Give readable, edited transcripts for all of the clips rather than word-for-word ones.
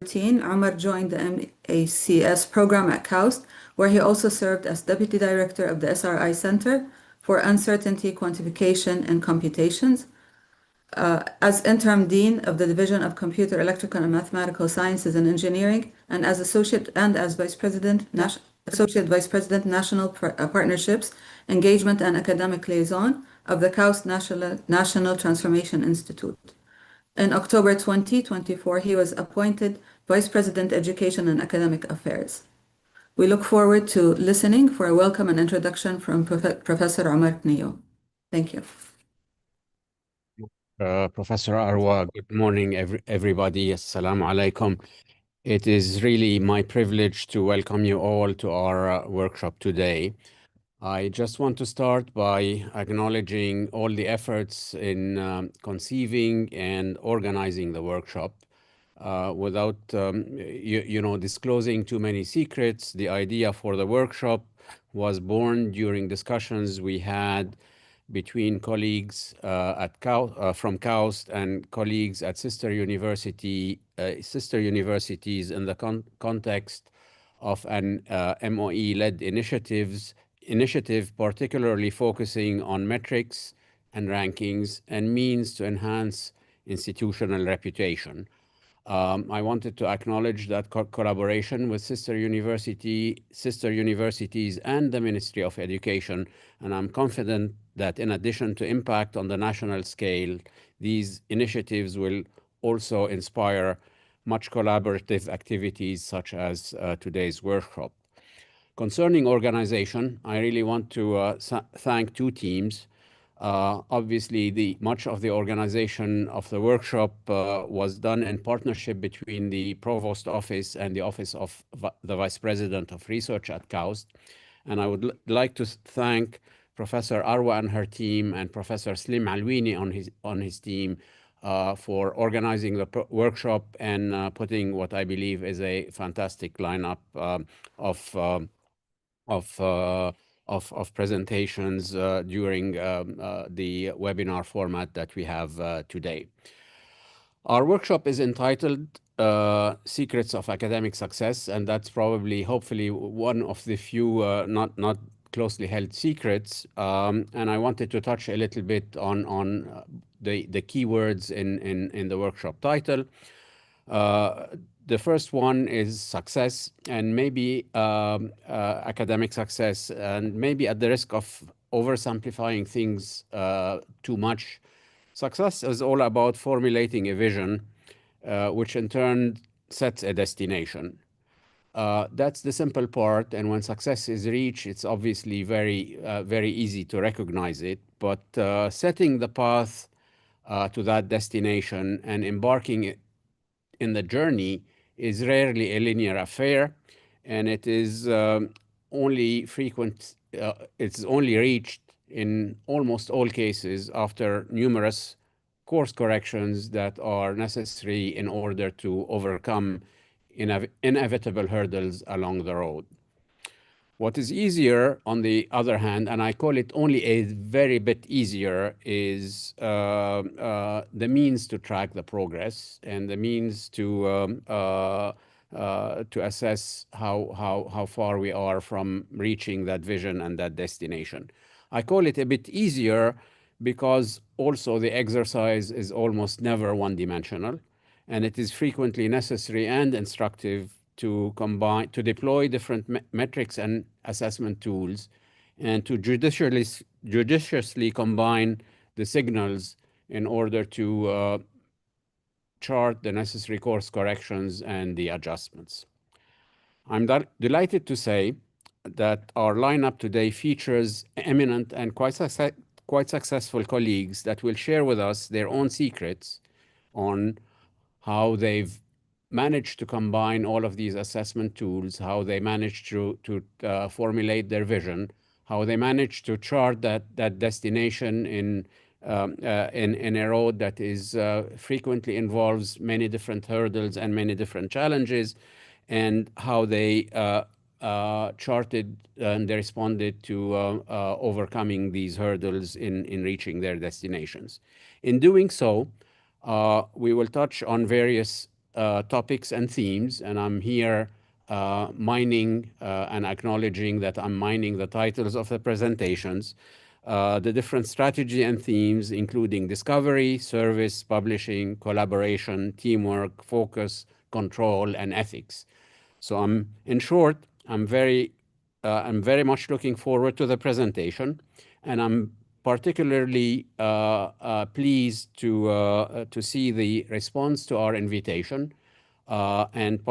2013, Omar joined the MACS program at KAUST, where he also served as Deputy Director of the SRI Center for Uncertainty Quantification and Computations, as Interim Dean of the Division of Computer, Electrical, and Mathematical Sciences and Engineering, and as Associate Vice President, National Partnerships, Engagement, and Academic Liaison of the KAUST National Transformation Institute. In October 2024, he was appointed Vice President, Education and Academic Affairs. We look forward to listening for a welcome and introduction from Professor Omar Knio. Thank you. Professor Arwa, good morning, everybody. Assalamu alaikum. It is really my privilege to welcome you all to our workshop today. I just want to start by acknowledging all the efforts in conceiving and organizing the workshop. Without disclosing too many secrets, the idea for the workshop was born during discussions we had between colleagues from KAUST and colleagues at sister universities in the context of an MOE-led initiative particularly focusing on metrics and rankings and means to enhance institutional reputation. I wanted to acknowledge that collaboration with sister universities and the Ministry of Education, and I'm confident that in addition to impact on the national scale, these initiatives will also inspire much collaborative activities such as today's workshop. Concerning organization, I really want to thank two teams. Obviously, much of the organization of the workshop was done in partnership between the Provost office and the Office of the Vice President of Research at KAUST. And I would like to thank Professor Arwa and her team and Professor Slim Alwini on his team for organizing the workshop and putting what I believe is a fantastic lineup of presentations during the webinar format that we have today. Our workshop is entitled Secrets of Academic Success, and that's probably, hopefully, one of the few not closely held secrets. And I wanted to touch a little bit on the keywords in the workshop title. The first one is success, and maybe academic success, and maybe at the risk of oversimplifying things too much. Success is all about formulating a vision, which in turn sets a destination. That's the simple part, and when success is reached, it's obviously very easy to recognize it. But setting the path to that destination and embarking in the journey is rarely a linear affair, and it is only reached in almost all cases after numerous course corrections that are necessary in order to overcome inevitable hurdles along the road. What is easier, on the other hand, and I call it only a very bit easier, is the means to track the progress and the means to assess how far we are from reaching that vision and that destination. I call it a bit easier because also the exercise is almost never one-dimensional, and it is frequently necessary and instructive to deploy different metrics and assessment tools, and to judiciously combine the signals in order to chart the necessary course corrections and the adjustments. I'm delighted to say that our lineup today features eminent and quite successful colleagues that will share with us their own secrets on how they've managed to combine all of these assessment tools, how they managed to formulate their vision, how they managed to chart that destination in a road that is frequently involves many different hurdles and many different challenges, and how they charted and they responded to overcoming these hurdles in reaching their destinations. In doing so, we will touch on various topics and themes, and I'm here mining and acknowledging that I'm mining the titles of the presentations, the different strategy and themes, including discovery, service, publishing, collaboration, teamwork, focus, control, and ethics. So in short, I'm very much looking forward to the presentation, and I'm particularly pleased to see the response to our invitation, and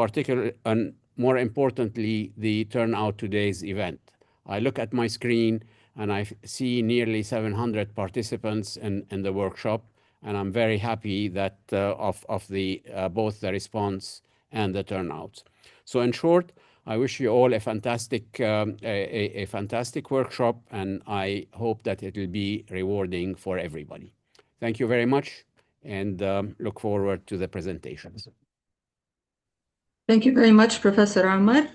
more importantly, the turnout today's event. I look at my screen and I see nearly 700 participants in the workshop, and I'm very happy that of the both the response and the turnout. So in short, I wish you all a fantastic workshop, and I hope that it will be rewarding for everybody. Thank you very much, and look forward to the presentations. Thank you very much, Professor Omar.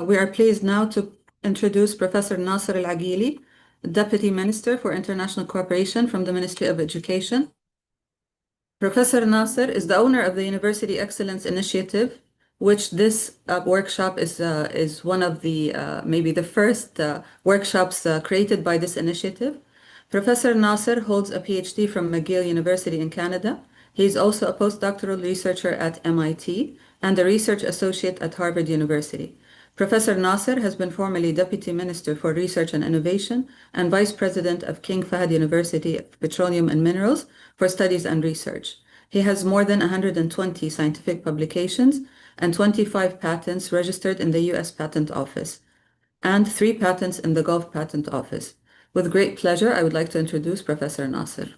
We are pleased now to introduce Professor Nasser Al-Aqeeli, Deputy Minister for International Cooperation from the Ministry of Education. Professor Nasser is the owner of the University Excellence Initiative, which this workshop is one of the maybe the first workshops created by this initiative. Professor Nasser holds a PhD from McGill University in Canada. He is also a postdoctoral researcher at MIT and a research associate at Harvard University. Professor Nasser has been formerly Deputy Minister for Research and Innovation and Vice President of King Fahd University of Petroleum and Minerals for Studies and Research. He has more than 120 scientific publications and 25 patents registered in the U.S. Patent Office and 3 patents in the Gulf Patent Office. With great pleasure, I would like to introduce Professor Nasser.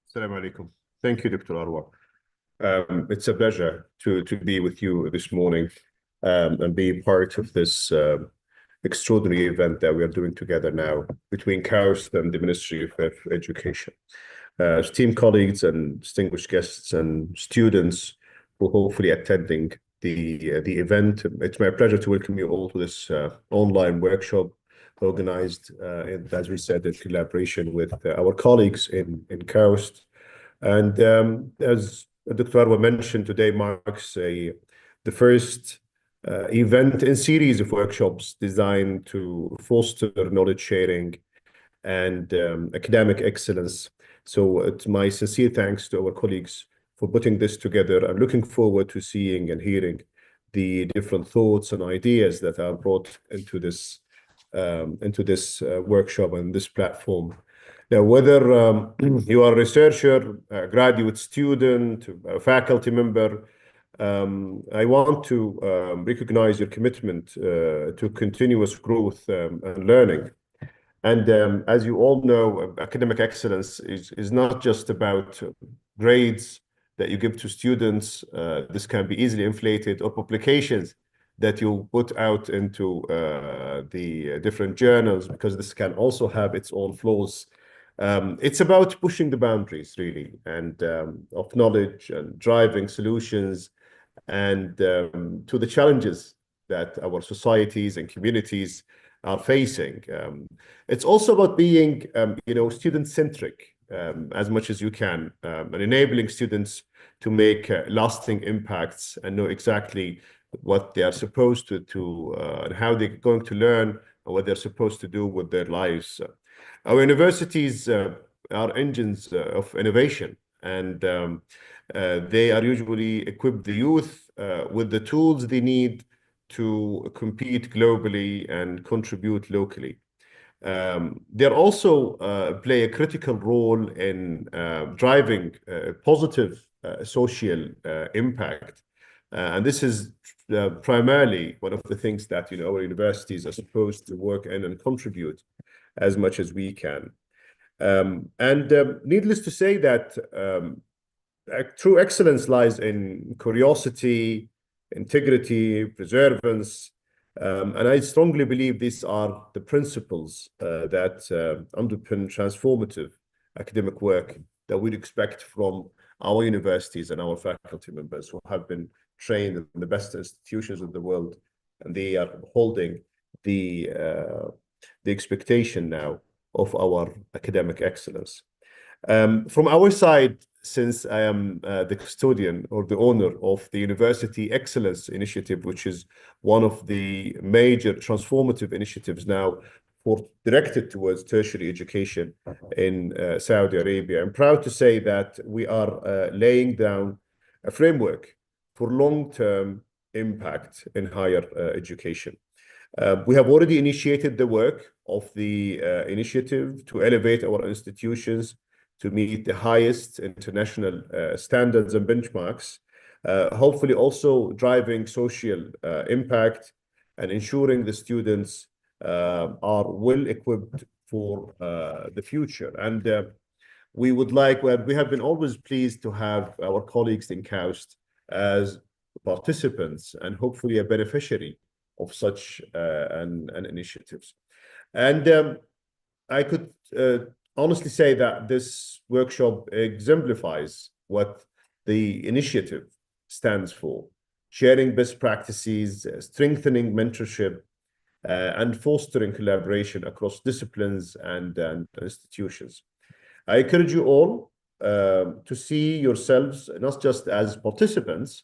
Assalamu alaikum. Thank you, Dr. Arwa. It's a pleasure to be with you this morning and be part of this extraordinary event that we are doing together now between KAUST and the Ministry of Education. Esteemed colleagues and distinguished guests and students who are hopefully attending the event, it's my pleasure to welcome you all to this online workshop organized, as we said, in collaboration with our colleagues in KAUST. And as Dr. Arwa mentioned, today marks the first event in series of workshops designed to foster knowledge sharing and academic excellence. So it's my sincere thanks to our colleagues for putting this together. I'm looking forward to seeing and hearing the different thoughts and ideas that are brought into this workshop and this platform. Now, whether you are a researcher, a graduate student, a faculty member, I want to recognize your commitment to continuous growth and learning. And as you all know, academic excellence is not just about grades that you give to students. This can be easily inflated, or publications that you put out into the different journals, because this can also have its own flaws. It's about pushing the boundaries, really, and of knowledge and driving solutions and to the challenges that our societies and communities are facing. It's also about being, student-centric as much as you can, and enabling students to make lasting impacts and know exactly what they are supposed to do and how they're going to learn, or what they're supposed to do with their lives. Our universities are engines of innovation, and they are usually equip the youth with the tools they need to compete globally and contribute locally. They also play a critical role in driving positive social impact. And this is primarily one of the things that our universities are supposed to work in and contribute as much as we can. Needless to say that true excellence lies in curiosity, integrity, perseverance, and I strongly believe these are the principles that underpin transformative academic work that we'd expect from our universities and our faculty members who have been trained in the best institutions of the world, and they are holding the expectation now of our academic excellence. From our side, since I am the custodian or the owner of the University Excellence Initiative, which is one of the major transformative initiatives now directed towards tertiary education in Saudi Arabia. I'm proud to say that we are laying down a framework for long-term impact in higher education. We have already initiated the work of the initiative to elevate our institutions to meet the highest international standards and benchmarks, hopefully also driving social impact and ensuring the students are well equipped for the future. And we have been always pleased to have our colleagues in KAUST as participants and hopefully a beneficiary of such an initiatives. And I could honestly say that this workshop exemplifies what the initiative stands for: sharing best practices, strengthening mentorship, and fostering collaboration across disciplines and institutions. I encourage you all to see yourselves not just as participants,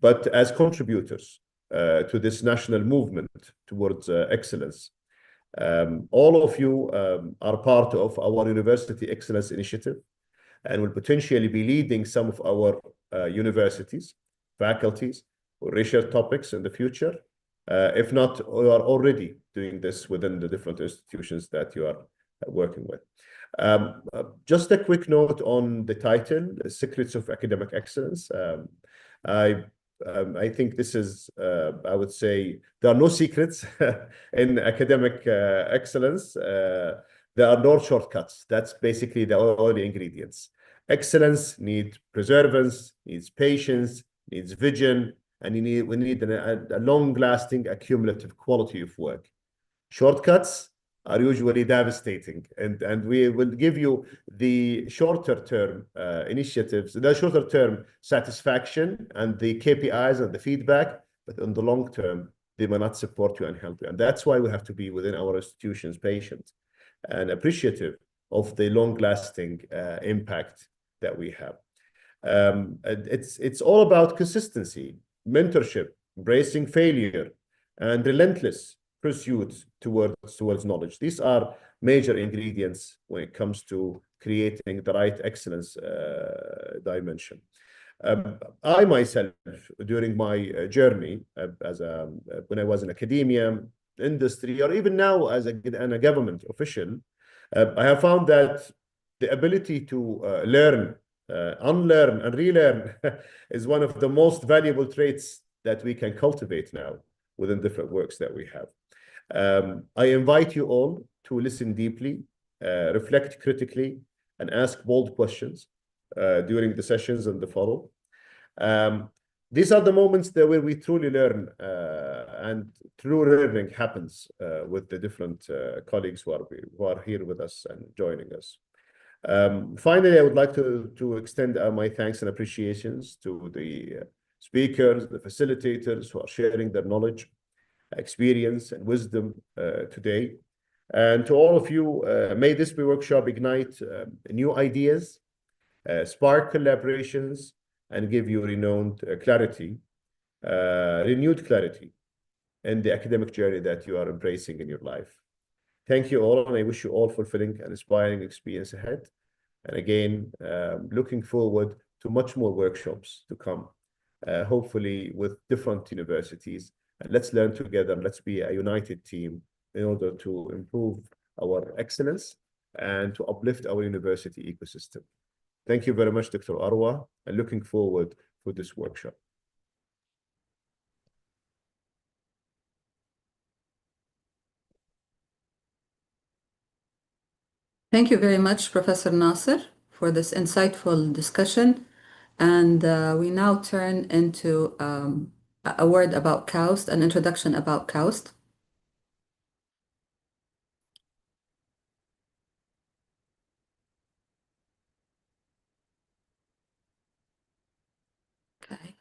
but as contributors to this national movement towards excellence. All of you are part of our University Excellence Initiative and will potentially be leading some of our universities, faculties, or research topics in the future. If not, you are already doing this within the different institutions that you are working with. Just a quick note on the title, Secrets of Academic Excellence. I think this is, I would say, there are no secrets in academic excellence. There are no shortcuts. That's basically all the ingredients. Excellence needs perseverance, needs patience, needs vision, and we need a long-lasting, accumulative quality of work. Shortcuts are usually devastating, and we will give you the shorter term initiatives, the shorter term satisfaction and the KPIs and the feedback, but in the long term, they may not support you and help you. And that's why we have to be within our institutions patient and appreciative of the long-lasting impact that we have. It's all about consistency, mentorship, embracing failure, and relentless pursuit towards knowledge. These are major ingredients when it comes to creating the right excellence dimension. I myself, during my journey when I was in academia, industry, or even now as a government official, I have found that the ability to learn, unlearn, and relearn is one of the most valuable traits that we can cultivate now within different works that we have. I invite you all to listen deeply, reflect critically, and ask bold questions during the sessions and the follow. These are the moments where we truly learn, and true learning happens with the different colleagues who are here with us and joining us. Finally, I would like to extend my thanks and appreciations to the speakers, the facilitators who are sharing their knowledge, experience, and wisdom today. And to all of you, may this workshop ignite new ideas, spark collaborations, and give you renewed clarity in the academic journey that you are embracing in your life. Thank you all, and I wish you all fulfilling and inspiring experience ahead. And again, looking forward to much more workshops to come, hopefully with different universities. And let's learn together. Let's be a united team in order to improve our excellence and to uplift our university ecosystem. Thank you very much, Dr. Arwa, and looking forward for this workshop. Thank you very much, Professor Nasser, for this insightful discussion. And we now turn into a word about KAUST, an introduction about KAUST. Okay.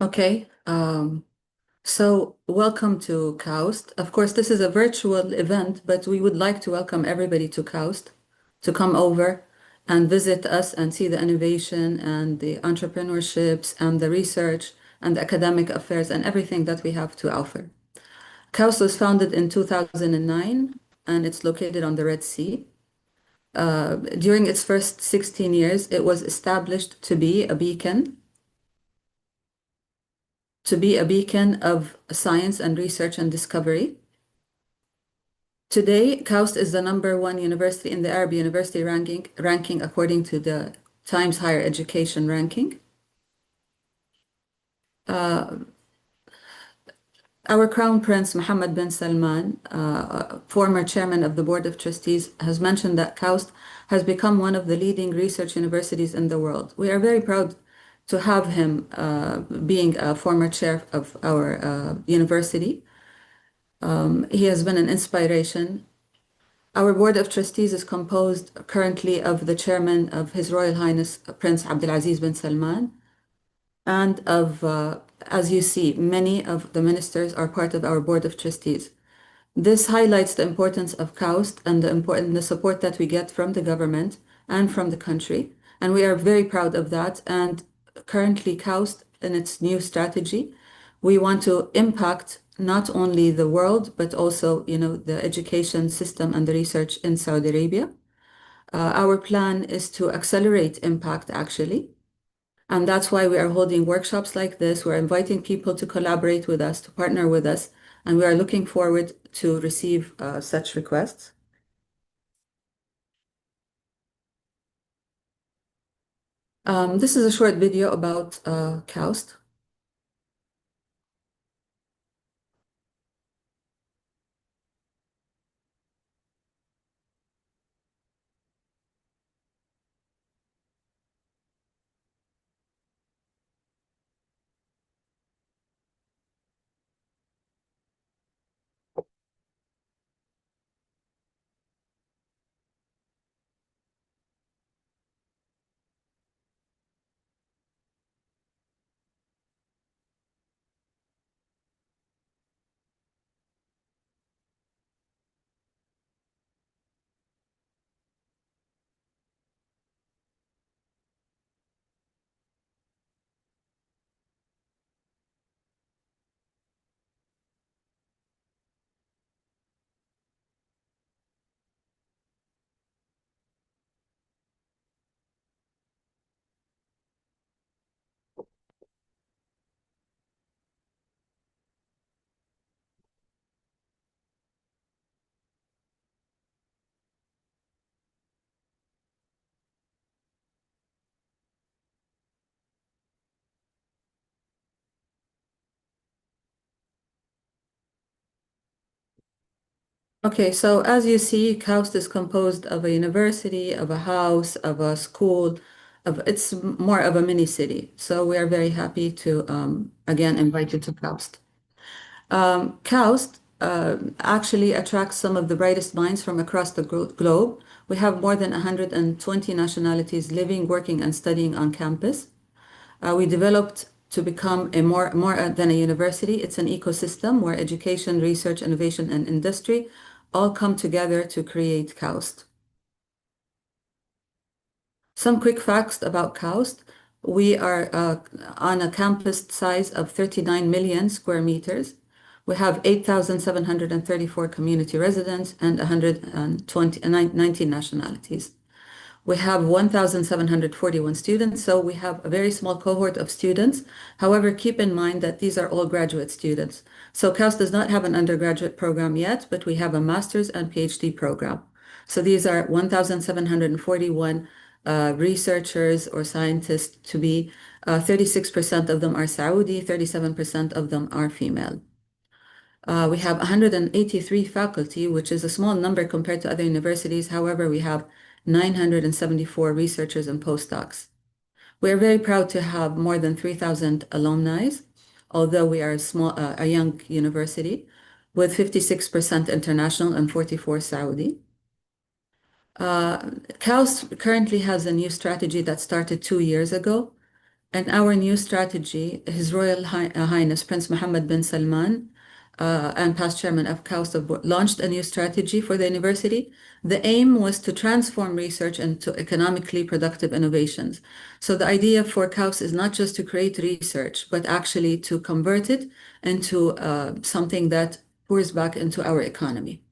Okay, so welcome to KAUST. Of course, this is a virtual event, but we would like to welcome everybody to KAUST to come over and visit us and see the innovation and the entrepreneurships and the research and the academic affairs and everything that we have to offer. KAUST was founded in 2009 and it's located on the Red Sea. During its first 16 years, it was established to be a beacon of science and research and discovery. Today, KAUST is the #1 university in the Arab University ranking according to the Times Higher Education ranking. Our Crown Prince Mohammed bin Salman, former chairman of the Board of Trustees, has mentioned that KAUST has become one of the leading research universities in the world. We are very proud to have him being a former chair of our university. He has been an inspiration. Our Board of Trustees is composed currently of the chairman of His Royal Highness Prince Abdulaziz bin Salman, and of, as you see, many of the ministers are part of our Board of Trustees. This highlights the importance of KAUST and the support that we get from the government and from the country, and we are very proud of that. And currently, KAUST, in its new strategy, we want to impact not only the world, but also, the education system and the research in Saudi Arabia. Our plan is to accelerate impact, actually. And that's why we are holding workshops like this. We're inviting people to collaborate with us, to partner with us, and we are looking forward to receive such requests. This is a short video about KAUST. Okay, so as you see, KAUST is composed of a university, of a house, of a school, it's more of a mini city. So we are very happy to again invite you to KAUST. KAUST actually attracts some of the brightest minds from across the globe. We have more than 120 nationalities living, working, and studying on campus. We developed to become more than a university. It's an ecosystem where education, research, innovation, and industry all come together to create KAUST. Some quick facts about KAUST. We are on a campus size of 39 million square meters. We have 8,734 community residents and 119 nationalities. We have 1,741 students, so we have a very small cohort of students. However, keep in mind that these are all graduate students. So KAUST does not have an undergraduate program yet, but we have a master's and PhD program. So these are 1,741 researchers or scientists to be, 36% of them are Saudi, 37% of them are female. We have 183 faculty, which is a small number compared to other universities. However, we have 974 researchers and postdocs. We are very proud to have more than 3,000 alumni, although we are a young university, with 56% international and 44 Saudi. KAUST currently has a new strategy that started 2 years ago. And our new strategy, His Royal Highness Prince Mohammed bin Salman and past chairman of KAUST launched a new strategy for the university. The aim was to transform research into economically productive innovations. So the idea for KAUST is not just to create research, but actually to convert it into something that pours back into our economy.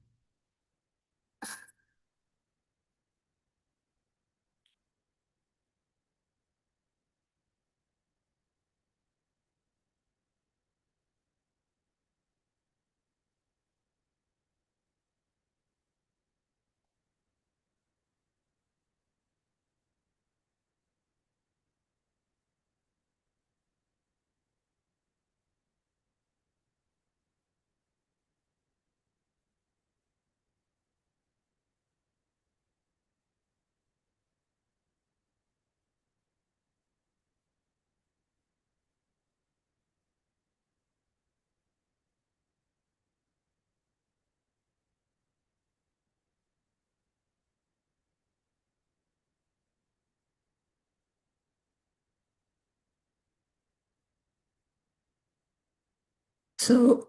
So,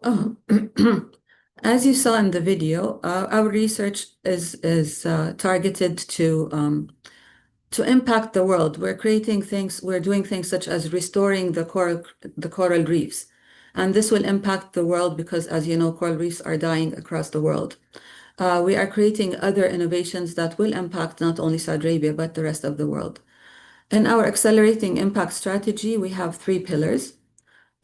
as you saw in the video, our research is targeted to impact the world. We're doing things such as restoring the coral reefs, and this will impact the world because, as you know, coral reefs are dying across the world. We are creating other innovations that will impact not only Saudi Arabia but the rest of the world. In our accelerating impact strategy, we have three pillars.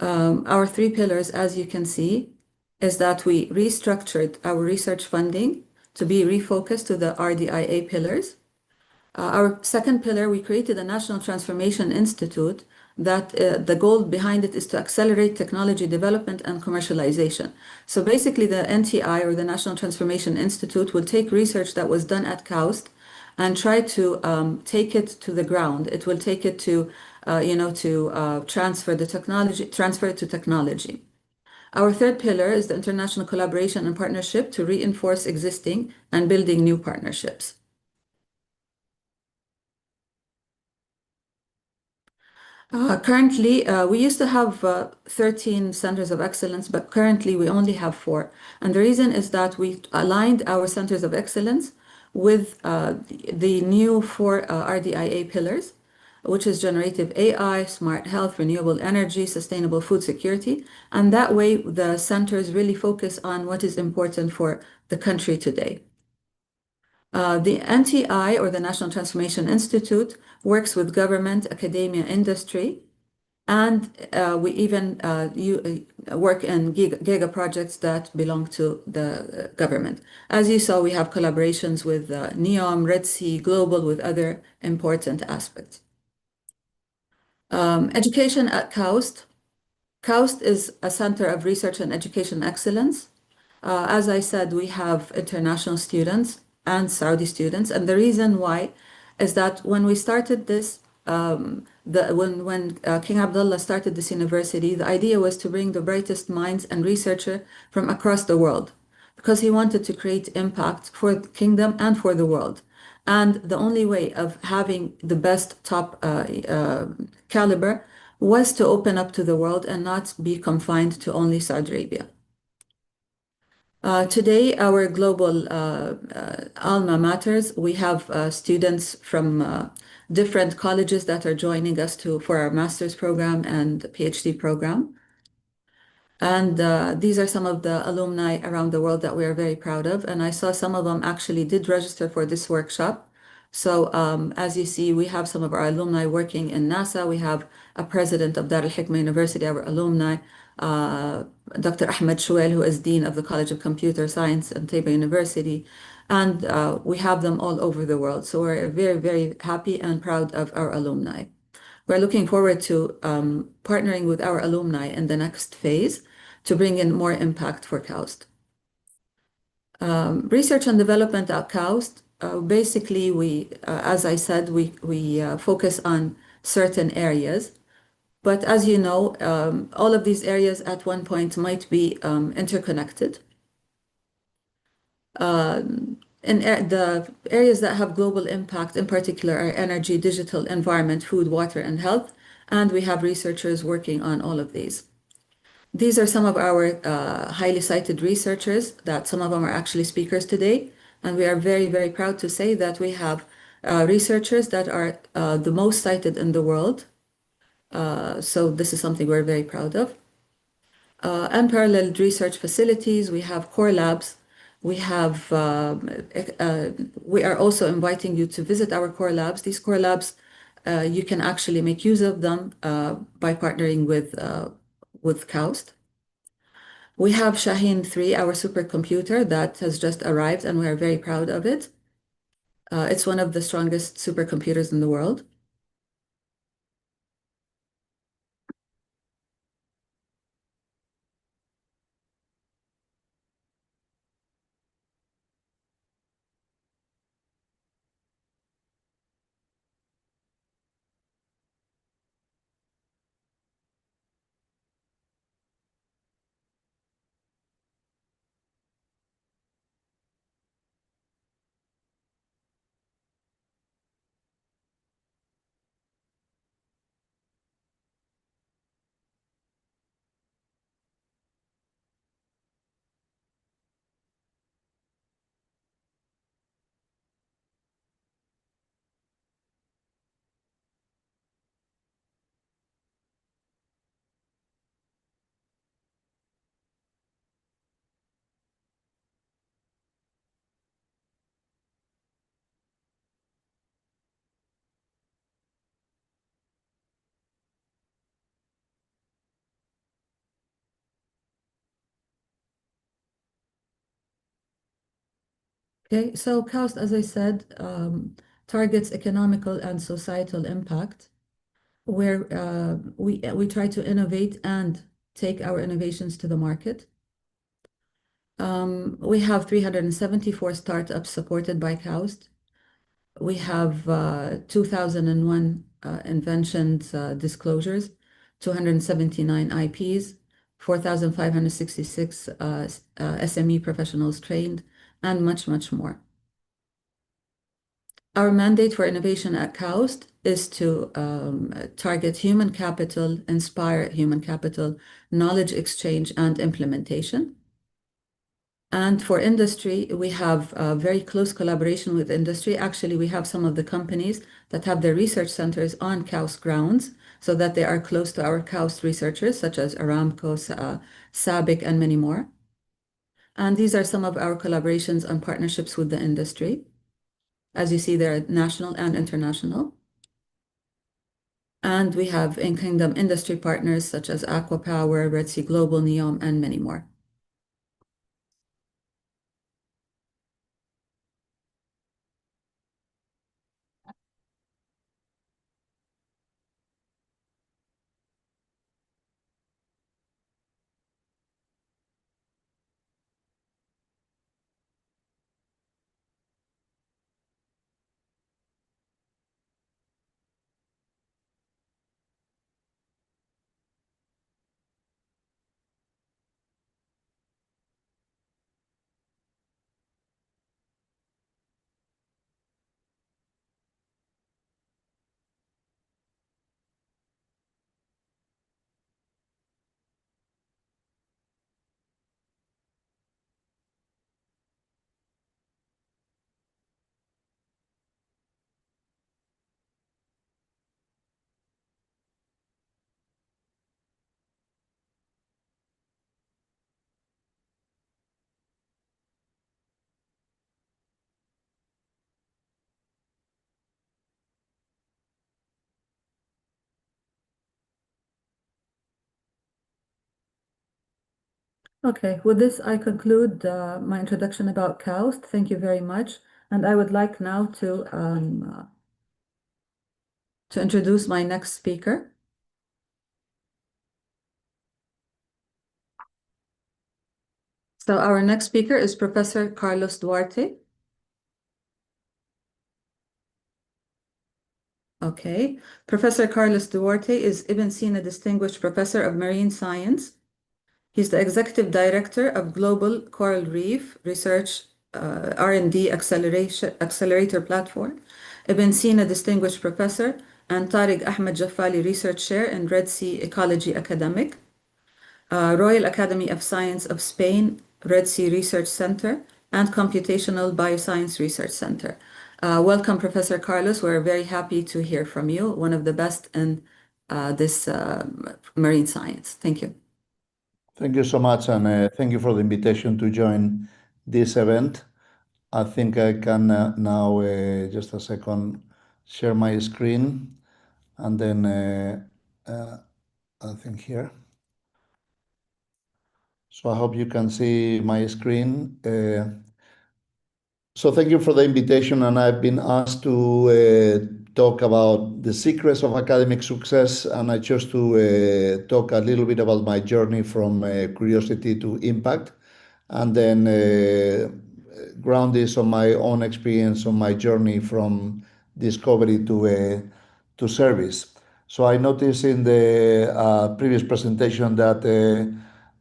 Our three pillars, as you can see, is that we restructured our research funding to be refocused to the RDIA pillars. Our second pillar, we created a National Transformation Institute that the goal behind it is to accelerate technology development and commercialization. So basically the NTI, or the National Transformation Institute, will take research that was done at KAUST and try to take it to the ground. It will take it to, transfer it to technology. Our third pillar is the international collaboration and partnership to reinforce existing and building new partnerships. Currently, we used to have 13 centers of excellence, but currently we only have 4. And the reason is that we aligned our centers of excellence with the new 4 RDIA pillars, which is generative AI, smart health, renewable energy, sustainable food security. And that way, the centers really focus on what is important for the country today. The NTI, or the National Transformation Institute, works with government, academia, industry, and we even work in giga projects that belong to the government. As you saw, we have collaborations with NEOM, Red Sea, Global, with other important aspects. Education at KAUST. KAUST is a center of research and education excellence. As I said, we have international students and Saudi students, and the reason why is that when we started this, when King Abdullah started this university, the idea was to bring the brightest minds and researchers from across the world, because he wanted to create impact for the kingdom and for the world. And the only way of having the best top caliber was to open up to the world and not be confined to only Saudi Arabia. Today, our global alma maters, we have students from different colleges that are joining us for our master's program and PhD program. And these are some of the alumni around the world that we are very proud of. And I saw some of them actually did register for this workshop. So as you see, we have some of our alumni working in NASA. We have a president of Dar al-Hikmah University, our alumni, Dr. Ahmed Shouel, who is Dean of the College of Computer Science at Taiba University. And we have them all over the world. So we're very, very happy and proud of our alumni. We're looking forward to partnering with our alumni in the next phase to bring in more impact for KAUST. Research and development at KAUST, basically as I said, we focus on certain areas. But as you know, all of these areas at one point might be interconnected. The areas that have global impact in particular are energy, digital, environment, food, water, and health. and we have researchers working on all of these. These are some of our highly cited researchers that some of them are actually speakers today. And we are very, very proud to say that we have researchers that are the most cited in the world. So this is something we're very proud of. Unparalleled research facilities, we have core labs. We are also inviting you to visit our core labs. These core labs, you can actually make use of them by partnering with KAUST. We have Shaheen 3, our supercomputer that has just arrived, and we are very proud of it. It's one of the strongest supercomputers in the world. Okay, so KAUST, as I said, targets economical and societal impact, where we try to innovate and take our innovations to the market. We have 374 startups supported by KAUST. We have 2001 inventions disclosures, 279 IPs, 4,566 SME professionals trained, and much, much more. Our mandate for innovation at KAUST is to target human capital, inspire human capital, knowledge exchange, and implementation. And for industry, we have a very close collaboration with industry. Actually, we have some of the companies that have their research centers on KAUST grounds so that they are close to our KAUST researchers, such as Aramco, SABIC, and many more. And these are some of our collaborations and partnerships with the industry. As you see, they're national and international. And we have in-kingdom industry partners such as Aqua Power, Red Sea Global, Neom, and many more. Okay, with this, I conclude my introduction about KAUST. Thank you very much. And I would like now to introduce my next speaker. So our next speaker is Professor Carlos Duarte. Okay, Professor Carlos Duarte is Ibn Sina Distinguished Professor of Marine Science. He's the Executive Director of Global Coral Reef Research R&D Accelerator Platform, Ibn Sina Distinguished Professor and Tariq Ahmed Jaffali Research Chair in Red Sea Ecology Academic, Royal Academy of Science of Spain Red Sea Research Center, and Computational Bioscience Research Center. Welcome, Professor Carlos. We're very happy to hear from you, one of the best in this marine science. Thank you. Thank you so much, and thank you for the invitation to join this event. I think I can now, just a second, share my screen, and then I think here. So I hope you can see my screen. So thank you for the invitation, and I've been asked to talk about the secrets of academic success, and I chose to talk a little bit about my journey from curiosity to impact, and then ground this on my own experience on my journey from discovery to service. So I noticed in the previous presentation that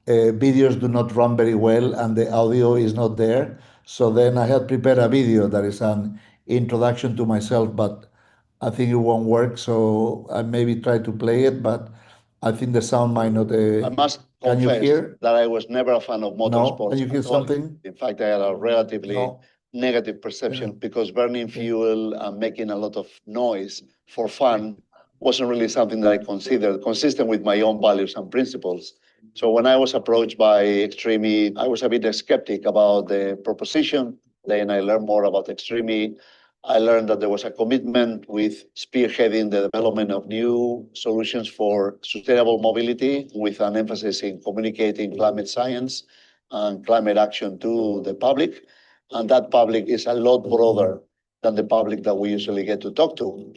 videos do not run very well and the audio is not there. So then I had prepared a video that is an introduction to myself, but I think it won't work. So I maybe try to play it, but I think the sound might not. I must Can you confess hear? that I was never a fan of No? motorsports. Can you hear at all. something? In fact, I had a relatively No. negative perception Yeah. because burning Okay. fuel and making a lot of noise for fun wasn't really something that I considered consistent with my own values and principles. So when I was approached by Extreme, I was a bit skeptic about the proposition. Then I learned more about Extreme. I learned that there was a commitment with spearheading the development of new solutions for sustainable mobility with an emphasis in communicating climate science and climate action to the public. And that public is a lot broader than the public that we usually get to talk to.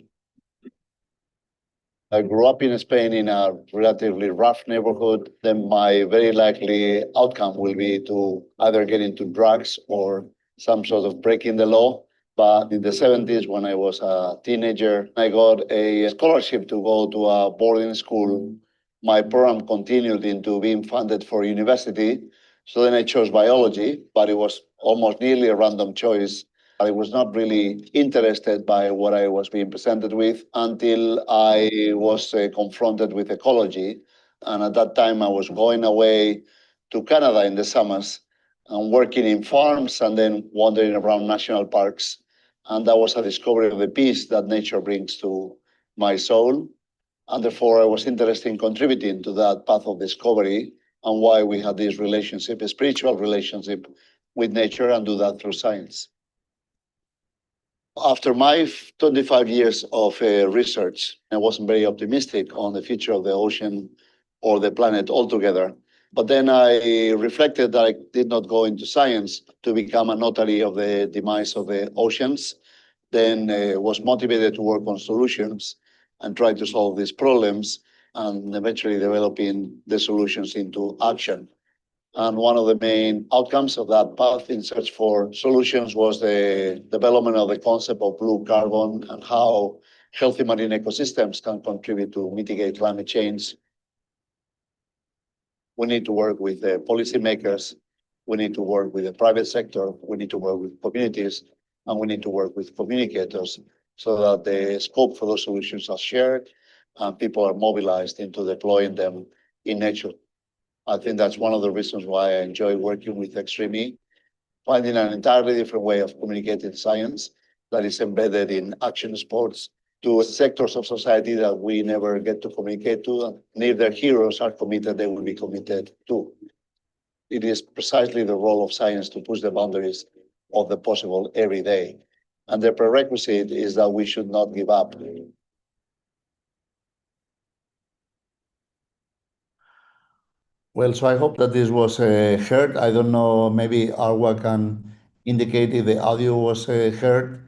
I grew up in Spain in a relatively rough neighborhood, then my very likely outcome will be to either get into drugs or some sort of breaking the law. But in the 70s, when I was a teenager, I got a scholarship to go to a boarding school. My program continued into being funded for university. So then I chose biology, but it was almost nearly a random choice. I was not really interested by what I was being presented with until I was confronted with ecology. And at that time, I was going away to Canada in the summers and working in farms and then wandering around national parks. And that was a discovery of the peace that nature brings to my soul. And therefore, I was interested in contributing to that path of discovery and why we had this relationship, a spiritual relationship with nature, and do that through science. After my 25 years of research, I wasn't very optimistic on the future of the ocean or the planet altogether. But then I reflected that I did not go into science to become a notary of the demise of the oceans. Then was motivated to work on solutions and try to solve these problems and eventually developing the solutions into action. And one of the main outcomes of that path in search for solutions was the development of the concept of blue carbon and how healthy marine ecosystems can contribute to mitigate climate change. We need to work with the policymakers. We need to work with the private sector. We need to work with communities, and we need to work with communicators so that the scope for those solutions are shared and people are mobilized into deploying them in nature. I think that's one of the reasons why I enjoy working with Extreme, finding an entirely different way of communicating science that is embedded in action sports to sectors of society that we never get to communicate to. And if their heroes are committed, they will be committed too. It is precisely the role of science to push the boundaries of the possible every day. And the prerequisite is that we should not give up. Well, so I hope that this was heard. I don't know, maybe Arwa can indicate if the audio was heard.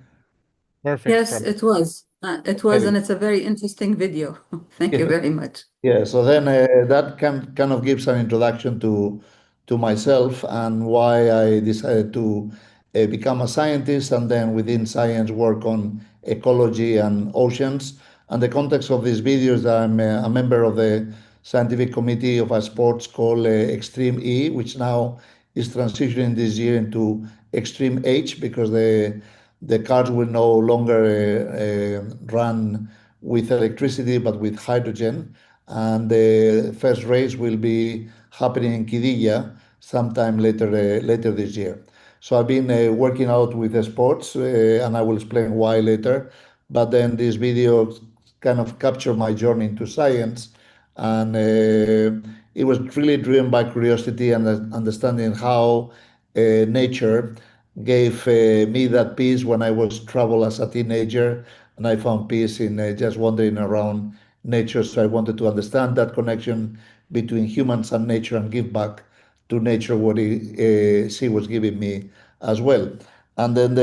Perfect. Yes, it was. It was, Maybe. and it's a very interesting video. Thank you very much. Yeah, so then that can kind of gives an introduction to myself and why I decided to become a scientist and then within science work on ecology and oceans. And the context of this video is that I'm a member of the scientific committee of a sports called Extreme E, which now is transitioning this year into Extreme H because the cars will no longer run with electricity, but with hydrogen. And the first race will be happening in Kidilla sometime later this year. So I've been working out with the sports, and I will explain why later. But then this video kind of captured my journey into science, and it was really driven by curiosity and understanding how nature gave me that peace when I was travel as a teenager, and I found peace in just wandering around nature. So I wanted to understand that connection between humans and nature and give back to nature what she was giving me as well. And then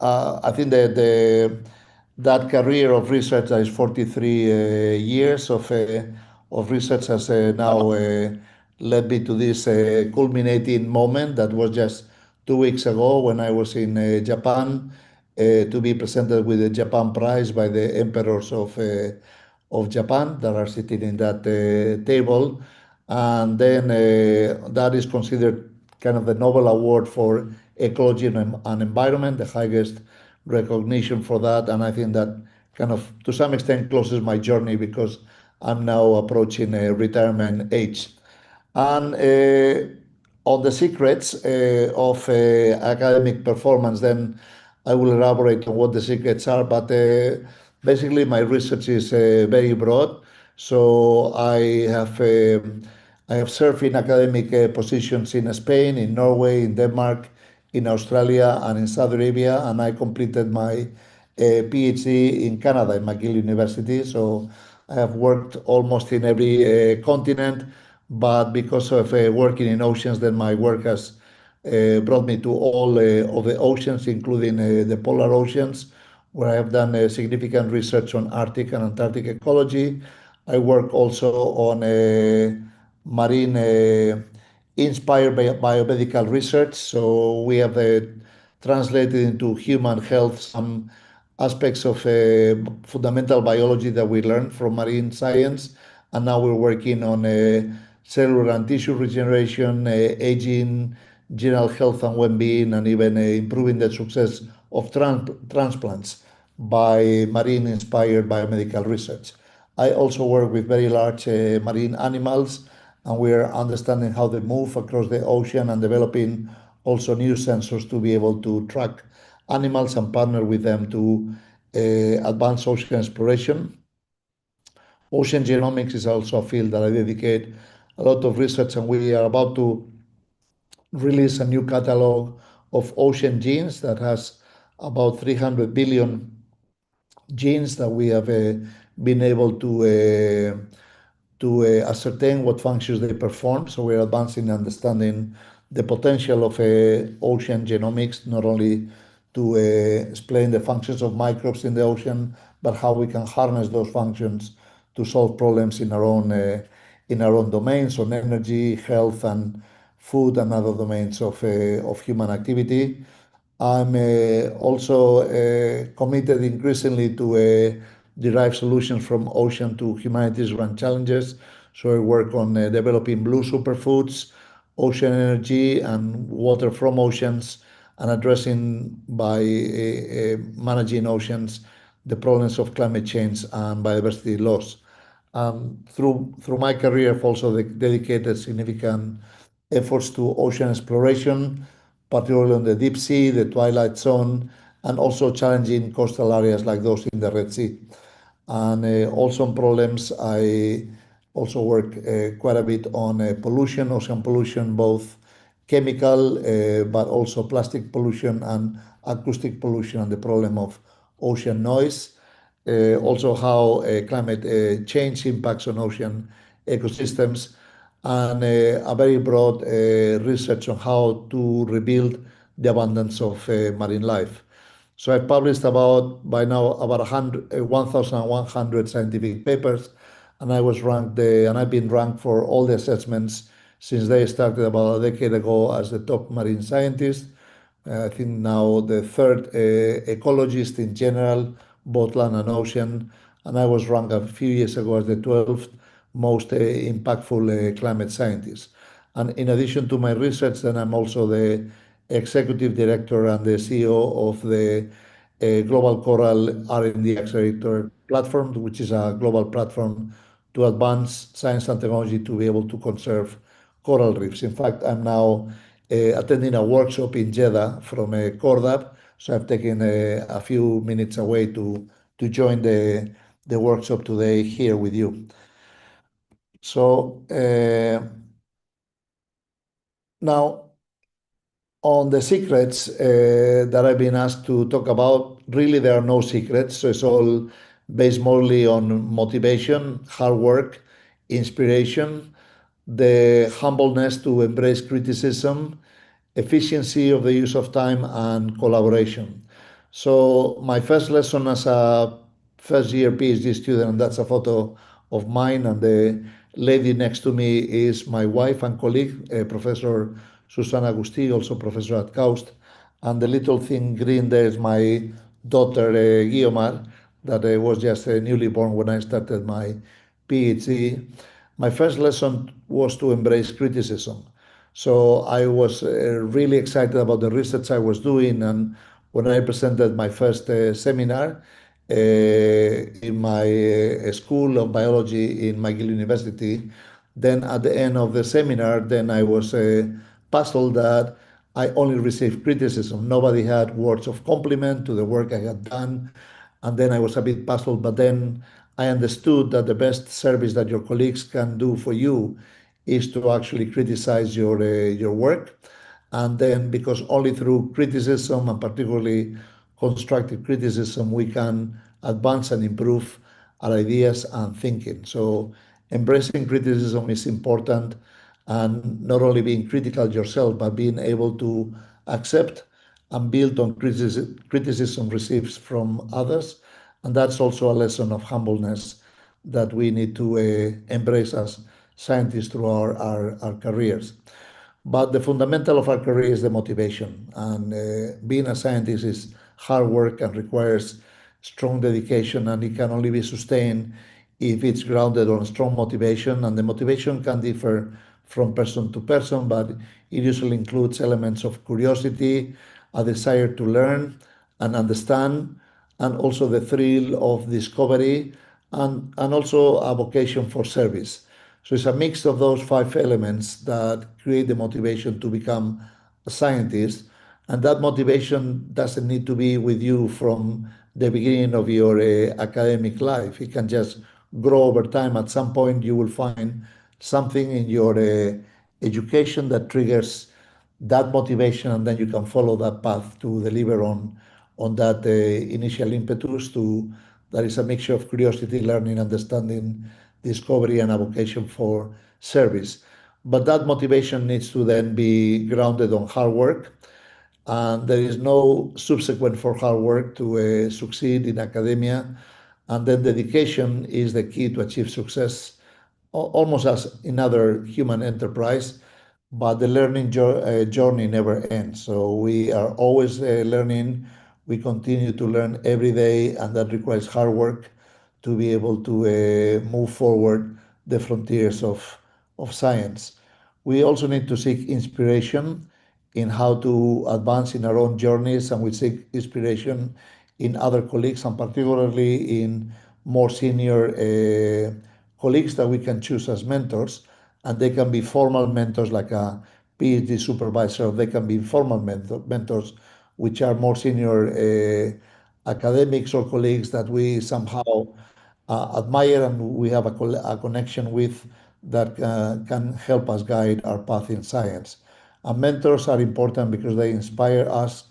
I think that career of research, that is 43 years of research, has now led me to this culminating moment that was just 2 weeks ago when I was in Japan to be presented with the Japan Prize by the emperors of Japan that are sitting in that table. And then that is considered kind of the Nobel Award for Ecology and Environment, the highest recognition for that. And I think that kind of, to some extent, closes my journey because I'm now approaching retirement age. And on the secrets of academic performance, then I will elaborate on what the secrets are. But basically, my research is very broad. So I have served in academic positions in Spain, in Norway, in Denmark, in Australia, and in Saudi Arabia, and I completed my PhD in Canada, in McGill University. So I have worked almost in every continent, but because of working in oceans, then my work has brought me to all of the oceans, including the polar oceans, where I have done significant research on Arctic and Antarctic ecology. I work also on marine inspired biomedical research. So we have translated into human health some aspects of fundamental biology that we learned from marine science. And now we're working on cellular and tissue regeneration, aging, general health and well-being, and even improving the success of transplants by marine-inspired biomedical research. I also work with very large marine animals, and we are understanding how they move across the ocean and developing also new sensors to be able to track animals and partner with them to advance ocean exploration. Ocean genomics is also a field that I dedicate a lot of research, and we are about to release a new catalog of ocean genes that has about 300 billion genes that we have been able to ascertain what functions they perform. So we're advancing understanding the potential of ocean genomics, not only to explain the functions of microbes in the ocean, but how we can harness those functions to solve problems in our own domains on energy, health, and food, and other domains of human activity. I'm also committed increasingly to derive solutions from ocean to humanity's grand challenges. So I work on developing blue superfoods, ocean energy, and water from oceans, and addressing by managing oceans the problems of climate change and biodiversity loss. Through my career, I've also dedicated significant efforts to ocean exploration, particularly on the deep sea, the twilight zone, and also challenging coastal areas like those in the Red Sea. And also on problems, I also work quite a bit on pollution, ocean pollution, both chemical, but also plastic pollution and acoustic pollution, and the problem of ocean noise. Also how climate change impacts on ocean ecosystems, and a very broad research on how to rebuild the abundance of marine life. So I've published by now about 1,100 scientific papers, and I've been ranked for all the assessments since they started about a decade ago as the top marine scientist. I think now the third ecologist in general, both land and ocean, and I was ranked a few years ago as the 12th most impactful climate scientist. And in addition to my research, then I'm also the executive director and the CEO of the Global Coral R&D Accelerator Platform, which is a global platform to advance science and technology to be able to conserve coral reefs. In fact, I'm now attending a workshop in Jeddah from Cordab, so I've taken a few minutes away to join the workshop today here with you. So now, on the secrets that I've been asked to talk about, really there are no secrets. So it's all based mostly on motivation, hard work, inspiration, the humbleness to embrace criticism, efficiency of the use of time, and collaboration. So my first lesson as a first year PhD student, and that's a photo of mine, and the lady next to me is my wife and colleague, Professor Susanna Agustí, also professor at KAUST. And the little thing green there is my daughter, Guiomar, that was just newly born when I started my PhD. My first lesson was to embrace criticism. So I was really excited about the research I was doing, and when I presented my first seminar in my school of biology in McGill University, then at the end of the seminar, then I was puzzled that I only received criticism. Nobody had words of compliment to the work I had done. And then I was a bit puzzled, but then I understood that the best service that your colleagues can do for you is to actually criticize your work. And then, because only through criticism, and particularly constructive criticism, we can advance and improve our ideas and thinking. So embracing criticism is important, and not only being critical yourself, but being able to accept and build on criticism received from others. And that's also a lesson of humbleness that we need to embrace as scientists through our careers. But the fundamental of our career is the motivation. And being a scientist is hard work and requires strong dedication, and it can only be sustained if it's grounded on strong motivation. And the motivation can differ from person to person, but it usually includes elements of curiosity, a desire to learn and understand, and also the thrill of discovery, and also a vocation for service. So it's a mix of those five elements that create the motivation to become a scientist. And that motivation doesn't need to be with you from the beginning of your academic life. It can just grow over time. At some point, you will find something in your education that triggers that motivation, and then you can follow that path to deliver on that initial impetus to that is a mixture of curiosity, learning, understanding, discovery, and a vocation for service. But that motivation needs to then be grounded on hard work, and there is no subsequent for hard work to succeed in academia. And then dedication is the key to achieve success, almost as in other human enterprise. But the learning journey never ends. So we are always learning. We continue to learn every day, and that requires hard work to be able to move forward the frontiers of science. We also need to seek inspiration in how to advance in our own journeys, and we seek inspiration in other colleagues, and particularly in more senior colleagues that we can choose as mentors. And they can be formal mentors like a PhD supervisor, they can be informal mentors, which are more senior academics or colleagues that we somehow admire and we have a connection with, that can help us guide our path in science. And mentors are important because they inspire us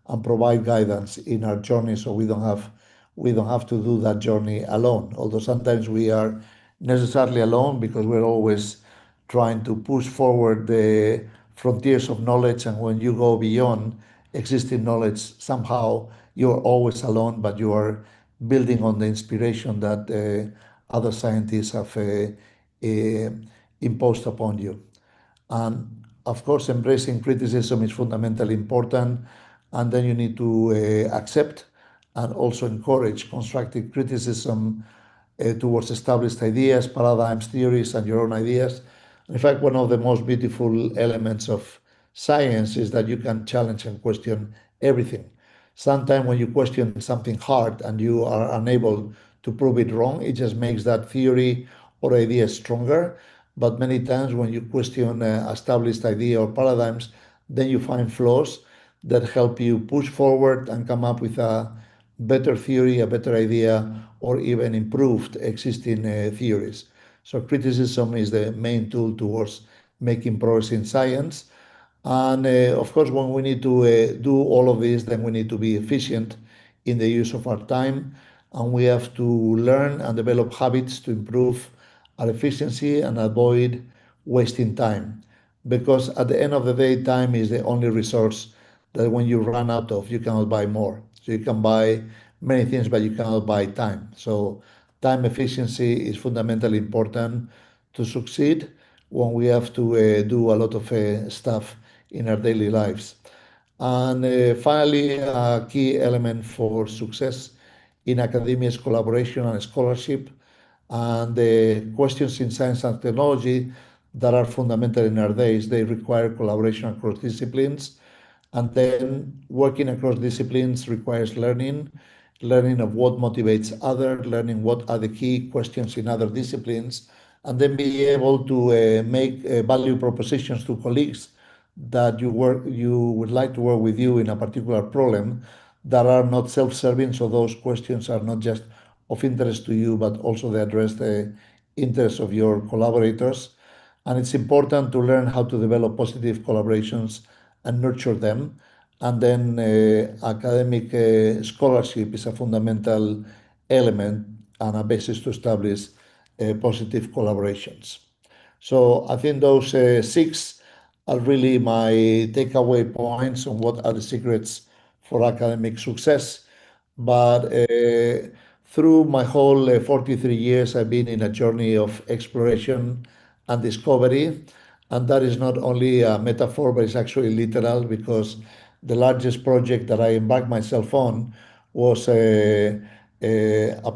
and provide guidance in our journey, so we don't have to do that journey alone. Although sometimes we are necessarily alone because we're always trying to push forward the frontiers of knowledge, and when you go beyond existing knowledge, somehow you're always alone, but you are building on the inspiration that other scientists have imposed upon you. And of course, embracing criticism is fundamentally important. And then you need to accept and also encourage constructive criticism towards established ideas, paradigms, theories, and your own ideas. In fact, one of the most beautiful elements of science is that you can challenge and question everything. Sometimes when you question something hard and you are unable to prove it wrong, it just makes that theory or idea stronger. But many times when you question established idea or paradigms, then you find flaws that help you push forward and come up with a better theory, a better idea, or even improved existing theories. So criticism is the main tool towards making progress in science. And of course, when we need to do all of this, then we need to be efficient in the use of our time. And we have to learn and develop habits to improve our efficiency and avoid wasting time. Because at the end of the day, time is the only resource that when you run out of, you cannot buy more. So you can buy many things, but you cannot buy time. So time efficiency is fundamentally important to succeed when we have to do a lot of stuff in our daily lives. And finally, a key element for success in academia is collaboration and scholarship. And the questions in science and technology that are fundamental in our days, they require collaboration across disciplines. And then working across disciplines requires learning of what motivates others, learning what are the key questions in other disciplines, and then be able to make value propositions to colleagues that you would like to work with you in a particular problem that are not self-serving. So those questions are not just of interest to you, but also they address the interests of your collaborators. And it's important to learn how to develop positive collaborations and nurture them. And then academic scholarship is a fundamental element and a basis to establish positive collaborations. So I think those six are really my takeaway points on what are the secrets for academic success. But through my whole 43 years, I've been in a journey of exploration and discovery. And that is not only a metaphor, but it's actually literal, because the largest project that I embarked myself on was a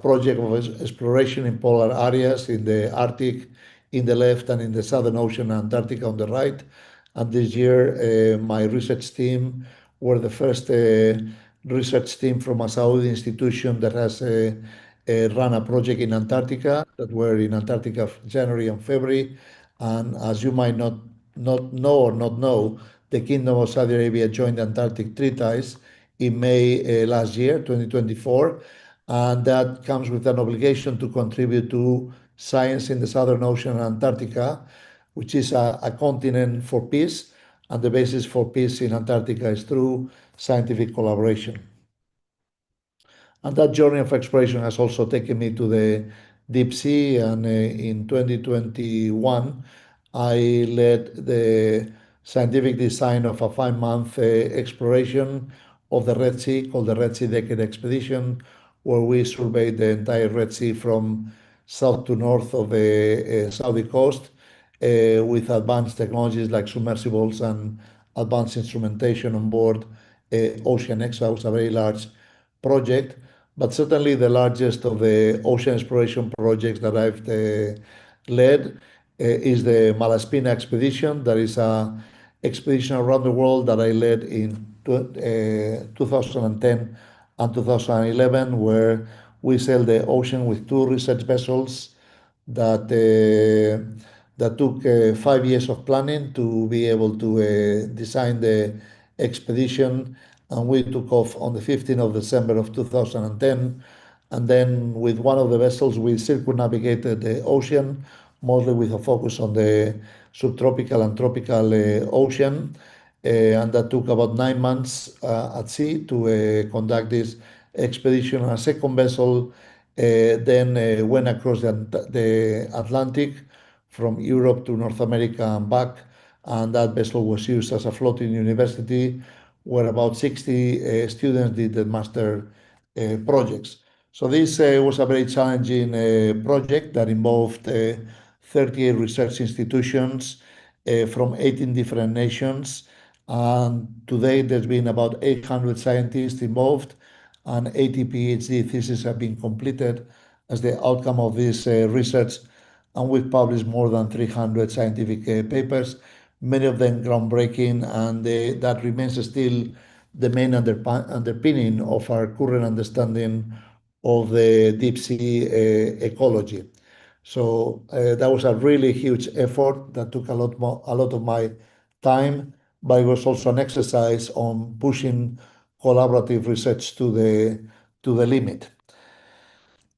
project of exploration in polar areas in the Arctic in the left and in the Southern Ocean and Antarctica on the right. And this year, my research team were the first research team from a Saudi institution that has run a project in Antarctica, that were in Antarctica January and February. And as you might not know, the Kingdom of Saudi Arabia joined the Antarctic Treaties in May last year, 2024. And that comes with an obligation to contribute to science in the Southern Ocean and Antarctica, which is a continent for peace. And the basis for peace in Antarctica is through scientific collaboration. And that journey of exploration has also taken me to the deep sea. And in 2021, I led the scientific design of a 5-month exploration of the Red Sea called the Red Sea Decade Expedition, where we surveyed the entire Red Sea from south to north of the Saudi coast with advanced technologies like submersibles and advanced instrumentation on board Ocean X. That was a very large project, but certainly the largest of the ocean exploration projects that I've led is the Malaspina expedition. That is an expedition around the world that I led in 2010 and 2011, where we sailed the ocean with 2 research vessels that that took 5 years of planning to be able to design the expedition. And we took off on the 15th of December of 2010. And then with one of the vessels, we circumnavigated the ocean, mostly with a focus on the subtropical and tropical ocean. And that took about 9 months at sea to conduct this expedition. A second vessel then went across the Atlantic from Europe to North America and back. And that vessel was used as a floating university where about 60 students did the master projects. So this was a very challenging project that involved 38 research institutions from 18 different nations. And today there's been about 800 scientists involved, and 80 PhD theses have been completed as the outcome of this research. And we've published more than 300 scientific papers, many of them groundbreaking, and that remains still the main underpinning of our current understanding of the deep sea ecology. So that was a really huge effort that took a lot of my time, but it was also an exercise on pushing collaborative research to the limit.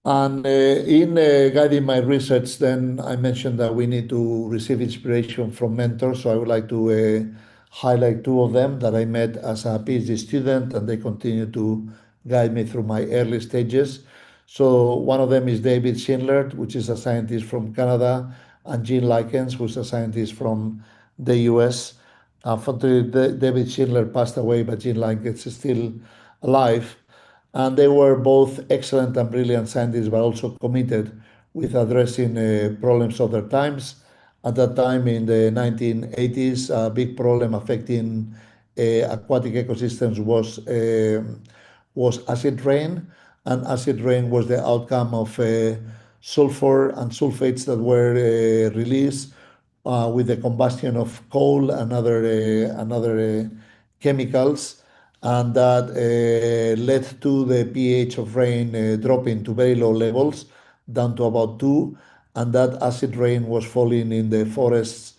And in guiding my research, then I mentioned that we need to receive inspiration from mentors. So I would like to highlight two of them that I met as a PhD student, and they continue to guide me through my early stages. So one of them is David Schindler, which is a scientist from Canada, and Jean Likens, who's a scientist from the US. Unfortunately, David Schindler passed away, but Jean Likens is still alive. And they were both excellent and brilliant scientists, but also committed with addressing problems of their times. At that time, in the 1980s, a big problem affecting aquatic ecosystems was acid rain, and acid rain was the outcome of sulfur and sulfates that were released with the combustion of coal and other chemicals, and that led to the pH of rain dropping to very low levels, down to about 2, and that acid rain was falling in the forests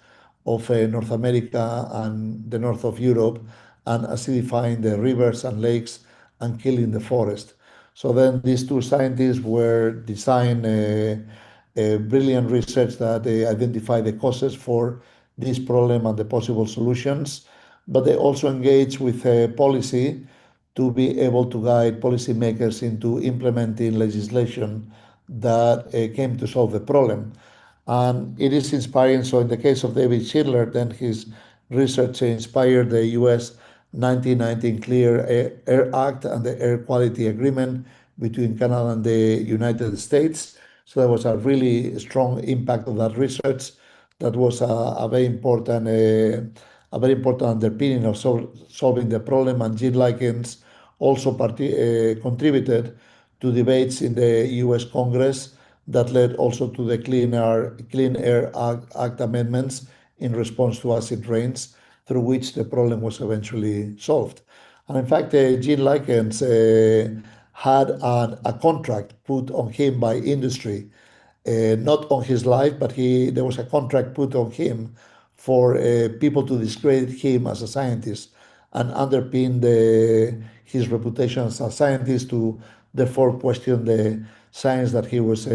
of North America and the north of Europe, and acidifying the rivers and lakes and killing the forest. So then these two scientists were designing brilliant research that they identify the causes for this problem and the possible solutions, but they also engage with policy to be able to guide policymakers into implementing legislation that came to solve the problem. And it is inspiring. So in the case of David Schindler, then his research inspired the US 1919 Clear Air Act and the Air Quality Agreement between Canada and the United States. So there was a really strong impact of that research. That was a very important underpinning of solving the problem. And Jean Likens also contributed to debates in the U.S. Congress that led also to the Clean Air Act amendments in response to acid rains, through which the problem was eventually solved. And in fact, Jean Likens had a contract put on him by industry, not on his life, but there was a contract put on him for people to discredit him as a scientist and underpin his reputation as a scientist, to therefore question the science that he was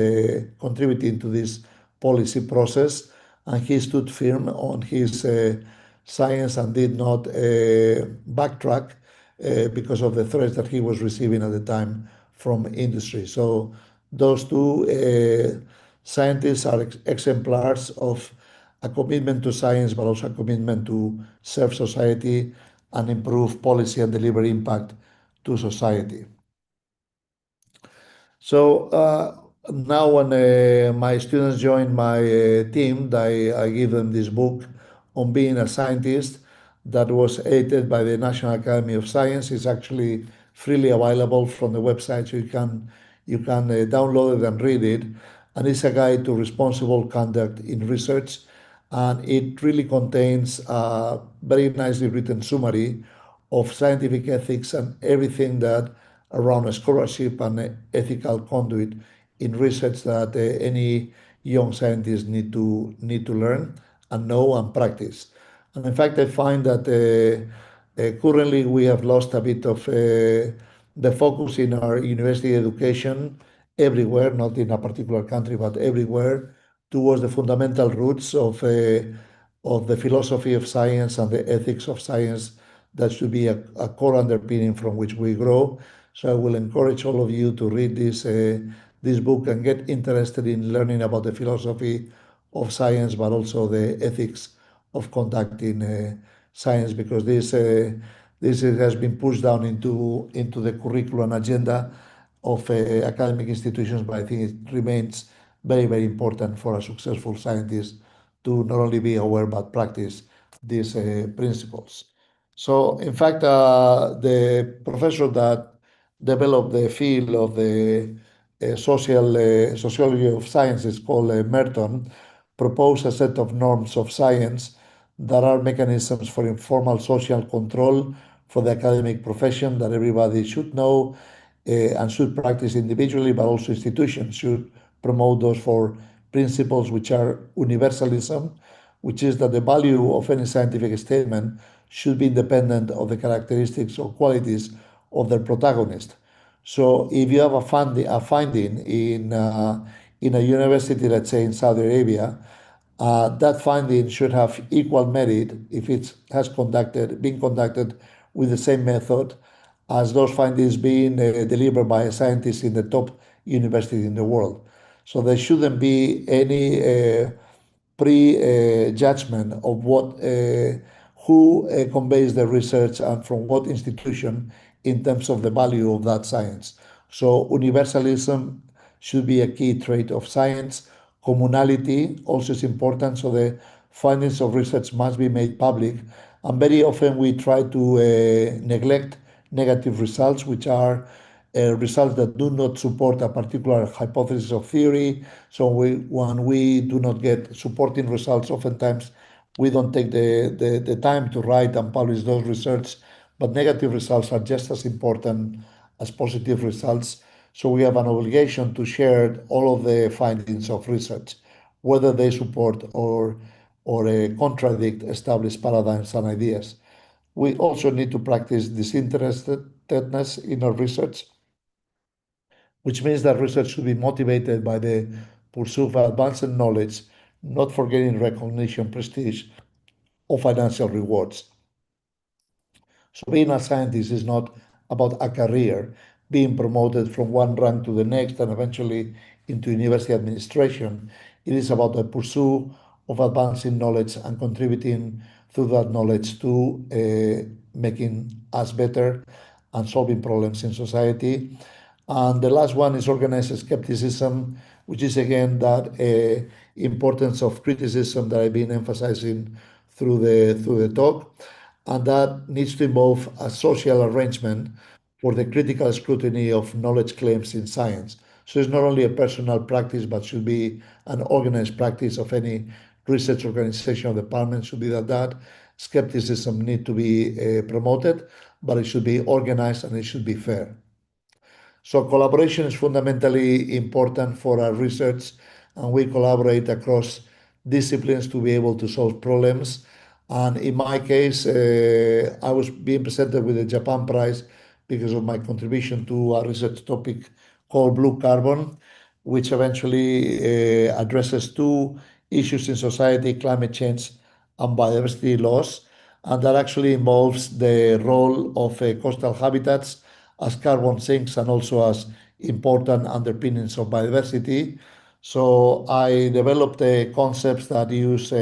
contributing to this policy process. And he stood firm on his science and did not backtrack because of the threats that he was receiving at the time from industry. So those two scientists are exemplars of a commitment to science, but also a commitment to serve society and improve policy and deliver impact to society. So now when my students join my team, I give them this book on being a scientist that was edited by the National Academy of Science. It's actually freely available from the website, so you can download it and read it. And it's a guide to responsible conduct in research, and it really contains a very nicely written summary of scientific ethics and everything that around scholarship and ethical conduit in research that any young scientist need to learn and know and practice. And in fact, I find that currently we have lost a bit of the focus in our university education everywhere, not in a particular country, but everywhere, towards the fundamental roots of the philosophy of science and the ethics of science. That should be a core underpinning from which we grow. So I will encourage all of you to read this book and get interested in learning about the philosophy of science, but also the ethics of conducting science, because this has been pushed down into the curriculum agenda of academic institutions, but I think it remains very, very important for a successful scientist to not only be aware but practice these principles. So, in fact, the professor that developed the field of the sociology of sciences, called Merton, proposed a set of norms of science that are mechanisms for informal social control, for the academic profession that everybody should know and should practice individually, but also institutions should promote those four principles, which are universalism, which is that the value of any scientific statement should be independent of the characteristics or qualities of their protagonist. So if you have a finding in a university, let's say in Saudi Arabia, that finding should have equal merit if it has been conducted with the same method as those findings being delivered by a scientist in the top university in the world. So there shouldn't be any pre-judgment of who conveys the research and from what institution in terms of the value of that science. So universalism should be a key trait of science. Communality also is important, so the findings of research must be made public. And very often we try to neglect negative results, which are results that do not support a particular hypothesis or theory. So when we do not get supporting results, oftentimes we don't take the time to write and publish those research, but negative results are just as important as positive results. So we have an obligation to share all of the findings of research, whether they support or contradict established paradigms and ideas. We also need to practice disinterestedness in our research, which means that research should be motivated by the pursuit of advanced knowledge, not for getting recognition, prestige, or financial rewards. So being a scientist is not about a career, being promoted from one rank to the next and eventually into university administration. It is about the pursuit of advancing knowledge and contributing through that knowledge to making us better and solving problems in society. And the last one is organized skepticism, which is again that importance of criticism that I've been emphasizing through the talk, and that needs to involve a social arrangement for the critical scrutiny of knowledge claims in science. So it's not only a personal practice, but should be an organized practice of any research organization or department. Should be that skepticism need to be promoted, but it should be organized and it should be fair. So collaboration is fundamentally important for our research, and we collaborate across disciplines to be able to solve problems. And in my case, I was being presented with the Japan Prize because of my contribution to a research topic called blue carbon, which eventually addresses two issues in society: climate change and biodiversity loss. And that actually involves the role of coastal habitats as carbon sinks and also as important underpinnings of biodiversity. So I developed concepts that use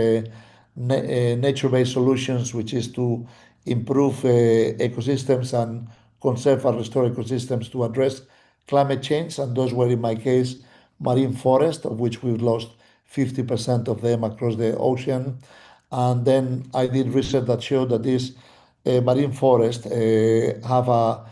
nature-based solutions, which is to improve ecosystems and conserve and restore ecosystems to address climate change. And those were, in my case, marine forests, of which we've lost 50% of them across the ocean. And then I did research that showed that these marine forests have a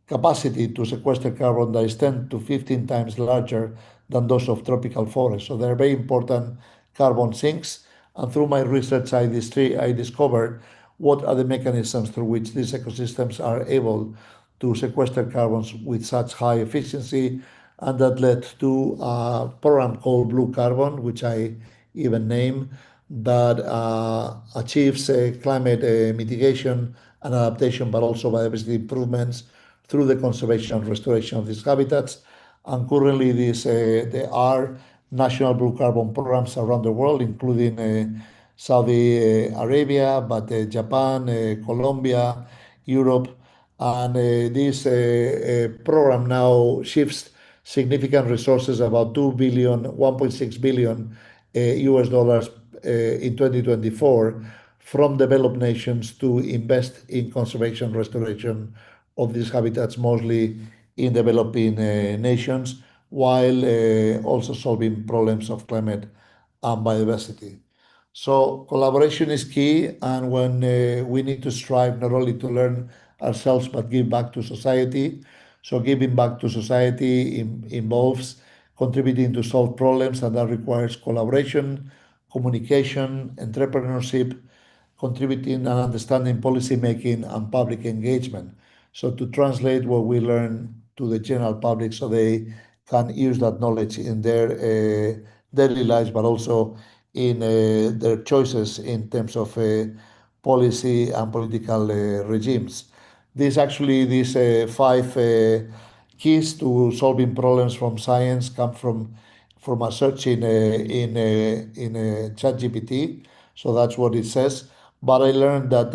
capacity to sequester carbon that is 10 to 15 times larger than those of tropical forests. So they're very important carbon sinks. And through my research, I discovered what are the mechanisms through which these ecosystems are able to sequester carbons with such high efficiency. And that led to a program called Blue Carbon, which I even name, that achieves climate mitigation and adaptation, but also biodiversity improvements through the conservation and restoration of these habitats. And currently, there are national blue carbon programs around the world, including Saudi Arabia, but Japan, Colombia, Europe. And this program now shifts significant resources, about 2 billion, 1.6 billion US dollars in 2024 from developed nations to invest in conservation restoration of these habitats, mostly in developing nations, while also solving problems of climate and biodiversity. So collaboration is key, and when we need to strive not only to learn ourselves, but give back to society. So giving back to society involves contributing to solve problems, and that requires collaboration, communication, entrepreneurship, contributing and understanding policy making and public engagement. So to translate what we learn to the general public so they can use that knowledge in their daily lives, but also in their choices in terms of policy and political regimes. These 5 keys to solving problems from science come from a search in ChatGPT. So that's what it says. But I learned that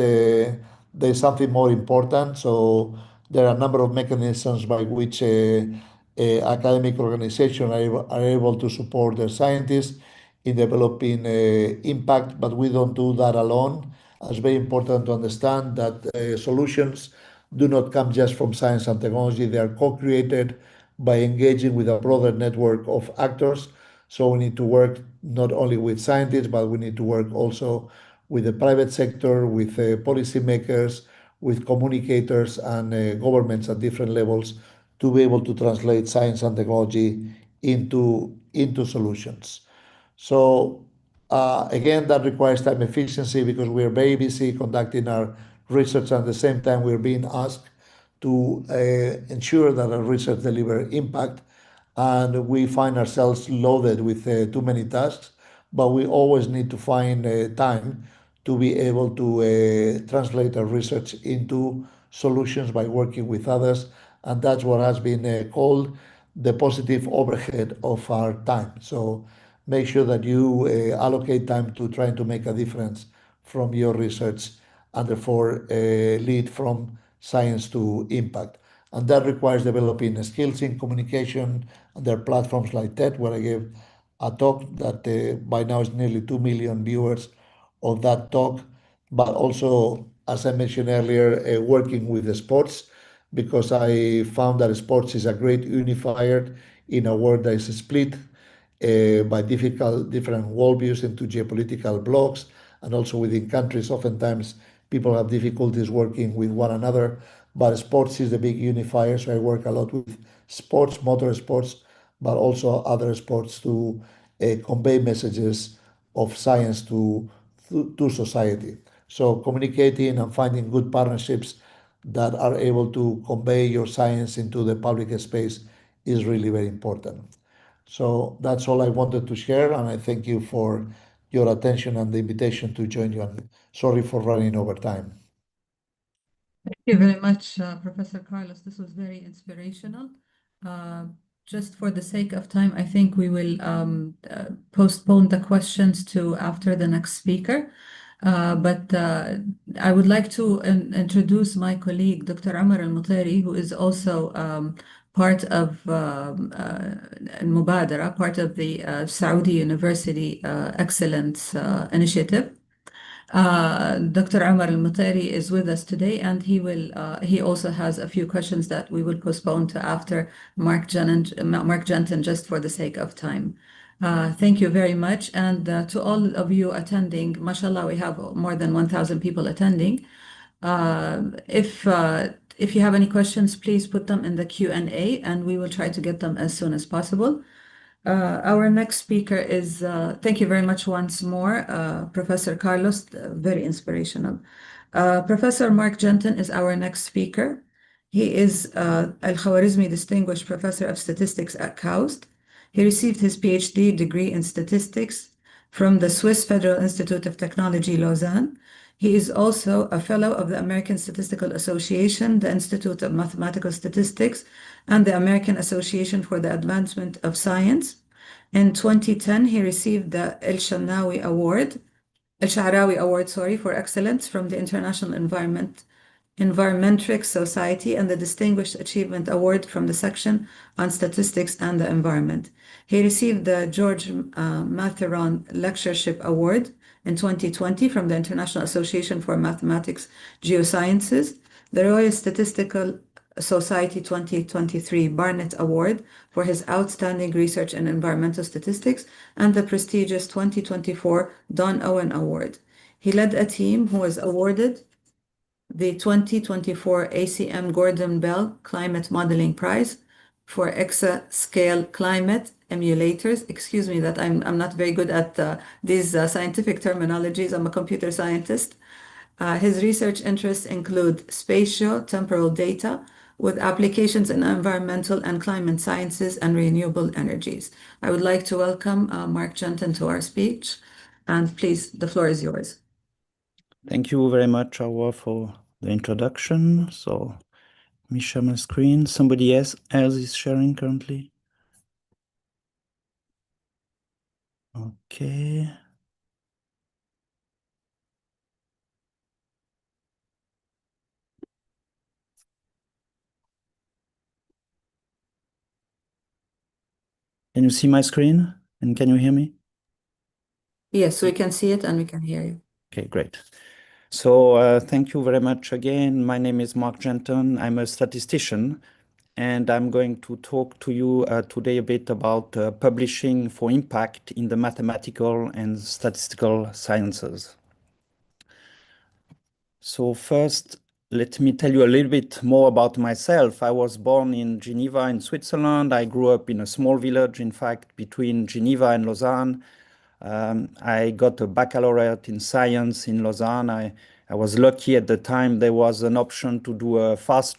there's something more important. So there are a number of mechanisms by which academic organizations are able to support their scientists in developing impact, but we don't do that alone. It's very important to understand that solutions do not come just from science and technology. They are co-created by engaging with a broader network of actors. So we need to work not only with scientists, but we need to work also with the private sector, with policymakers, with communicators and governments at different levels to be able to translate science and technology into solutions. So again, that requires time efficiency because we are very busy conducting our research, and at the same time we're being asked to ensure that our research deliver impact, and we find ourselves loaded with too many tasks, but we always need to find time to be able to translate our research into solutions by working with others, and that's what has been called the positive overhead of our time. So make sure that you allocate time to trying to make a difference from your research and therefore lead from science to impact. And that requires developing skills in communication. And there are platforms like TED where I gave a talk that by now is nearly 2 million viewers of that talk, but also, as I mentioned earlier, working with the sports, because I found that sports is a great unifier in a world that is split by different worldviews into geopolitical blocks, and also within countries. Oftentimes, people have difficulties working with one another, but sports is the big unifier. So I work a lot with sports, motor sports, but also other sports to convey messages of science to society. So communicating and finding good partnerships that are able to convey your science into the public space is really very important. So that's all I wanted to share, and I thank you for your attention and the invitation to join you. And sorry for running over time. Thank you very much, Professor Carlos. This was very inspirational. Just for the sake of time, I think we will postpone the questions to after the next speaker. But I would like to introduce my colleague, Dr. Omar Al-Muteri, who is also part of Mubadara, part of the Saudi University Excellence Initiative. Dr. Omar Al-Muteri is with us today, and he also has a few questions that we will postpone to after Marc Genton, just for the sake of time. Thank you very much. And to all of you attending, mashallah, we have more than 1,000 people attending. If you have any questions, please put them in the Q&A, and we will try to get them as soon as possible. Our next speaker is, thank you very much once more, Professor Carlos, very inspirational. Professor Marc Genton is our next speaker. He is Al-Khawarzmi Distinguished Professor of Statistics at KAUST. He received his PhD degree in statistics from the Swiss Federal Institute of Technology, Lausanne. He is also a fellow of the American Statistical Association, the Institute of Mathematical Statistics, and the American Association for the Advancement of Science. In 2010, he received the El-Sha'rawi Award, for excellence from the International Environmentrics Society and the Distinguished Achievement Award from the Section on Statistics and the Environment. He received the George Matheron Lectureship Award in 2020 from the International Association for Mathematics Geosciences, the Royal Statistical Society 2023 Barnett Award for his outstanding research in environmental statistics, and the prestigious 2024 Don Owen Award. He led a team who was awarded the 2024 ACM Gordon Bell Climate Modeling Prize for exascale climate emulators. Excuse me that I'm not very good at these scientific terminologies. I'm a computer scientist. His research interests include spatio-temporal data with applications in environmental and climate sciences and renewable energies. I would like to welcome Marc Genton to our speech. And please, the floor is yours. Thank you very much, Arwa, for the introduction. So let me share my screen. Somebody else is sharing currently. Okay. Can you see my screen? And can you hear me? Yes, we can see it and we can hear you. Okay, great. So thank you very much again. My name is Marc Genton. I'm a statistician, and I'm going to talk to you today a bit about publishing for impact in the mathematical and statistical sciences. So first, let me tell you a little bit more about myself. I was born in Geneva in Switzerland. I grew up in a small village, in fact, between Geneva and Lausanne. I got a baccalaureate in science in Lausanne. I was lucky at the time there was an option to do a fast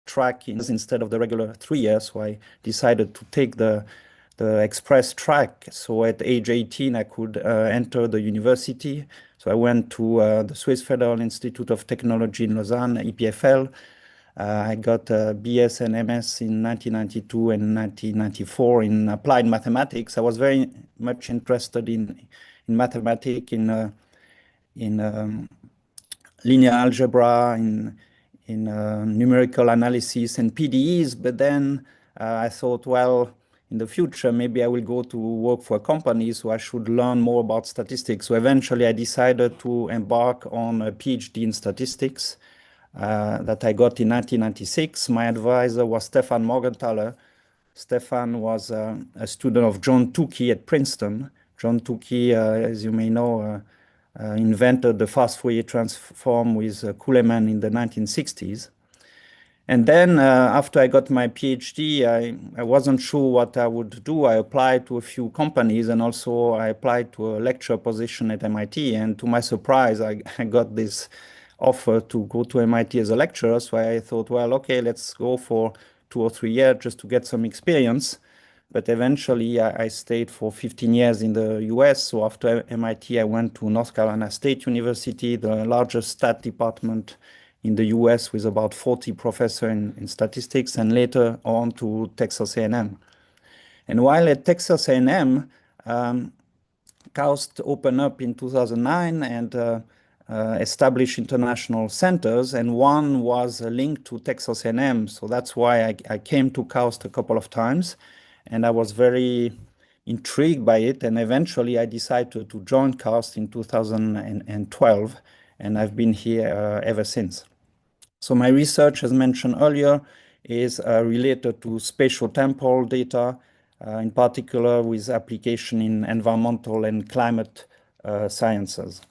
track instead of the regular 3 years, so I decided to take the express track. So at age 18, I could enter the university. So I went to the Swiss Federal Institute of Technology in Lausanne, EPFL. I got a BS and MS in 1992 and 1994 in applied mathematics. I was very much interested in mathematics, in linear algebra, in numerical analysis and PDEs. But then I thought, well, in the future, maybe I will go to work for a company, so I should learn more about statistics. So eventually I decided to embark on a PhD in statistics that I got in 1996. My advisor was Stefan Morgenthaler. Stefan was a student of John Tukey at Princeton. John Tukey, as you may know, invented the fast Fourier transform with Kuhleman in the 1960s. And then after I got my PhD, I wasn't sure what I would do. I applied to a few companies, and also I applied to a lecture position at MIT. And to my surprise, I got this offer to go to MIT as a lecturer. So I thought, well, okay, let's go for 2 or 3 years just to get some experience. But eventually I stayed for 15 years in the US. So after MIT, I went to North Carolina State University, the largest stat department in the US with about 40 professors in statistics, and later on to Texas A&M. And while at Texas A&M, KAUST opened up in 2009 and established international centers, and one was linked to Texas A&M. So that's why I came to KAUST a couple of times, and I was very intrigued by it. And eventually I decided to join KAUST in 2012, and I've been here ever since. So my research, as mentioned earlier, is related to spatial-temporal data, in particular with application in environmental and climate sciences.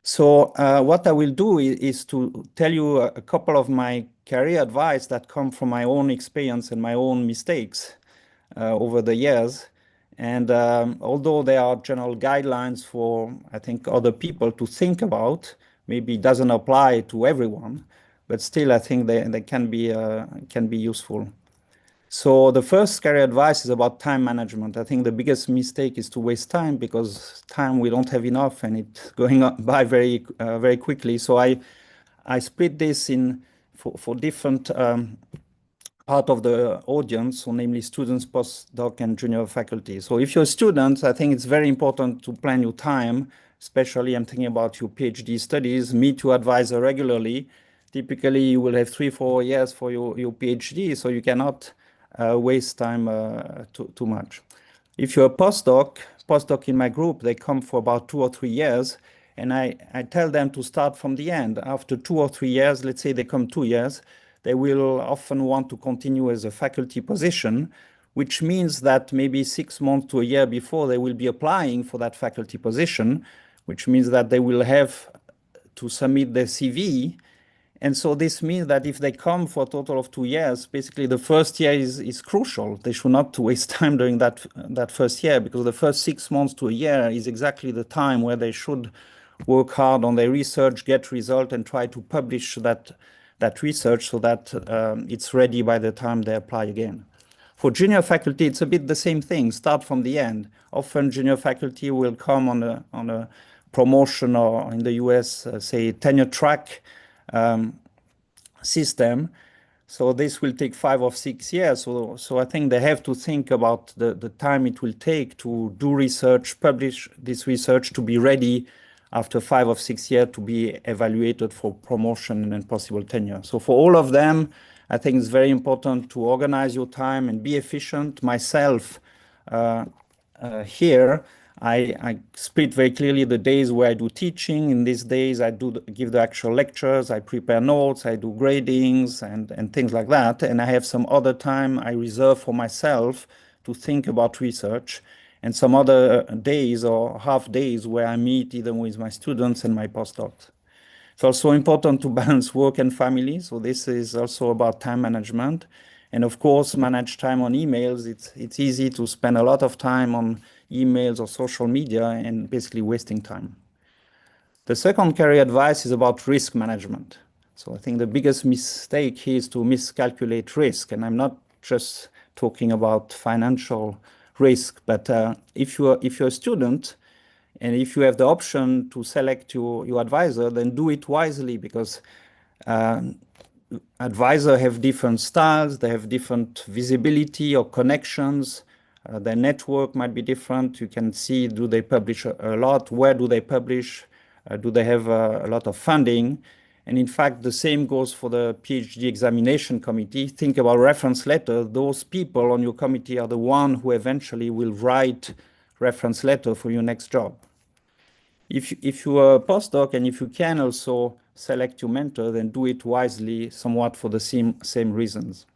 So what I will do is to tell you a couple of my career advice that come from my own experience and my own mistakes over the years. And although there are general guidelines for, I think, other people to think about, maybe it doesn't apply to everyone, but still I think they can be useful. So the first career advice is about time management. I think the biggest mistake is to waste time, because time we don't have enough and it's going by very quickly. So I split this in for different part of the audience, so namely students, postdoc, and junior faculty. So if you're a student, I think it's very important to plan your time, especially I'm thinking about your PhD studies, meet your advisor regularly. Typically, you will have 3-4 years for your PhD, so you cannot waste time too much. If you're a postdoc in my group, they come for about 2 or 3 years, and I tell them to start from the end. After 2 or 3 years, let's say they come 2 years, they will often want to continue as a faculty position, which means that maybe 6 months to a year before they will be applying for that faculty position, which means that they will have to submit their CV. And so this means that if they come for a total of 2 years, basically the first year is crucial. They should not waste time during that first year, because the first 6 months to a year is exactly the time where they should work hard on their research, get result, and try to publish that research so that it's ready by the time they apply again. For junior faculty, it's a bit the same thing, start from the end. Often junior faculty will come on a promotion, or in the US, say tenure track system. So this will take 5 or 6 years. So I think they have to think about the time it will take to do research, publish this research, to be ready after 5 or 6 years to be evaluated for promotion and possible tenure. So for all of them, I think it's very important to organize your time and be efficient. Myself, here, I split very clearly the days where I do teaching. In these days, I do give the actual lectures, I prepare notes, I do gradings and things like that. And I have some other time I reserve for myself to think about research, and some other days or half days where I meet either with my students and my postdocs. It's also important to balance work and family. So this is also about time management. And of course, manage time on emails. It's easy to spend a lot of time on emails or social media and basically wasting time. The second career advice is about risk management. So I think the biggest mistake here is to miscalculate risk. And I'm not just talking about financial risk, but if you're a student, and if you have the option to select your advisor, then do it wisely, because advisors have different styles, they have different visibility or connections, their network might be different. You can see, do they publish a lot? Where do they publish? Do they have a lot of funding? And in fact, the same goes for the PhD examination committee. Think about reference letter. Those people on your committee are the ones who eventually will write reference letter for your next job. If you are a postdoc and if you can also select your mentor, then do it wisely, somewhat for the same reasons.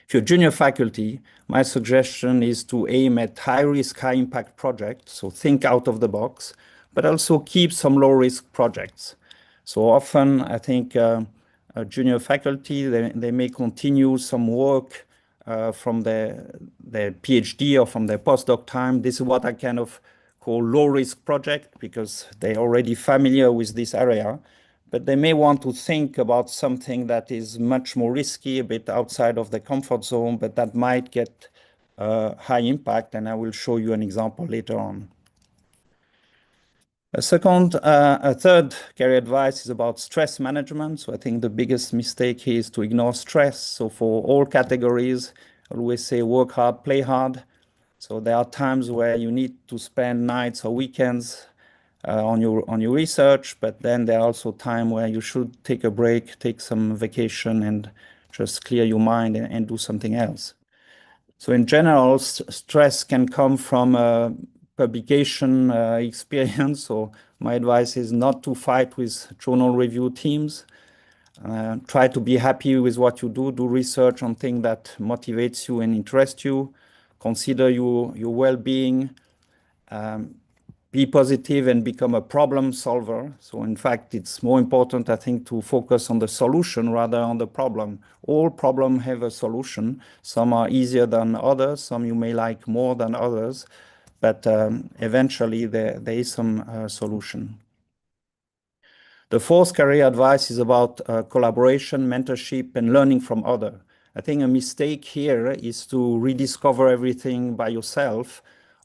If you're junior faculty, my suggestion is to aim at high-risk, high-impact projects. So think out of the box, but also keep some low-risk projects. So often, I think junior faculty, they may continue some work from their PhD or from their postdoc time. This is what I kind of call low-risk project, because they're already familiar with this area. But they may want to think about something that is much more risky, a bit outside of the comfort zone, but that might get high impact. And I will show you an example later on. A third career advice is about stress management. So I think the biggest mistake here is to ignore stress. So for all categories, I always say work hard, play hard. So there are times where you need to spend nights or weekends on your research, but then there are also times where you should take a break, take some vacation, and just clear your mind and do something else. So in general, stress can come from publication experience. So my advice is not to fight with journal review teams. Try to be happy with what you do. Do research on things that motivates you and interest you. Consider your well-being. Be positive and become a problem solver. So in fact, it's more important, I think, to focus on the solution rather on the problem. All problems have a solution. Some are easier than others. Some you may like more than others. But eventually, there is some solution. The fourth career advice is about collaboration, mentorship, and learning from others. I think a mistake here is to rediscover everything by yourself,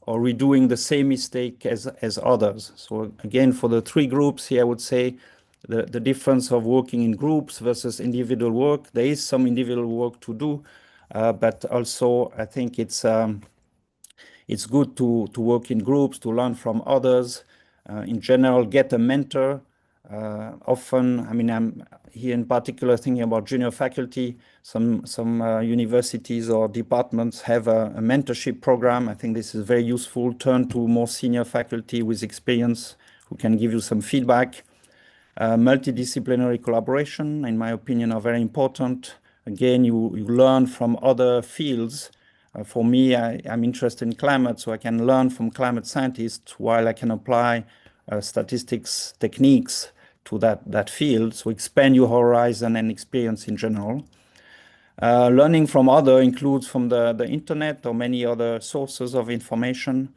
or redoing the same mistake as others. So again, for the 3 groups here, I would say the difference of working in groups versus individual work. There is some individual work to do, but also I think it's good to work in groups, to learn from others. In general, get a mentor. Often, I mean, I'm here in particular thinking about junior faculty. Some universities or departments have a mentorship program. I think this is very useful. Turn to more senior faculty with experience who can give you some feedback. Multidisciplinary collaboration, in my opinion, are very important. Again, you learn from other fields. For me, I'm interested in climate, so I can learn from climate scientists while I can apply statistics techniques to that field. So expand your horizon and experience in general. Learning from other includes from the internet or many other sources of information.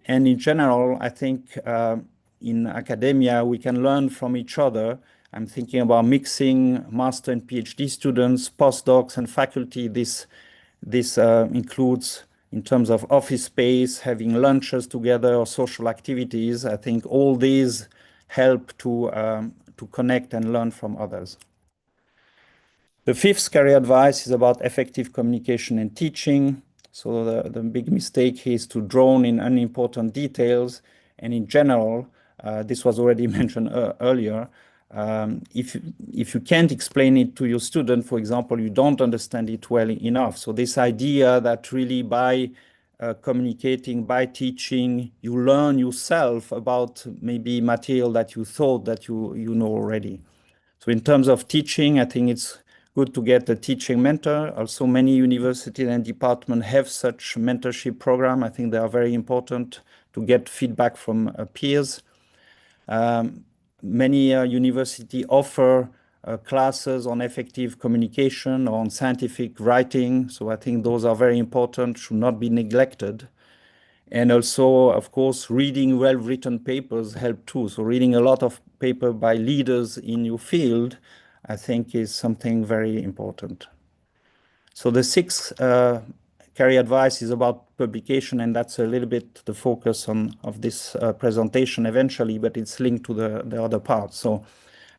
And in general, I think in academia, we can learn from each other. I'm thinking about mixing master and PhD students, postdocs, and faculty. This includes, in terms of office space, having lunches together or social activities. I think all these help to connect and learn from others. The fifth career advice is about effective communication and teaching. So the big mistake is to drown in unimportant details. And in general, this was already mentioned earlier, if you can't explain it to your student, for example, you don't understand it well enough. So this idea that really by communicating, by teaching, you learn yourself about maybe material that you thought that you know already. So in terms of teaching, I think it's good to get a teaching mentor. Also, many universities and departments have such mentorship program. I think they are very important to get feedback from peers. Many universities offer classes on effective communication, on scientific writing. So I think those are very important, should not be neglected. And also, of course, reading well-written papers help too. So reading a lot of paper by leaders in your field, I think, is something very important. So the sixth career advice is about publication, and that's a little bit the focus of this presentation eventually, but it's linked to the other parts. So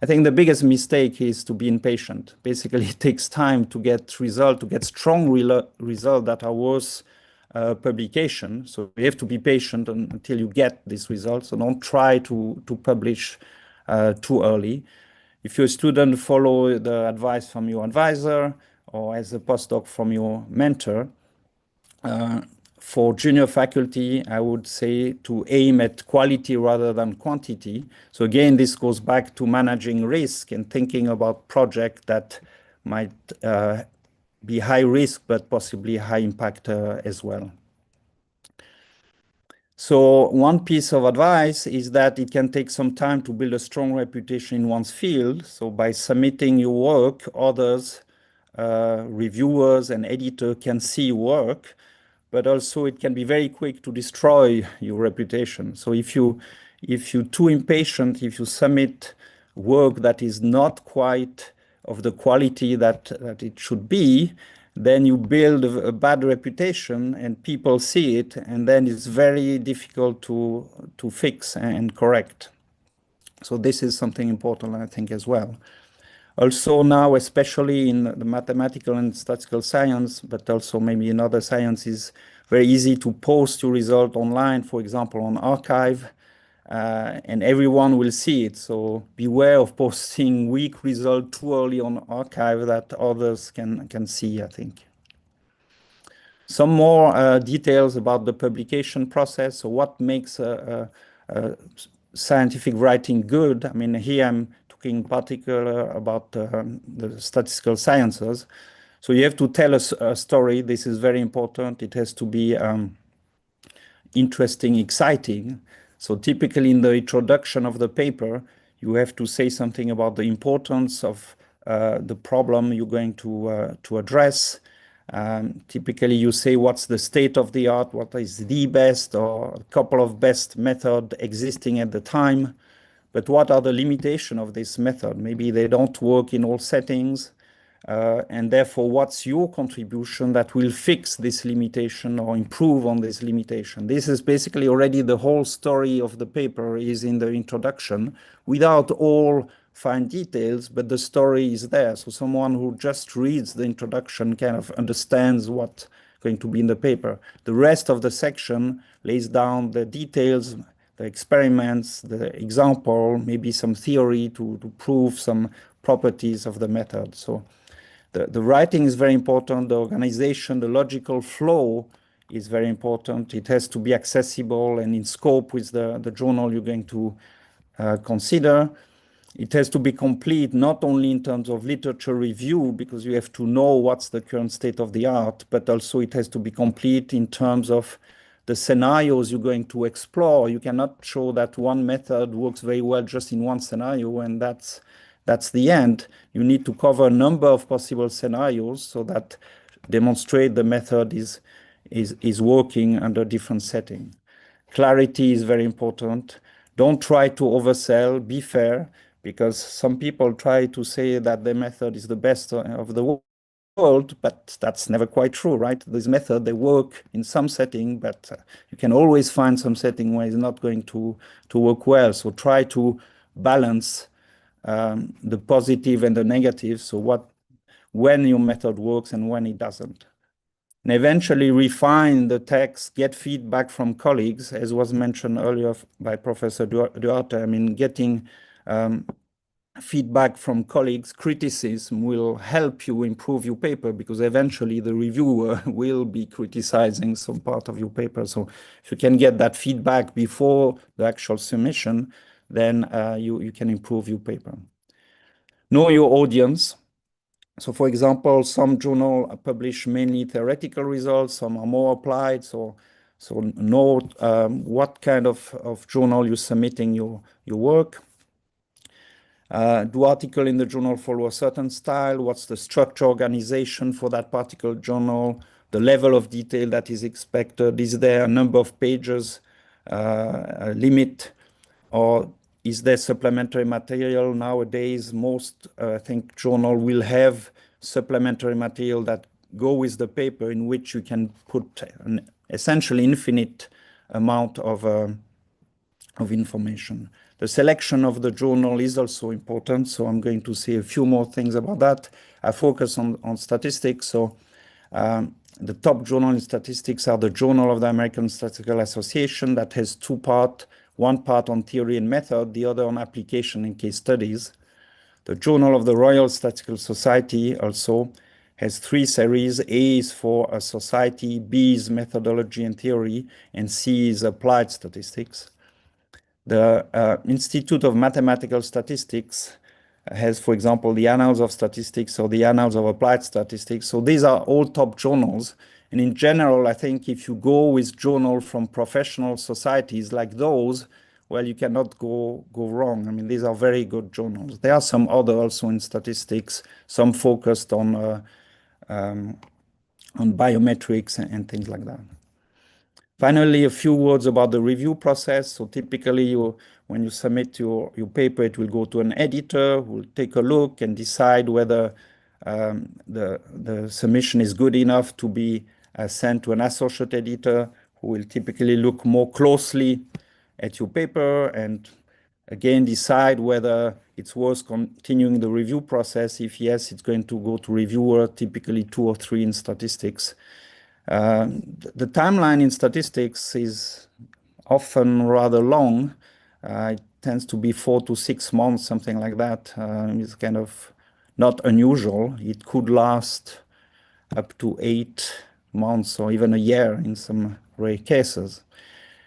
I think the biggest mistake is to be impatient. Basically, it takes time to get results, to get strong results that are worth publication. So you have to be patient until you get these results. So don't try to publish too early. If you're a student, follow the advice from your advisor or as a postdoc from your mentor. For junior faculty, I would say to aim at quality rather than quantity. So again, this goes back to managing risk and thinking about projects that might be high risk, but possibly high impact as well. So one piece of advice is that it can take some time to build a strong reputation in one's field. So by submitting your work, others, reviewers and editors can see your work, but also it can be very quick to destroy your reputation. So if you're too impatient, if you submit work that is not quite of the quality that it should be, then you build a bad reputation and people see it, and then it's very difficult to fix and correct. So this is something important, I think, as well. Also now, especially in the mathematical and statistical science, but also maybe in other sciences, very easy to post your result online, for example, on arXiv, and everyone will see it. So beware of posting weak result too early on arXiv that others can see, I think. Some more details about the publication process. So what makes scientific writing good? I mean, here I'm in particular about the statistical sciences. So you have to tell a story. This is very important. It has to be interesting, exciting. So typically in the introduction of the paper, you have to say something about the importance of the problem you're going to address. Typically you say what's the state of the art, what is the best or a couple of best methods existing at the time. But what are the limitations of this method? Maybe they don't work in all settings. And therefore, what's your contribution that will fix this limitation or improve on this limitation? This is basically already the whole story of the paper is in the introduction without all fine details, but the story is there. So someone who just reads the introduction kind of understands what's going to be in the paper. The rest of the section lays down the details, the experiments, the example, maybe some theory to prove some properties of the method. So the writing is very important. The organization, the logical flow is very important. It has to be accessible and in scope with the journal you're going to consider. It has to be complete, not only in terms of literature review, because you have to know what's the current state of the art, but also it has to be complete in terms of the scenarios you're going to explore. You cannot show that one method works very well just in one scenario, and that's the end. You need to cover a number of possible scenarios so that demonstrate the method is working under different setting. Clarity is very important. Don't try to oversell, be fair, because some people try to say that their method is the best of the world, but that's never quite true, right? This method, they work in some setting, but you can always find some setting where it's not going to work well. So try to balance the positive and the negative. So when your method works and when it doesn't. And eventually refine the text, get feedback from colleagues, as was mentioned earlier by Professor Duarte. I mean, getting feedback from colleagues, criticism will help you improve your paper, because eventually the reviewer will be criticizing some part of your paper. So if you can get that feedback before the actual submission, then you can improve your paper. Know your audience. So for example, some journals publish mainly theoretical results, some are more applied. So know what kind of journal you're submitting your work. Do article in the journal follow a certain style? What's the structure organization for that particular journal? The level of detail that is expected? Is there a number of pages limit? Or is there supplementary material? Nowadays, most, I think, journal will have supplementary material that go with the paper, in which you can put an essentially infinite amount of information. The selection of the journal is also important, so I'm going to say a few more things about that. I focus on statistics. So the top journal in statistics are the Journal of the American Statistical Association, that has two parts. One part on theory and method, the other on application and case studies. The Journal of the Royal Statistical Society also has 3 series. A is for a society, B is methodology and theory, and C is applied statistics. The Institute of Mathematical Statistics has, for example, the Annals of Statistics or the Annals of Applied Statistics. So these are all top journals. And in general, I think if you go with journals from professional societies like those, well, you cannot go wrong. I mean, these are very good journals. There are some other also in statistics, some focused on biometrics and things like that. Finally, a few words about the review process. So typically, when you submit your paper, it will go to an editor who will take a look and decide whether the submission is good enough to be sent to an associate editor, who will typically look more closely at your paper and again decide whether it's worth continuing the review process. If yes, it's going to go to reviewer, typically 2 or 3 in statistics. The timeline in statistics is often rather long. It tends to be 4 to 6 months, something like that. It's kind of not unusual. It could last up to 8 months or even a year in some rare cases.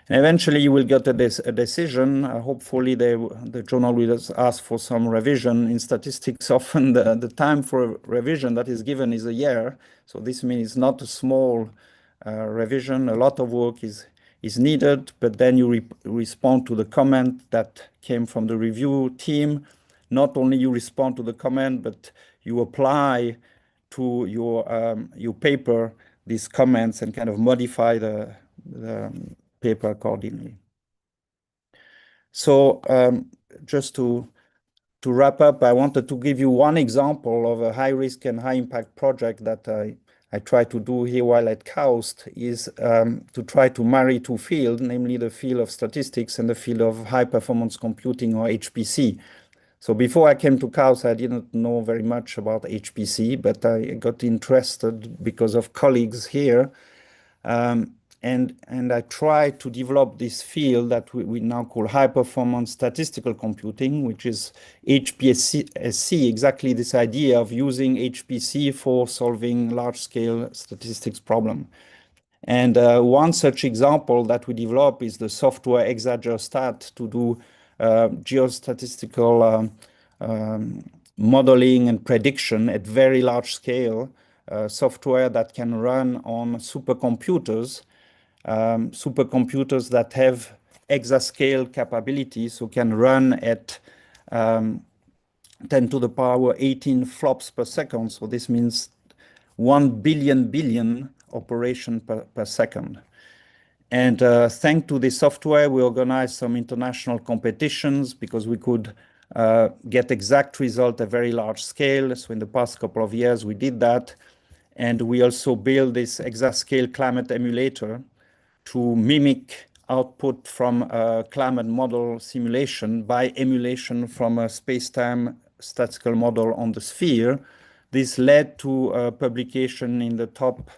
And eventually you will get a decision. Hopefully the journal will ask for some revision. In statistics, often the time for revision that is given is a year. So this means it's not a small revision. A lot of work is needed, but then you respond to the comment that came from the review team. Not only you respond to the comment, but you apply to your paper these comments and kind of modify the paper accordingly. So just to wrap up, I wanted to give you one example of a high risk and high impact project that I try to do here while at KAUST, is to try to marry 2 fields, namely the field of statistics and the field of high performance computing, or HPC. So before I came to KAUST, I didn't know very much about HPC, but I got interested because of colleagues here. And I tried to develop this field that we now call high-performance statistical computing, which is HPSC, exactly this idea of using HPC for solving large-scale statistics problem. And one such example that we develop is the software ExagerStat to do geostatistical modeling and prediction at very large scale, software that can run on supercomputers. supercomputers that have exascale capability, so can run at 10 to the power 18 flops per second. So this means 1 billion operation per second. And thanks to this software, we organized some international competitions because we could get exact result at very large scale. So in the past couple of years, we did that. And we also built this exascale climate emulator to mimic output from a climate model simulation by emulation from a space-time statistical model on the sphere. This led to a publication in the top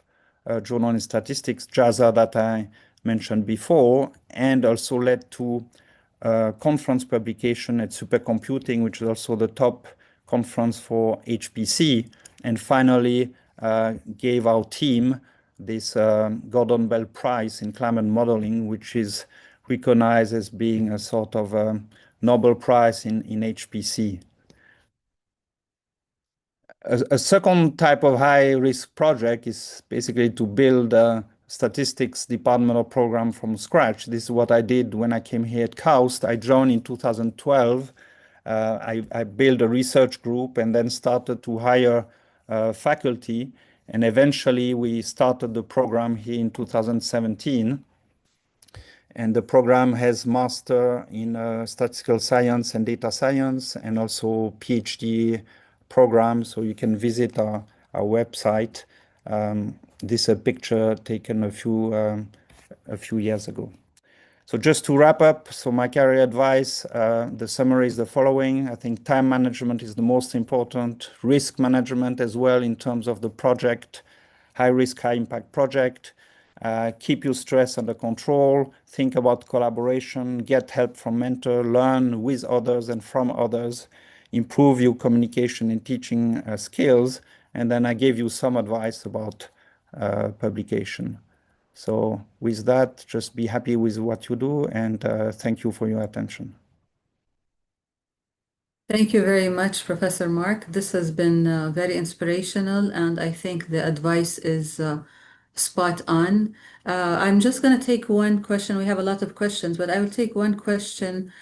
journal in statistics, JASA, that I mentioned before, and also led to a conference publication at Supercomputing, which is also the top conference for HPC, and finally gave our team this Gordon Bell Prize in climate modeling, which is recognized as being a sort of a Nobel Prize in HPC. A second type of high-risk project is basically to build a statistics departmental program from scratch. This is what I did when I came here at KAUST. I joined in 2012. I built a research group and then started to hire faculty. And eventually we started the program here in 2017. And the program has master in statistical science and data science, and also PhD program. So you can visit our website. This is a picture taken a few years ago. So just to wrap up, so my career advice, the summary is the following. I think time management is the most important, risk management as well in terms of the project, high risk, high impact project. Keep your stress under control, think about collaboration, get help from mentor, learn with others and from others, improve your communication and teaching skills. And then I gave you some advice about publication. So with that, just be happy with what you do, and thank you for your attention. Thank you very much, Professor Marc. This has been very inspirational, and I think the advice is spot on. I'm just going to take one question. We have a lot of questions, but I will take one question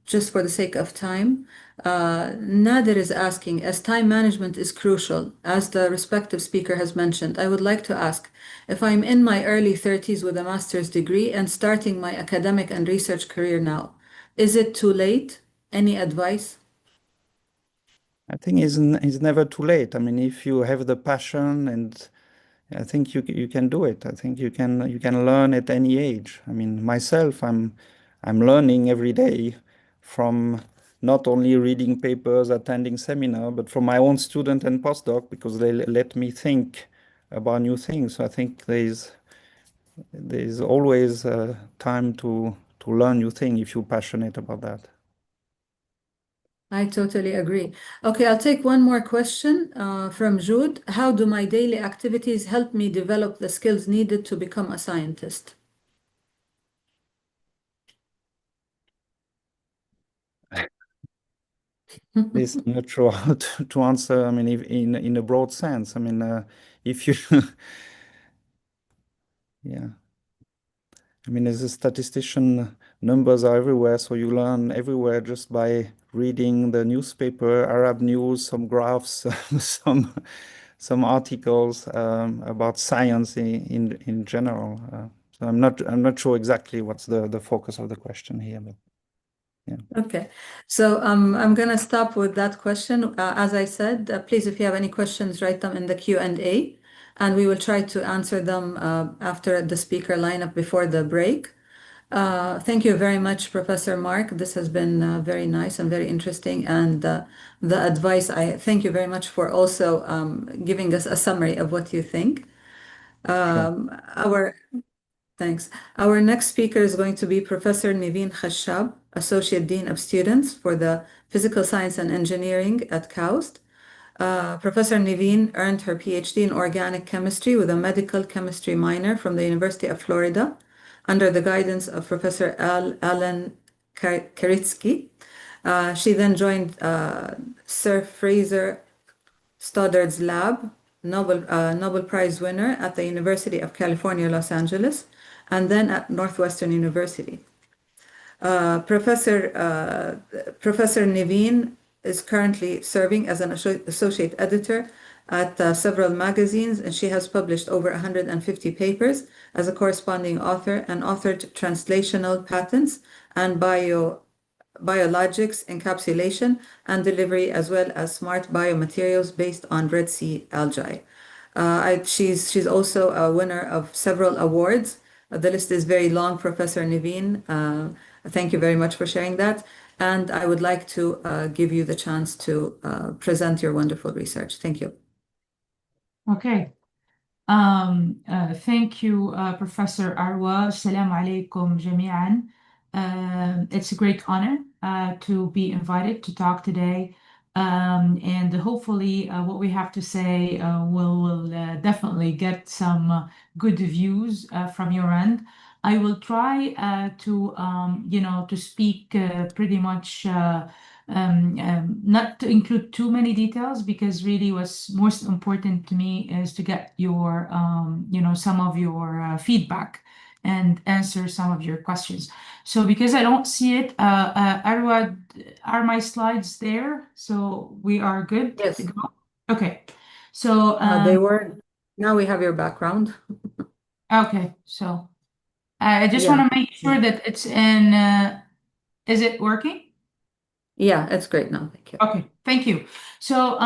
just for the sake of time. Nader is asking, as time management is crucial, as the respective speaker has mentioned, I would like to ask, if I'm in my early 30s with a master's degree and starting my academic and research career now, is it too late? Any advice? I think it's never too late. I mean, if you have the passion, and I think you can do it. I think you can learn at any age. I mean, myself, I'm learning every day from not only reading papers, attending seminar, but from my own student and postdoc, because they let me think about new things. So I think there's always time to learn new things if you're passionate about that. I totally agree. Okay, I'll take one more question from Jude. How do my daily activities help me develop the skills needed to become a scientist? This, I'm not sure how to answer. I mean, if in a broad sense. I mean, if you, yeah. I mean, as a statistician, numbers are everywhere, so you learn everywhere just by reading the newspaper, Arab news, some graphs, some articles about science in general. So I'm not sure exactly what's the focus of the question here, but yeah. Okay, so I'm going to stop with that question. As I said, please, if you have any questions, write them in the Q&A, and we will try to answer them after the speaker lineup before the break. Thank you very much, Professor Marc. This has been very nice and very interesting. And the advice, I thank you very much for also giving us a summary of what you think. Thanks. Our next speaker is going to be Professor Niveen Khashab, Associate Dean of Students for the Physical Science and Engineering at KAUST. Professor Niveen earned her PhD in organic chemistry with a medical chemistry minor from the University of Florida under the guidance of Professor Alan Karitsky. She then joined Sir Fraser Stoddard's lab, Nobel Prize winner at the University of California, Los Angeles, and then at Northwestern University. Professor Niveen is currently serving as an associate editor at several magazines, and she has published over 150 papers as a corresponding author and authored translational patents and biologics encapsulation and delivery, as well as smart biomaterials based on Red Sea algae. She's also a winner of several awards. The list is very long, Professor Niveen. Thank you very much for sharing that. And I would like to give you the chance to present your wonderful research. Thank you. Okay. Thank you, Professor Arwa. Assalamu alaikum jami'an. It's a great honor to be invited to talk today. And hopefully what we have to say will definitely get some good views from your end. I will try to speak pretty much not to include too many details, because really what's most important to me is to get your some of your feedback and answer some of your questions. So because I don't see it, Arwa, are my slides there? So we are good Yes. to go? Okay. So they were. Now we have your background. Okay. So I just want to make sure that it's in. Is it working? Yeah, it's great now. Thank you. Okay, thank you. So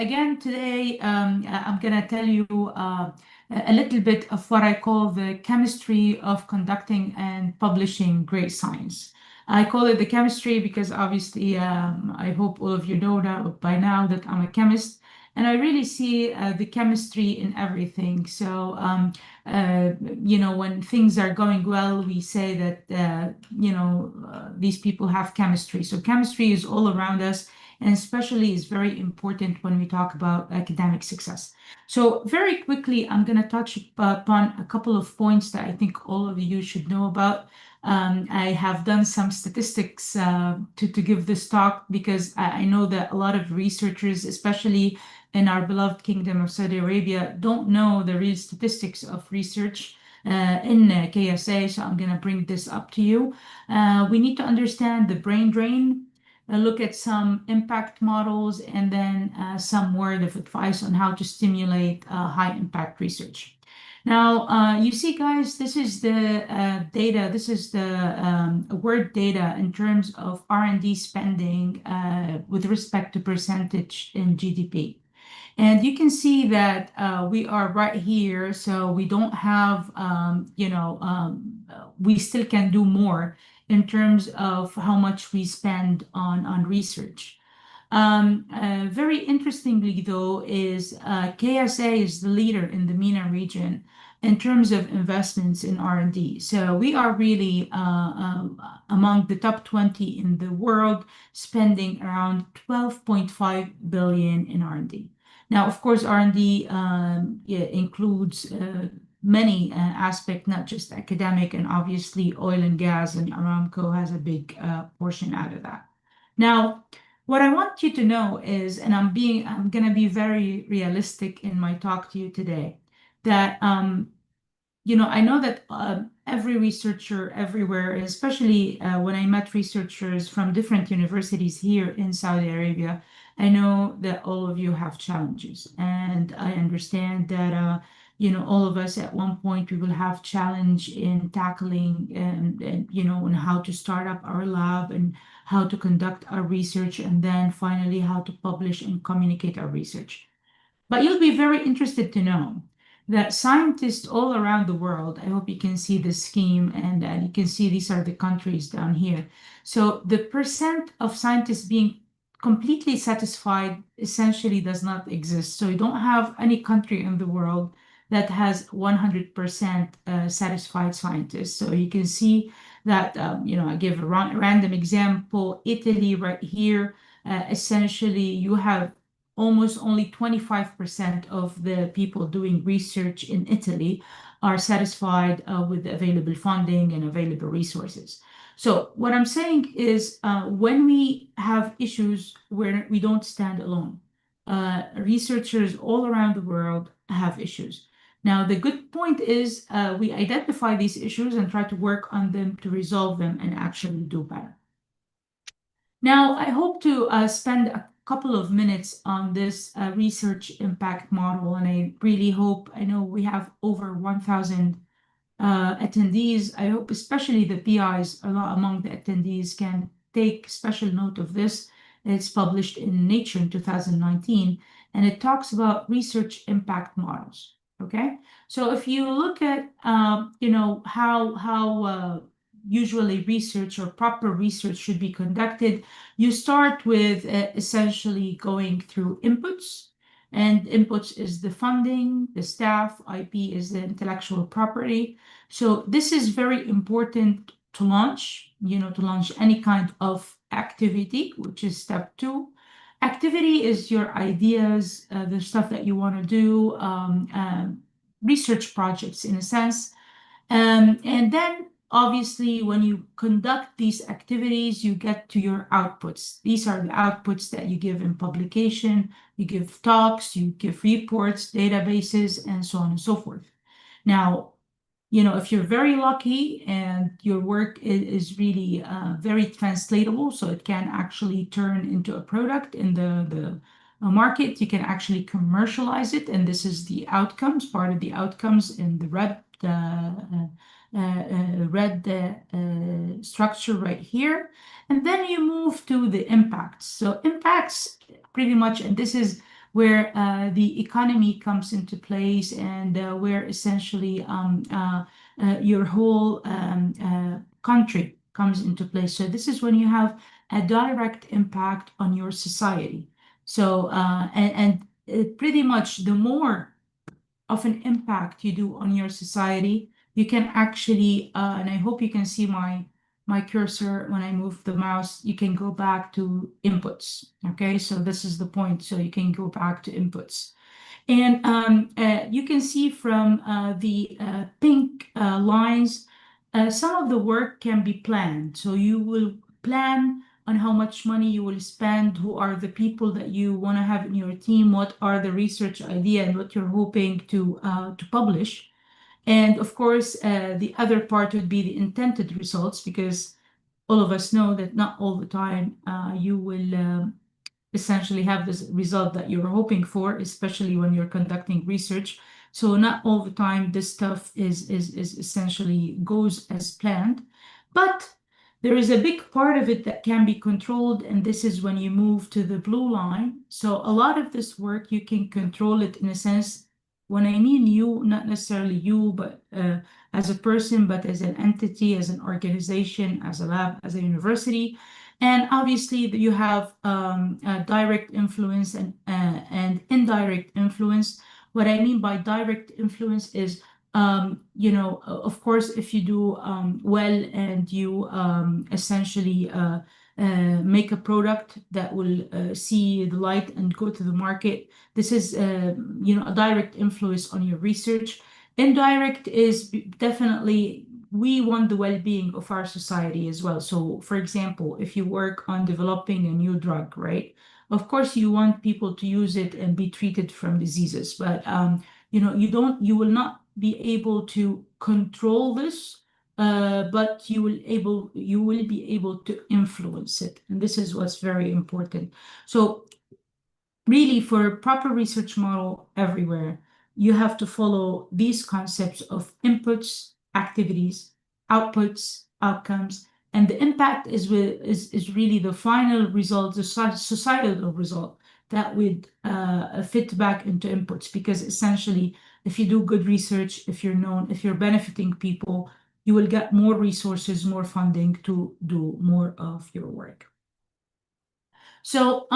again, today I'm going to tell you a little bit of what I call the chemistry of conducting and publishing great science. I call it the chemistry because obviously I hope all of you know that by now that I'm a chemist, and I really see the chemistry in everything. So when things are going well, we say that these people have chemistry. So chemistry is all around us, and especially is very important when we talk about academic success. So very quickly, I'm going to touch upon a couple of points that I think all of you should know about. I have done some statistics to give this talk, because I know that a lot of researchers, especially in our beloved Kingdom of Saudi Arabia, don't know the real statistics of research in KSA, so I'm going to bring this up to you. We need to understand the brain drain, look at some impact models, and then some word of advice on how to stimulate high impact research. Now, you see, guys, this is the data. This is the word data in terms of R&D spending with respect to percentage in GDP. And you can see that we are right here. So we don't have, we still can do more in terms of how much we spend on research. Very interestingly, though, is KSA is the leader in the MENA region in terms of investments in R&D. So we are really among the top 20 in the world, spending around 12.5 billion in R&D. Now, of course, R&D includes many aspects, not just academic, and obviously oil and gas, and Aramco has a big portion out of that. Now, what I want you to know is, and I'm going to be very realistic in my talk to you today, that I know that every researcher everywhere, especially when I met researchers from different universities here in Saudi Arabia, I know that all of you have challenges, and I understand that all of us at one point we will have challenge in tackling and how to start up our lab and how to conduct our research, and then finally how to publish and communicate our research. But you'll be very interested to know that scientists all around the world, I hope you can see the scheme, and you can see these are the countries down here. So the percent of scientists being completely satisfied essentially does not exist. So you don't have any country in the world that has 100% satisfied scientists. So you can see that, I give a random example, Italy right here, essentially you have almost only 25% of the people doing research in Italy are satisfied with the available funding and available resources. So what I'm saying is when we have issues where we don't stand alone, researchers all around the world have issues. Now, the good point is we identify these issues and try to work on them to resolve them and actually do better. Now, I hope to spend a couple of minutes on this research impact model, and I really hope, I know we have over 1,000 attendees. I hope especially the PIs among the attendees can take special note of this. It's published in Nature in 2019, and it talks about research impact models. Okay, so if you look at how usually research or proper research should be conducted, you start with essentially going through inputs. And inputs is the funding, the staff, IP is the intellectual property. So this is very important to launch, to launch any kind of activity, which is step 2. Activity is your ideas, the stuff that you want to do, research projects in a sense. And then obviously, when you conduct these activities, you get to your outputs. These are the outputs that you give in publication, you give talks, you give reports, databases, and so on and so forth. Now, if you're very lucky and your work is really very translatable, so it can actually turn into a product in the market, you can actually commercialize it. And this is the outcomes, part of the outcomes in the red structure right here. And then you move to the impacts. So impacts pretty much, and this is where the economy comes into place, and where essentially your whole country comes into place. So this is when you have a direct impact on your society. So pretty much the more of an impact you do on your society, you can actually, and I hope you can see my cursor when I move the mouse, you can go back to inputs. Okay, so this is the point. So you can go back to inputs. And you can see from the pink lines, some of the work can be planned. So you will plan on how much money you will spend, who are the people that you want to have in your team, what are the research idea, and what you're hoping to publish. And of course, the other part would be the intended results, because all of us know that not all the time you will essentially have this result that you're hoping for, especially when you're conducting research. So not all the time this stuff is essentially goes as planned, but there is a big part of it that can be controlled, and this is when you move to the blue line. So a lot of this work, you can control it in a sense. When I mean you, not necessarily you, but as a person, but as an entity, as an organization, as a lab, as a university. And obviously you have direct influence and indirect influence. What I mean by direct influence is, of course, if you do well and you essentially make a product that will see the light and go to the market, this is, a direct influence on your research. Indirect is definitely, we want the well-being of our society as well. So, for example, if you work on developing a new drug, right? Of course, you want people to use it and be treated from diseases, but you will not be able to control this, but you will be able to influence it, and this is what's very important. So, really, for a proper research model everywhere, you have to follow these concepts of inputs, activities, outputs, outcomes, and the impact is really the final result, the societal result that would fit back into inputs. Because essentially, if you do good research, if you're known, if you're benefiting people, you will get more resources, more funding to do more of your work. So,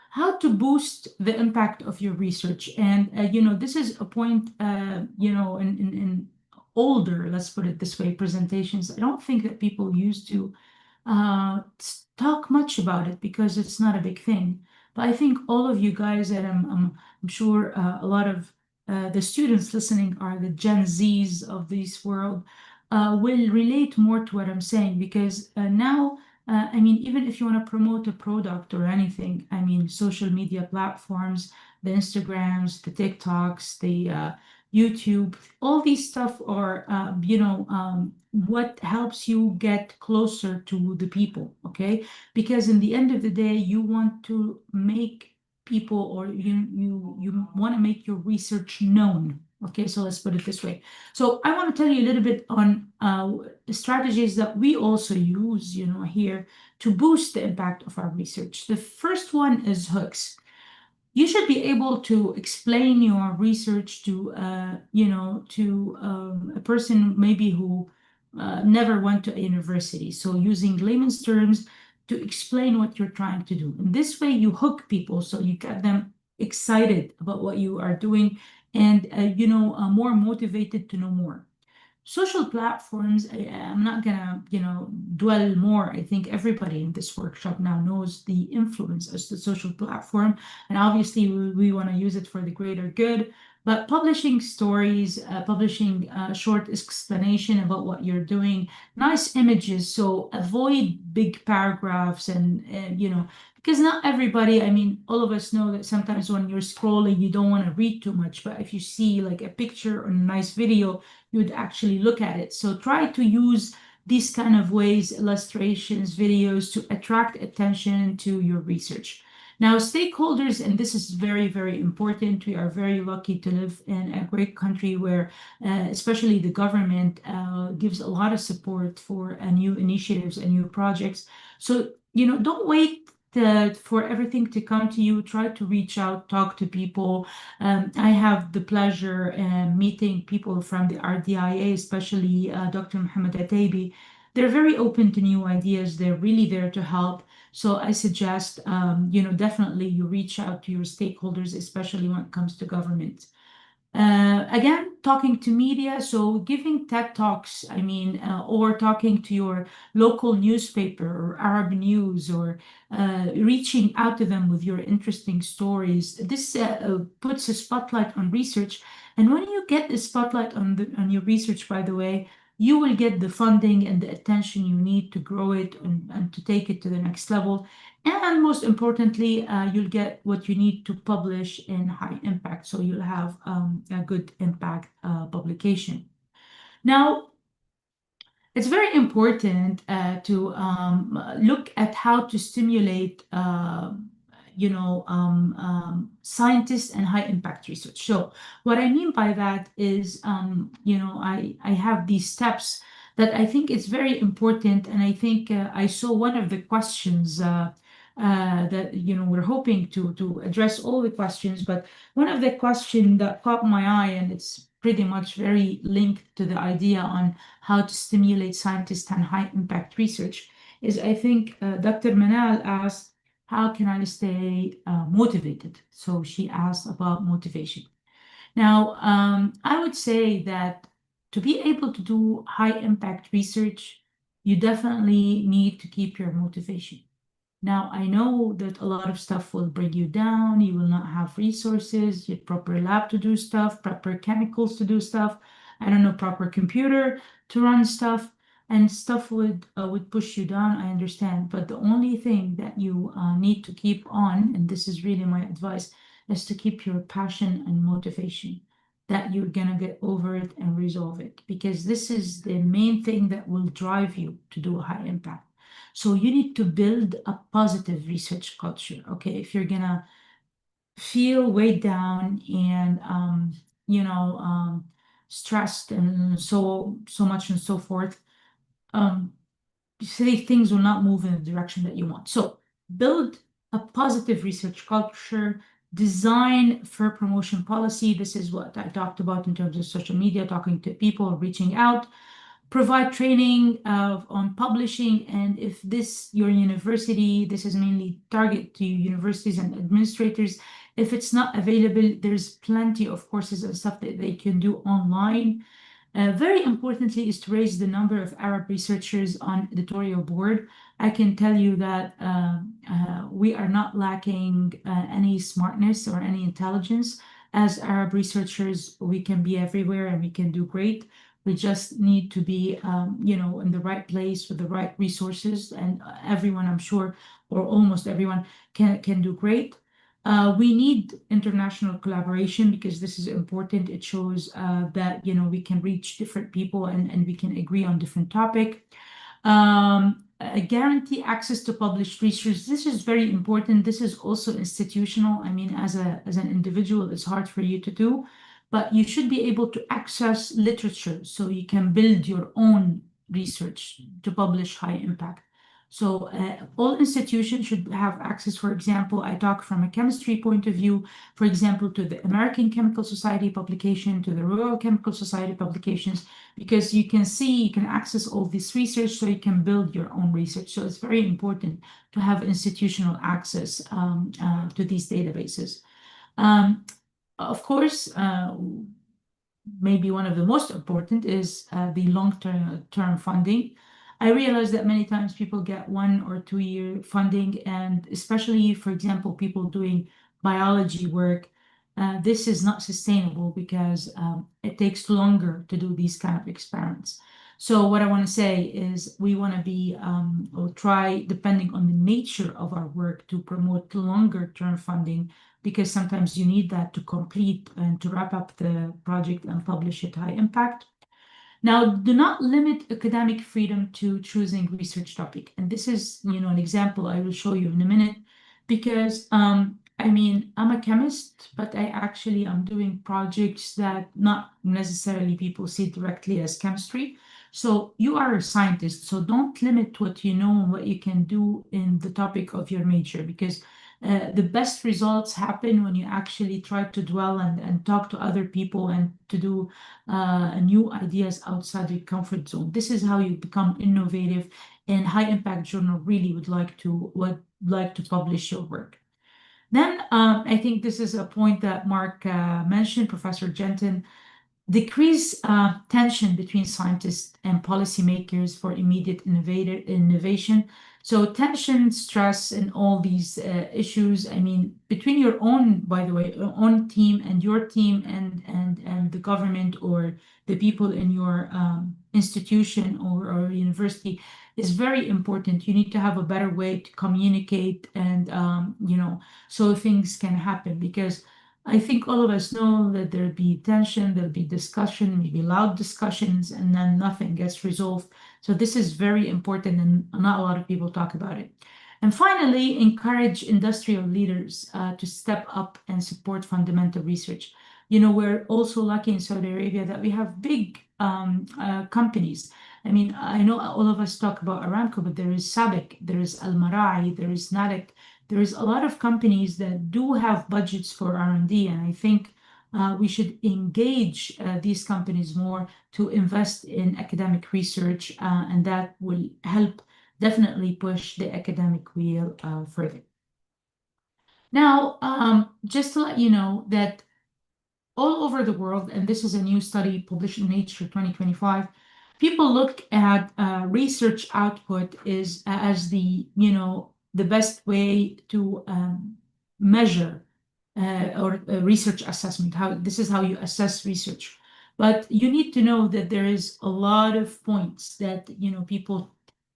how to boost the impact of your research. And, this is a point, in older, let's put it this way, presentations, I don't think that people used to talk much about it because it's not a big thing. But I think all of you guys, and I'm sure a lot of the students listening are the Gen Zs of this world, will relate more to what I'm saying, because now I mean, even if you want to promote a product or anything, I mean, social media platforms, the Instagrams, the TikToks, the YouTube, all these stuff are, what helps you get closer to the people, okay? Because in the end of the day, you want to make people, or you want to make your research known. Okay, so let's put it this way. So I want to tell you a little bit on strategies that we also use, here to boost the impact of our research. The first one is hooks. You should be able to explain your research to, a person maybe who never went to a university. So using layman's terms to explain what you're trying to do. And this way you hook people, so you get them excited about what you are doing and, more motivated to know more. Social platforms, I'm not gonna, dwell more. I think everybody in this workshop now knows the influence of the social platform, and obviously we want to use it for the greater good. But publishing stories, publishing short explanation about what you're doing, nice images. So avoid big paragraphs and because not everybody, I mean, all of us know that sometimes when you're scrolling, you don't want to read too much. But if you see like a picture or a nice video, you would actually look at it. So try to use these kind of ways, illustrations, videos, to attract attention to your research. Now, stakeholders, and this is very, very important. We are very lucky to live in a great country where, especially the government, gives a lot of support for new initiatives and new projects. So, don't wait for everything to come to you. Try to reach out, talk to people. I have the pleasure meeting people from the RDIA, especially Dr. Mohammed Ataibi. They're very open to new ideas. They're really there to help. So I suggest, definitely you reach out to your stakeholders, especially when it comes to government. Again, talking to media, so giving TED Talks, or talking to your local newspaper or Arab news, or reaching out to them with your interesting stories. This puts a spotlight on research. And when you get the spotlight on your research, by the way, you will get the funding and the attention you need to grow it and to take it to the next level. And most importantly, you'll get what you need to publish in high impact. So you'll have a good impact publication. Now, it's very important to look at how to stimulate scientists and high impact research. So what I mean by that is, I have these steps that I think is very important. And I think I saw one of the questions that, we're hoping to address all the questions, but one of the questions that caught my eye, and it's pretty much very linked to the idea on how to stimulate scientists and high impact research, is I think Dr. Manal asked, how can I stay motivated? So she asked about motivation. Now, I would say that to be able to do high impact research, you definitely need to keep your motivation. Now, I know that a lot of stuff will bring you down. You will not have resources, your proper lab to do stuff, proper chemicals to do stuff, I don't know, proper computer to run stuff. And stuff would push you down, I understand. But the only thing that you need to keep on, and this is really my advice, is to keep your passion and motivation, that you're going to get over it and resolve it. Because this is the main thing that will drive you to do a high impact. So you need to build a positive research culture, okay? If you're going to feel weighed down and, stressed and so much and so forth, say things will not move in the direction that you want. So build a positive research culture, design for promotion policy. This is what I talked about in terms of social media, talking to people, reaching out, provide training on publishing. And if your university, this is mainly target to universities and administrators, if it's not available, there's plenty of courses and stuff that they can do online. Very importantly is to raise the number of Arab researchers on editorial board. I can tell you that we are not lacking any smartness or any intelligence. As Arab researchers, we can be everywhere and we can do great. We just need to be, in the right place with the right resources, and everyone, I'm sure, or almost everyone, can do great. We need international collaboration because this is important. It shows that we can reach different people and we can agree on different topic. Guarantee access to published research. This is very important. This is also institutional. I mean, as an individual, it's hard for you to do, but you should be able to access literature so you can build your own research to publish high impact. So all institutions should have access. For example, I talk from a chemistry point of view, for example, to the American Chemical Society publication, to the Royal Chemical Society publications, because you can access all this research so you can build your own research. So it's very important to have institutional access to these databases. Of course, maybe one of the most important is the long-term funding. I realize that many times people get 1 or 2 year funding, and especially, for example, people doing biology work, this is not sustainable because it takes longer to do these kind of experiments. So what I want to say is we want to be, or try, depending on the nature of our work, to promote longer term funding, because sometimes you need that to complete and to wrap up the project and publish it high impact. Now, do not limit academic freedom to choosing research topic. And this is, an example I will show you in a minute, because I'm a chemist, but I'm doing projects that not necessarily people see directly as chemistry. So you are a scientist, so don't limit what you know and what you can do in the topic of your major, because the best results happen when you actually try to dwell and talk to other people and to do new ideas outside your comfort zone. This is how you become innovative, and high impact journal really would like to publish your work. Then I think this is a point that Marc mentioned, Professor Genton. Decrease tension between scientists and policymakers for immediate innovation. So tension, stress, and all these issues, between your own, by the way, own team and your team and the government or the people in your institution or university is very important. You need to have a better way to communicate and, so things can happen, because I think all of us know that there'll be tension, there'll be discussion, maybe loud discussions, and then nothing gets resolved. So this is very important, and not a lot of people talk about it. And finally, encourage industrial leaders to step up and support fundamental research. We're also lucky in Saudi Arabia that we have big companies. I know all of us talk about Aramco, but there is SABIC, there is Al-Marai, there is NADEC. There is a lot of companies that do have budgets for R&D, and I think we should engage these companies more to invest in academic research, and that will help definitely push the academic wheel further. Now, just to let you know that all over the world, and this is a new study published in Nature 2025, people look at research output as the best way to measure or research assessment. This is how you assess research. But you need to know that there is a lot of points that people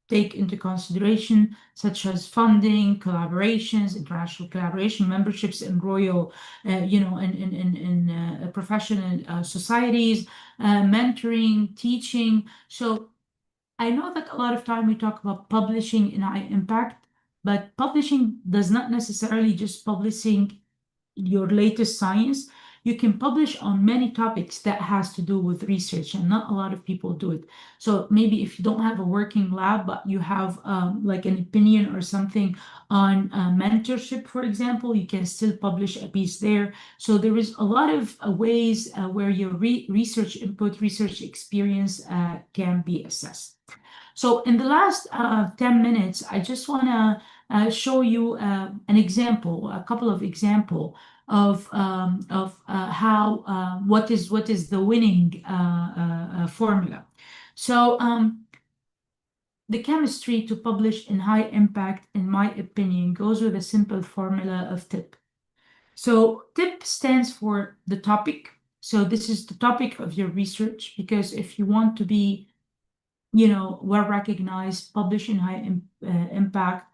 take into consideration, such as funding, collaborations, international collaboration, memberships in royal, in professional societies, mentoring, teaching. So I know that a lot of time we talk about publishing in high impact, but publishing does not necessarily just publishing your latest science. You can publish on many topics that has to do with research, and not a lot of people do it. So maybe if you don't have a working lab, but you have like an opinion or something on mentorship, for example, you can still publish a piece there. So there is a lot of ways where your research input, research experience can be assessed. So in the last 10 minutes, I just want to show you an example, a couple of examples of how what is the winning formula. So the chemistry to publish in high impact, in my opinion, goes with a simple formula of TIP. So TIP stands for the topic, So this is the topic of your research, because if you want to be, you know, well recognized, publish in high impact,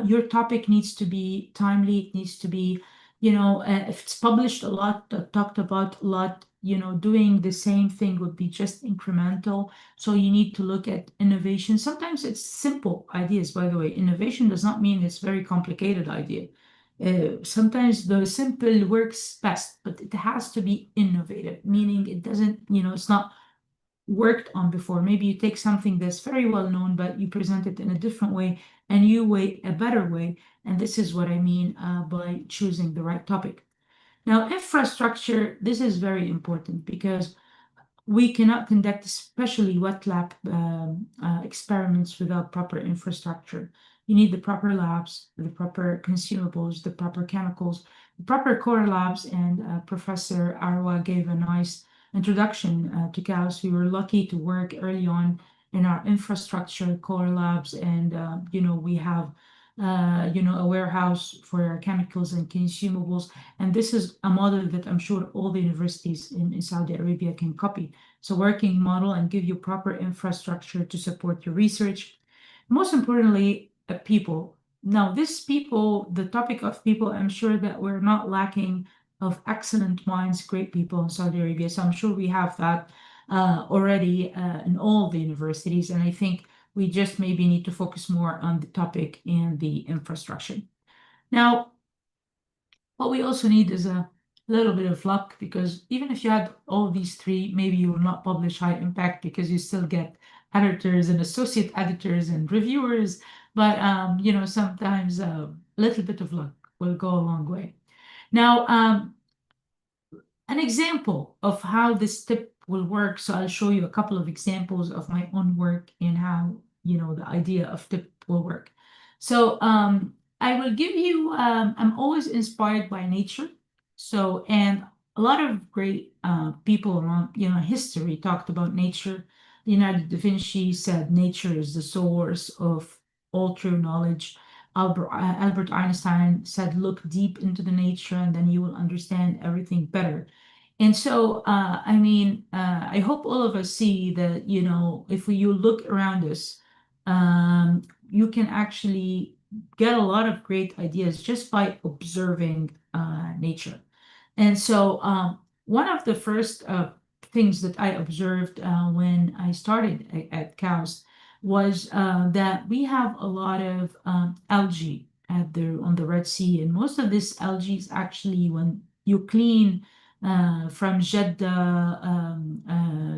your topic needs to be timely. It needs to be, you know, if it's published a lot, talked about a lot, you know, doing the same thing would be just incremental. So you need to look at innovation. Sometimes it's simple ideas, by the way. Innovation does not mean it's very complicated idea. Sometimes the simple works best, but it has to be innovative, meaning it doesn't, you know, it's not worked on before. Maybe you take something that's very well known, but you present it in a different way, and you way a better way. And this is what I mean by choosing the right topic. Now, infrastructure, this is very important because we cannot conduct especially wet lab experiments without proper infrastructure. You need the proper labs, the proper consumables, the proper chemicals, the proper core labs, and Professor Arwa gave a nice introduction to KAUST. We were lucky to work early on in our infrastructure core labs, and you know, we have you know, a warehouse for our chemicals and consumables. And this is a model that I'm sure all the universities in Saudi Arabia can copy. So working model and give you proper infrastructure to support your research. Most importantly, people. Now, this people, the topic of people, I'm sure that we're not lacking of excellent minds, great people in Saudi Arabia. So I'm sure we have that already in all the universities. And I think we just maybe need to focus more on the topic and the infrastructure. Now, what we also need is a little bit of luck, because even if you had all these three, maybe you will not publish high impact because you still get editors and associate editors and reviewers. But, you know, sometimes a little bit of luck will go a long way. Now, an example of how this tip will work. So I'll show you a couple of examples of my own work and how, you know, the idea of tip will work. So I will give you, I'm always inspired by nature. So, and a lot of great people around, you know, history talked about nature. Leonardo da Vinci said nature is the source of all true knowledge. Albert Einstein said, look deep into the nature and then you will understand everything better. And so, I mean, I hope all of us see that, you know, if you look around us, you can actually get a lot of great ideas just by observing nature. And so one of the first things that I observed when I started at KAUST was that we have a lot of algae on the Red Sea. And most of this algae is actually, when you clean from Jeddah,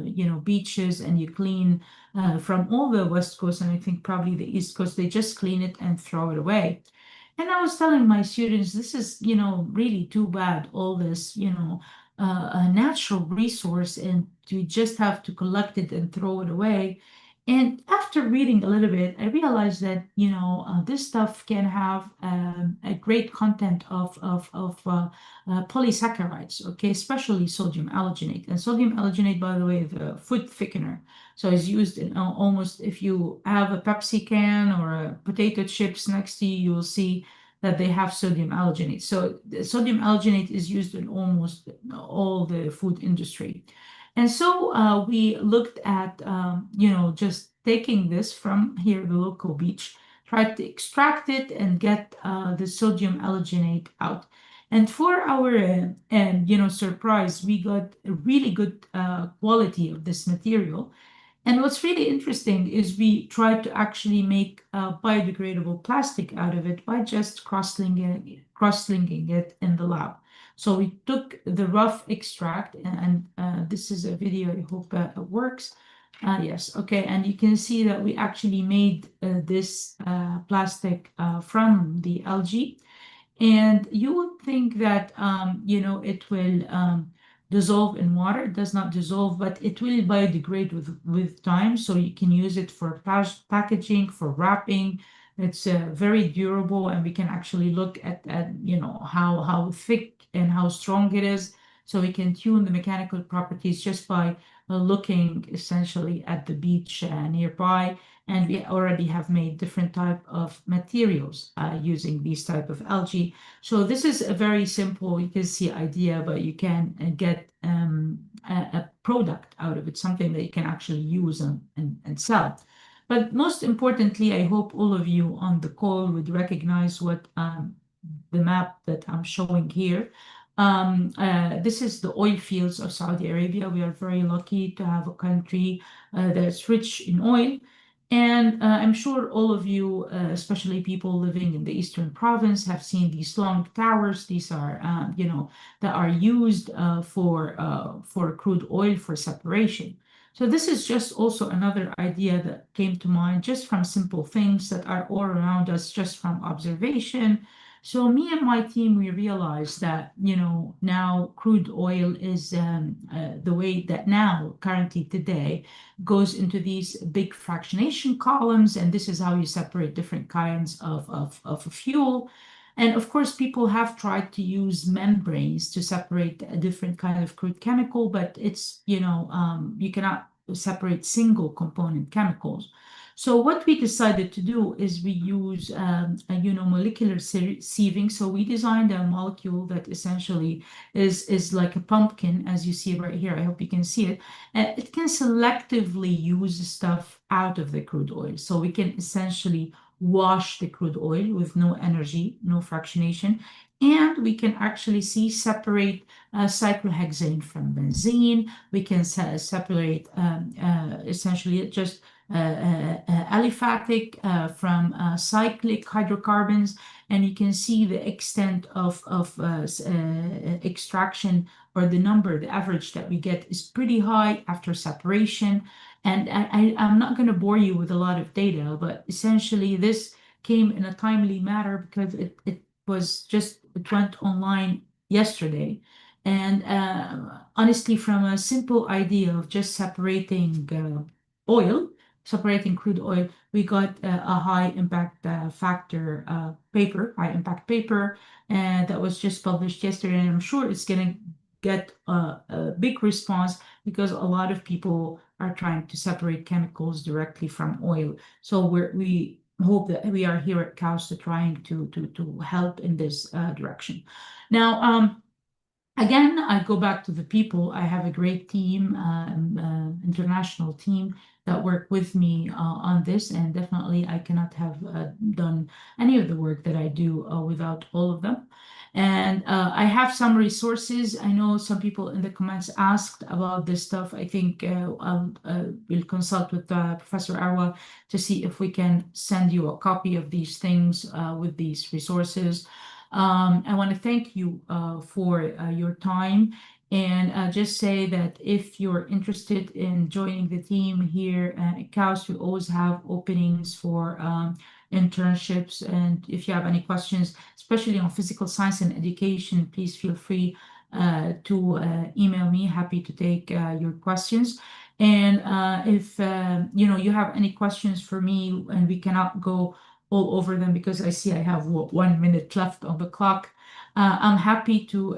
you know, beaches, and you clean from all the West Coast, and I think probably the East Coast, they just clean it and throw it away. And I was telling my students, this is, you know, really too bad, all this, you know, a natural resource, and we just have to collect it and throw it away. And after reading a little bit, I realized that, you know, this stuff can have a great content of polysaccharides, okay, especially sodium alginate. And sodium alginate, by the way, is a food thickener. So it's used in almost, if you have a Pepsi can or a potato chips next to you, you will see that they have sodium alginate. So the sodium alginate is used in almost all the food industry. And so we looked at, you know, just taking this from here, the local beach, tried to extract it and get the sodium alginate out. And for our, you know, surprise, we got a really good quality of this material. And what's really interesting is we tried to actually make biodegradable plastic out of it by just cross-linking it in the lab. So we took the rough extract, and this is a video, I hope it works. Yes, okay, and you can see that we actually made this plastic from the algae. And you would think that, you know, it will dissolve in water. It does not dissolve, but it will biodegrade with time. So you can use it for packaging, for wrapping. It's very durable, and we can actually look at you know, how thick and how strong it is. So we can tune the mechanical properties just by looking essentially at the beach nearby. And we already have made different type of materials using these type of algae. So this is a very simple, you can see idea, but you can get a product out of it, something that you can actually use and sell. But most importantly, I hope all of you on the call would recognize what the map that I'm showing here. This is the oil fields of Saudi Arabia. We are very lucky to have a country that's rich in oil. And I'm sure all of you, especially people living in the Eastern Province, have seen these long towers. These are, that are used for crude oil for separation. So this is just also another idea that came to mind just from simple things that are all around us, just from observation. So me and my team, we realized that, now crude oil is the way that now, currently today, goes into these big fractionation columns, and this is how you separate different kinds of fuel. And of course, people have tried to use membranes to separate a different kind of crude chemical, but it's, you cannot separate single component chemicals. So what we decided to do is we use molecular sieving. So we designed a molecule that essentially is like a pumpkin, as you see right here. I hope you can see it. It can selectively use stuff out of the crude oil. So we can essentially wash the crude oil with no energy, no fractionation. And we can actually separate cyclohexane from benzene. We can separate essentially just aliphatic from cyclic hydrocarbons, and you can see the extent of extraction, or the average that we get is pretty high after separation. And I'm not going to bore you with a lot of data, but essentially this came in a timely manner because it went online yesterday. And honestly, from a simple idea of just separating separating crude oil, we got a high impact factor high impact paper, and that was just published yesterday. And I'm sure it's going to get a big response because a lot of people are trying to separate chemicals directly from oil. So we hope that we are here at KAUST trying to help in this direction. Now, again, I go back to the people. I have a great team, international team that work with me on this, and definitely I cannot have done any of the work that I do without all of them. And I have some resources. I know some people in the comments asked about this stuff. I think we'll consult with Professor Arwa to see if we can send you a copy of these things with these resources. I want to thank you for your time, and just say that if you're interested in joining the team here at KAUST, we always have openings for internships. And if you have any questions, especially on physical science and education, please feel free to email me. Happy to take your questions. And if you have any questions for me, and we cannot go all over them because I see I have 1 minute left on the clock, I'm happy to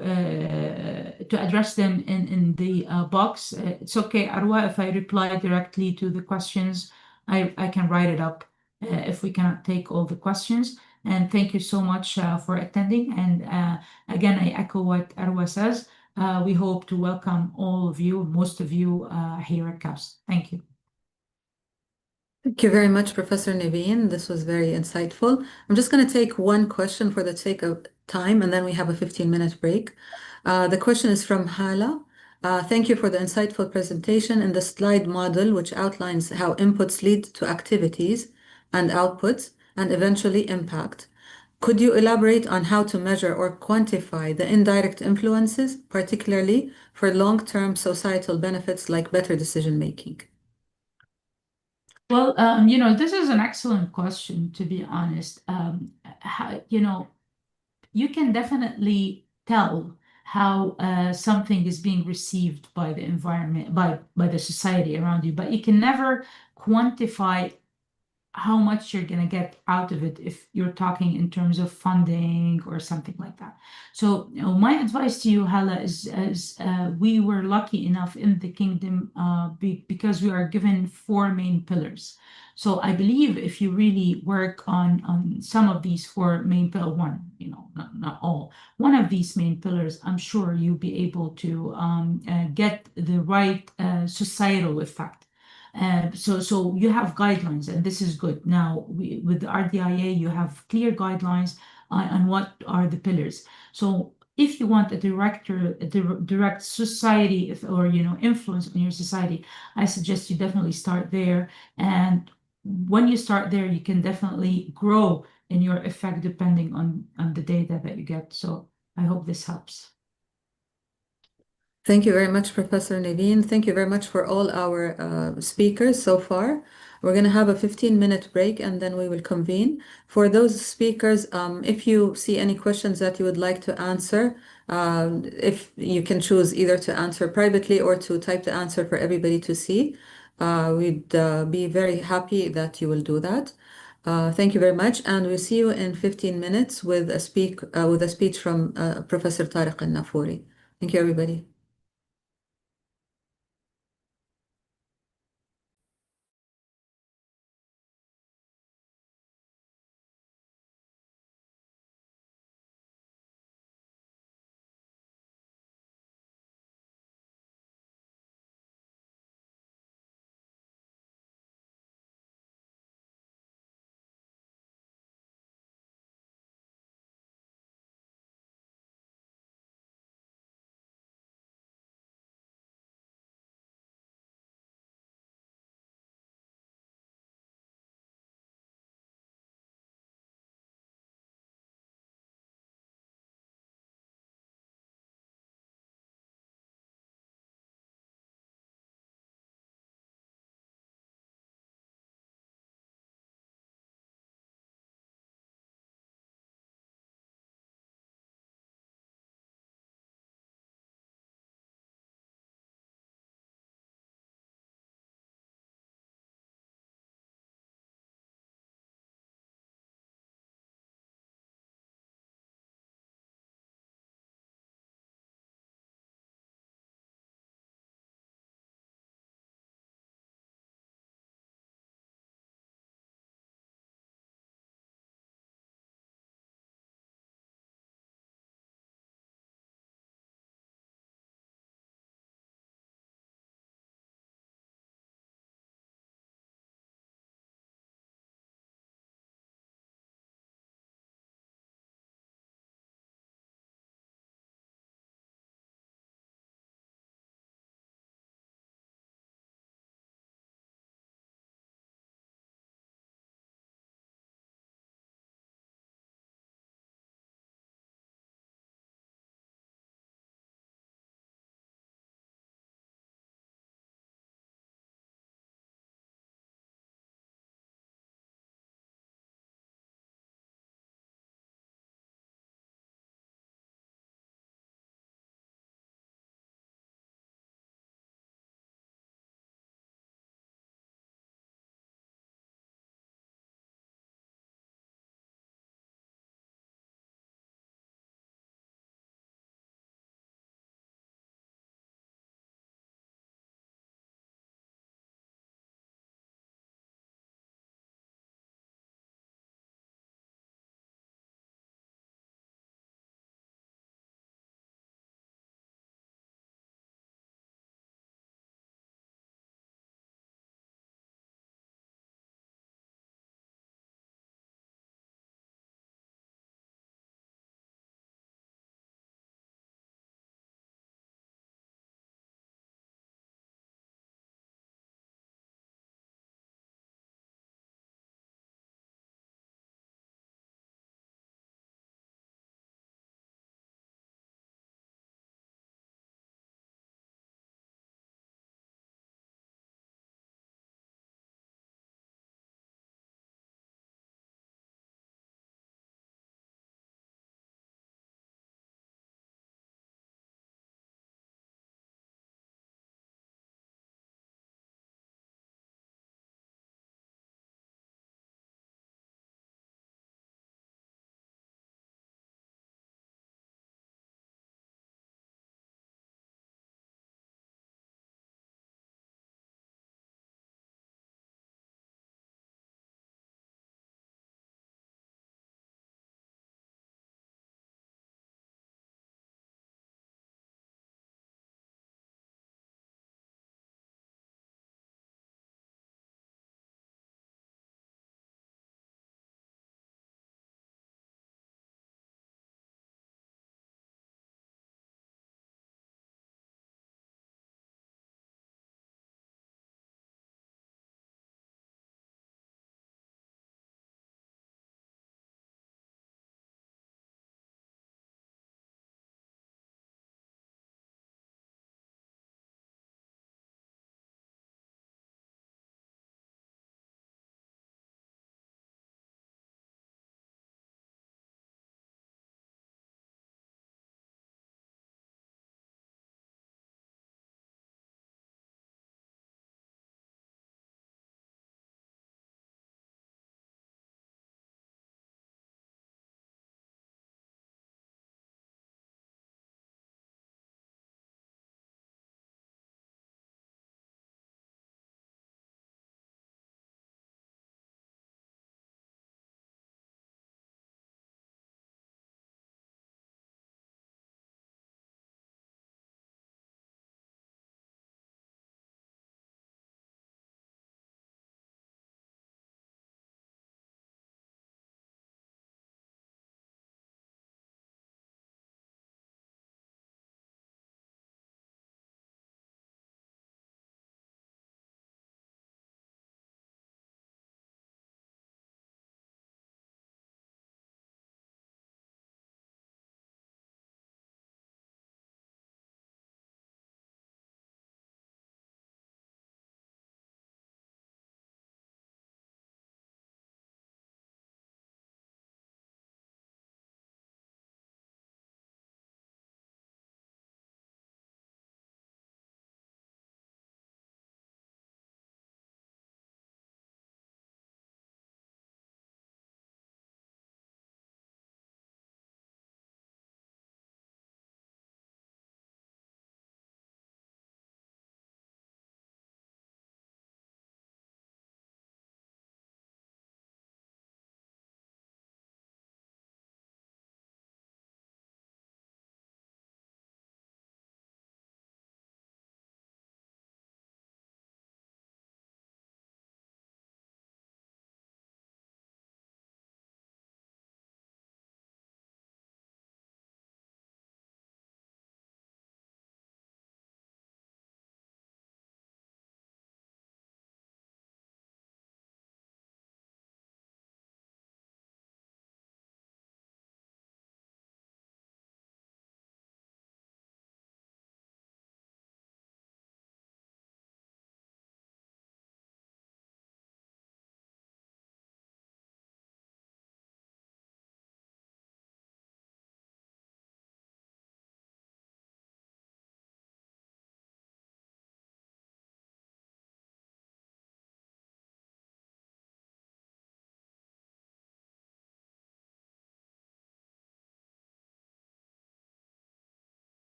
address them in the box. It's okay, Arwa, if I reply directly to the questions, I can write it up if we cannot take all the questions. And thank you so much for attending. And again, I echo what Arwa says. We hope to welcome all of you, most of you here at KAUST. Thank you. Thank you very much, Professor Niveen. This was very insightful. I'm just going to take one question for the sake of time, and then we have a 15-minute break. The question is from Hala. Thank you for the insightful presentation in the slide model, which outlines how inputs lead to activities and outputs and eventually impact. Could you elaborate on how to measure or quantify the indirect influences, particularly for long-term societal benefits like better decision-making? Well, this is an excellent question, to be honest. You can definitely tell how something is being received by the environment, by the society around you, but you can never quantify how much you're going to get out of it if you're talking in terms of funding or something like that. So, my advice to you, Hala, is we were lucky enough in the kingdom because we are given 4 main pillars. So I believe if you really work on some of these 4 main pillars, not all, one of these main pillars, I'm sure you'll be able to get the right societal effect. So you have guidelines, and this is good. Now, with the RDIA, you have clear guidelines on what are the pillars. So if you want a direct society or influence on your society, I suggest you definitely start there. And when you start there, you can definitely grow in your effect depending on the data that you get. So I hope this helps. Thank you very much, Professor Niveen. Thank you very much for all our speakers so far. We're going to have a 15-minute break and then we will convene. For those speakers, if you see any questions that you would like to answer, if you can choose either to answer privately or to type the answer for everybody to see, we'd be very happy that you will do that. Thank you very much, and we'll see you in 15 minutes with a speech from Professor Tariq Al-Nafuri. Thank you, everybody.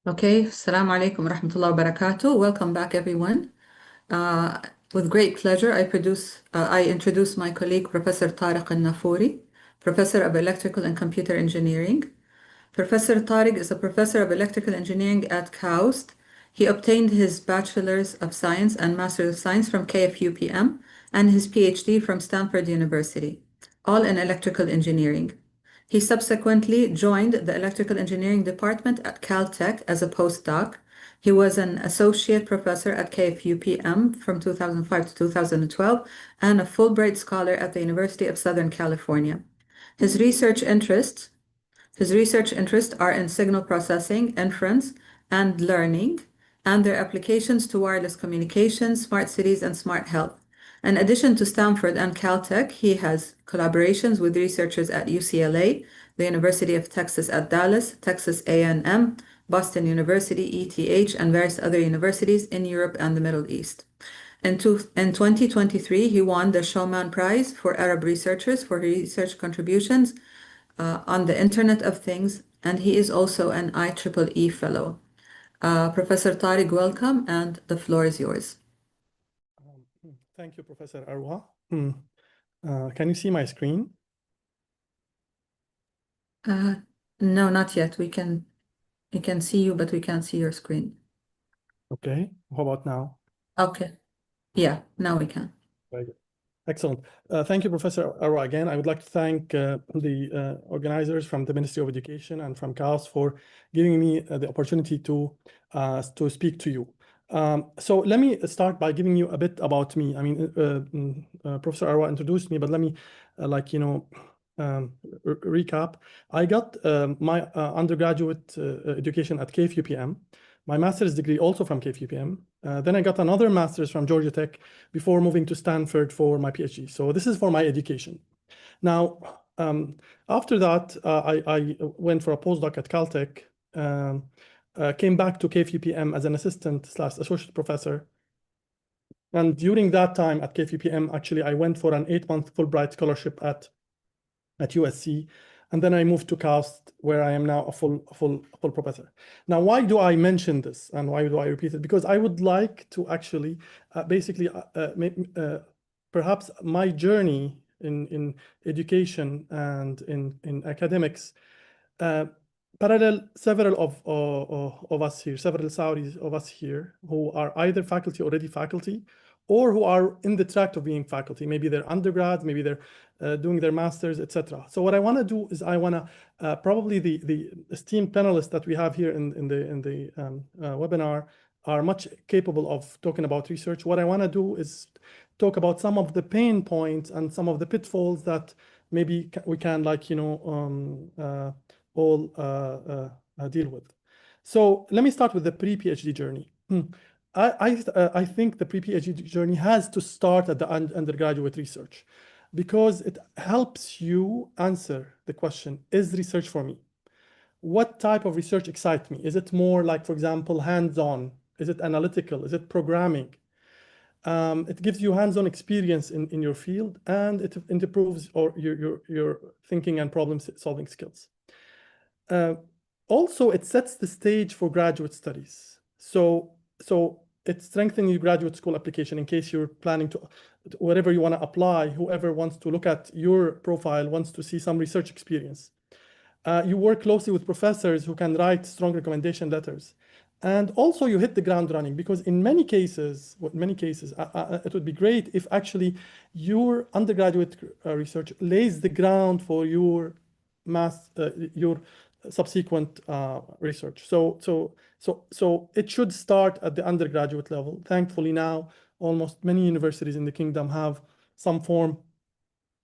Okay, Assalamu alaikum wa rahmatullahi wa barakatuh. Welcome back, everyone. With great pleasure, I introduce my colleague, Professor Tariq al-Nafouri, Professor of Electrical and Computer Engineering. Professor Tariq is a professor of electrical engineering at KAUST. He obtained his Bachelor's of Science and Master's of Science from KFUPM and his PhD from Stanford University, all in electrical engineering. He subsequently joined the electrical engineering department at Caltech as a postdoc. He was an associate professor at KFUPM from 2005 to 2012 and a Fulbright scholar at the University of Southern California. His research interests are in signal processing, inference, and learning, and their applications to wireless communications, smart cities, and smart health. In addition to Stanford and Caltech, he has collaborations with researchers at UCLA, the University of Texas at Dallas, Texas A&M, Boston University, ETH, and various other universities in Europe and the Middle East. In 2023, he won the Showman Prize for Arab researchers for research contributions on the Internet of Things, and he is also an IEEE Fellow. Professor Tariq, welcome, and the floor is yours. Thank you, Professor Arwa. Can you see my screen? No, not yet. We can see you, but we can't see your screen. Okay, how about now? Okay. Yeah, now we can. Very good. Excellent. Thank you, Professor Arwa. Again, I would like to thank the organizers from the Ministry of Education and from KAUST for giving me the opportunity to speak to you. So let me start by giving you a bit about me. I mean, Professor Arwa introduced me, but let me recap. I got my undergraduate education at KFUPM, my master's degree also from KFUPM. Then I got another master's from Georgia Tech before moving to Stanford for my PhD. So this is for my education. Now, after that, I went for a postdoc at Caltech, came back to KFUPM as an assistant/associate professor. And during that time at KFUPM, actually, I went for an 8-month Fulbright scholarship at USC. And then I moved to KAUST, where I am now a full professor. Now, why do I mention this and why do I repeat it? Because I would like to actually perhaps my journey in education and in academics parallel several of us here, several Saudis of us here who are either already faculty, or who are in the track of being faculty. Maybe they're undergrads, maybe they're doing their masters, etc. So what I want to do is I want to probably the esteemed panelists that we have here in the webinar are much capable of talking about research. What I want to do is talk about some of the pain points and some of the pitfalls that maybe we can all deal with. So let me start with the pre-PhD journey. I think the pre-PhD journey has to start at the undergraduate research, because it helps you answer the question, is research for me? What type of research excites me? Is it more like, for example, hands-on? Is it analytical? Is it programming? It gives you hands-on experience in your field, and it improves your thinking and problem-solving skills. Also, it sets the stage for graduate studies. So it's strengthening your graduate school application in case you're planning to, wherever you want to apply, whoever wants to look at your profile wants to see some research experience. You work closely with professors who can write strong recommendation letters. And also you hit the ground running, because in many cases, it would be great if actually your undergraduate research lays the ground for your subsequent research. So it should start at the undergraduate level. Thankfully now, almost many universities in the kingdom have some form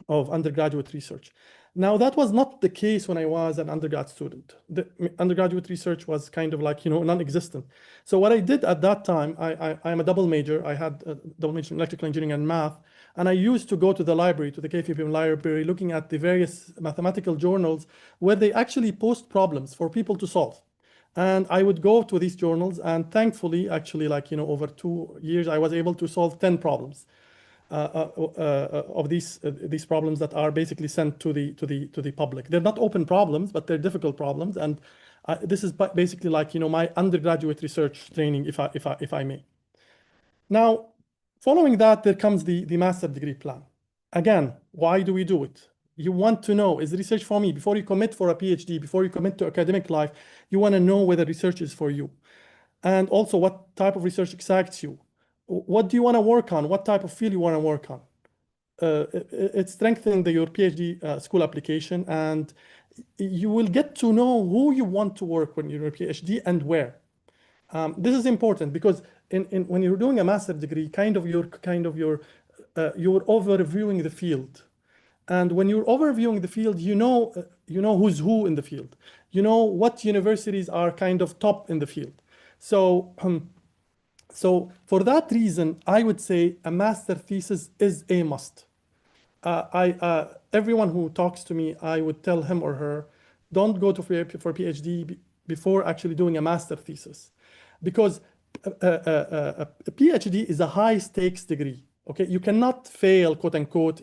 of undergraduate research. Now, that was not the case when I was an undergrad student. The undergraduate research was kind of like, non-existent. So what I did at that time, I'm a double major. I had a double major in electrical engineering and math. And I used to go to the library, to the KFUPM library, looking at the various mathematical journals where they actually post problems for people to solve. And I would go to these journals, and thankfully, actually, over 2 years, I was able to solve 10 problems. Of these problems that are basically sent to the public. They're not open problems, but they're difficult problems, and This is basically like, my undergraduate research training, if I may. Now, following that, there comes the master degree plan. Again, why do we do it? You want to know, is research for me? Before you commit for a PhD, before you commit to academic life, you want to know whether research is for you. And also what type of research excites you. What do you want to work on? What type of field you want to work on? It's strengthening your PhD school application, and you will get to know who you want to work when you're a PhD and where. This is important because when you're doing a master degree, you're overviewing the field. And when you're overviewing the field, you know who's who in the field. You know what universities are kind of top in the field. So for that reason, I would say a master thesis is a must. Everyone who talks to me, I would tell him or her, don't go for PhD before actually doing a master thesis, because a PhD is a high stakes degree. Okay, you cannot fail, quote unquote,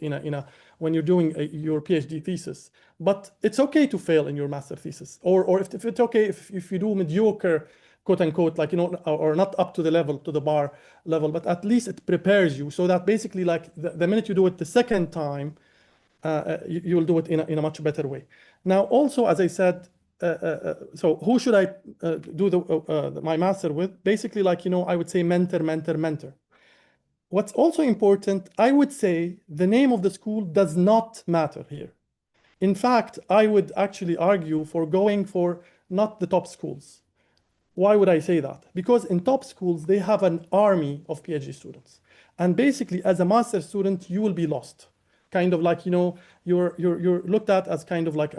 when you're doing your PhD thesis. But it's okay to fail in your master thesis, or if it's okay if you do mediocre, quote unquote, or not up to the bar level, but at least it prepares you so that basically, like the minute you do it the second time, you will do it in a much better way. Now, also, as I said, so who should I do my master with? Basically, I would say mentor. What's also important, I would say the name of the school does not matter here. In fact, I would actually argue for going for not the top schools. Why would I say that? Because in top schools, they have an army of PhD students. And basically, as a master student, you will be lost. Kind of like, you're looked at as kind of like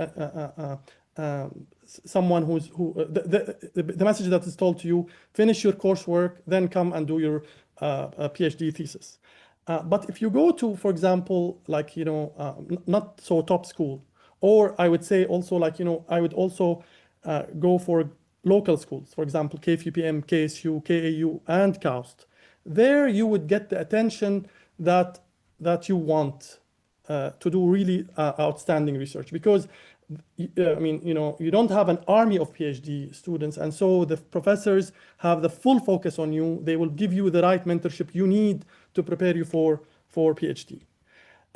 someone the message that is told to you, finish your coursework, then come and do your PhD thesis. But if you go to, for example, not so top school, or I would say also I would also go for local schools, for example, KFUPM, KSU, KAU, and KAUST. There you would get the attention that you want to do really outstanding research, because you don't have an army of PhD students, and so the professors have the full focus on you. They will give you the right mentorship you need to prepare you for PhD.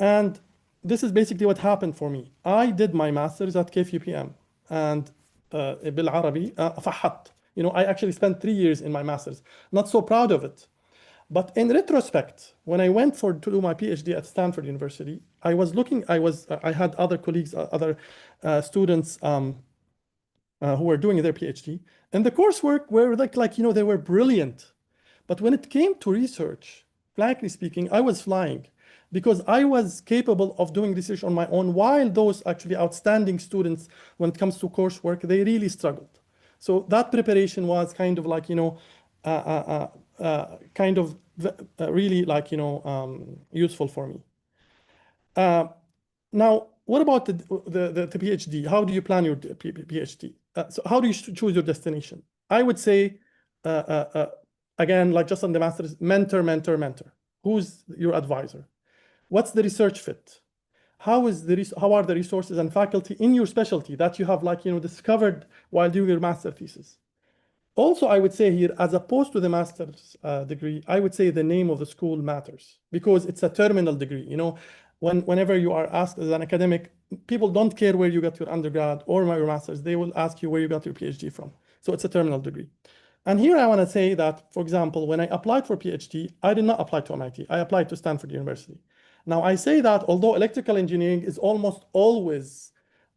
And this is basically what happened for me. I did my master's at KFUPM, and بالعربي فحط. I actually spent 3 years in my master's. Not so proud of it. But in retrospect, when I went to do my PhD at Stanford University, I had other colleagues, other students who were doing their PhD, and the coursework were they were brilliant. But when it came to research, frankly speaking, I was flying, because I was capable of doing research on my own, while those actually outstanding students, when it comes to coursework, they really struggled. So that preparation was kind of really useful for me. Now, what about the PhD? How do you plan your PhD? So how do you choose your destination? I would say, again, like just on the master's, mentor. Who's your advisor? What's the research fit? How are the resources and faculty in your specialty that you have discovered while doing your master thesis? Also, I would say here, as opposed to the master's degree, I would say the name of the school matters, because it's a terminal degree. Whenever you are asked as an academic, people don't care where you got your undergrad or your master's. They will ask you where you got your PhD from. So it's a terminal degree. And here I want to say that, for example, when I applied for PhD, I did not apply to MIT. I applied to Stanford University. Now, I say that although electrical engineering is almost always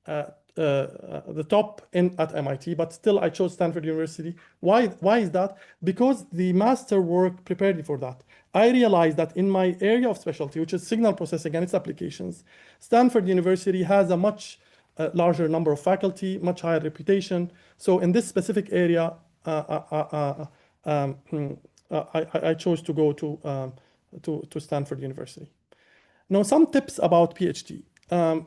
the top at MIT, but still I chose Stanford University. Why is that? Because the master work prepared me for that. I realized that in my area of specialty, which is signal processing and its applications, Stanford University has a much larger number of faculty, much higher reputation. So in this specific area, I chose to go to Stanford University. Now, some tips about PhD.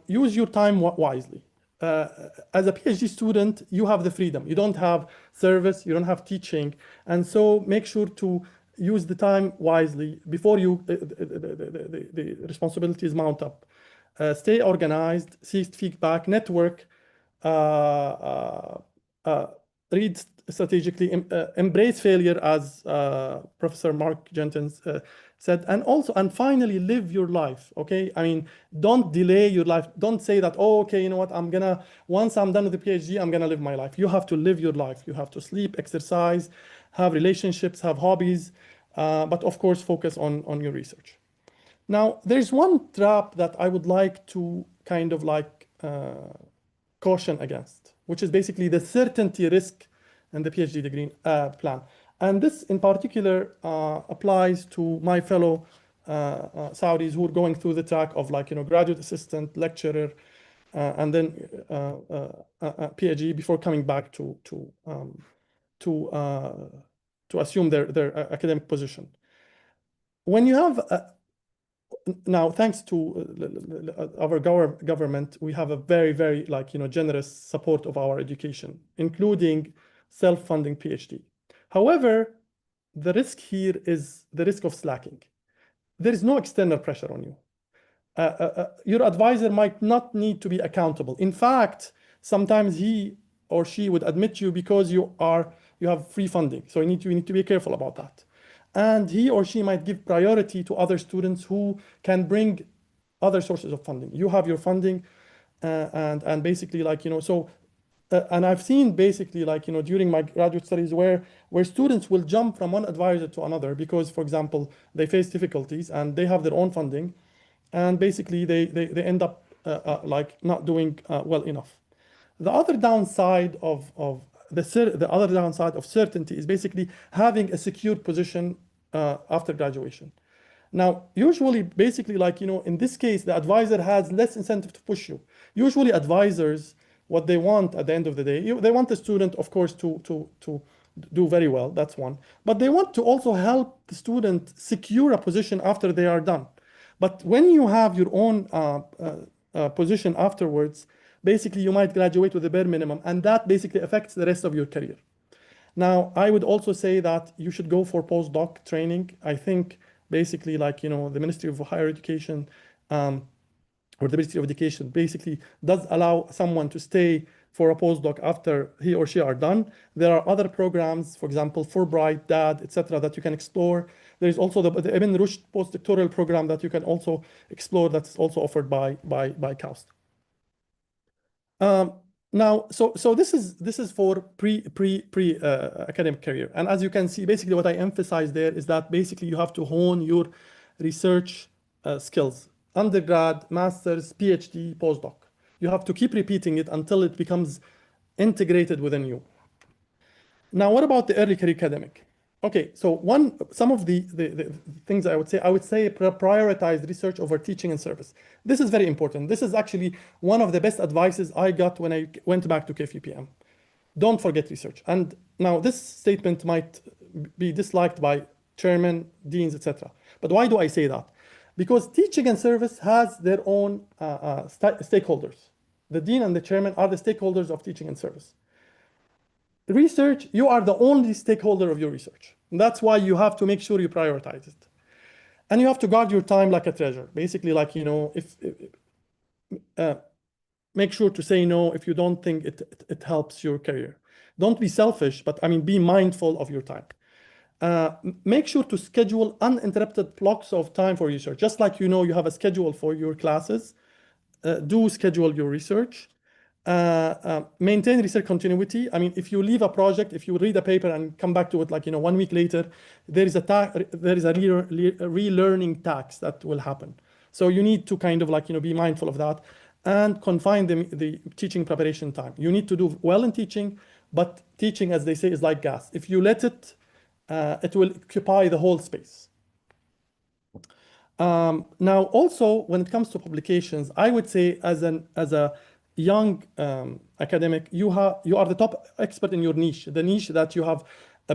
Use your time wisely. As a PhD student, you have the freedom. You don't have service, you don't have teaching. And so make sure to use the time wisely before the responsibilities mount up. Stay organized, seek feedback, network, read strategically, embrace failure, as Professor Marc Genton said, and finally live your life. Okay, I mean, don't delay your life. Don't say that, oh, okay, you know what, once I'm done with the PhD, I'm gonna live my life. You have to live your life. You have to sleep, exercise, have relationships, have hobbies, but of course focus on your research. Now, there's one trap that I would like to kind of like caution against, which is basically the certainty risk in the PhD degree plan. And this in particular applies to my fellow Saudis who are going through the track of like, graduate assistant, lecturer, and then PhD before coming back to assume their academic position. When you have now, thanks to our government, we have a very, very generous support of our education, including self-funding PhD. However, the risk here is the risk of slacking. There is no external pressure on you. Your advisor might not need to be accountable. In fact, sometimes he or she would admit you because you have free funding. So you need to be careful about that. And he or she might give priority to other students who can bring other sources of funding. You have your funding, and basically and I've seen basically during my graduate studies where students will jump from one advisor to another because, for example, they face difficulties and they have their own funding, and basically they end up not doing well enough. The other downside of certainty is basically having a secured position after graduation. Now, usually, basically, in this case, the advisor has less incentive to push you. Usually, advisors, what they want at the end of the day, they want the student, of course, to do very well. That's one. But they want to also help the student secure a position after they are done. But when you have your own position afterwards, basically, you might graduate with a bare minimum, and that basically affects the rest of your career. Now, I would also say that you should go for postdoc training. I think basically the Ministry of Higher Education or the Ministry of Education basically does allow someone to stay for a postdoc after he or she are done. There are other programs, for example, Fulbright, DAD, etc., that you can explore. There's also the Ibn Rushd postdoctoral program that you can also explore that's also offered by KAUST. Now, so this is for pre academic career, and as you can see, basically what I emphasize there is that basically you have to hone your research skills: undergrad, master's, PhD, postdoc. You have to keep repeating it until it becomes integrated within you. Now, what about the early career academic? Okay, so some of the things I would say prioritize research over teaching and service. This is very important. This is actually one of the best advices I got when I went back to KFUPM. Don't forget research. And now this statement might be disliked by chairmen, deans, etc. But why do I say that? Because teaching and service has their own stakeholders. The dean and the chairman are the stakeholders of teaching and service. Research, you are the only stakeholder of your research. And that's why you have to make sure you prioritize it. And you have to guard your time like a treasure. Basically, make sure to say no if you don't think it helps your career. Don't be selfish, but be mindful of your time. Make sure to schedule uninterrupted blocks of time for research. Just like you have a schedule for your classes, do schedule your research. Maintain research continuity. If you leave a project, if you read a paper and come back to it 1 week later, there is a relearning tax that will happen. So you need to kind of be mindful of that and confine the teaching preparation time. You need to do well in teaching, but teaching, as they say, is like gas. If you let it, it will occupy the whole space. Now, also, when it comes to publications, I would say as a young academic, you are the top expert in your niche, the niche that you have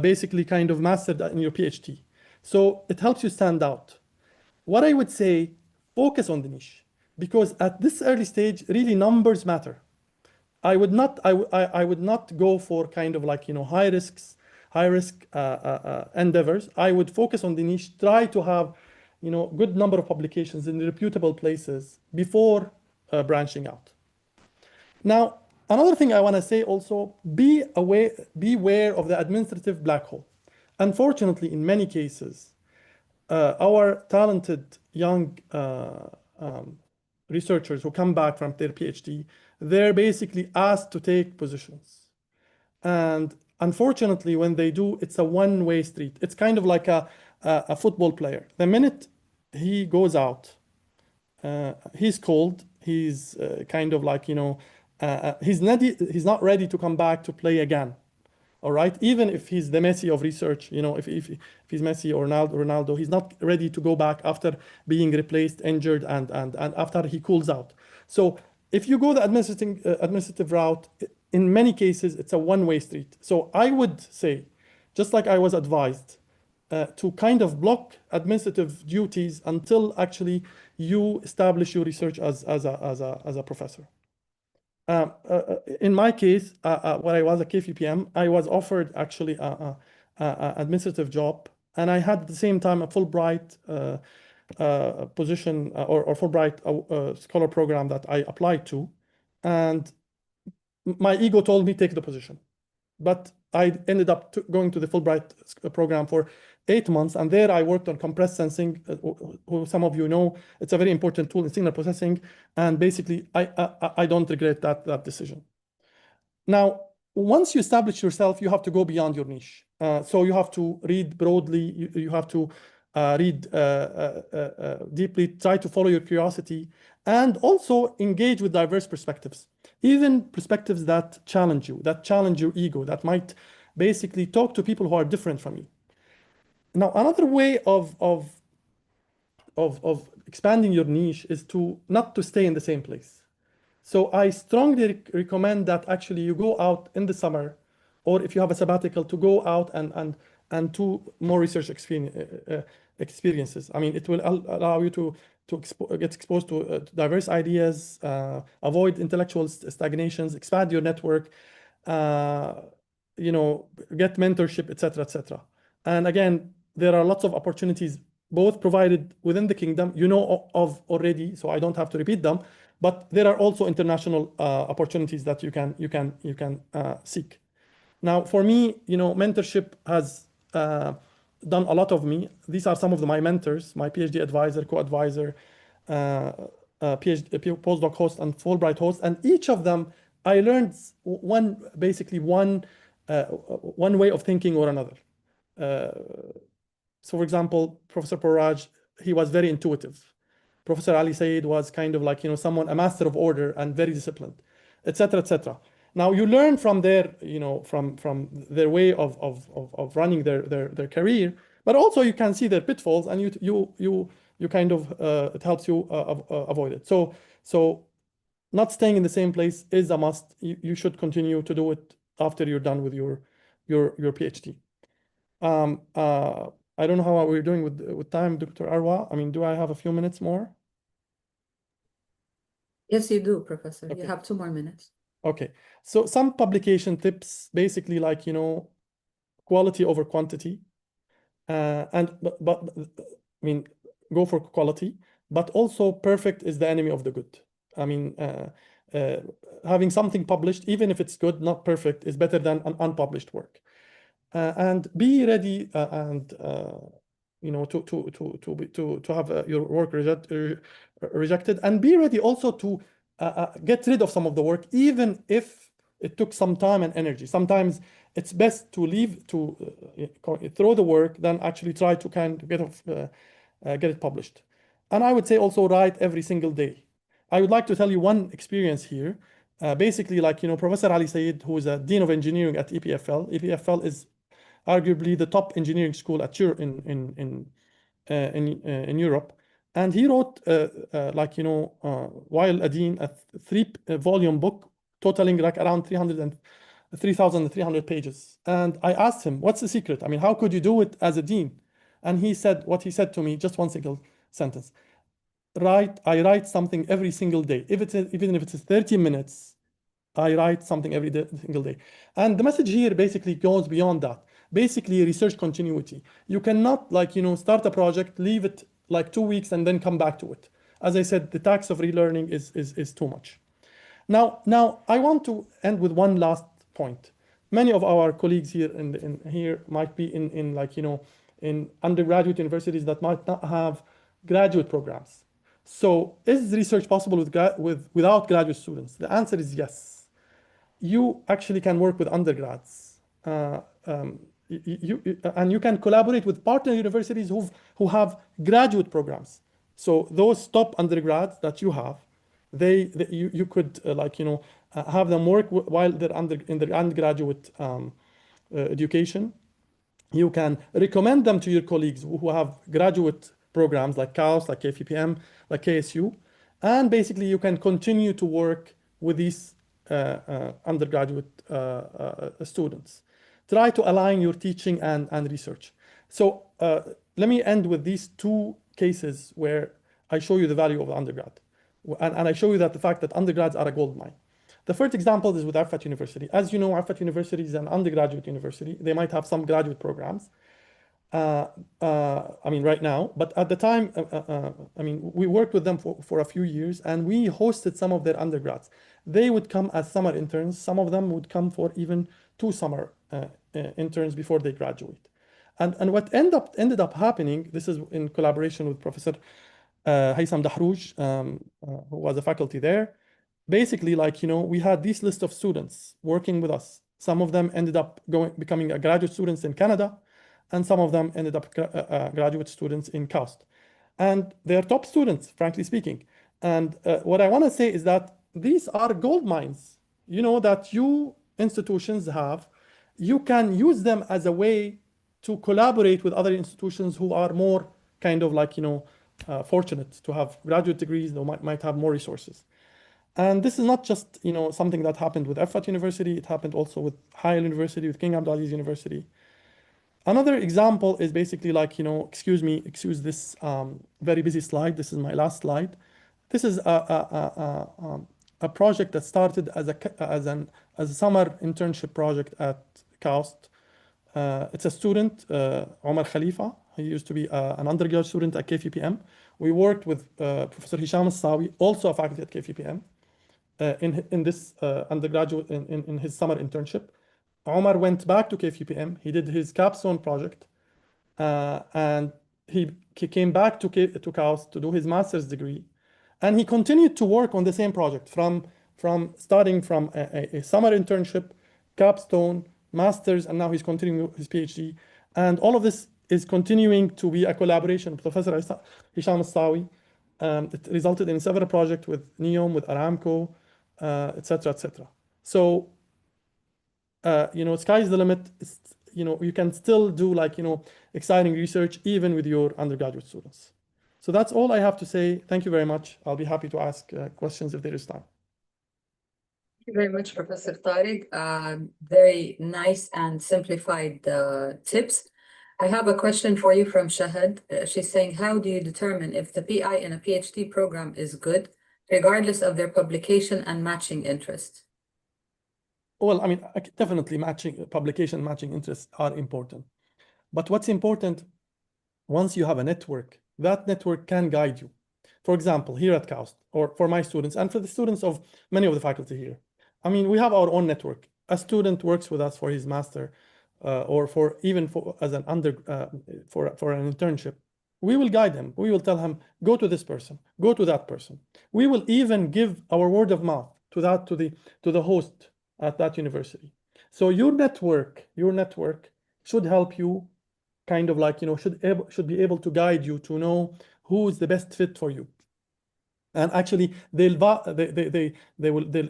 basically kind of mastered in your PhD. So it helps you stand out. What I would say, focus on the niche, because at this early stage, really numbers matter. I would not go for kind of high risk endeavors. I would focus on the niche, try to have good number of publications in reputable places before branching out. Now, Another thing I want to say also, beware of the administrative black hole. Unfortunately, in many cases, our talented young researchers who come back from their PhD, they're basically asked to take positions. And unfortunately, when they do, it's a one-way street. It's kind of like a football player. The minute he goes out, he's cold, he's kind of like, he's not ready to come back to play again. All right, even if he's the Messi of research, if he's Messi or Ronaldo, he's not ready to go back after being replaced, injured, and after he cools out. So if you go the administrative route, in many cases, it's a one-way street. So I would say, just like I was advised, to kind of block administrative duties until actually you establish your research as a professor. In my case, when I was a KVPM, I was offered actually an administrative job, and I had at the same time a Fulbright position or Fulbright scholar program that I applied to, and my ego told me take the position, but I ended up going to the Fulbright program for 8 months, and there I worked on compressed sensing, who some of you know, it's a very important tool in signal processing, and basically I don't regret that decision. Now, once you establish yourself, you have to go beyond your niche. So you have to read broadly, you have to read deeply, try to follow your curiosity, and also engage with diverse perspectives, even perspectives that challenge you, that challenge your ego, that might basically talk to people who are different from you. Now, another way of expanding your niche is not to stay in the same place. So I strongly recommend that actually you go out in the summer, or if you have a sabbatical, to go out and do more research experiences. I mean, it will allow you to get exposed to diverse ideas, avoid intellectual stagnations, expand your network, get mentorship, etc., etc. And again, there are lots of opportunities, both provided within the kingdom, of already, so I don't have to repeat them, but there are also international opportunities that you can seek. Now, for me, mentorship has done a lot of me. These are some of my mentors, my PhD advisor, co-advisor, PhD postdoc host, and Fulbright host, and each of them I learned one way of thinking or another. So, for example, Professor Poraj, he was very intuitive. Professor Ali Said was kind of like, a master of order and very disciplined, etc., etc. Now, you learn from their, from their way of running their career, but also you can see their pitfalls, and you kind of, it helps you avoid it. So not staying in the same place is a must. You should continue to do it after you're done with your PhD. I don't know how we're doing with time, Dr. Arwa. I mean, do I have a few minutes more? Yes, you do, Professor. Okay. You have 2 more minutes. Okay. So some publication tips, basically like, quality over quantity. But I mean, go for quality, but also perfect is the enemy of the good. I mean, having something published, even if it's good, not perfect, is better than an unpublished work. And be ready to have your work rejected, and be ready also to get rid of some of the work, even if it took some time and energy. Sometimes it's best to throw the work than actually try to kind of get it published. And I would say also write every single day. I would like to tell you one experience here. Basically, like, Professor Ali Said, who is a Dean of Engineering at EPFL. EPFL is arguably the top engineering school in Europe, and he wrote while a dean, a 3-volume book totaling like around 3,300 pages. And I asked him, what's the secret? I mean, how could you do it as a dean? And he said what he said to me, just one single sentence: I write something every single day, even if it's 30 minutes. I write something every single day. And the message here basically goes beyond that. Basically, research continuity. You cannot start a project, leave it like 2 weeks, and then come back to it. As I said, the tax of relearning is too much. Now I want to end with one last point. Many of our colleagues here here might be in like, you know, in undergraduate universities that might not have graduate programs. So is research possible without graduate students? The answer is yes. You actually can work with undergrads. And you can collaborate with partner universities who have graduate programs. So those top undergrads that you have, you could like, you know, have them work while they're in their undergraduate education. You can recommend them to your colleagues who have graduate programs like KAUST, like KFUPM, like KSU, and basically you can continue to work with these undergraduate students. Try to align your teaching and research. So let me end with these two cases where I show you the value of the undergrad. And I show you that the fact that undergrads are a gold mine. The first example is with Arfat University. As you know, Arfat University is an undergraduate university. They might have some graduate programs. I mean, right now, but at the time, I mean, we worked with them for a few years and we hosted some of their undergrads. They would come as summer interns. Some of them would come for even 2 summer interns before they graduate. And what ended up happening, this is in collaboration with Professor Haitham Dahrouj, who was a faculty there. Basically, like, you know, we had this list of students working with us. Some of them ended up becoming graduate students in Canada, and some of them ended up graduate students in KAUST. And they're top students, frankly speaking. And what I want to say is that these are gold mines, you know, that you institutions have. You can use them as a way to collaborate with other institutions who are more kind of like, you know, fortunate to have graduate degrees, they might have more resources. And this is not just, you know, something that happened with Arfat University, it happened also with Hayal University, with King Abdulaziz University. Another example is basically like, you know, excuse this very busy slide, this is my last slide. This is a project that started as a summer internship project at KAUST. It's a student, Omar Khalifa. He used to be an undergraduate student at KFUPM. We worked with Professor Hisham Al-Sawi, also a faculty at KFUPM, in this undergraduate, in his summer internship. Omar went back to KFUPM. He did his capstone project, and he came back to KAUST to do his master's degree. And he continued to work on the same project starting from a summer internship, capstone, master's, and now he's continuing his PhD. And all of this is continuing to be a collaboration with Professor Hisham Al-Sawi. It resulted in several projects with Knio, with Aramco, etc., etc. So, you know, sky's the limit. You know, you can still do like, you know, exciting research even with your undergraduate students. So that's all I have to say. Thank you very much. I'll be happy to ask questions if there is time. Thank you very much, Professor Tariq. Very nice and simplified tips. I have a question for you from Shahad. She's saying, how do you determine if the PI in a PhD program is good, regardless of their publication and matching interest? Well, I mean, definitely publication matching interests are important. But what's important, once you have a network, that network can guide you. For example, here at KAUST, or for my students, and for the students of many of the faculty here, I mean, we have our own network. A student works with us for his master, or for as an for an internship. We will guide him. We will tell him, go to this person, go to that person. We will even give our word of mouth to the host at that university. So your network should help you, kind of like, you know, should be able to guide you to know who is the best fit for you. And actually, they'll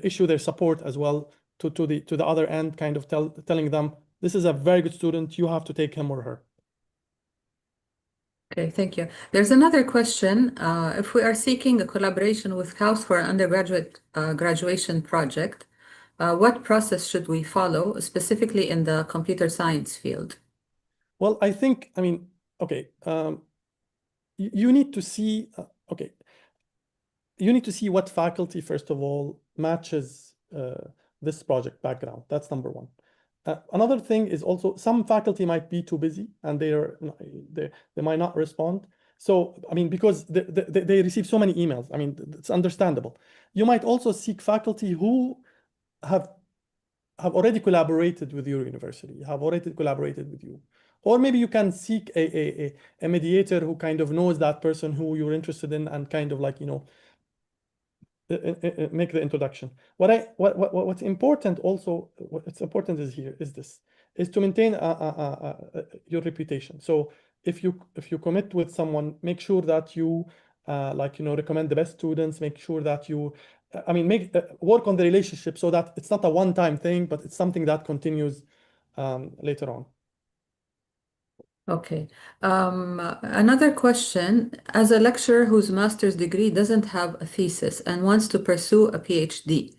issue their support as well to the other end, kind of telling them, this is a very good student, you have to take him or her. Okay, thank you. There's another question. If we are seeking a collaboration with KAUST for an undergraduate graduation project, what process should we follow, specifically in the computer science field? Well, I think, I mean, okay, you need to see, you need to see what faculty, first of all, matches this project background. That's number one. Another thing is also some faculty might be too busy and they might not respond. So, I mean, because they receive so many emails, I mean, it's understandable. You might also seek faculty who have already collaborated with your university, have already collaborated with you. Or maybe you can seek a mediator who kind of knows that person who you're interested in and kind of like, you know, make the introduction. What's important also, what's important is here is this, is to maintain your reputation. So if you commit with someone, make sure that you like, you know, recommend the best students, make sure that you, I mean, work on the relationship so that it's not a one-time thing, but it's something that continues later on. Okay. Another question, as a lecturer whose master's degree doesn't have a thesis and wants to pursue a PhD,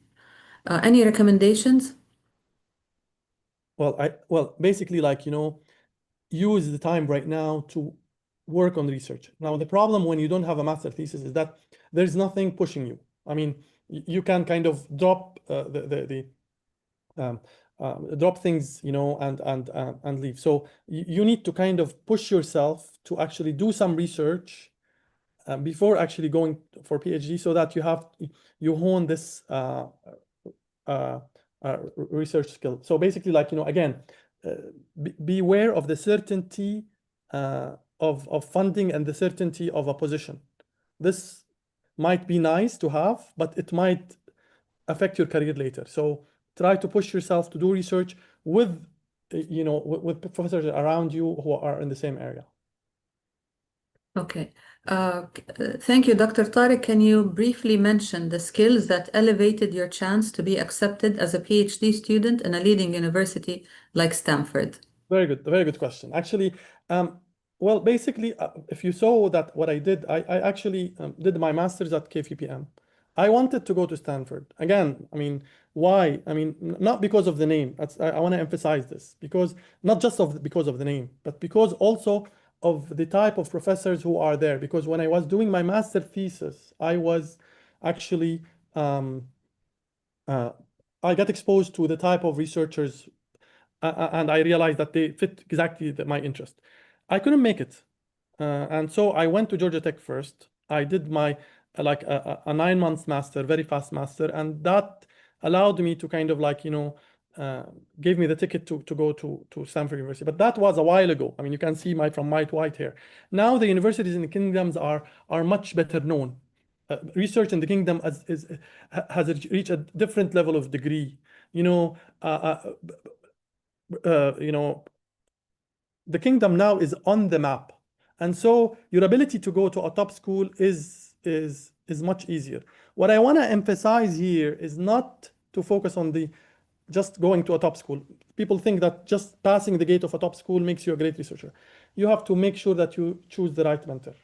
any recommendations? Well, basically, like, you know, use the time right now to work on research. Now, the problem when you don't have a master thesis is that there's nothing pushing you. I mean, you can kind of drop drop things, you know, and leave. So you need to kind of push yourself to actually do some research before actually going for PhD, so that you hone this research skill. So basically, like, you know, again, beware of the certainty of funding and the certainty of a position. This might be nice to have, but it might affect your career later. So try to push yourself to do research with, you know, with professors around you who are in the same area. Okay. Thank you, Dr. Tariq. Can you briefly mention the skills that elevated your chance to be accepted as a PhD student in a leading university like Stanford? Very good question. Actually, well, basically, if you saw that what I did, I actually did my master's at KFUPM. I wanted to go to Stanford. Again, I mean, why? I mean, not because of the name. I want to emphasize this, because not just because of the name, but because also of the type of professors who are there. Because when I was doing my master thesis, I was actually, I got exposed to the type of researchers and I realized that they fit exactly my interest. I couldn't make it. And so I went to Georgia Tech first. I did my like a 9 months master, very fast master, and that allowed me to kind of like, you know, gave me the ticket to go to Stanford University. But that was a while ago. I mean, you can see from my white hair. Now the universities in the kingdoms are much better known. Research in the kingdom has reached a different level of degree. You know, you know, the kingdom now is on the map, and so your ability to go to a top school is much easier. What I want to emphasize here is not to focus on just going to a top school. People think that just passing the gate of a top school makes you a great researcher. You have to make sure that you choose the right mentor,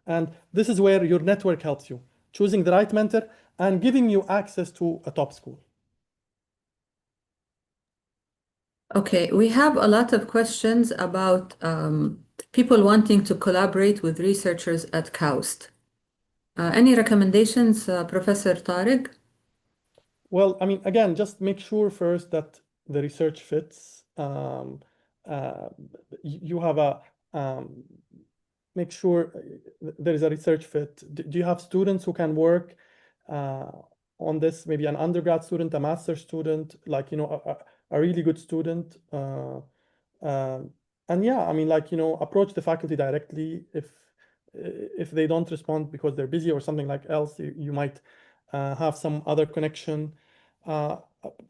and this is where your network helps you, choosing the right mentor and giving you access to a top school. Okay, we have a lot of questions about people wanting to collaborate with researchers at KAUST. Any recommendations, Professor Tariq? Well, I mean, again, just make sure first that the research fits. You have make sure there is a research fit. Do you have students who can work on this? Maybe an undergrad student, a master's student, like, you know, a really good student. And yeah, I mean, like, you know, approach the faculty directly. If they don't respond because they're busy or something like else, you might have some other connection.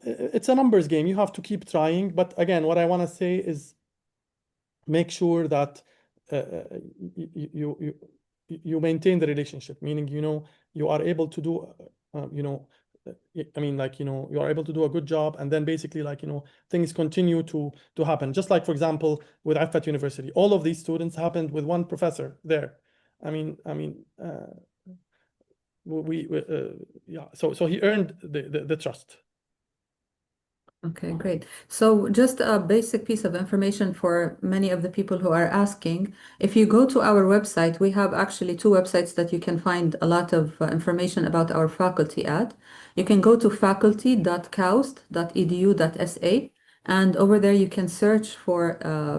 It's a numbers game. You have to keep trying. But again, what I want to say is make sure that you maintain the relationship, meaning, you know, you are able to do, you know, I mean, like, you know, you are able to do a good job, and then basically, like, you know, things continue to happen. Just like, for example, with Affat University, all of these students happened with one professor there. I mean, yeah. So he earned the trust. Okay, great. So just a basic piece of information for many of the people who are asking. If you go to our website, we have actually 2 websites that you can find a lot of information about our faculty at. You can go to faculty.kaust.edu.sa, and over there you can search for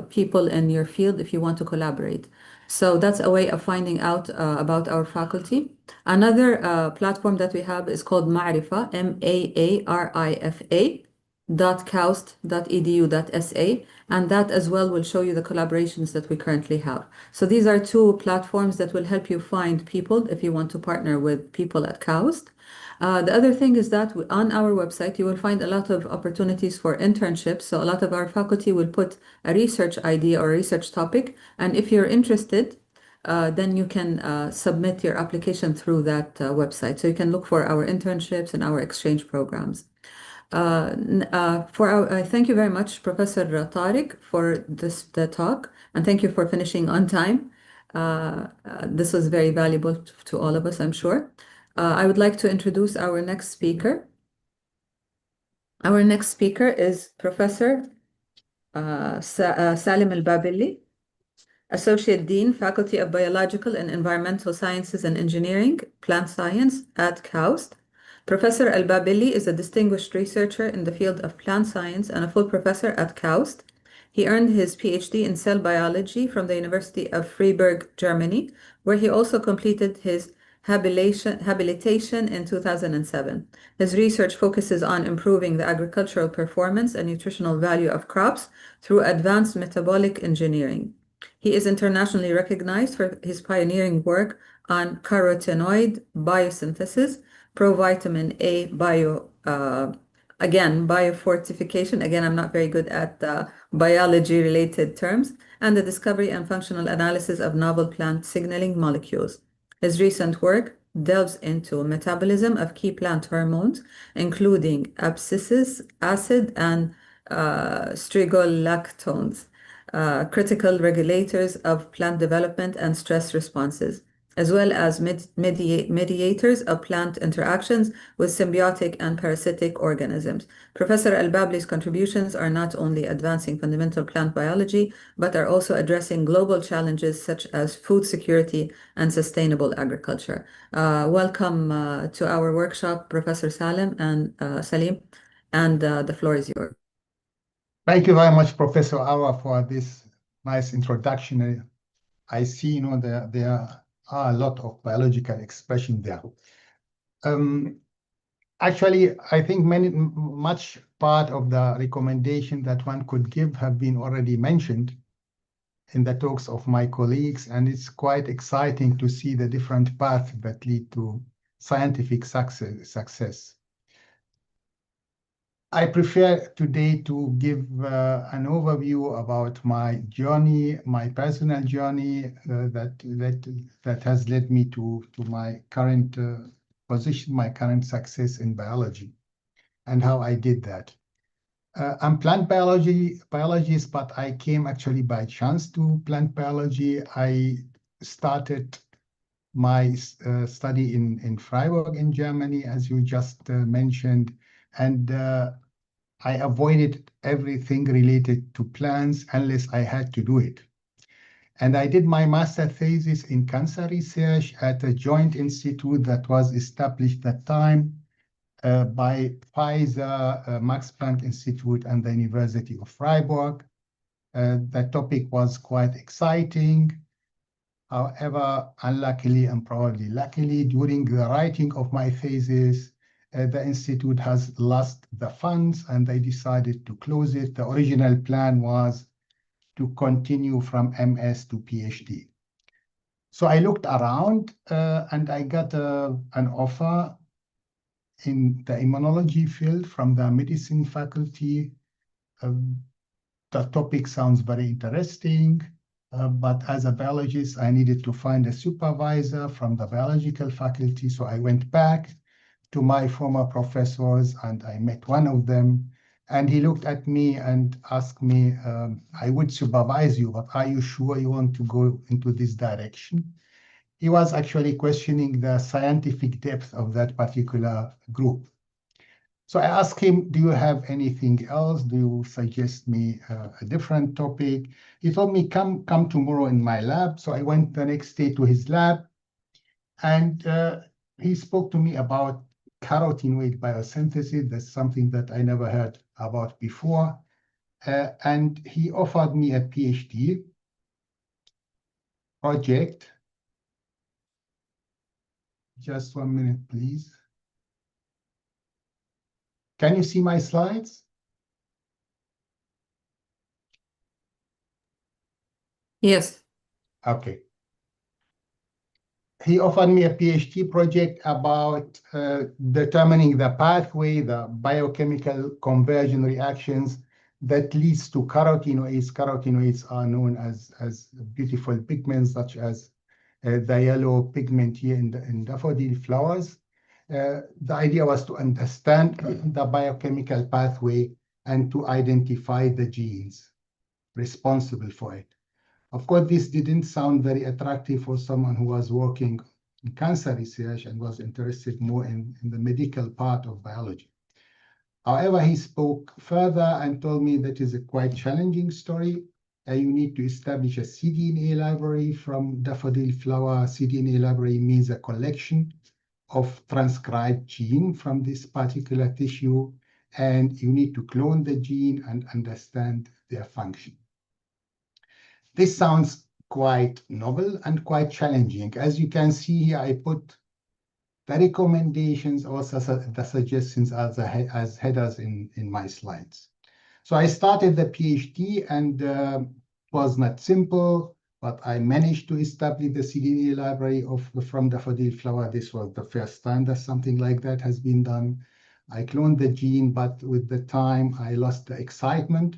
people in your field if you want to collaborate. So that's a way of finding out about our faculty. Another platform that we have is called Ma'rifa, MAARIFA, .kaust.edu.sa, and that as well will show you the collaborations that we currently have. So these are two platforms that will help you find people if you want to partner with people at KAUST. The other thing is that on our website, you will find a lot of opportunities for internships. So a lot of our faculty will put a research idea or research topic. And if you're interested, then you can submit your application through that website. So you can look for our internships and our exchange programs. Thank you very much, Professor Tariq, for the talk, and thank you for finishing on time. This was very valuable to all of us, I'm sure. I would like to introduce our next speaker. Our next speaker is Professor Salim Al-Babili, Associate Dean, Faculty of Biological and Environmental Sciences and Engineering, Plant Science at KAUST. Professor Al-Babili is a distinguished researcher in the field of plant science and a full professor at KAUST. He earned his PhD in cell biology from the University of Freiburg, Germany, where he also completed his habilitation in 2007. His research focuses on improving the agricultural performance and nutritional value of crops through advanced metabolic engineering. He is internationally recognized for his pioneering work on carotenoid biosynthesis, provitamin A biofortification. Again, I'm not very good at biology-related terms, and the discovery and functional analysis of novel plant signaling molecules. His recent work delves into metabolism of key plant hormones, including abscisic acid and strigolactones, critical regulators of plant development and stress responses, as well as mediators of plant interactions with symbiotic and parasitic organisms. Professor Al-Babli's contributions are not only advancing fundamental plant biology, but are also addressing global challenges such as food security and sustainable agriculture. Welcome to our workshop, Professor Salim, and the floor is yours. Thank you very much, Professor Arwa, for this nice introduction. I see, there are a lot of biological expression there. Actually, I think much part of the recommendation that one could give have been already mentioned in the talks of my colleagues, and it's quite exciting to see the different paths that lead to scientific success. I prefer today to give an overview about my journey, my personal journey that has led me to my current position, my current success in biology, and how I did that. I'm plant biologist, but I came actually by chance to plant biology. I started my study in Freiburg in Germany, as you just mentioned, and I avoided everything related to plants unless I had to do it. And I did my master thesis in cancer research at a joint institute that was established at that time by Pfizer, Max Planck Institute, and the University of Freiburg. The topic was quite exciting. However, unluckily and probably luckily, during the writing of my thesis, the institute has lost the funds and they decided to close it. The original plan was to continue from MS to PhD. So I looked around and I got an offer in the immunology field from the medicine faculty. The topic sounds very interesting, but as a biologist, I needed to find a supervisor from the biological faculty. So I went back to my former professors and I met one of them, and he looked at me and asked me, I would supervise you, but are you sure you want to go into this direction? He was actually questioning the scientific depth of that particular group. So I asked him, do you have anything else? Do you suggest me a different topic? He told me, come tomorrow in my lab. So I went the next day to his lab, and he spoke to me about carotenoid biosynthesis. That's something that I never heard about before. And he offered me a PhD. project. Just 1 minute, please. Can you see my slides? Yes. Okay. He offered me a PhD project about determining the pathway, the biochemical conversion reactions that leads to carotenoids. Carotenoids are known as beautiful pigments, such as the yellow pigment here in daffodil flowers. The idea was to understand the biochemical pathway and to identify the genes responsible for it. Of course, this didn't sound very attractive for someone who was working in cancer research and was interested more in the medical part of biology. However, he spoke further and told me that is a quite challenging story. You need to establish a cDNA library from daffodil flower. cDNA library means a collection of transcribed gene from this particular tissue, and you need to clone the gene and understand their function. This sounds quite novel and quite challenging. As you can see here, I put the recommendations, also the suggestions as headers in my slides. So I started the PhD, and it was not simple, but I managed to establish the cDNA library from daffodil flower. This was the first time that something like that has been done. I cloned the gene, but with the time, I lost the excitement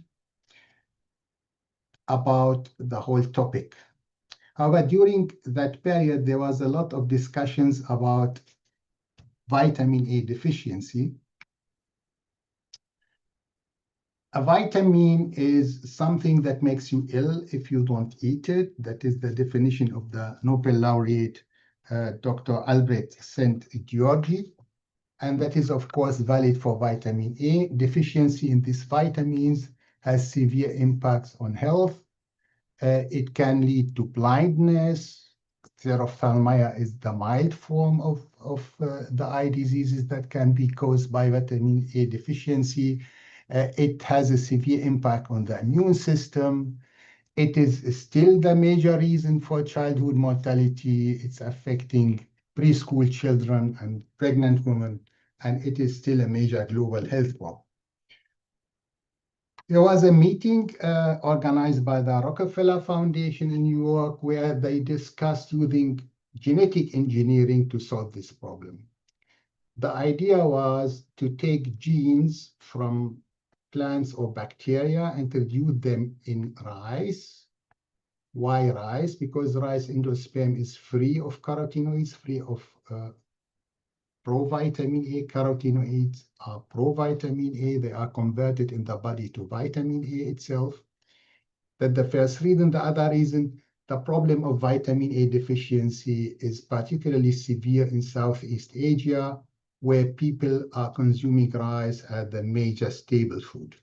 about the whole topic. However, during that period, there was a lot of discussions about vitamin A deficiency. A vitamin is something that makes you ill if you don't eat it. That is the definition of the Nobel laureate, Dr. Albert St. George. And that is, of course, valid for vitamin A. Deficiency in these vitamins has severe impacts on health. It can lead to blindness. Xerophthalmia is the mild form of the eye diseases that can be caused by vitamin A deficiency. It has a severe impact on the immune system. It is still the major reason for childhood mortality. It's affecting preschool children and pregnant women, and it is still a major global health problem. There was a meeting organized by the Rockefeller Foundation in New York where they discussed using genetic engineering to solve this problem. The idea was to take genes from plants or bacteria and introduce them in rice. Why rice? Because rice endosperm is free of carotenoids, free of provitamin A. Carotenoids are provitamin A. They are converted in the body to vitamin A itself. That's the first reason. The other reason, the problem of vitamin A deficiency is particularly severe in Southeast Asia, where people are consuming rice as the major staple food.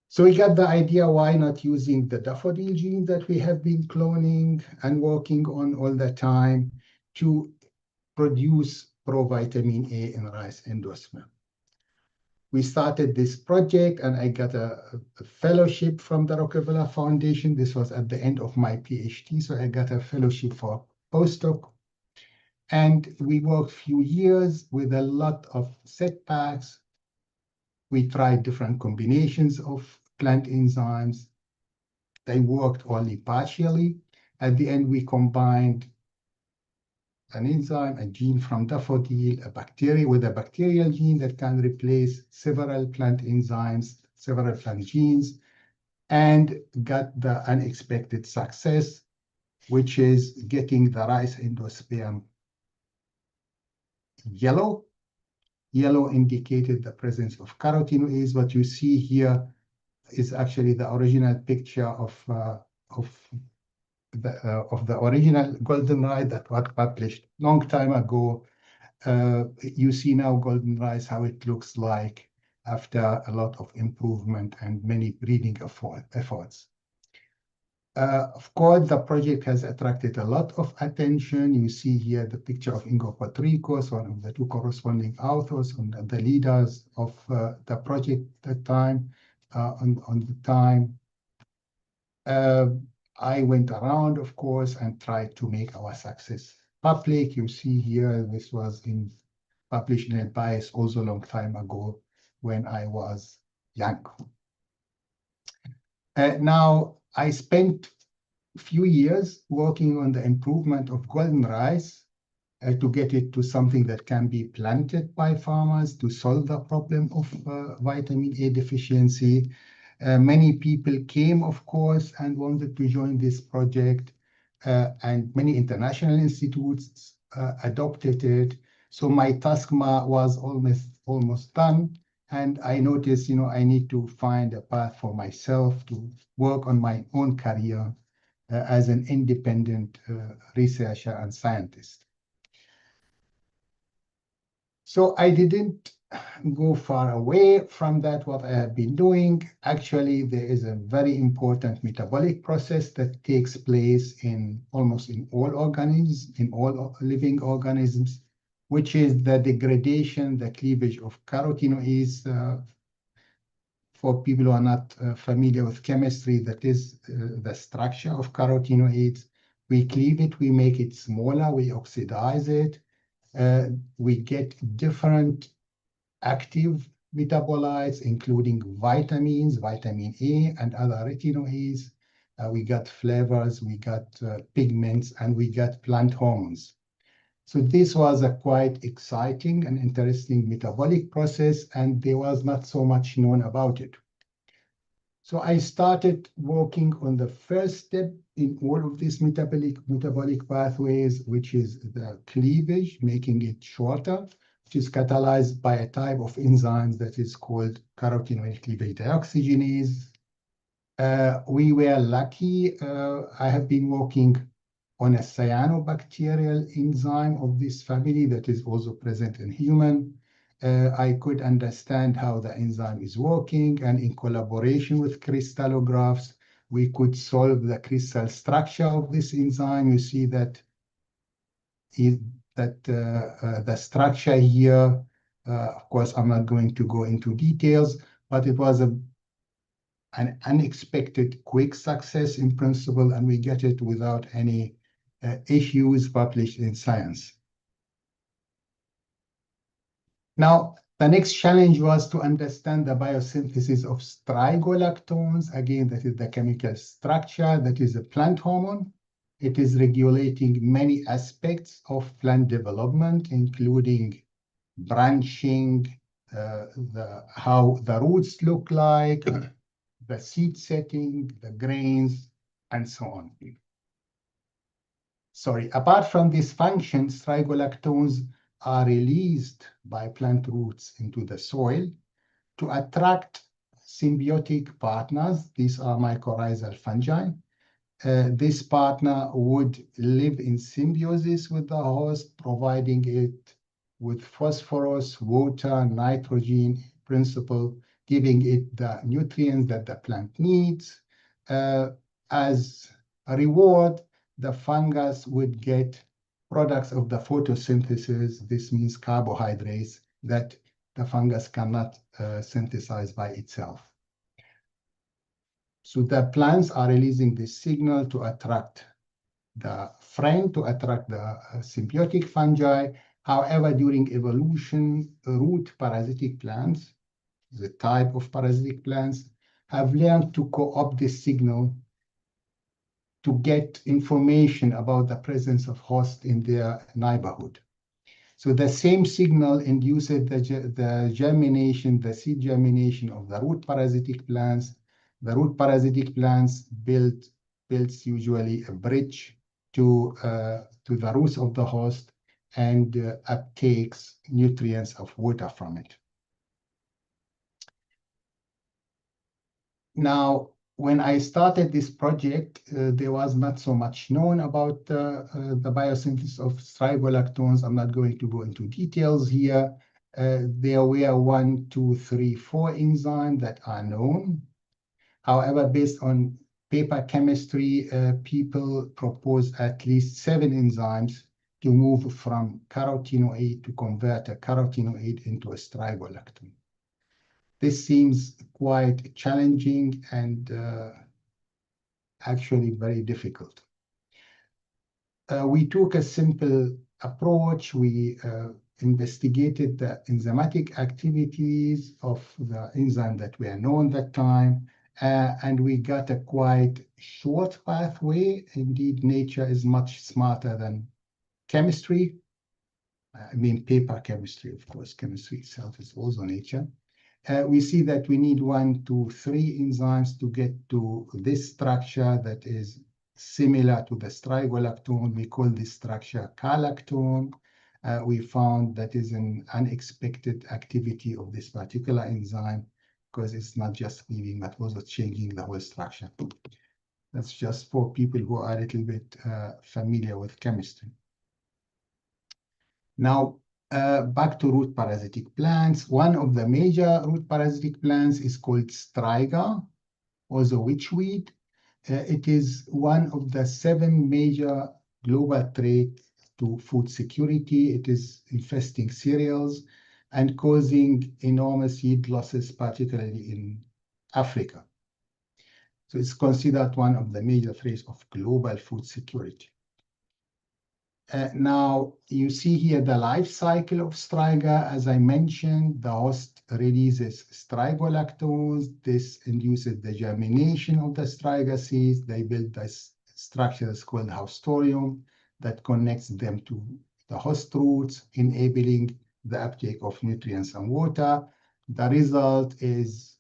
So we got the idea, why not using the daffodil gene that we have been cloning and working on all the time to produce provitamin A in rice endosperm. We started this project, and I got a fellowship from the Rockefeller Foundation. This was at the end of my PhD, so I got a fellowship for postdoc. And we worked a few years with a lot of setbacks. We tried different combinations of plant enzymes. They worked only partially. At the end, we combined an enzyme, a gene from daffodil, a bacteria with a bacterial gene that can replace several plant enzymes, several plant genes, and got the unexpected success, which is getting the rice endosperm yellow. Yellow indicated the presence of carotenoids. What you see here is actually the original picture of the original golden rice that was published long time ago. You see now golden rice, how it looks like after a lot of improvement and many breeding efforts. Of course, the project has attracted a lot of attention. You see here the picture of Ingo Patrikos, one of the two corresponding authors, and the leaders of the project at the time, on the time. I went around, of course, and tried to make our success public. You see here, this was published in Bias also a long time ago when I was young. Now, I spent a few years working on the improvement of golden rice to get it to something that can be planted by farmers to solve the problem of vitamin A deficiency. Many people came, of course, and wanted to join this project, and many international institutes adopted it. So my task was almost done, and I noticed, I need to find a path for myself to work on my own career as an independent researcher and scientist. So I didn't go far away from that, what I have been doing. Actually, there is a very important metabolic process that takes place almost in all organisms, in all living organisms, which is the degradation, the cleavage of carotenoids. For people who are not familiar with chemistry, that is the structure of carotenoids. We cleave it, we make it smaller, we oxidize it. We get different active metabolites, including vitamins, vitamin A, and other retinoids. We got flavors, we got pigments, and we got plant hormones. So this was a quite exciting and interesting metabolic process, and there was not so much known about it. So I started working on the first step in all of these metabolic pathways, which is the cleavage, making it shorter, which is catalyzed by a type of enzyme that is called carotenoid cleavage dioxygenase. We were lucky. I have been working on a cyanobacterial enzyme of this family that is also present in human. I could understand how the enzyme is working, and in collaboration with crystallographs, we could solve the crystal structure of this enzyme. You see that the structure here, of course, I'm not going to go into details, but it was an unexpected quick success in principle, and we get it without any issues published in Science. Now, the next challenge was to understand the biosynthesis of strigolactones. Again, that is the chemical structure, that is a plant hormone. It is regulating many aspects of plant development, including branching, how the roots look like, the seed setting, the grains, and so on. Sorry, apart from this function, strigolactones are released by plant roots into the soil to attract symbiotic partners. These are mycorrhizal fungi. This partner would live in symbiosis with the host, providing it with phosphorus, water, nitrogen, principle, giving it the nutrients that the plant needs. As a reward, the fungus would get products of the photosynthesis. This means carbohydrates that the fungus cannot synthesize by itself. So the plants are releasing this signal to attract the friend, to attract the symbiotic fungi. However, during evolution, root parasitic plants, the type of parasitic plants, have learned to co-opt this signal to get information about the presence of host in their neighborhood. So the same signal induces the germination, the seed germination of the root parasitic plants. The root parasitic plants builds usually a bridge to the roots of the host and uptakes nutrients of water from it. Now, when I started this project, there was not so much known about the biosynthesis of strigolactones. I'm not going to go into details here. There were 1, 2, 3, 4 enzymes that are known. However, based on paper chemistry, people proposed at least 7 enzymes to move from carotenoid to convert a carotenoid into a strigolactone. This seems quite challenging, and actually very difficult. We took a simple approach. We investigated the enzymatic activities of the enzyme that were known at that time, and we got a quite short pathway. Indeed, nature is much smarter than chemistry. I mean, paper chemistry, of course. Chemistry itself is also nature. We see that we need 1 to 3 enzymes to get to this structure that is similar to the strigolactone. We call this structure calactone. We found that is an unexpected activity of this particular enzyme because it's not just leaving, but also changing the whole structure. That's just for people who are a little bit familiar with chemistry. Now, back to root parasitic plants. One of the major root parasitic plants is called striga, also witchweed. It is one of the 7 major global threats to food security. It is infesting cereals and causing enormous yield losses, particularly in Africa. So it's considered one of the major threats of global food security. Now, you see here the life cycle of striga. As I mentioned, the host releases strigolactones. This induces the germination of the striga seeds. They build this structure that's called haustorium that connects them to the host roots, enabling the uptake of nutrients and water. The result is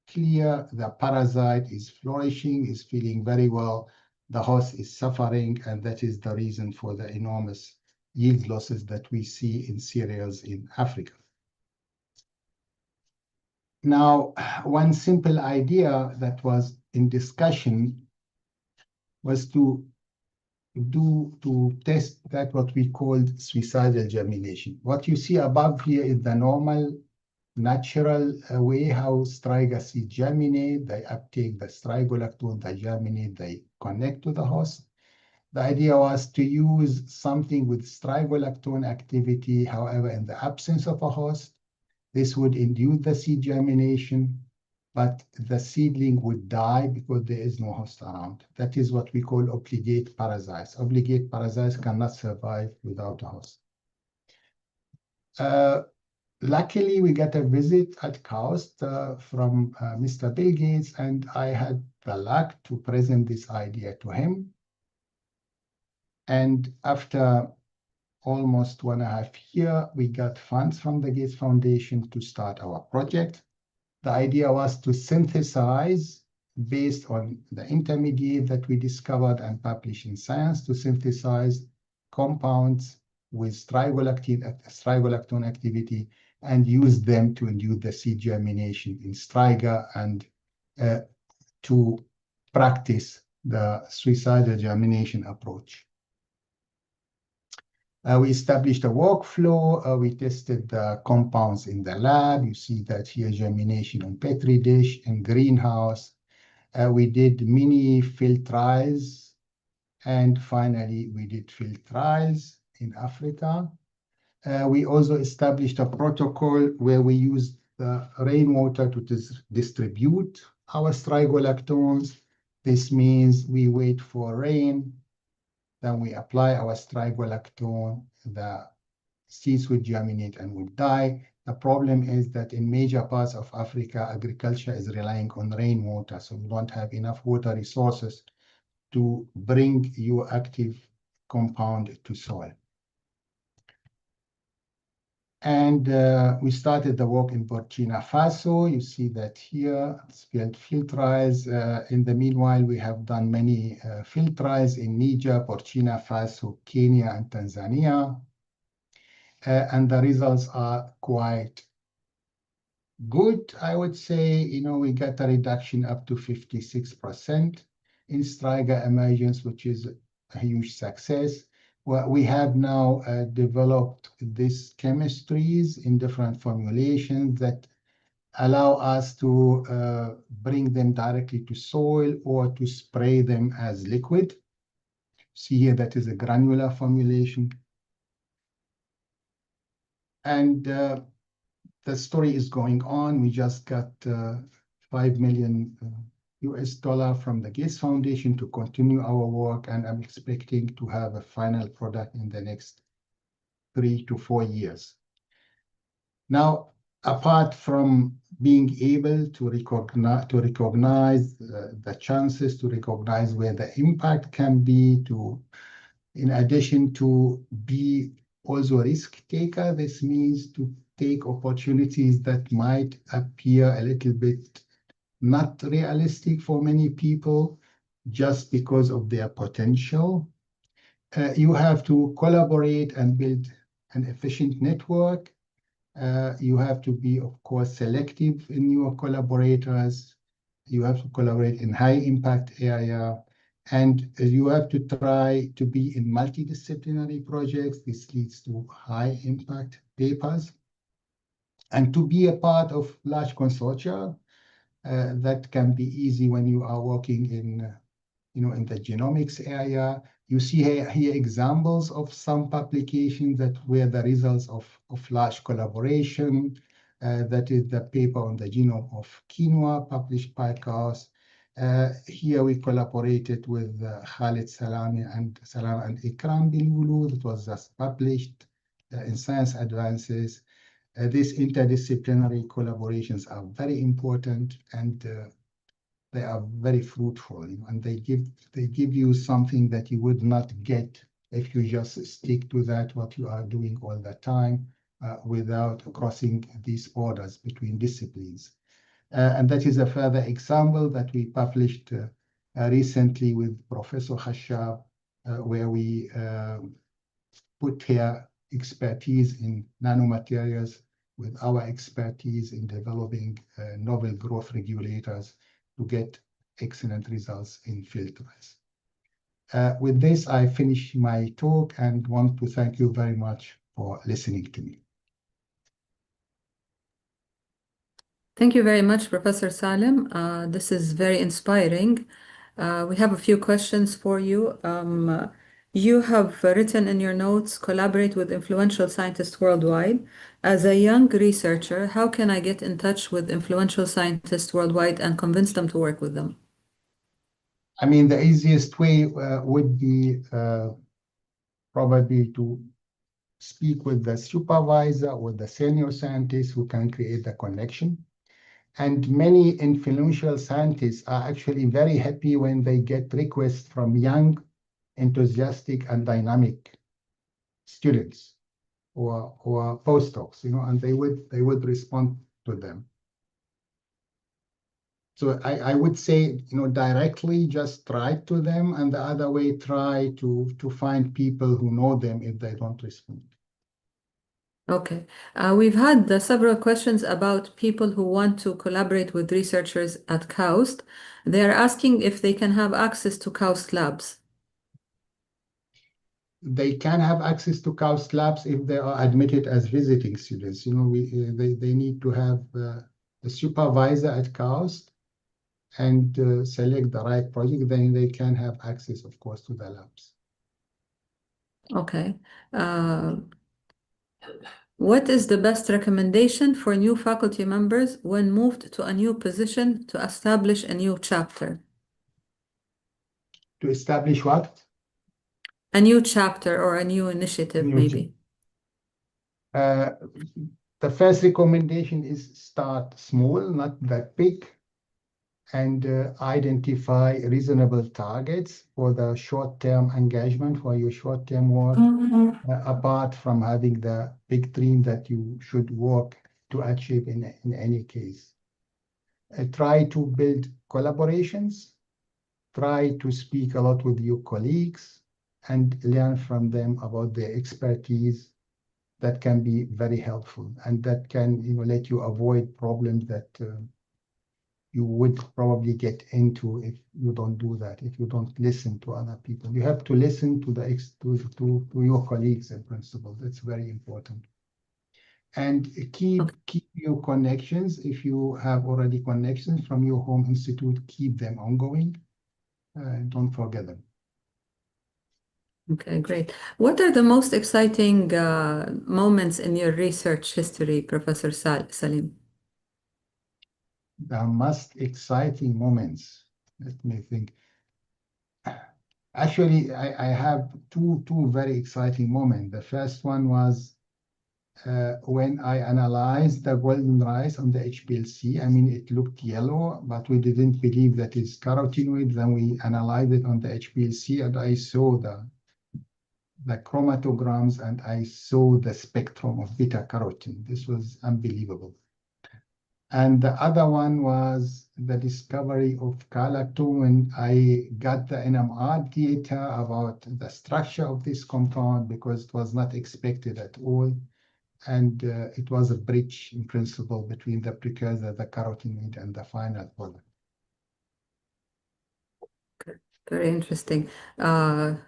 clear. The parasite is flourishing, is feeling very well. The host is suffering, and that is the reason for the enormous yield losses that we see in cereals in Africa. Now, one simple idea that was in discussion was to test that what we called suicidal germination. What you see above here is the normal, natural way how striga seeds germinate. They uptake the strigolactone, they germinate, they connect to the host. The idea was to use something with strigolactone activity, however, in the absence of a host. This would induce the seed germination, but the seedling would die because there is no host around. That is what we call obligate parasites. Obligate parasites cannot survive without a host. Luckily, we got a visit at KAUST from Mr. Bill Gates, and I had the luck to present this idea to him. And after almost 1.5 years, we got funds from the Gates Foundation to start our project. The idea was to synthesize, based on the intermediate that we discovered and published in Science, to synthesize compounds with strigolactone activity and use them to induce the seed germination in striga and to practice the suicidal germination approach. We established a workflow. We tested the compounds in the lab. You see that here, germination on Petri dish and greenhouse. We did mini field trials. And finally, we did field trials in Africa. We also established a protocol where we used the rainwater to distribute our strigolactones. This means we wait for rain, then we apply our strigolactone, the seeds would germinate and would die. The problem is that in major parts of Africa, agriculture is relying on rainwater, so we don't have enough water resources to bring your active compound to soil. And we started the work in Burkina Faso. You see that here, it's field trials. In the meanwhile, we have done many field trials in Niger, Burkina Faso, Kenya, and Tanzania. And the results are quite good, I would say. You know, we got a reduction up to 56% in striga emergence, which is a huge success. Well, we have now developed these chemistries in different formulations that allow us to bring them directly to soil or to spray them as liquid. See here, that is a granular formulation. And the story is going on. We just got $5 million from the Gates Foundation to continue our work, and I'm expecting to have a final product in the next 3 to 4 years. Now, apart from being able to recognize the chances, to recognize where the impact can be, in addition to be also a risk taker, this means to take opportunities that might appear a little bit not realistic for many people just because of their potential. You have to collaborate and build an efficient network. You have to be, of course, selective in your collaborators. You have to collaborate in high impact area, and you have to try to be in multidisciplinary projects. This leads to high impact papers, and to be a part of large consortia. That can be easy when you are working in the genomics area. You see here examples of some publications that were the results of large collaboration. That is the paper on the genome of quinoa published by KAUST. Here we collaborated with Khalid Salami and Ikram Bilulu. That was just published in Science Advances. These interdisciplinary collaborations are very important, and they are very fruitful, and they give you something that you would not get if you just stick to what you are doing all the time without crossing these borders between disciplines. And that is a further example that we published recently with Professor Khashab, where we put here expertise in nanomaterials with our expertise in developing novel growth regulators to get excellent results in filters. With this, I finish my talk and want to thank you very much for listening to me. Thank you very much, Professor Salim. This is very inspiring. We have a few questions for you. You have written in your notes, collaborate with influential scientists worldwide. As a young researcher, how can I get in touch with influential scientists worldwide and convince them to work with them? I mean, the easiest way would be probably to speak with the supervisor or the senior scientist who can create the connection. And many influential scientists are actually very happy when they get requests from young, enthusiastic, and dynamic students or postdocs, and they would respond to them. So I would say, directly just write to them, and the other way, try to find people who know them if they don't respond. Okay. We've had several questions about people who want to collaborate with researchers at KAUST. They are asking if they can have access to KAUST labs. They can have access to KAUST labs if they are admitted as visiting students. They need to have a supervisor at KAUST and select the right project. Then they can have access, of course, to the labs. Okay. What is the best recommendation for new faculty members when moved to a new position to establish a new chapter? To establish what? A new chapter or a new initiative, maybe. The first recommendation is start small, not that big, and identify reasonable targets for the short-term engagement, for your short-term work, apart from having the big dream that you should work to achieve in any case. Try to build collaborations, try to speak a lot with your colleagues, and learn from them about their expertise. That can be very helpful, and that can let you avoid problems that you would probably get into if you don't do that, if you don't listen to other people. You have to listen to your colleagues in principle. That's very important. And keep your connections. If you have already connections from your home institute, keep them ongoing. Don't forget them. Okay, great. What are the most exciting moments in your research history, Professor Salim? The most exciting moments. Let me think. Actually, I have two very exciting moments. The first one was when I analyzed the golden rice on the HPLC. I mean, it looked yellow, but we didn't believe that it's carotenoid. Then we analyzed it on the HPLC, and I saw the chromatograms, and I saw the spectrum of beta carotene. This was unbelievable. And the other one was the discovery of galactone when I got the NMR data about the structure of this compound, because it was not expected at all. And it was a bridge in principle between the precursor, the carotenoid, and the final product. Very interesting. The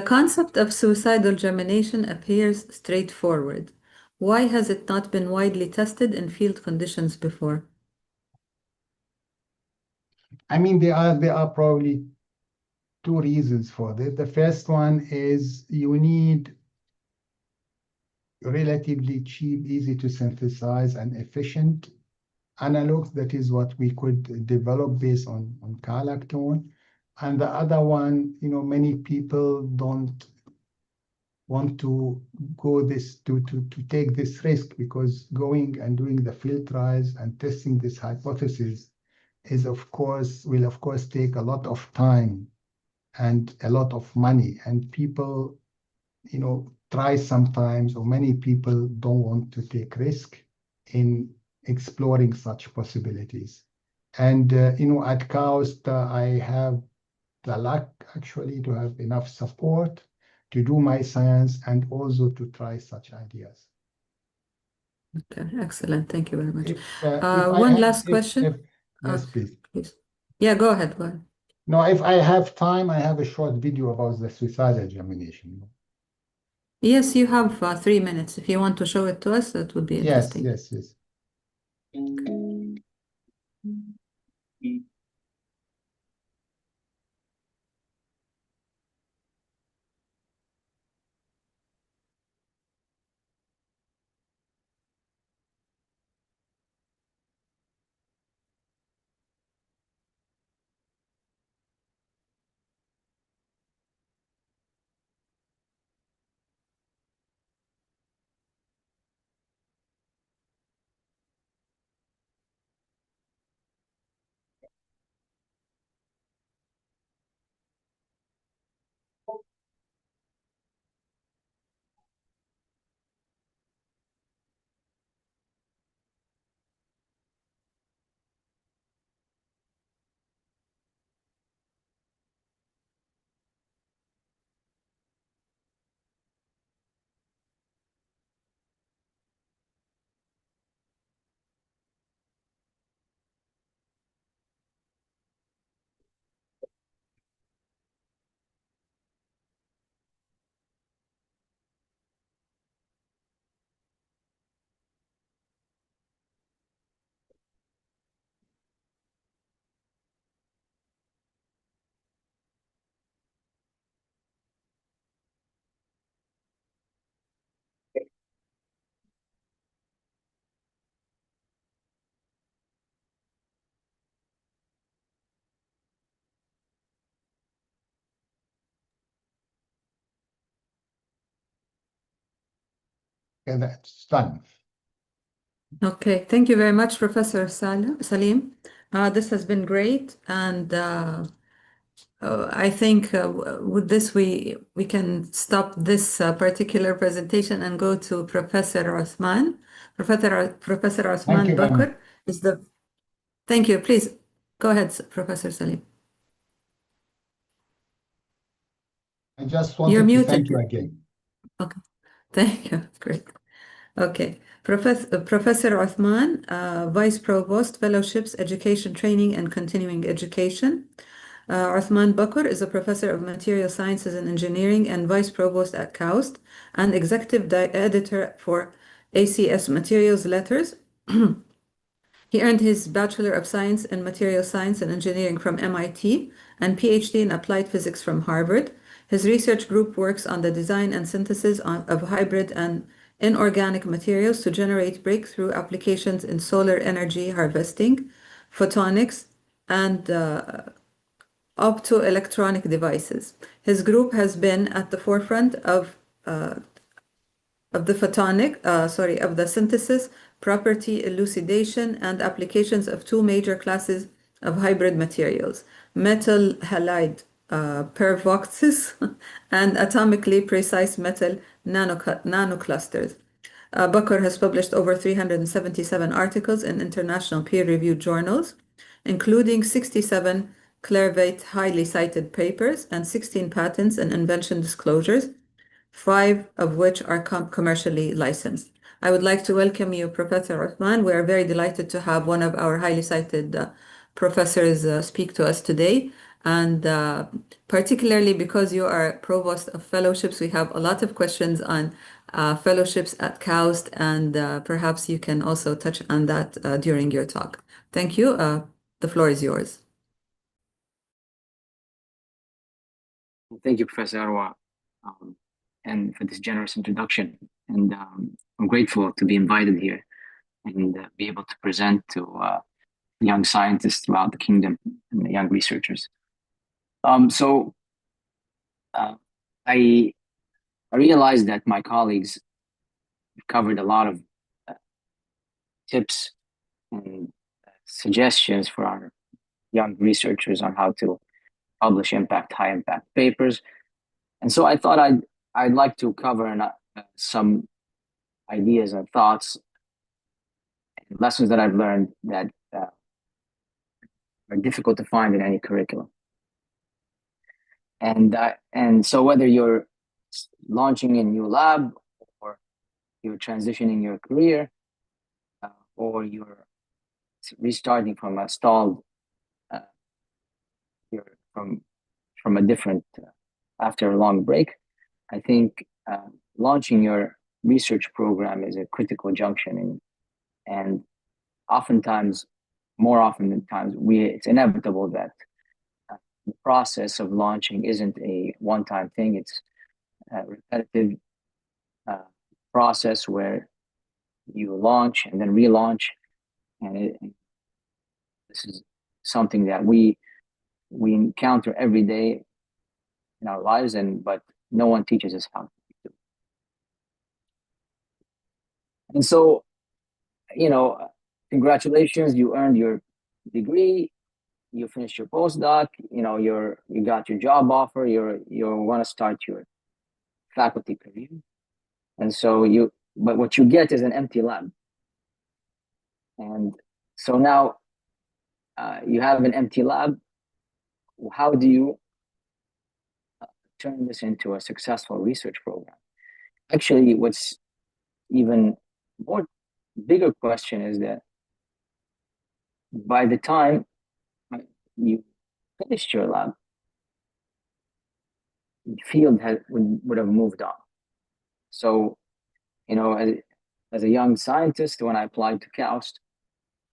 concept of suicidal germination appears straightforward. Why has it not been widely tested in field conditions before? I mean, there are probably two reasons for this. The first one is you need relatively cheap, easy to synthesize, and efficient analogs. That is what we could develop based on galactone. And the other one, many people don't want to go to take this risk, because going and doing the field trials and testing this hypothesis will of course take a lot of time and a lot of money. And people, try sometimes, or many people don't want to take risk in exploring such possibilities. And at KAUST, I have the luck actually to have enough support to do my science and also to try such ideas. Okay, excellent. Thank you very much. If One last question. Yes, please. Please. Yeah, go ahead. Go ahead. No, if I have time, I have a short video about the suicidal germination. Yes, you have 3 minutes. If you want to show it to us, that would be interesting. Yes. And that's done. Okay, thank you very much, Professor Salim. This has been great, and I think with this we can stop this particular presentation and go to Professor Osman. Professor Osman Bakr is the. Thank you. Please go ahead, Professor Salim. I just wanted to thank you again. Okay, thank you. Great. Okay, Professor Osman, Vice Provost, Fellowships, Education, Training, and Continuing Education. Osman Bakr is a Professor of Material Sciences and Engineering and Vice Provost at KAUST and Executive Editor for ACS Materials Letters. He earned his Bachelor of Science in Material Science and Engineering from MIT and PhD in Applied Physics from Harvard. His research group works on the design and synthesis of hybrid and inorganic materials to generate breakthrough applications in solar energy harvesting, photonics, and up to electronic devices. His group has been at the forefront of the synthesis, property elucidation, and applications of two major classes of hybrid materials, metal halide pervoxes and atomically precise metal nanoclusters. Bakr has published over 377 articles in international peer-reviewed journals, including 67 Clarivate highly cited papers and 16 patents and invention disclosures, 5 of which are commercially licensed. I would like to welcome you, Professor Uthman. We are very delighted to have one of our highly cited professors speak to us today. And particularly because you are Provost of Fellowships, we have a lot of questions on fellowships at KAUST, and perhaps you can also touch on that during your talk. Thank you. The floor is yours. Thank you, Professor Arwa, and for this generous introduction. And I'm grateful to be invited here and be able to present to young scientists throughout the kingdom and the young researchers. I realized that my colleagues covered a lot of tips and suggestions for our young researchers on how to publish high impact papers. And so I thought I'd like to cover some ideas and thoughts and lessons that I've learned that are difficult to find in any curriculum. And so whether you're launching a new lab, or you're transitioning your career, or you're restarting from a stalled, you're from a different, after a long break, I think launching your research program is a critical junction, and oftentimes, more often than times, it's inevitable that the process of launching isn't a one-time thing. It's a repetitive process where you launch and then relaunch, and this is something that we encounter every day in our lives, but no one teaches us how to do. And so, congratulations, you earned your degree, you finished your postdoc, you got your job offer, you want to start your faculty career. And so but what you get is an empty lab. And so now you have an empty lab. How do you turn this into a successful research program? Actually, what's even more bigger question is that by the time you finished your lab, the field would have moved on. So, as a young scientist, when I applied to KAUST,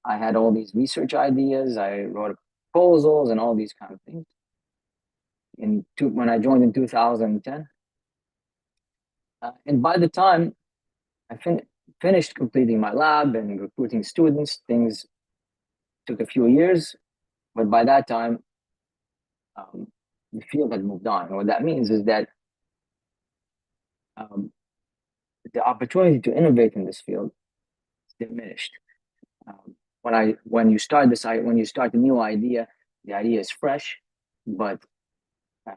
I had all these research ideas. I wrote proposals and all these kind of things. When I joined in 2010, and by the time I finished completing my lab and recruiting students, things took a few years, but by that time, the field had moved on. And what that means is that the opportunity to innovate in this field is diminished. When you start a new idea, the idea is fresh, but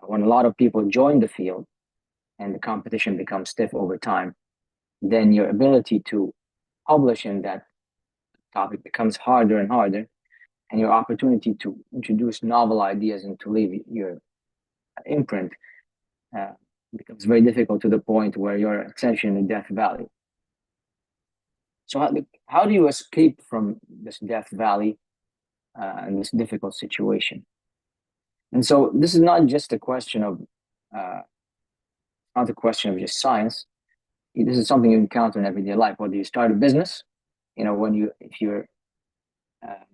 when a lot of people join the field and the competition becomes stiff over time, then your ability to publish in that topic becomes harder and harder, and your opportunity to introduce novel ideas and to leave your imprint becomes very difficult, to the point where you're essentially in a death valley. So how do you escape from this death valley and this difficult situation? And so this is not just a question of just science. This is something you encounter in everyday life. Whether you start a business, if you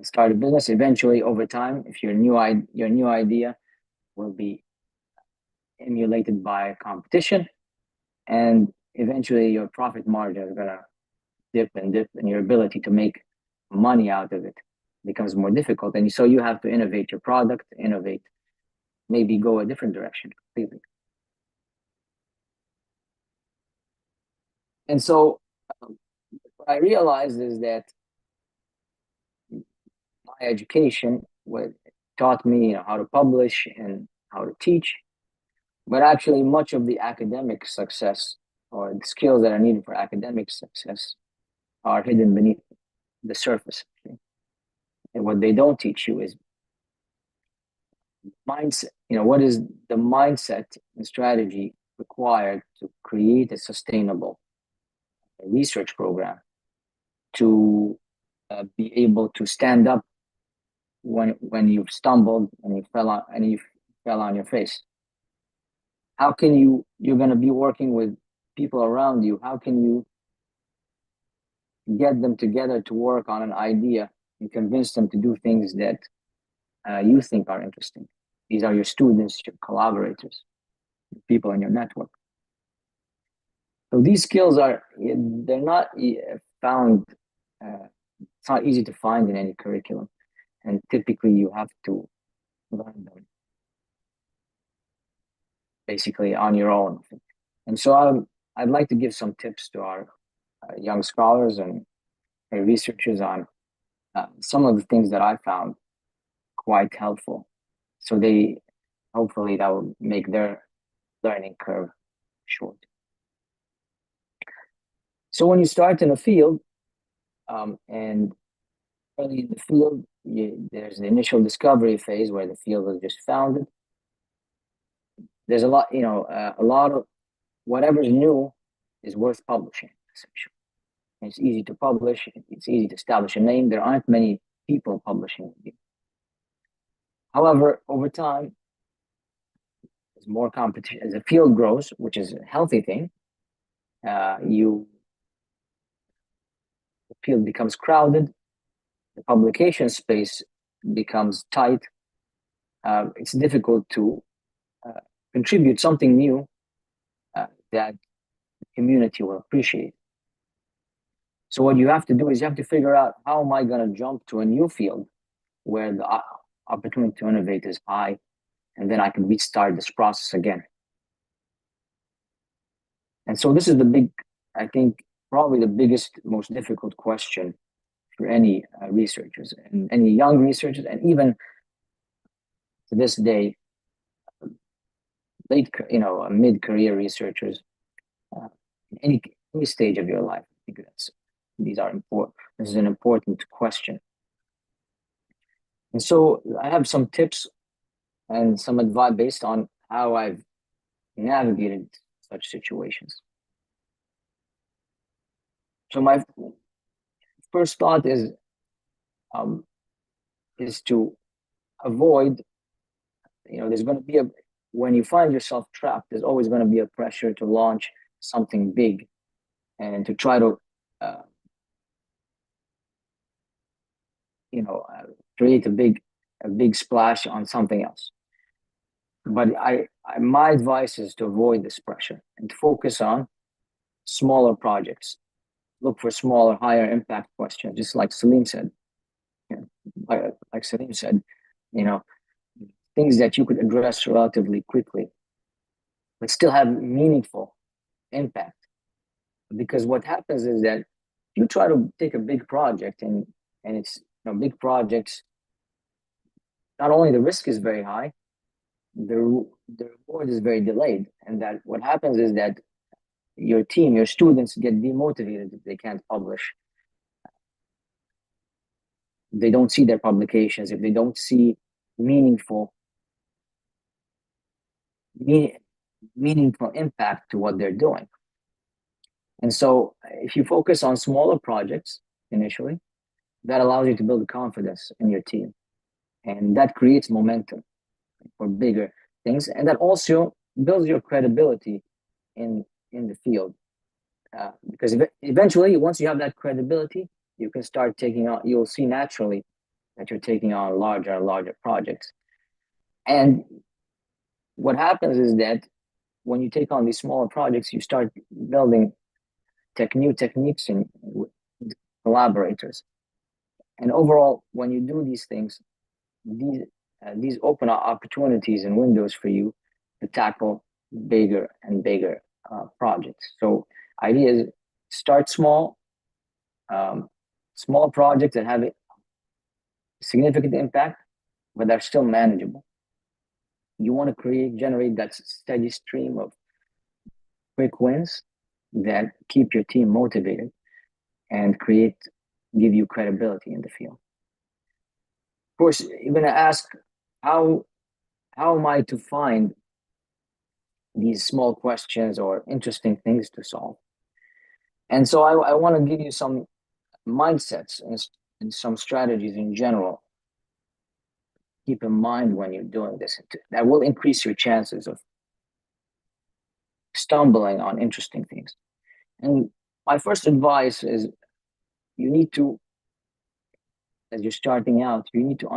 start a business, eventually over time, if your new idea will be emulated by competition, and eventually your profit margin is gonna dip and your ability to make money out of it becomes more difficult. And so you have to innovate your product, maybe go a different direction completely. And so what I realized is that my education taught me, how to publish and how to teach, but actually much of the academic success or the skills that are needed for academic success are hidden beneath the surface. Okay? And what they don't teach you is mindset. What is the mindset and strategy required to create a sustainable research program, to be able to stand up when you've stumbled and you fell on your face. How can you're going to be working with people around you, how can you get them together to work on an idea and convince them to do things that you think are interesting? These are your students, your collaborators, people in your network. So these skills they're not found, it's not easy to find in any curriculum. And typically you have to learn them basically on your own. And so I'd like to give some tips to our young scholars and researchers on some of the things that I found quite helpful. So hopefully that will make their learning curve short. So when you start in a field, and early in the field, there's the initial discovery phase where the field was just founded. There's a lot of whatever's new is worth publishing, essentially. It's easy to publish. It's easy to establish a name. There aren't many people publishing with you. However, over time, as more competition, as the field grows, which is a healthy thing, the field becomes crowded. The publication space becomes tight. It's difficult to contribute something new that the community will appreciate. So what you have to do is you have to figure out, how am I going to jump to a new field where the opportunity to innovate is high, and then I can restart this process again. And so this is I think, probably the biggest, most difficult question for any researchers and any young researchers, and even to this day, mid-career researchers, in any stage of your life. I think these are important. This is an important question. And so I have some tips and some advice based on how I've navigated such situations. So my first thought is to avoid, there's going to be when you find yourself trapped, there's always going to be a pressure to launch something big and to try to create a big splash on something else. But my advice is to avoid this pressure and to focus on smaller projects. Look for smaller, higher impact questions, just like Salim said. Like Salim said, things that you could address relatively quickly, but still have meaningful impact. Because what happens is that you try to take a big project, and it's big projects. Not only the risk is very high, the reward is very delayed, and that what happens is that your team, your students, get demotivated if they can't publish. They don't see their publications, if they don't see meaningful impact to what they're doing. And so if you focus on smaller projects initially, that allows you to build confidence in your team. And that creates momentum for bigger things. And that also builds your credibility in the field. Because eventually, once you have that credibility, you can start you'll see naturally that you're taking on larger and larger projects. And what happens is that when you take on these smaller projects, you start building new techniques and collaborators. And overall, when you do these things, these open up opportunities and windows for you to tackle bigger and bigger projects. So idea is start small, small projects that have a significant impact, but they're still manageable. You want to generate that steady stream of quick wins that keep your team motivated and give you credibility in the field. Of course, you're going to ask, how am I to find these small questions or interesting things to solve? And so I want to give you some mindsets and some strategies in general. Keep in mind when you're doing this, that will increase your chances of stumbling on interesting things. And my first advice is you need to, as you're starting out, you need to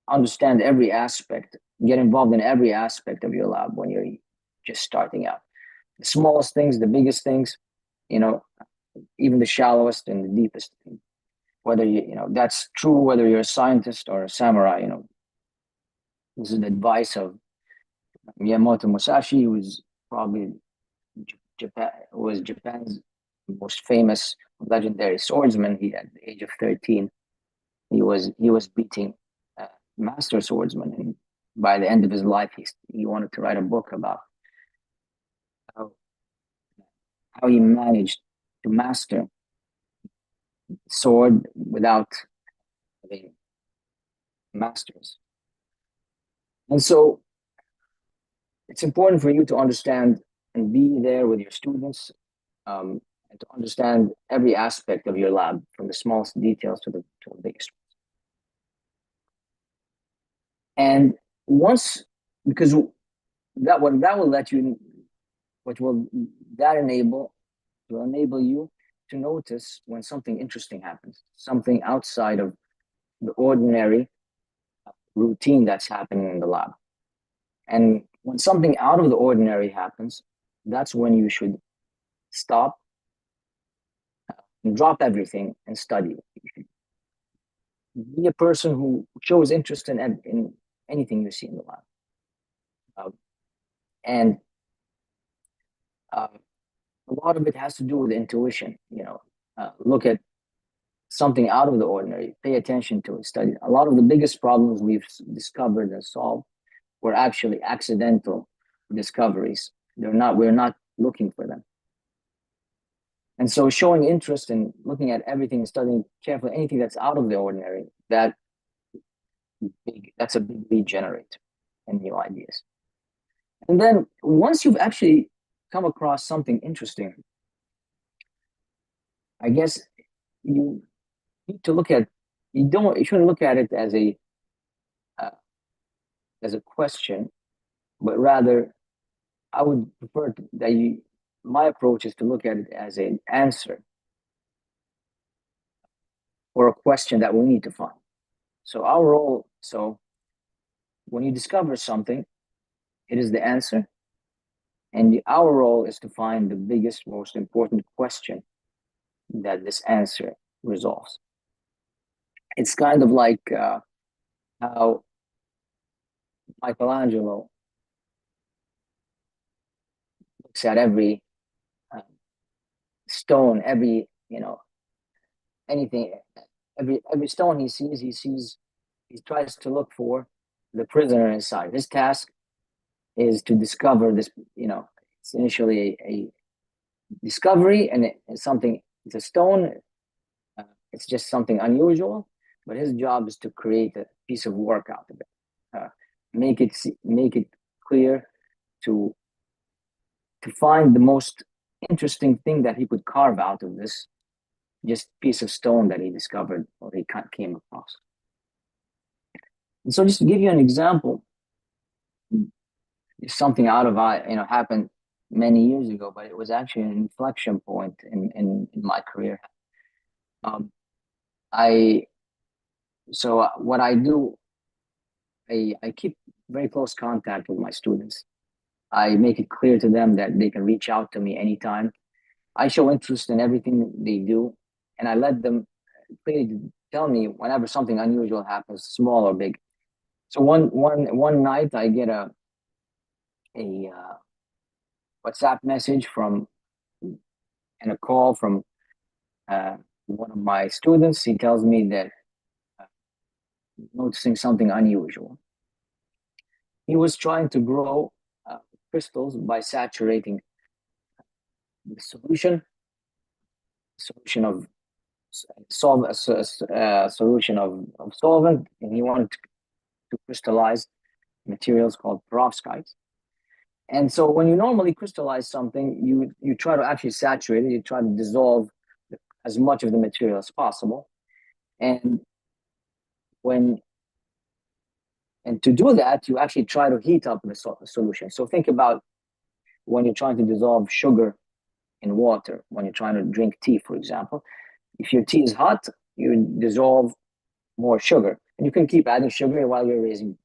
understand every aspect, get involved in every aspect of your lab when you're just starting out. The smallest things, the biggest things, even the shallowest and the deepest thing. Whether that's true whether you're a scientist or a samurai. This is the advice of Miyamoto Musashi, who was probably Japan's most famous legendary swordsman. He, at the age of 13, he was beating master swordsman, and by the end of his life, he wanted to write a book about how he managed to master sword without having masters. And so it's important for you to understand and be there with your students, and to understand every aspect of your lab, from the smallest details to the biggest ones. And because that will let you, will enable you to notice when something interesting happens, something outside of the ordinary routine that's happening in the lab. And when something out of the ordinary happens, that's when you should stop and drop everything and study. Be a person who shows interest in anything you see in the lab. And a lot of it has to do with intuition. Look at something out of the ordinary, pay attention to it, study. A lot of the biggest problems we've discovered and solved were actually accidental discoveries. We're not looking for them. And so showing interest in looking at everything and studying carefully anything that's out of the ordinary, that's a big lead generator in new ideas. And then once you've actually come across something interesting, I guess you need to look at, you shouldn't look at it as a question, but rather I would prefer my approach is to look at it as an answer for a question that we need to find. So when you discover something, it is the answer. And our role is to find the biggest, most important question that this answer resolves. It's kind of like how Michelangelo looks at every stone, every stone he sees, he tries to look for the prisoner inside. His task is to discover this, it's initially a discovery, and it's a stone, it's just something unusual, but his job is to create a piece of work out of it, make it clear, to find the most interesting thing that he could carve out of this just piece of stone that he discovered or he came across. And so just to give you an example, something out of happened many years ago, but it was actually an inflection point in my career. So what I do, I keep very close contact with my students. I make it clear to them that they can reach out to me anytime. I show interest in everything they do, and I let them clearly to tell me whenever something unusual happens, small or big. So one night I get a WhatsApp message from and a call from one of my students. He tells me that noticing something unusual. He was trying to grow crystals by saturating the solution of solution of solvent, and he wanted to crystallize materials called perovskites. And so when you normally crystallize something, you try to actually saturate it, you try to dissolve as much of the material as possible. And to do that, you actually try to heat up the solution. So think about when you're trying to dissolve sugar in water, when you're trying to drink tea, for example. If your tea is hot, you dissolve more sugar. And you can keep adding sugar while you're raising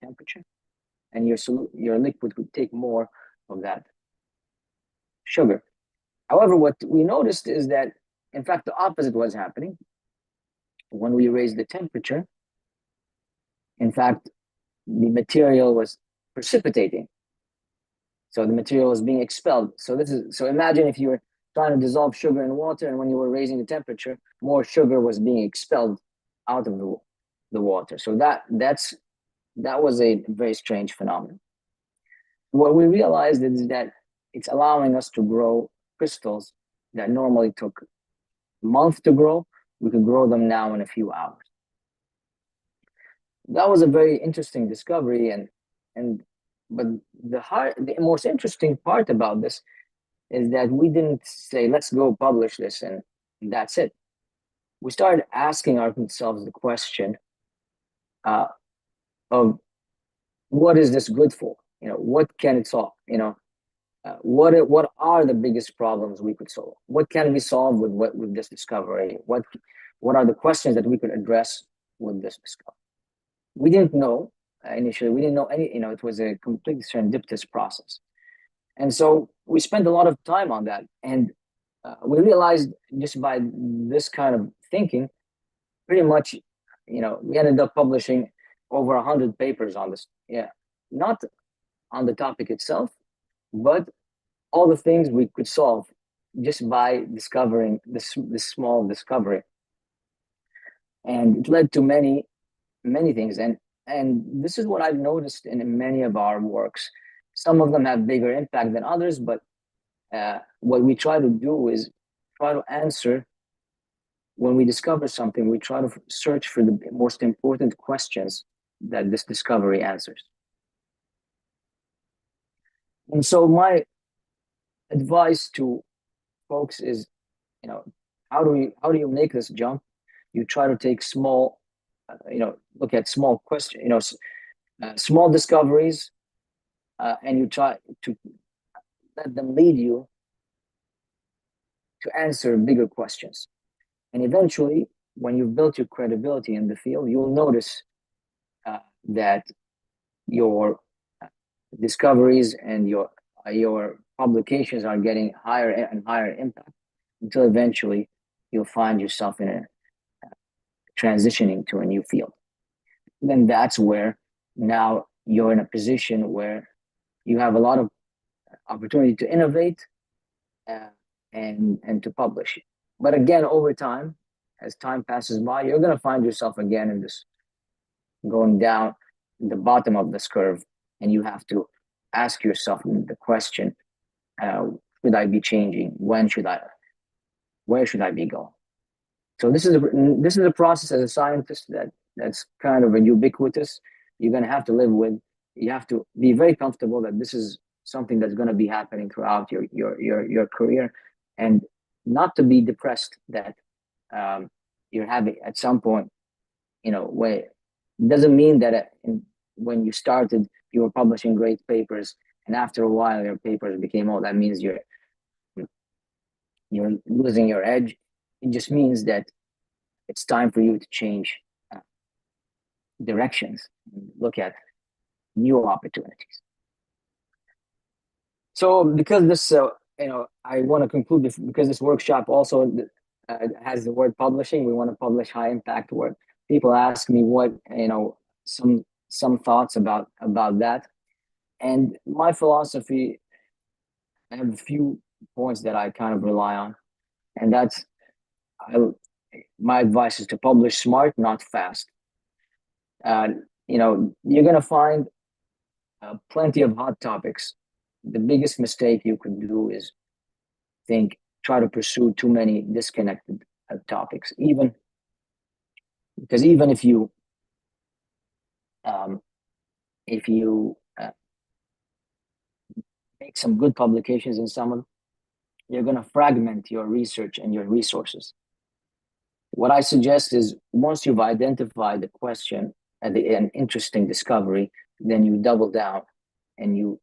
temperature. And your liquid would take more of that sugar. However, what we noticed is that, in fact, the opposite was happening. When we raised the temperature, in fact, the material was precipitating. So the material was being expelled. So imagine if you were trying to dissolve sugar in water, and when you were raising the temperature, more sugar was being expelled out of the water. So that was a very strange phenomenon. What we realized is that it's allowing us to grow crystals that normally took a month to grow. We could grow them now in a few hours. That was a very interesting discovery, but the most interesting part about this is that we didn't say, let's go publish this and that's it. We started asking ourselves the question of what is this good for? What can it solve? What are the biggest problems we could solve? What can we solve with this discovery? What are the questions that we could address with this discovery? We didn't know initially. We didn't know any. It was a completely serendipitous process, and so we spent a lot of time on that. And we realized just by this kind of thinking, pretty much, we ended up publishing over 100 papers on this. Yeah, not on the topic itself, but all the things we could solve just by discovering this small discovery. And it led to many things. And this is what I've noticed in many of our works. Some of them have bigger impact than others, but what we try to do is try to answer, when we discover something, we try to search for the most important questions that this discovery answers. And so my advice to folks is, how do you make this jump? You try to take small, look at small questions, small discoveries, and you try to let them lead you to answer bigger questions. And eventually, when you've built your credibility in the field, you'll notice that your discoveries and your publications are getting higher and higher impact, until eventually you'll find yourself in transitioning to a new field. Then that's where now you're in a position where you have a lot of opportunity to innovate and to publish. But again, over time, as time passes by, you're going to find yourself again in this, going down the bottom of this curve, and you have to ask yourself the question, should I be changing? Where should I be going? So this is a process as a scientist that's kind of a ubiquitous. You're going to have to live with. You have to be very comfortable that this is something that's going to be happening throughout your career, and not to be depressed that you're having at some point, where it doesn't mean that when you started you were publishing great papers, and after a while your papers became that means you're losing your edge. It just means that it's time for you to change directions and look at new opportunities. So because this, I want to conclude this, because this workshop also has the word publishing. We want to publish high impact work. People ask me what, some thoughts about that. And my philosophy, I have a few points that I kind of rely on, and that's my advice is to publish smart, not fast. You're going to find plenty of hot topics. The biggest mistake you could do is try to pursue too many disconnected topics. Even if you make some good publications in some of them, you're going to fragment your research and your resources. What I suggest is once you've identified the question and an interesting discovery, then you double down and you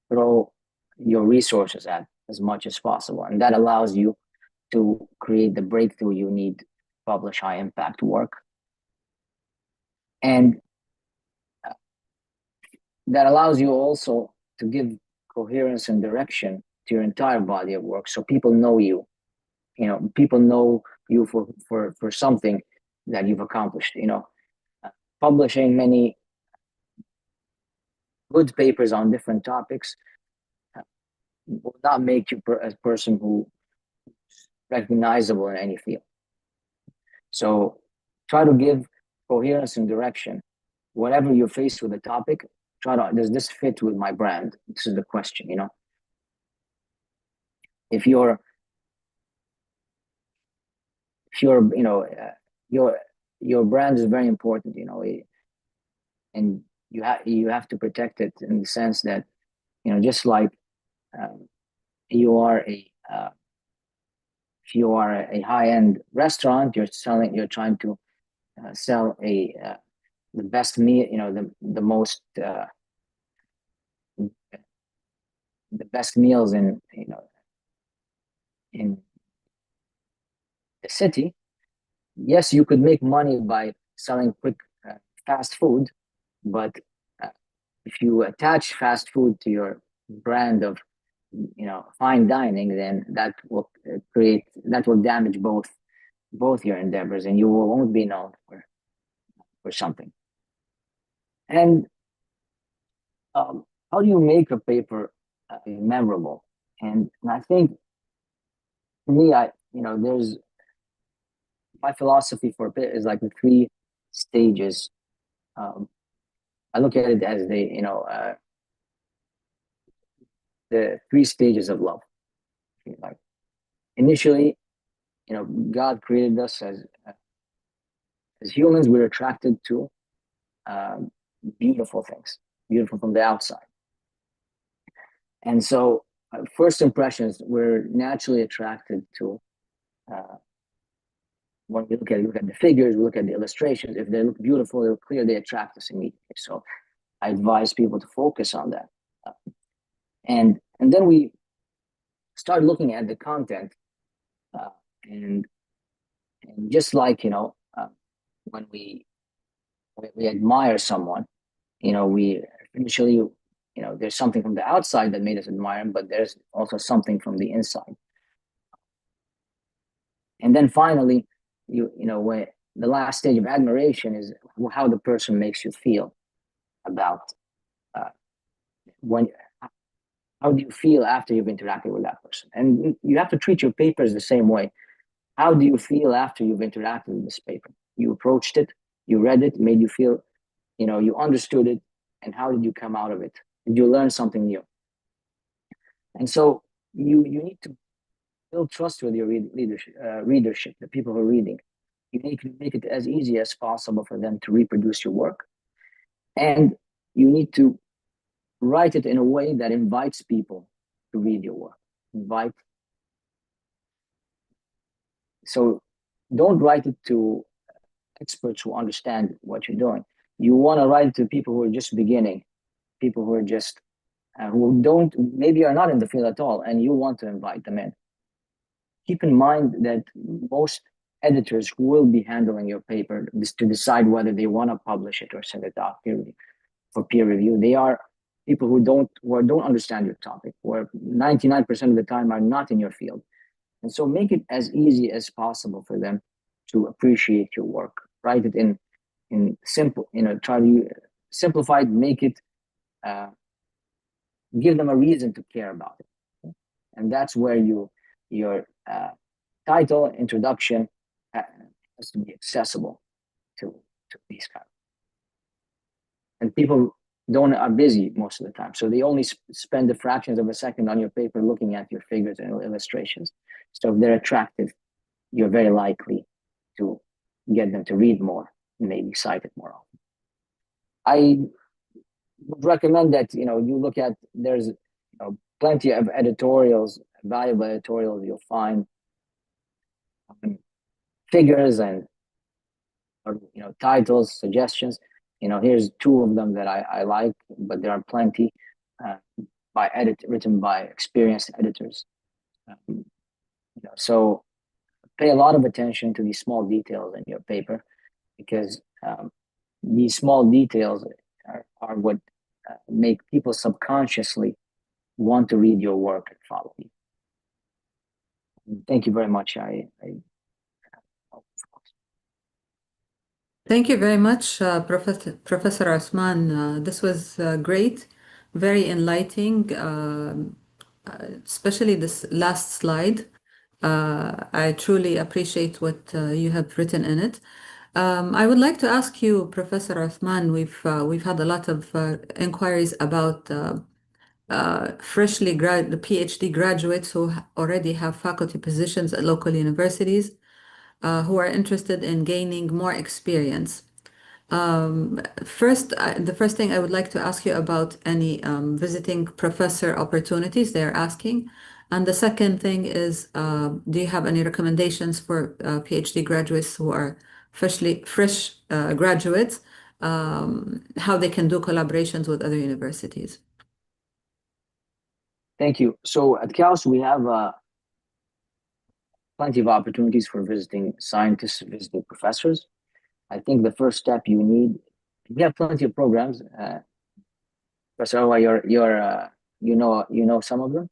throw your resources at as much as possible. And that allows you to create the breakthrough you need to publish high impact work. And that allows you also to give coherence and direction to your entire body of work. So people know you, people know you for something that you've accomplished. Publishing many good papers on different topics will not make you a person who is recognizable in any field. So try to give coherence and direction. Whatever you're faced with a topic, does this fit with my brand? This is the question, If your brand is very important, and you have to protect it in the sense that, just like if you are a high-end restaurant, you're trying to sell the best meal, the most the best meals in the city. Yes, you could make money by selling quick fast food, but if you attach fast food to your brand of fine dining, then that will damage both your endeavors, and you won't be known for something. And how do you make a paper memorable? And I think for me, there's my philosophy for a bit is like the 3 stages. I look at it as the 3 stages of love. Like initially, God created us as humans. We're attracted to beautiful things, beautiful from the outside. And so first impressions, we're naturally attracted to when we look at the figures, we look at the illustrations. If they look beautiful, they're clear, they attract us immediately. So I advise people to focus on that. And then we start looking at the content, and just like when we admire someone, we initially there's something from the outside that made us admire him, but there's also something from the inside. And then finally, when the last stage of admiration is how the person makes you feel about how do you feel after you've interacted with that person? And you have to treat your papers the same way. How do you feel after you've interacted with this paper? You approached it, you read it, made you feel, you understood it, and how did you come out of it? Did you learn something new? And so you need to build trust with your readership, the people who are reading. You need to make it as easy as possible for them to reproduce your work. And you need to write it in a way that invites people to read your work. So don't write it to experts who understand what you're doing. You want to write it to people who are just beginning, people who are just, who maybe are not in the field at all, and you want to invite them in. Keep in mind that most editors who will be handling your paper to decide whether they want to publish it or send it out for peer review, they are people who don't understand your topic, where 99% of the time are not in your field. And so make it as easy as possible for them to appreciate your work. Write it in simple, try to simplify it, make it, give them a reason to care about it. And that's where your title, introduction has to be accessible to these kind. And people are busy most of the time. So they only spend the fractions of a second on your paper looking at your figures and illustrations. So if they're attractive, you're very likely to get them to read more and maybe cite it more often. I would recommend that you look at, there's plenty of editorials, valuable editorials. You'll find figures and titles, suggestions. Here's two of them that I like, but there are plenty written by experienced editors. So pay a lot of attention to these small details in your paper, because these small details are what make people subconsciously want to read your work and follow you. Thank you very much. Thank you very much, Professor Osman. This was great, very enlightening, especially this last slide. I truly appreciate what you have written in it. I would like to ask you, Professor Osman, we've had a lot of inquiries about the PhD graduates who already have faculty positions at local universities, who are interested in gaining more experience. The first thing I would like to ask you about any visiting professor opportunities they're asking. And the second thing is, do you have any recommendations for PhD graduates who are fresh graduates, how they can do collaborations with other universities? Thank you. So at KAUST, we have plenty of opportunities for visiting scientists, visiting professors. I think the first step we have plenty of programs. Professor Arwa, you know some of them.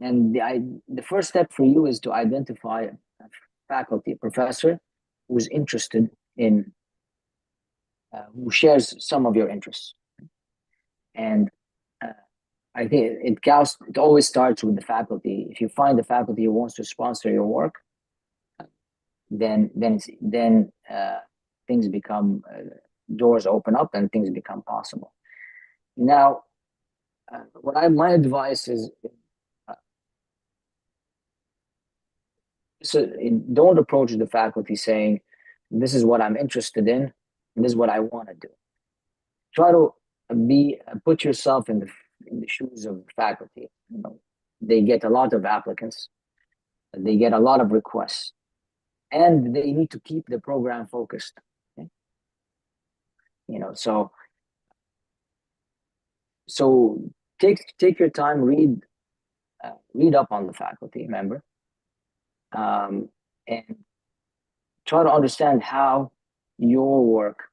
The first step for you is to identify a faculty, a professor who's interested in, who shares some of your interests. And I think at KAUST, it always starts with the faculty. If you find the faculty who wants to sponsor your work, then things become, doors open up and things become possible. Now, my advice is, don't approach the faculty saying, this is what I'm interested in, and this is what I want to do. Try to put yourself in the shoes of the faculty. They get a lot of applicants, they get a lot of requests, and they need to keep the program focused. Okay? So take your time, read up on the faculty member, and try to understand how your work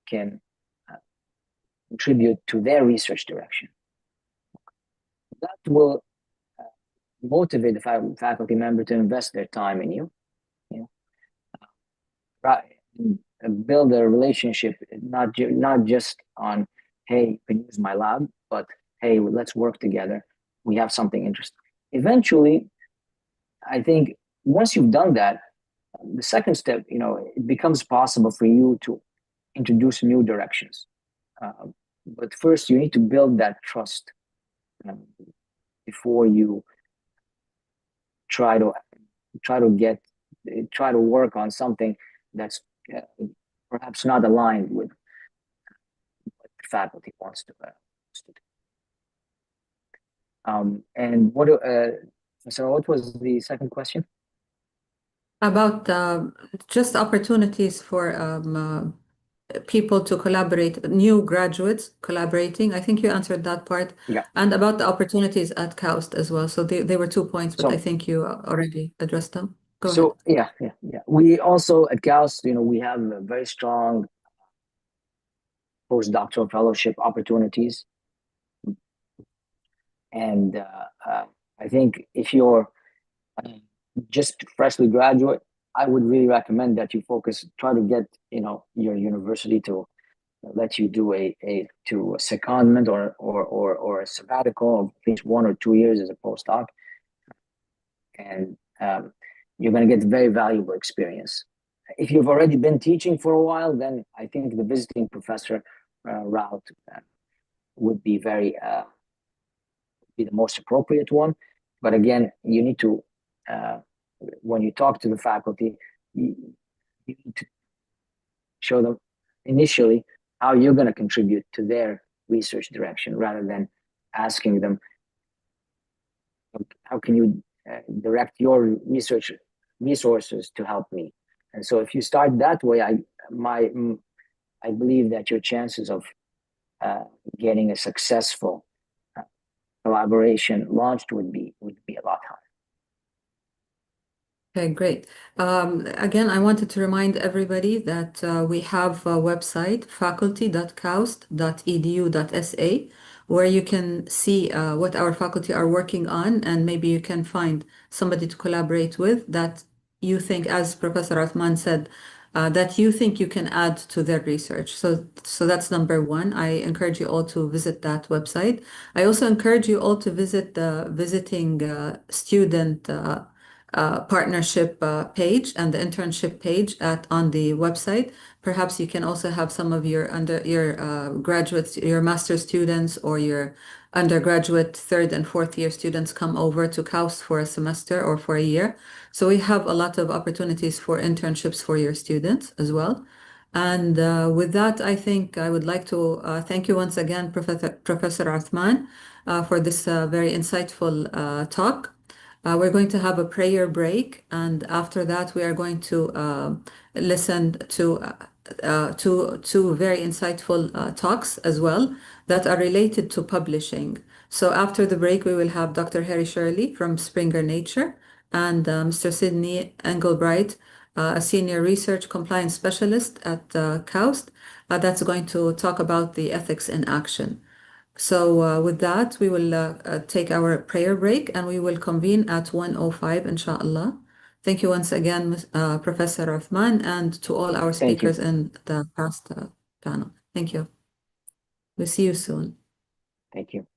can contribute to their research direction. That will motivate the faculty member to invest their time in you. Build a relationship, not just on, hey, you can use my lab, but hey, let's work together. We have something interesting. Eventually, I think once you've done that, the second step, it becomes possible for you to introduce new directions. But first, you need to build that trust before you try to work on something that's perhaps not aligned with what the faculty wants to do. And what was the second question? About just opportunities for people to collaborate, new graduates collaborating. I think you answered that part. Yeah. And about the opportunities at KAUST as well. So they were 2 points, but I think you already addressed them. Go ahead. Yeah. We also at KAUST, we have a very strong postdoctoral fellowship opportunities. And I think if you're just freshly graduate, I would really recommend that you try to get, your university to let you do a secondment or a sabbatical of at least 1 or 2 years as a postdoc. And you're going to get very valuable experience. If you've already been teaching for a while, then I think the visiting professor route would be be the most appropriate one. But again, you need to, when you talk to the faculty, you need to show them initially how you're going to contribute to their research direction, rather than asking them, how can you direct your research resources to help me? And so if you start that way, I believe that your chances of getting a successful collaboration launched would be a lot higher. Okay, great. Again, I wanted to remind everybody that we have a website, faculty.kaust.edu.sa, where you can see what our faculty are working on, and maybe you can find somebody to collaborate with that you think, as Professor Athman said, that you think you can add to their research. So that's number one. I encourage you all to visit that website. I also encourage you all to visit the visiting student partnership page and the internship page on the website. Perhaps you can also have some of your graduates, your master's students, or your undergraduate 3rd and 4th year students come over to KAUST for a semester or for a year. So we have a lot of opportunities for internships for your students as well. And with that, I think I would like to thank you once again, Professor Athman, for this very insightful talk. We're going to have a prayer break, and after that, we are going to listen to two very insightful talks as well that are related to publishing. So after the break, we will have Dr. Harry Shirley from Springer Nature and Mr. Sidney Engelbright, a senior research compliance specialist at KAUST, that's going to talk about the ethics in action. So with that, we will take our prayer break, and we will convene at 1:05, inshallah. Thank you once again, Professor Uthman, and to all our speakers in the past panel. Thank you. We'll see you soon. Thank you.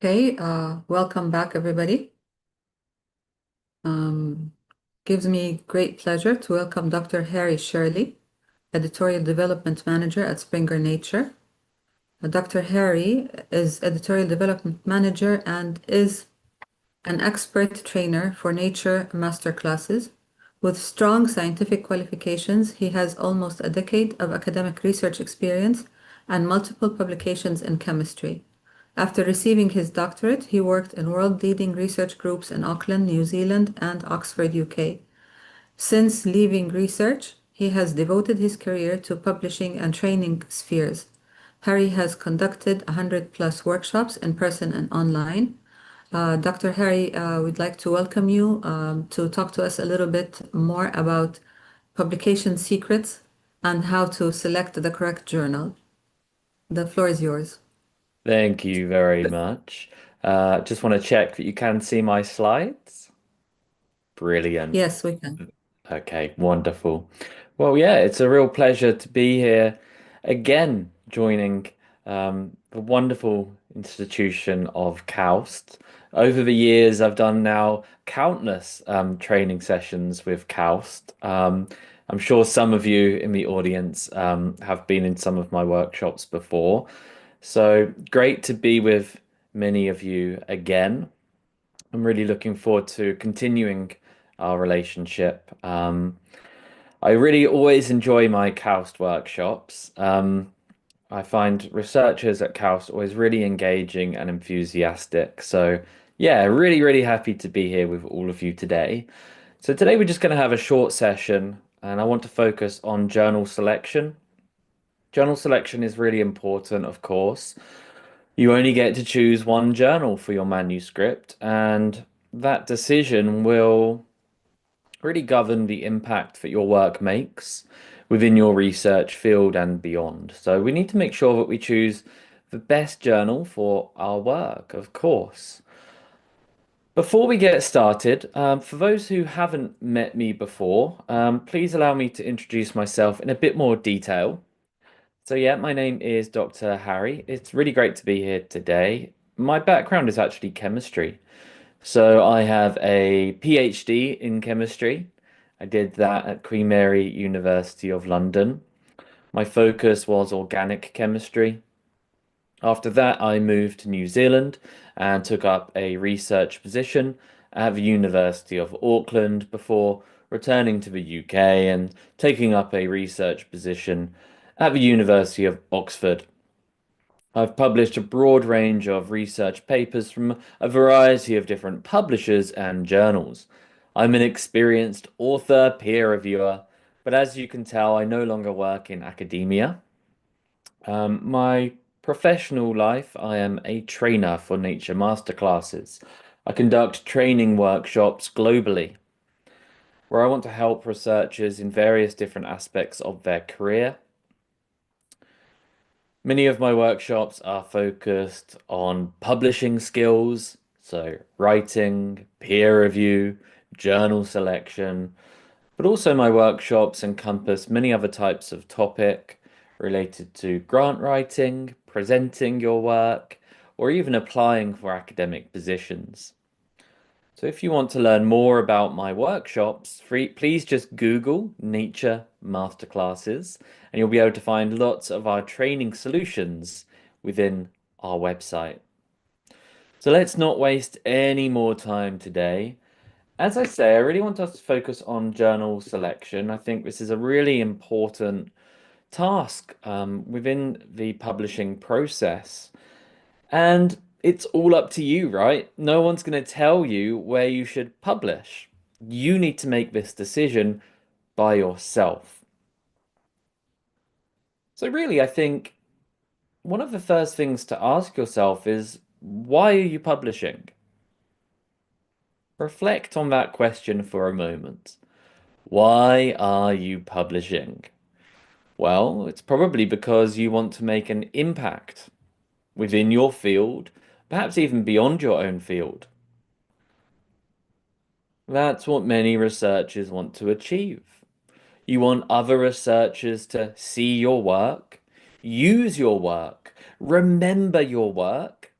Okay, welcome back, everybody. Gives me great pleasure to welcome Dr. Harry Shirley, Editorial Development Manager at Springer Nature. Dr. Harry is Editorial Development Manager and is an expert trainer for Nature masterclasses. With strong scientific qualifications, he has almost a decade of academic research experience and multiple publications in chemistry. After receiving his doctorate, he worked in world-leading research groups in Auckland, New Zealand, and Oxford, UK. Since leaving research, he has devoted his career to publishing and training spheres. Harry has conducted 100+ workshops in person and online. Dr. Harry, we'd like to welcome you to talk to us a little bit more about publication secrets and how to select the correct journal. The floor is yours. Thank you very much. Just want to check that you can see my slides. Brilliant. Yes, we can. Okay, wonderful. Well, yeah, it's a real pleasure to be here again, joining the wonderful institution of KAUST. Over the years, I've done now countless training sessions with KAUST. I'm sure some of you in the audience have been in some of my workshops before. So great to be with many of you again. I'm really looking forward to continuing our relationship. I really always enjoy my KAUST workshops. I find researchers at KAUST always really engaging and enthusiastic. So yeah, really happy to be here with all of you today. So today we're just going to have a short session and I want to focus on journal selection. Journal selection is really important, of course. You only get to choose one journal for your manuscript, and that decision will really govern the impact that your work makes within your research field and beyond. So we need to make sure that we choose the best journal for our work, of course. Before we get started, for those who haven't met me before, please allow me to introduce myself in a bit more detail. So yeah, my name is Dr. Harry. It's really great to be here today. My background is actually chemistry. So I have a PhD in chemistry. I did that at Queen Mary University of London. My focus was organic chemistry. After that, I moved to New Zealand and took up a research position at the University of Auckland before returning to the UK and taking up a research position at the University of Oxford. I've published a broad range of research papers from a variety of different publishers and journals. I'm an experienced author, peer reviewer, but as you can tell, I no longer work in academia. My professional life, I am a trainer for nature masterclasses. I conduct training workshops globally, where I want to help researchers in various different aspects of their career. Many of my workshops are focused on publishing skills, so writing, peer review, journal selection, but also my workshops encompass many other types of topic related to grant writing, presenting your work, or even applying for academic positions. So if you want to learn more about my workshops, please just Google Nature Masterclasses and you'll be able to find lots of our training solutions within our website. So let's not waste any more time today. As I say, I really want us to focus on journal selection. I think this is a really important task within the publishing process. And it's all up to you, right? No one's going to tell you where you should publish. You need to make this decision by yourself. So really, I think one of the first things to ask yourself is, why are you publishing? Reflect on that question for a moment. Why are you publishing? Well, it's probably because you want to make an impact within your field, perhaps even beyond your own field. That's what many researchers want to achieve. You want other researchers to see your work, use your work, remember your work,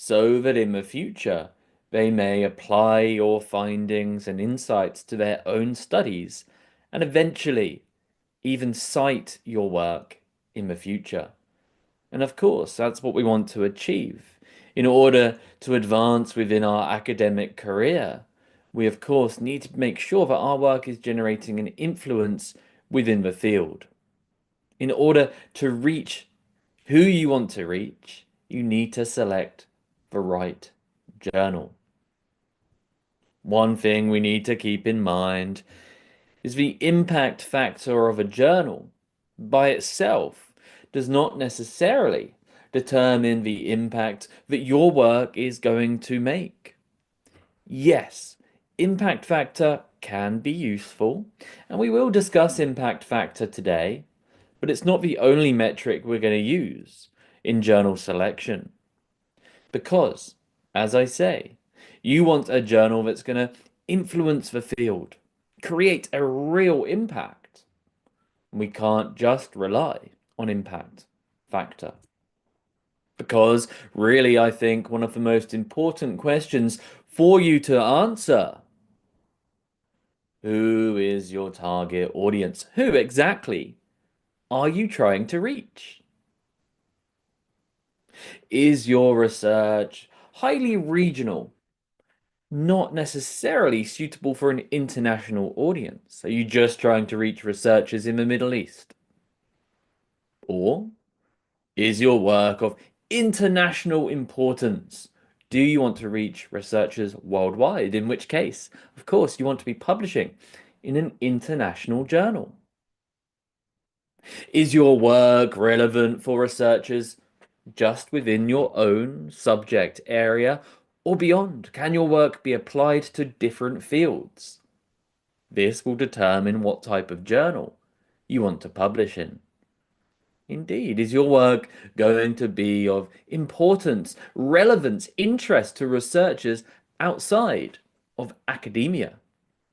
so that in the future they may apply your findings and insights to their own studies and eventually even cite your work in the future. And of course, that's what we want to achieve. In order to advance within our academic career, we of course need to make sure that our work is generating an influence within the field. In order to reach who you want to reach, you need to select the right journal. One thing we need to keep in mind is the impact factor of a journal by itself does not necessarily determine the impact that your work is going to make. Yes, impact factor can be useful, and we will discuss impact factor today, but it's not the only metric we're going to use in journal selection. Because, as I say, you want a journal that's going to influence the field, create a real impact. We can't just rely on impact factor. Because really, I think one of the most important questions for you to answer: who is your target audience? Who exactly are you trying to reach? Is your research highly regional, not necessarily suitable for an international audience? Are you just trying to reach researchers in the Middle East? Or is your work of international importance? Do you want to reach researchers worldwide? In which case, of course, you want to be publishing in an international journal. Is your work relevant for researchers just within your own subject area or beyond? Can your work be applied to different fields? This will determine what type of journal you want to publish in. Indeed, is your work going to be of importance, relevance, interest to researchers outside of academia?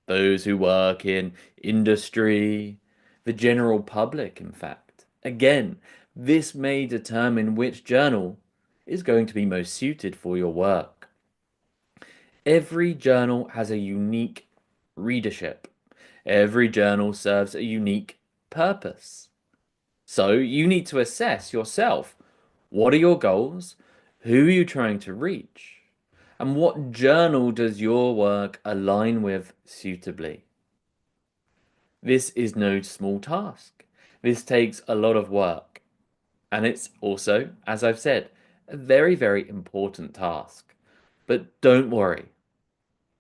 Those who work in industry, the general public, in fact. Again, this may determine which journal is going to be most suited for your work. Every journal has a unique readership. Every journal serves a unique purpose. So you need to assess yourself. What are your goals? Who are you trying to reach? And what journal does your work align with suitably? This is no small task. This takes a lot of work. And it's also, as I've said, a very, very important task. But don't worry.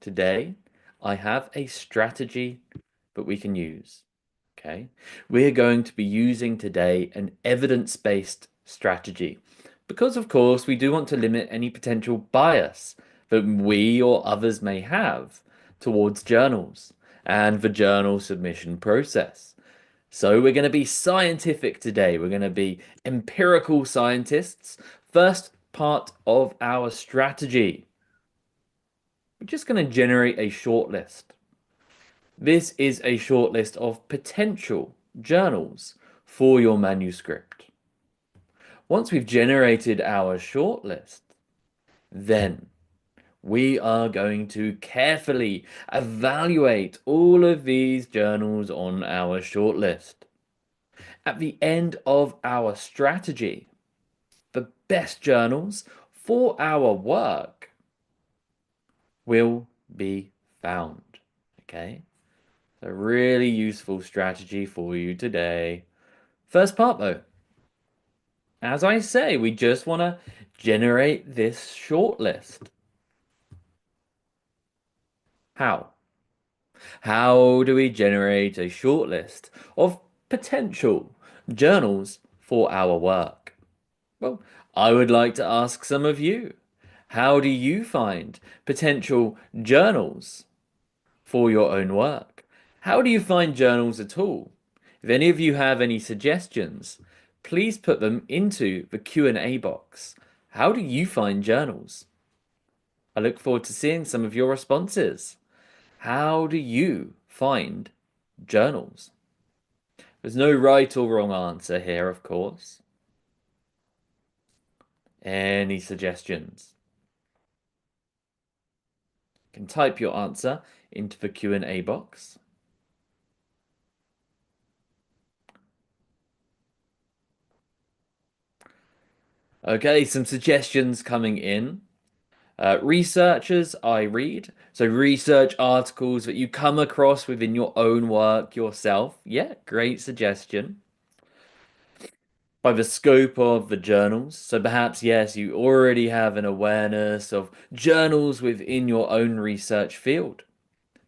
Today, I have a strategy that we can use. Okay, we're going to be using today an evidence-based strategy because, of course, we do want to limit any potential bias that we or others may have towards journals and the journal submission process. So we're going to be scientific today. We're going to be empirical scientists. First part of our strategy. We're just going to generate a shortlist. This is a shortlist of potential journals for your manuscript. Once we've generated our shortlist, then we are going to carefully evaluate all of these journals on our shortlist. At the end of our strategy, the best journals for our work will be found. Okay? A really useful strategy for you today. First part though. As I say, we just want to generate this shortlist. How? How do we generate a shortlist of potential journals for our work? Well, I would like to ask some of you. How do you find potential journals for your own work? How do you find journals at all? If any of you have any suggestions, please put them into the Q&A box. How do you find journals? I look forward to seeing some of your responses. How do you find journals? There's no right or wrong answer here, of course. Any suggestions? can type your answer into the Q&A box. Okay, some suggestions coming in. Researchers, I read. So research articles that you come across within your own work yourself. Yeah, great suggestion. By the scope of the journals. So perhaps, yes, you already have an awareness of journals within your own research field.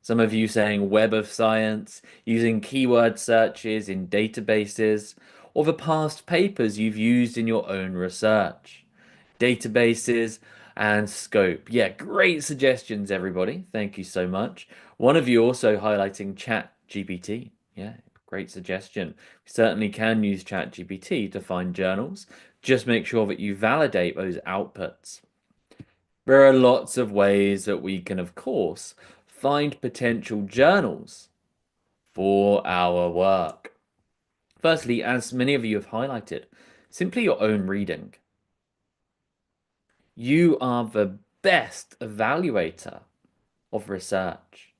Some of you saying Web of Science, using keyword searches in databases, or the past papers you've used in your own research. Databases and scope. Yeah, great suggestions, everybody. Thank you so much. One of you also highlighting ChatGPT. Yeah, great suggestion. We certainly can use ChatGPT to find journals. Just make sure that you validate those outputs. There are lots of ways that we can, of course, find potential journals for our work. Firstly, as many of you have highlighted, simply your own reading. You are the best evaluator of research.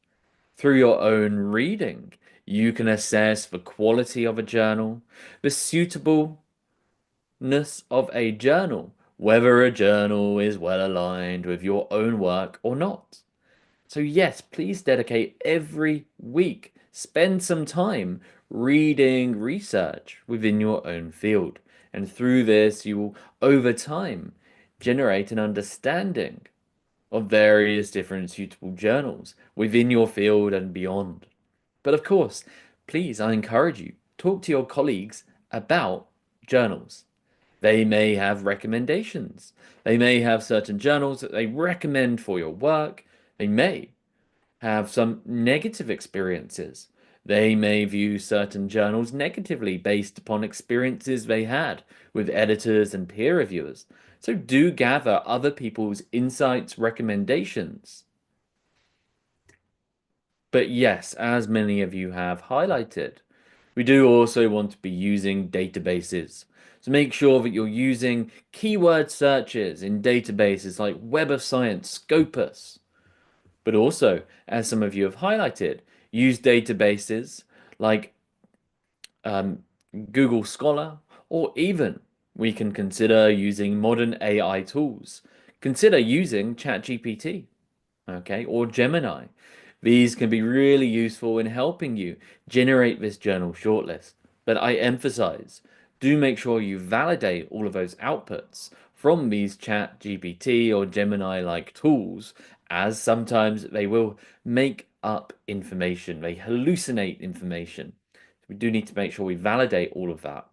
Through your own reading, you can assess the quality of a journal, the suitableness of a journal, whether a journal is well aligned with your own work or not. So yes, please dedicate every week, spend some time reading research within your own field. And through this, you will, over time, generate an understanding of various different suitable journals within your field and beyond. But of course, please, I encourage you, talk to your colleagues about journals. They may have recommendations. They may have certain journals that they recommend for your work. They may have some negative experiences. They may view certain journals negatively based upon experiences they had with editors and peer reviewers. So do gather other people's insights, recommendations. But yes, as many of you have highlighted, we do also want to be using databases. So make sure that you're using keyword searches in databases like Web of Science, Scopus. But also, as some of you have highlighted, use databases like Google Scholar, or even we can consider using modern AI tools. Consider using ChatGPT, okay, or Gemini. These can be really useful in helping you generate this journal shortlist. But I emphasize, do make sure you validate all of those outputs from these ChatGPT or Gemini-like tools, as sometimes they will make up information, they hallucinate information. We do need to make sure we validate all of that.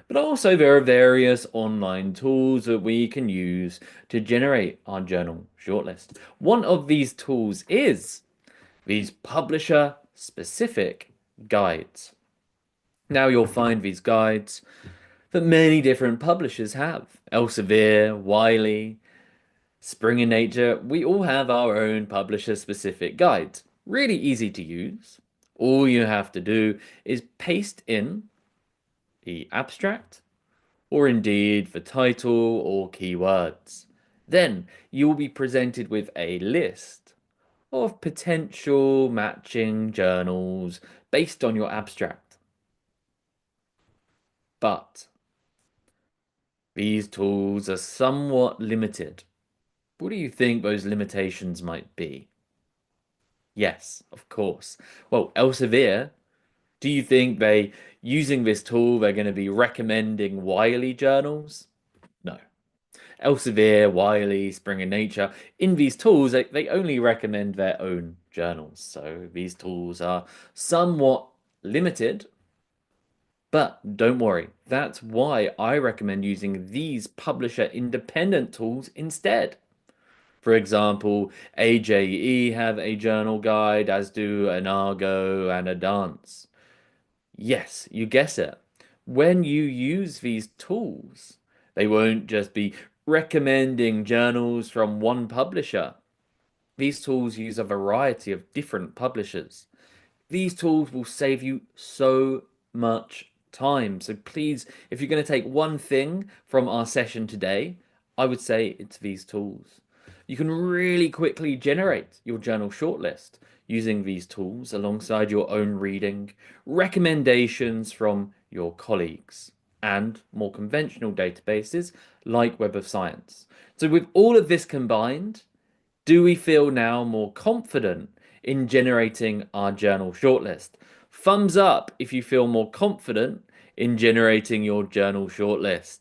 But also there are various online tools that we can use to generate our journal shortlist. One of these tools is these publisher-specific guides. Now you'll find these guides that many different publishers have. Elsevier, Wiley, Springer Nature, we all have our own publisher-specific guides. Really easy to use. All you have to do is paste in the abstract, or indeed the title or keywords. Then you will be presented with a list of potential matching journals based on your abstract. But these tools are somewhat limited. What do you think those limitations might be? Yes, of course. Well, Elsevier, do you think using this tool, they're going to be recommending Wiley journals? No. Elsevier, Wiley, Springer Nature, in these tools, they only recommend their own journals. So these tools are somewhat limited, but don't worry. That's why I recommend using these publisher independent tools instead. For example, AJE have a journal guide, as do an Argo and a Dance. Yes, you guess it. When you use these tools, they won't just be recommending journals from one publisher. These tools use a variety of different publishers. These tools will save you so much time. So please, if you're going to take one thing from our session today, I would say it's these tools. You can really quickly generate your journal shortlist using these tools alongside your own reading, recommendations from your colleagues, and more conventional databases like Web of Science. So with all of this combined, do we feel now more confident in generating our journal shortlist? Thumbs up if you feel more confident in generating your journal shortlist.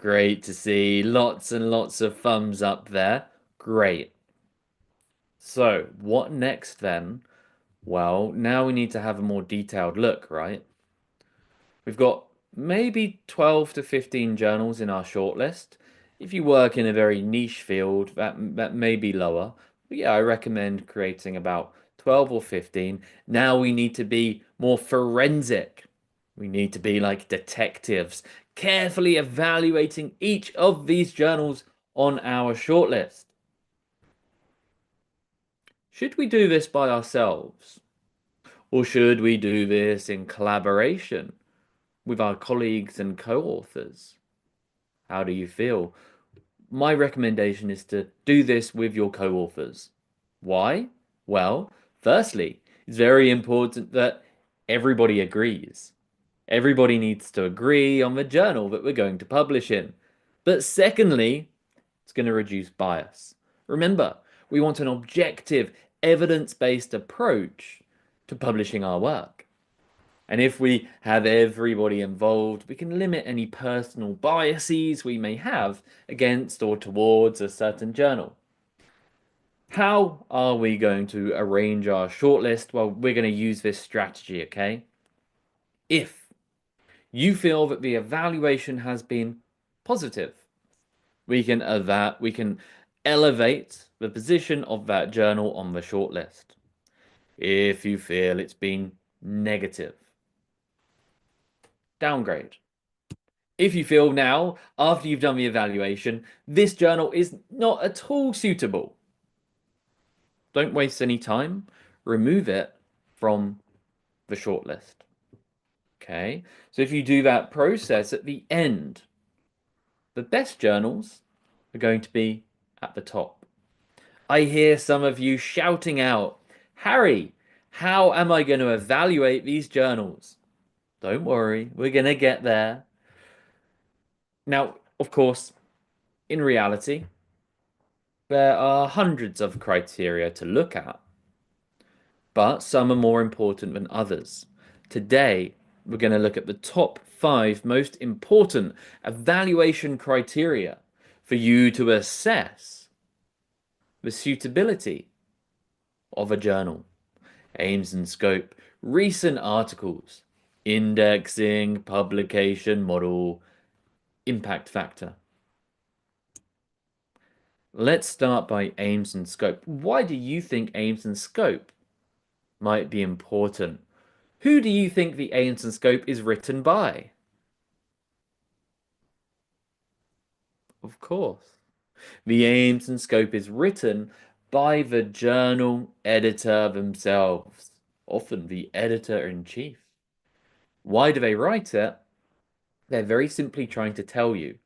Great to see. Lots and lots of thumbs up there. Great. So what next then? Well, now we need to have a more detailed look, right? We've got maybe 12 to 15 journals in our shortlist. If you work in a very niche field, that may be lower. But yeah, I recommend creating about 12 or 15. Now we need to be more forensic. We need to be like detectives, carefully evaluating each of these journals on our shortlist. Should we do this by ourselves? Or should we do this in collaboration with our colleagues and co-authors? How do you feel? My recommendation is to do this with your co-authors. Why? Well, firstly, it's very important that everybody agrees. Everybody needs to agree on the journal that we're going to publish in. But secondly, it's going to reduce bias. Remember, we want an objective, evidence-based approach to publishing our work. And if we have everybody involved, we can limit any personal biases we may have against or towards a certain journal. How are we going to arrange our shortlist? Well, we're going to use this strategy, okay? If you feel that the evaluation has been positive, we can elevate the position of that journal on the shortlist. If you feel it's been negative, downgrade. If you feel now, after you've done the evaluation, this journal is not at all suitable, don't waste any time. Remove it from the shortlist. Okay, so if you do that process at the end, the best journals are going to be at the top. I hear some of you shouting out, Harry, how am I going to evaluate these journals? Don't worry, we're going to get there. Now, of course, in reality, there are hundreds of criteria to look at, but some are more important than others. Today, we're going to look at the top 5 most important evaluation criteria for you to assess the suitability of a journal. Aims and scope, recent articles, indexing, publication model, impact factor. Let's start by aims and scope. Why do you think aims and scope might be important? Who do you think the aims and scope is written by? Of course, the aims and scope is written by the journal editor themselves, often the editor-in-chief. Why do they write it? They're very simply trying to tell you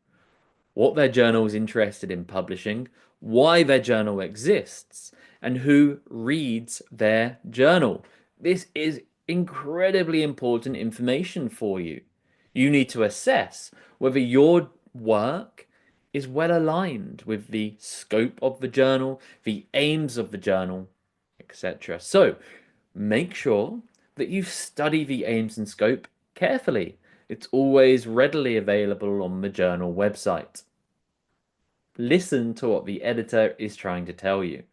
what their journal is interested in publishing, why their journal exists, and who reads their journal. This is incredibly important information for you. You need to assess whether your work is well aligned with the scope of the journal, the aims of the journal, etc. So make sure that you study the aims and scope carefully. It's always readily available on the journal website. Listen to what the editor is trying to tell you.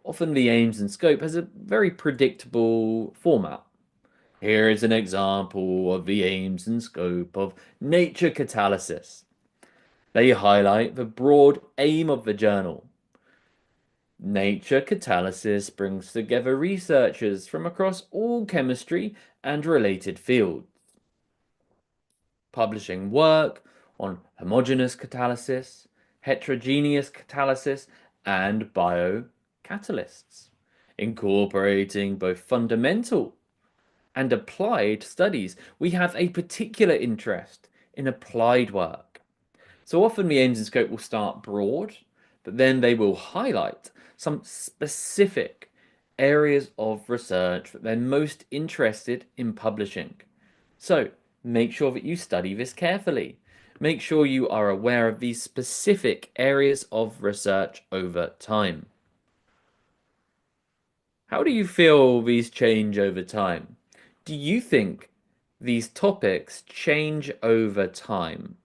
Often the aims and scope has a very predictable format. Here is an example of the aims and scope of Nature Catalysis. They highlight the broad aim of the journal. Nature Catalysis brings together researchers from across all chemistry and related fields, publishing work on homogeneous catalysis, heterogeneous catalysis, and biocatalysts, incorporating both fundamental and applied studies. We have a particular interest in applied work. So often the aims and scope will start broad, but then they will highlight some specific areas of research that they're most interested in publishing. So make sure that you study this carefully. Make sure you are aware of these specific areas of research over time. How do you feel these change over time? Do you think these topics change over time?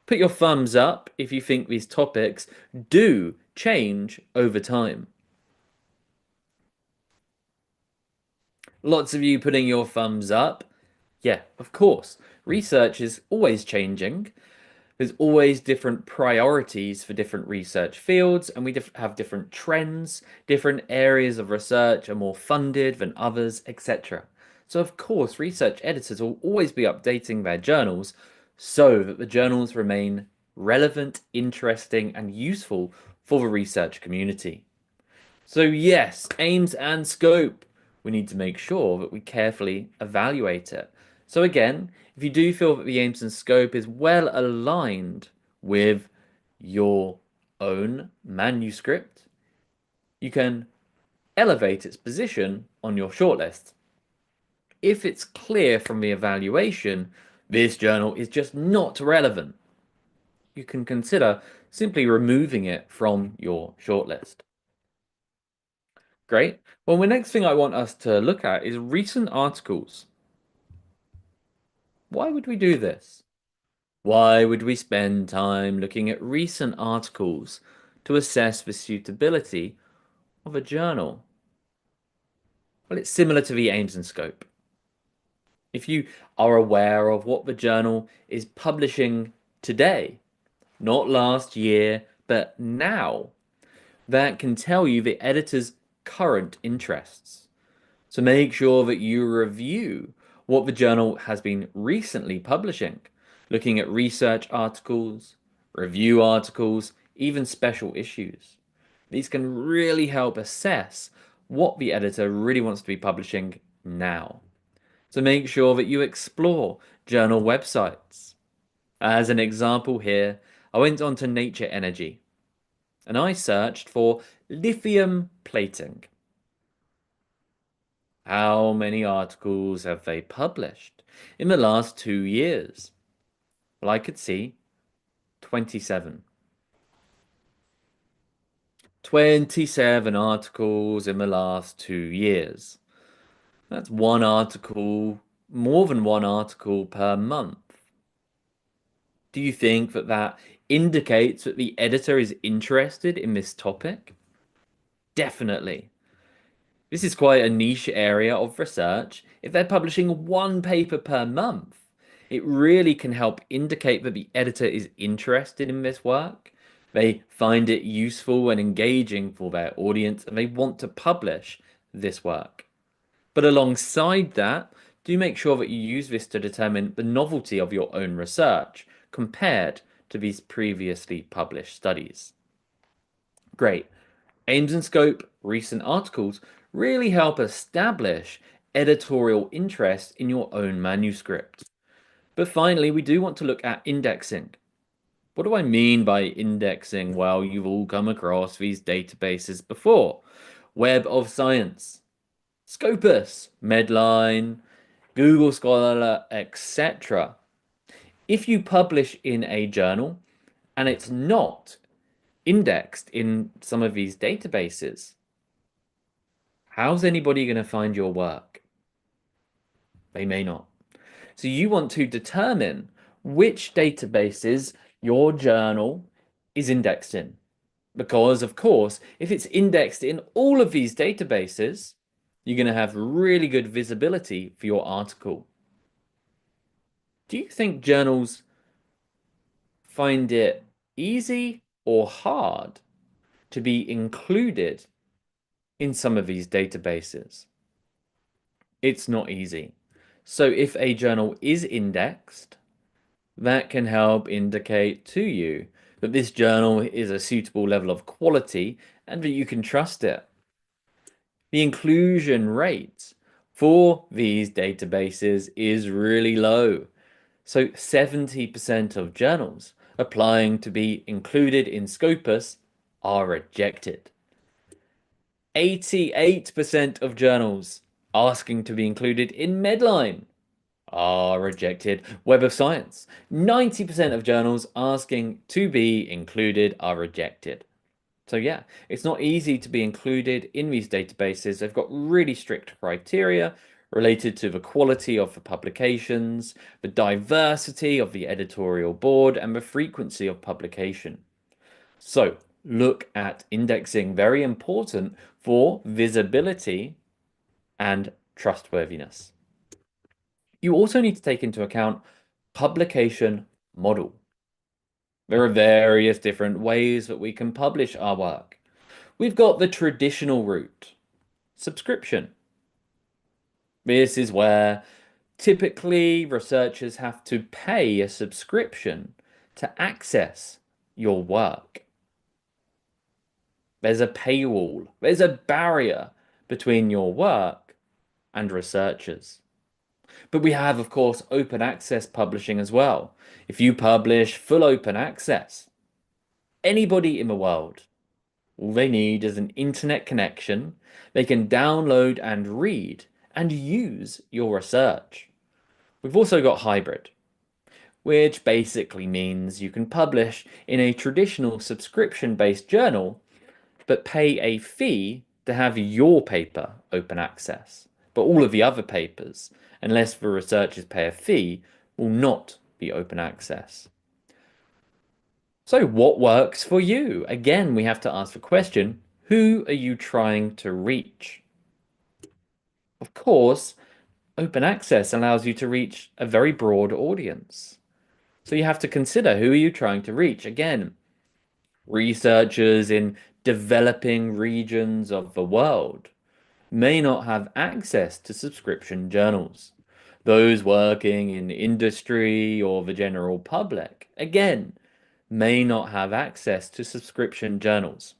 Put your thumbs up if you think these topics do change over time. Lots of you putting your thumbs up. Yeah, of course. Research is always changing. There's always different priorities for different research fields, and we have different trends. Different areas of research are more funded than others, etc. So of course, research editors will always be updating their journals so that the journals remain relevant, interesting, and useful for the research community. So yes, aims and scope. We need to make sure that we carefully evaluate it. So again, if you do feel that the aims and scope is well aligned with your own manuscript, you can elevate its position on your shortlist. If it's clear from the evaluation this journal is just not relevant, you can consider simply removing it from your shortlist. Great. Well, the next thing I want us to look at is recent articles. Why would we do this? Why would we spend time looking at recent articles to assess the suitability of a journal? Well, it's similar to the aims and scope. If you are aware of what the journal is publishing today, not last year, but now, that can tell you the editor's current interests. So make sure that you review what the journal has been recently publishing, looking at research articles, review articles, even special issues. These can really help assess what the editor really wants to be publishing now. So make sure that you explore journal websites. As an example here, I went on to Nature Energy and I searched for lithium plating. How many articles have they published in the last 2 years? Well, I could see 27. 27 articles in the last 2 years. That's one article, more than one article per month. Do you think that that indicates that the editor is interested in this topic? Definitely. This is quite a niche area of research. If they're publishing one paper per month, it really can help indicate that the editor is interested in this work. They find it useful and engaging for their audience, and they want to publish this work. But alongside that, do make sure that you use this to determine the novelty of your own research compared to these previously published studies. Great. Aims and scope, recent articles really help establish editorial interest in your own manuscript. But finally, we do want to look at indexing. What do I mean by indexing? Well, you've all come across these databases before. Web of Science, Scopus, Medline, Google Scholar, etc. If you publish in a journal and it's not indexed in some of these databases, how's anybody going to find your work? They may not. So you want to determine which databases your journal is indexed in. Because, of course, if it's indexed in all of these databases, you're going to have really good visibility for your article. Do you think journals find it easy or hard to be included in some of these databases? It's not easy. So if a journal is indexed, that can help indicate to you that this journal is a suitable level of quality and that you can trust it. The inclusion rate for these databases is really low. So 70% of journals applying to be included in Scopus are rejected. 88% of journals asking to be included in Medline are rejected. Web of Science, 90% of journals asking to be included are rejected. So yeah, it's not easy to be included in these databases. They've got really strict criteria related to the quality of the publications, the diversity of the editorial board, and the frequency of publication. So look at indexing, very important for visibility and trustworthiness. You also need to take into account publication model. There are various different ways that we can publish our work. We've got the traditional route, subscription. This is where typically researchers have to pay a subscription to access your work. There's a paywall, there's a barrier between your work and researchers. But we have, of course, open access publishing as well. If you publish full open access, anybody in the world, all they need is an internet connection. They can download and read and use your research. We've also got hybrid, which basically means you can publish in a traditional subscription-based journal, but pay a fee to have your paper open access. But all of the other papers, unless the researchers pay a fee, will not be open access. So what works for you? Again, we have to ask the question, who are you trying to reach? Of course, open access allows you to reach a very broad audience. So you have to consider, who are you trying to reach? Again, researchers in developing regions of the world may not have access to subscription journals. Those working in industry or the general public, again, may not have access to subscription journals.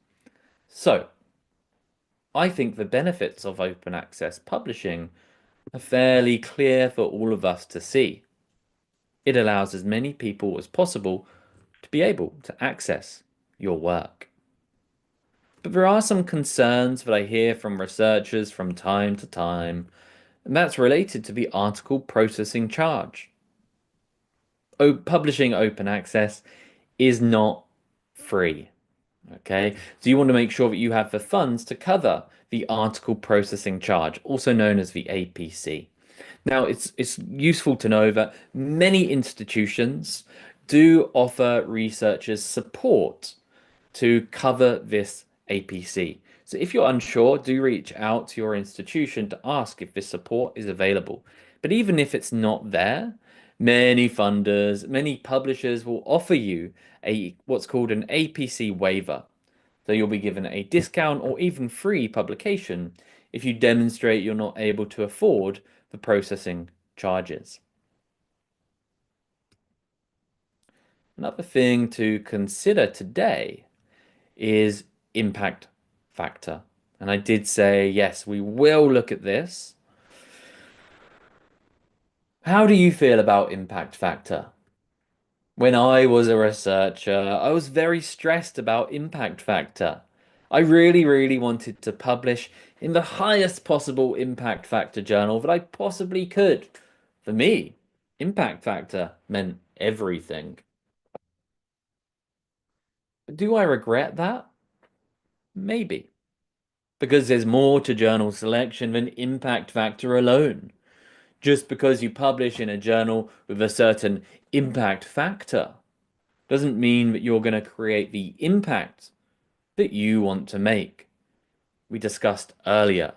So, I think the benefits of open access publishing are fairly clear for all of us to see. It allows as many people as possible to be able to access your work. But there are some concerns that I hear from researchers from time to time, and that's related to the article processing charge. Publishing open access is not free. Okay, so you want to make sure that you have the funds to cover the article processing charge, also known as the APC. Now, it's useful to know that many institutions do offer researchers support to cover this APC. So if you're unsure, do reach out to your institution to ask if this support is available. But even if it's not there, many funders, many publishers will offer you what's called an APC waiver. So you'll be given a discount or even free publication if you demonstrate you're not able to afford the processing charges. Another thing to consider today is impact factor. And I did say, yes, we will look at this. How do you feel about impact factor? When I was a researcher, I was very stressed about impact factor. I really wanted to publish in the highest possible impact factor journal that I possibly could. For me, impact factor meant everything. But do I regret that? Maybe. Because there's more to journal selection than impact factor alone. Just because you publish in a journal with a certain impact factor doesn't mean that you're going to create the impact that you want to make. We discussed earlier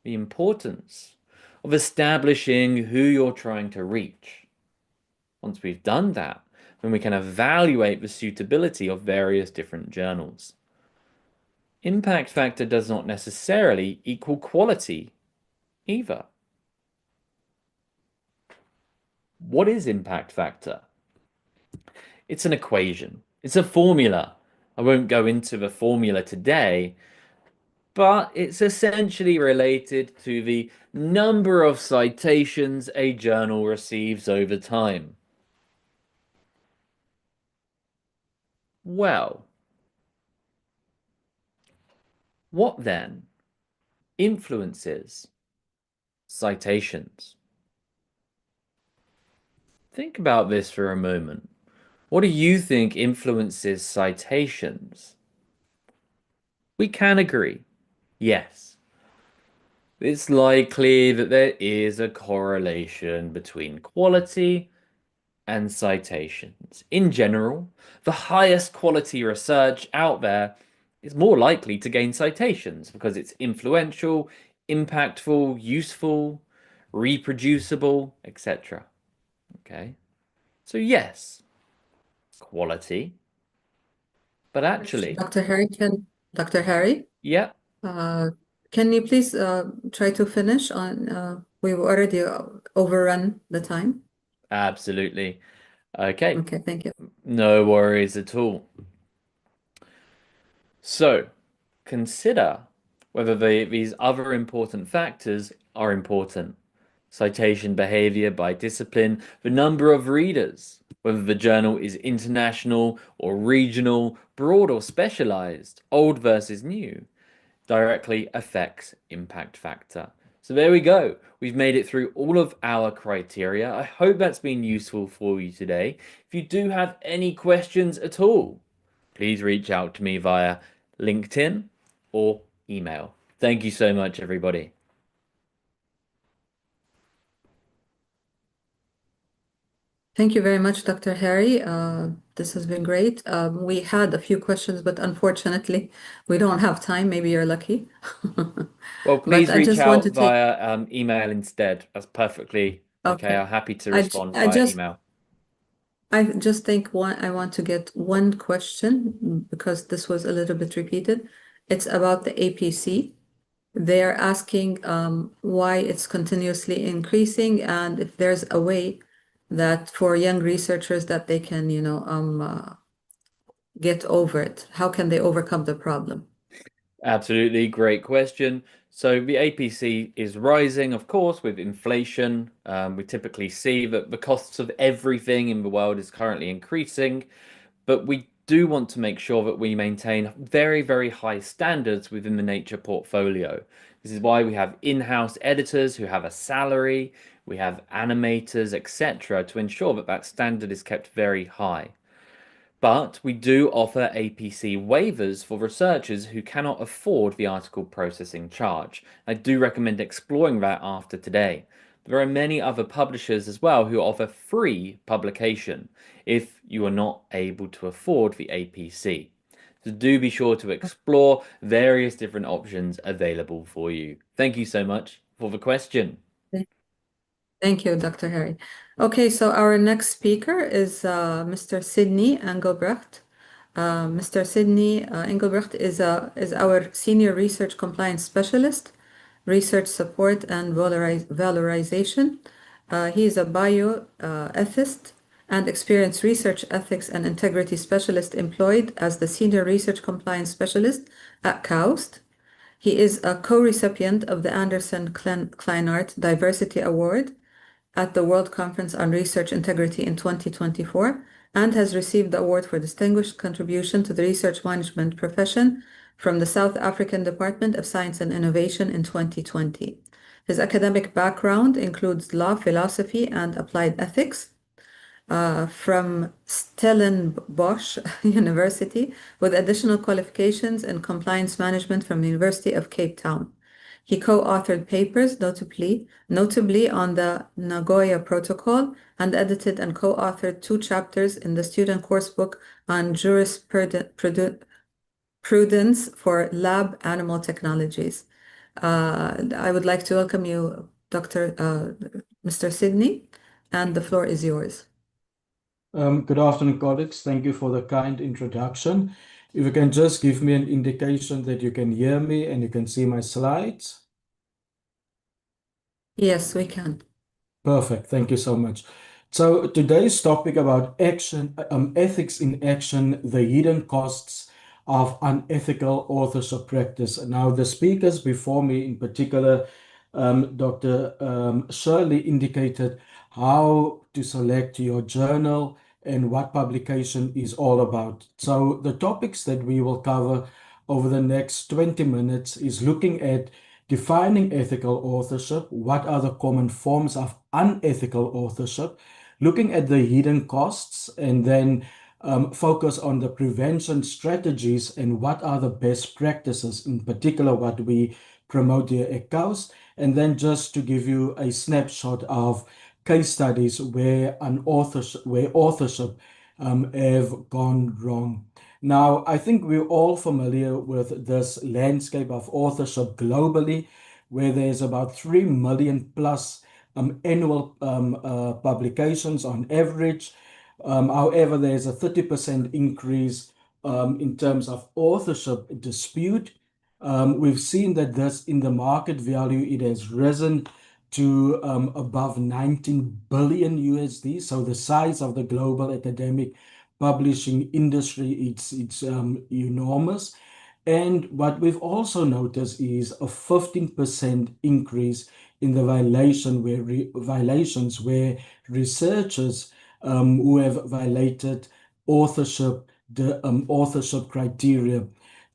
the importance of establishing who you're trying to reach. Once we've done that, then we can evaluate the suitability of various different journals. Impact factor does not necessarily equal quality either. What is impact factor? It's an equation. It's a formula. I won't go into the formula today, but it's essentially related to the number of citations a journal receives over time. Well, what then influences citations? Think about this for a moment. What do you think influences citations? We can agree, yes. It's likely that there is a correlation between quality and citations. In general, the highest quality research out there is more likely to gain citations because it's influential, impactful, useful, reproducible, etc. Okay, so yes, quality, but actually, Dr. Harry, yeah, can you please try to finish on, we've already overrun the time. absolutely. Okay, Okay, thank you. no worries at all. So, consider whether these other important factors are important. Citation behavior by discipline, the number of readers, whether the journal is international or regional, broad or specialized, old versus new, directly affects impact factor. So there we go. We've made it through all of our criteria. I hope that's been useful for you today. If you do have any questions at all, please reach out to me via LinkedIn or email. Thank you so much, everybody. Thank you very much, Dr. Harry. This has been great. We had a few questions, but unfortunately, we don't have time. Maybe you're lucky. Well, please I reach just out want to take, via email instead. That's perfectly okay. okay. I'm happy to I, respond I via just email. I just think I want to get one question because this was a little bit repeated. It's about the APC. They're asking why it's continuously increasing and if there's a way that for young researchers that they can, get over it. How can they overcome the problem? Absolutely, great question. So the APC is rising, of course, with inflation. We typically see that the costs of everything in the world is currently increasing, but we do want to make sure that we maintain very, very high standards within the Nature portfolio. This is why we have in-house editors who have a salary, we have animators, etc., to ensure that that standard is kept very high. But we do offer APC waivers for researchers who cannot afford the article processing charge. I do recommend exploring that after today. There are many other publishers as well who offer free publication if you are not able to afford the APC. So do be sure to explore various different options available for you. Thank you so much for the question. Thank you, Dr. Harry. Okay, so our next speaker is Mr. Sidney Engelbrecht. Mr. Sidney Engelbrecht is our Senior Research Compliance Specialist, Research Support and Valorization. He is a bioethicist and experienced research ethics and integrity specialist employed as the Senior Research Compliance Specialist at KAUST. He is a co-recipient of the Anderson Kleinart Diversity Award at the World Conference on Research Integrity in 2024 and has received the award for distinguished contribution to the research management profession from the South African Department of Science and Innovation in 2020. His academic background includes law, philosophy, and applied ethics from Stellenbosch University, with additional qualifications in compliance management from the University of Cape Town. He co-authored papers, notably on the Nagoya Protocol, and edited and co-authored 2 chapters in the student coursebook on jurisprudence for lab animal technologies. I would like to welcome you, Mr. Sidney, and the floor is yours. Good afternoon, colleagues. Thank you for the kind introduction. If you can just give me an indication that you can hear me and you can see my slides. Yes, we can. Perfect. Thank you so much. So today's topic about action, ethics in action, the hidden costs of unethical authorship practice. Now, the speakers before me, in particular, Dr. Shirley indicated how to select your journal and what publication is all about. So the topics that we will cover over the next 20 minutes is looking at defining ethical authorship, what are the common forms of unethical authorship, looking at the hidden costs, and then focus on the prevention strategies and what are the best practices, in particular what we promote here at KAUST, and then just to give you a snapshot of case studies where authorship have gone wrong. Now, I think we're all familiar with this landscape of authorship globally, where there's about 3 million plus annual publications on average. However, there's a 30% increase in terms of authorship dispute. We've seen that this in the market value, it has risen to above 19 billion USD. So the size of the global academic publishing industry, it's enormous. And what we've also noticed is a 15% increase in the violations where researchers who have violated authorship criteria.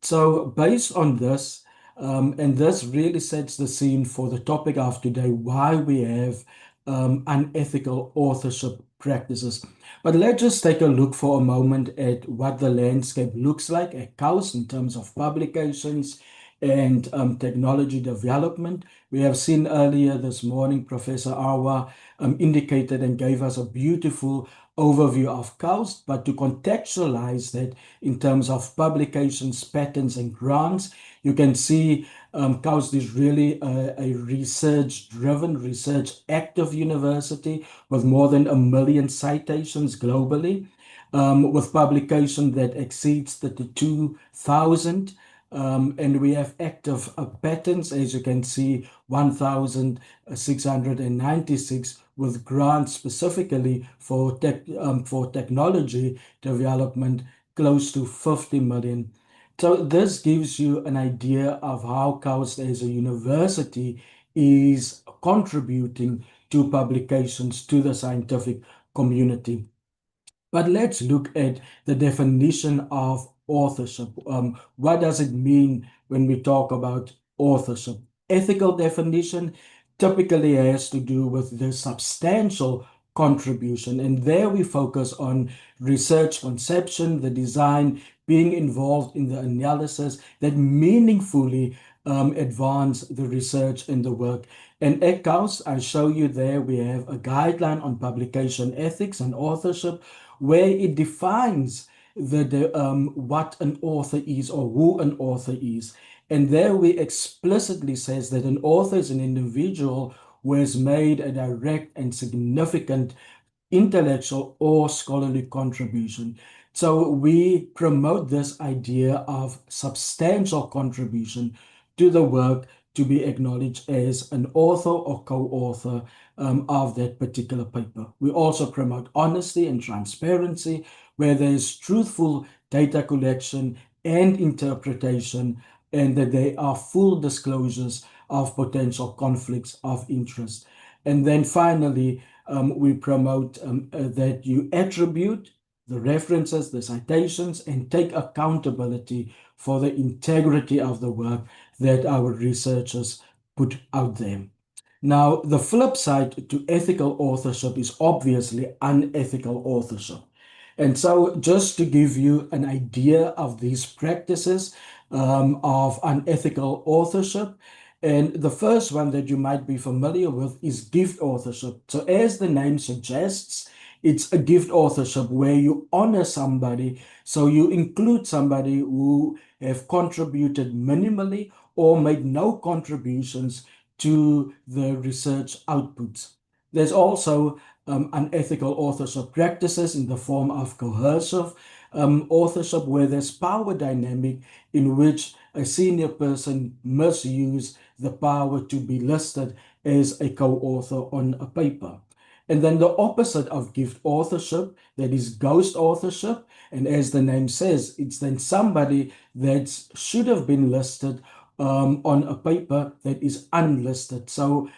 So based on this, and this really sets the scene for the topic of today, why we have unethical authorship practices. But let's just take a look for a moment at what the landscape looks like at KAUST in terms of publications and technology development. We have seen earlier this morning, Professor Arwa indicated and gave us a beautiful overview of KAUST, but to contextualize that in terms of publications, patents, and grants, you can see KAUST is really a research-driven, research-active university with more than 1 million citations globally, with publication that exceeds 32,000. And we have active patents, as you can see, 1,696, with grants specifically for technology development close to 50 million. So this gives you an idea of how KAUST as a university is contributing to publications to the scientific community. But let's look at the definition of authorship. What does it mean when we talk about authorship? Ethical definition typically has to do with the substantial contribution, and there we focus on research conception, the design, being involved in the analysis that meaningfully advance the research and the work. And at KAUST, I show you there we have a guideline on publication ethics and authorship, where it defines what an author is or who an author is. And there we explicitly says that an author is an individual who has made a direct and significant intellectual or scholarly contribution. So we promote this idea of substantial contribution to the work to be acknowledged as an author or co-author of that particular paper. We also promote honesty and transparency, where there's truthful data collection and interpretation, and that there are full disclosures of potential conflicts of interest. And then finally, we promote that you attribute the references, the citations, and take accountability for the integrity of the work that our researchers put out there. Now, the flip side to ethical authorship is obviously unethical authorship. And so just to give you an idea of these practices of unethical authorship, and the first one that you might be familiar with is gift authorship. So as the name suggests, it's a gift authorship where you honor somebody. So you include somebody who have contributed minimally or made no contributions to the research outputs. There's also unethical authorship practices in the form of coercive authorship, where there's power dynamic in which a senior person misuse the power to be listed as a co-author on a paper. And then the opposite of gift authorship, that is ghost authorship. And as the name says, it's then somebody that should have been listed on a paper that is unlisted. So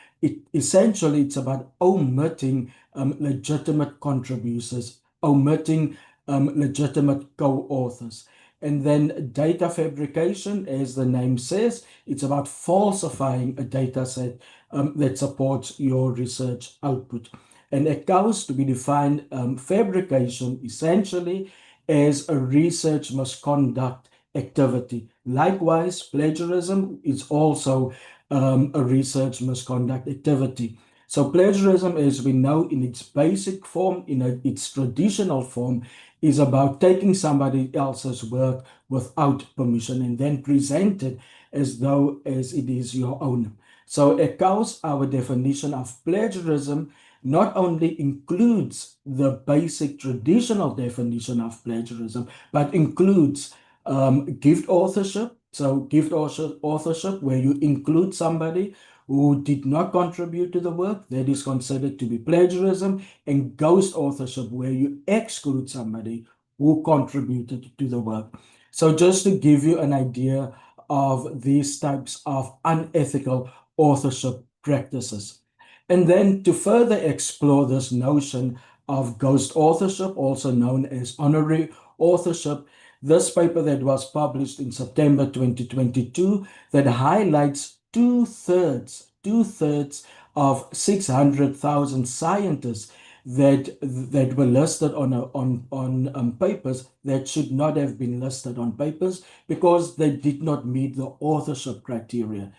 essentially it's about omitting legitimate contributors omitting legitimate co-authors. And then data fabrication, as the name says, it's about falsifying a data set that supports your research output. And at KAUST, we define fabrication essentially as a research misconduct activity. Likewise, plagiarism is also a research misconduct activity. So plagiarism, as we know in its basic form, in its traditional form, is about taking somebody else's work without permission and then present it as though as it is your own. So at KAUST, our definition of plagiarism not only includes the basic traditional definition of plagiarism, but includes gift authorship. So gift authorship, where you include somebody who did not contribute to the work, that is considered to be plagiarism, and ghost authorship, where you exclude somebody who contributed to the work. So just to give you an idea of these types of unethical authorship practices. And then to further explore this notion of ghost authorship, also known as honorary authorship, this paper that was published in September 2022 that highlights two-thirds of 600,000 scientists that were listed on papers that should not have been listed on papers because they did not meet the authorship criteria.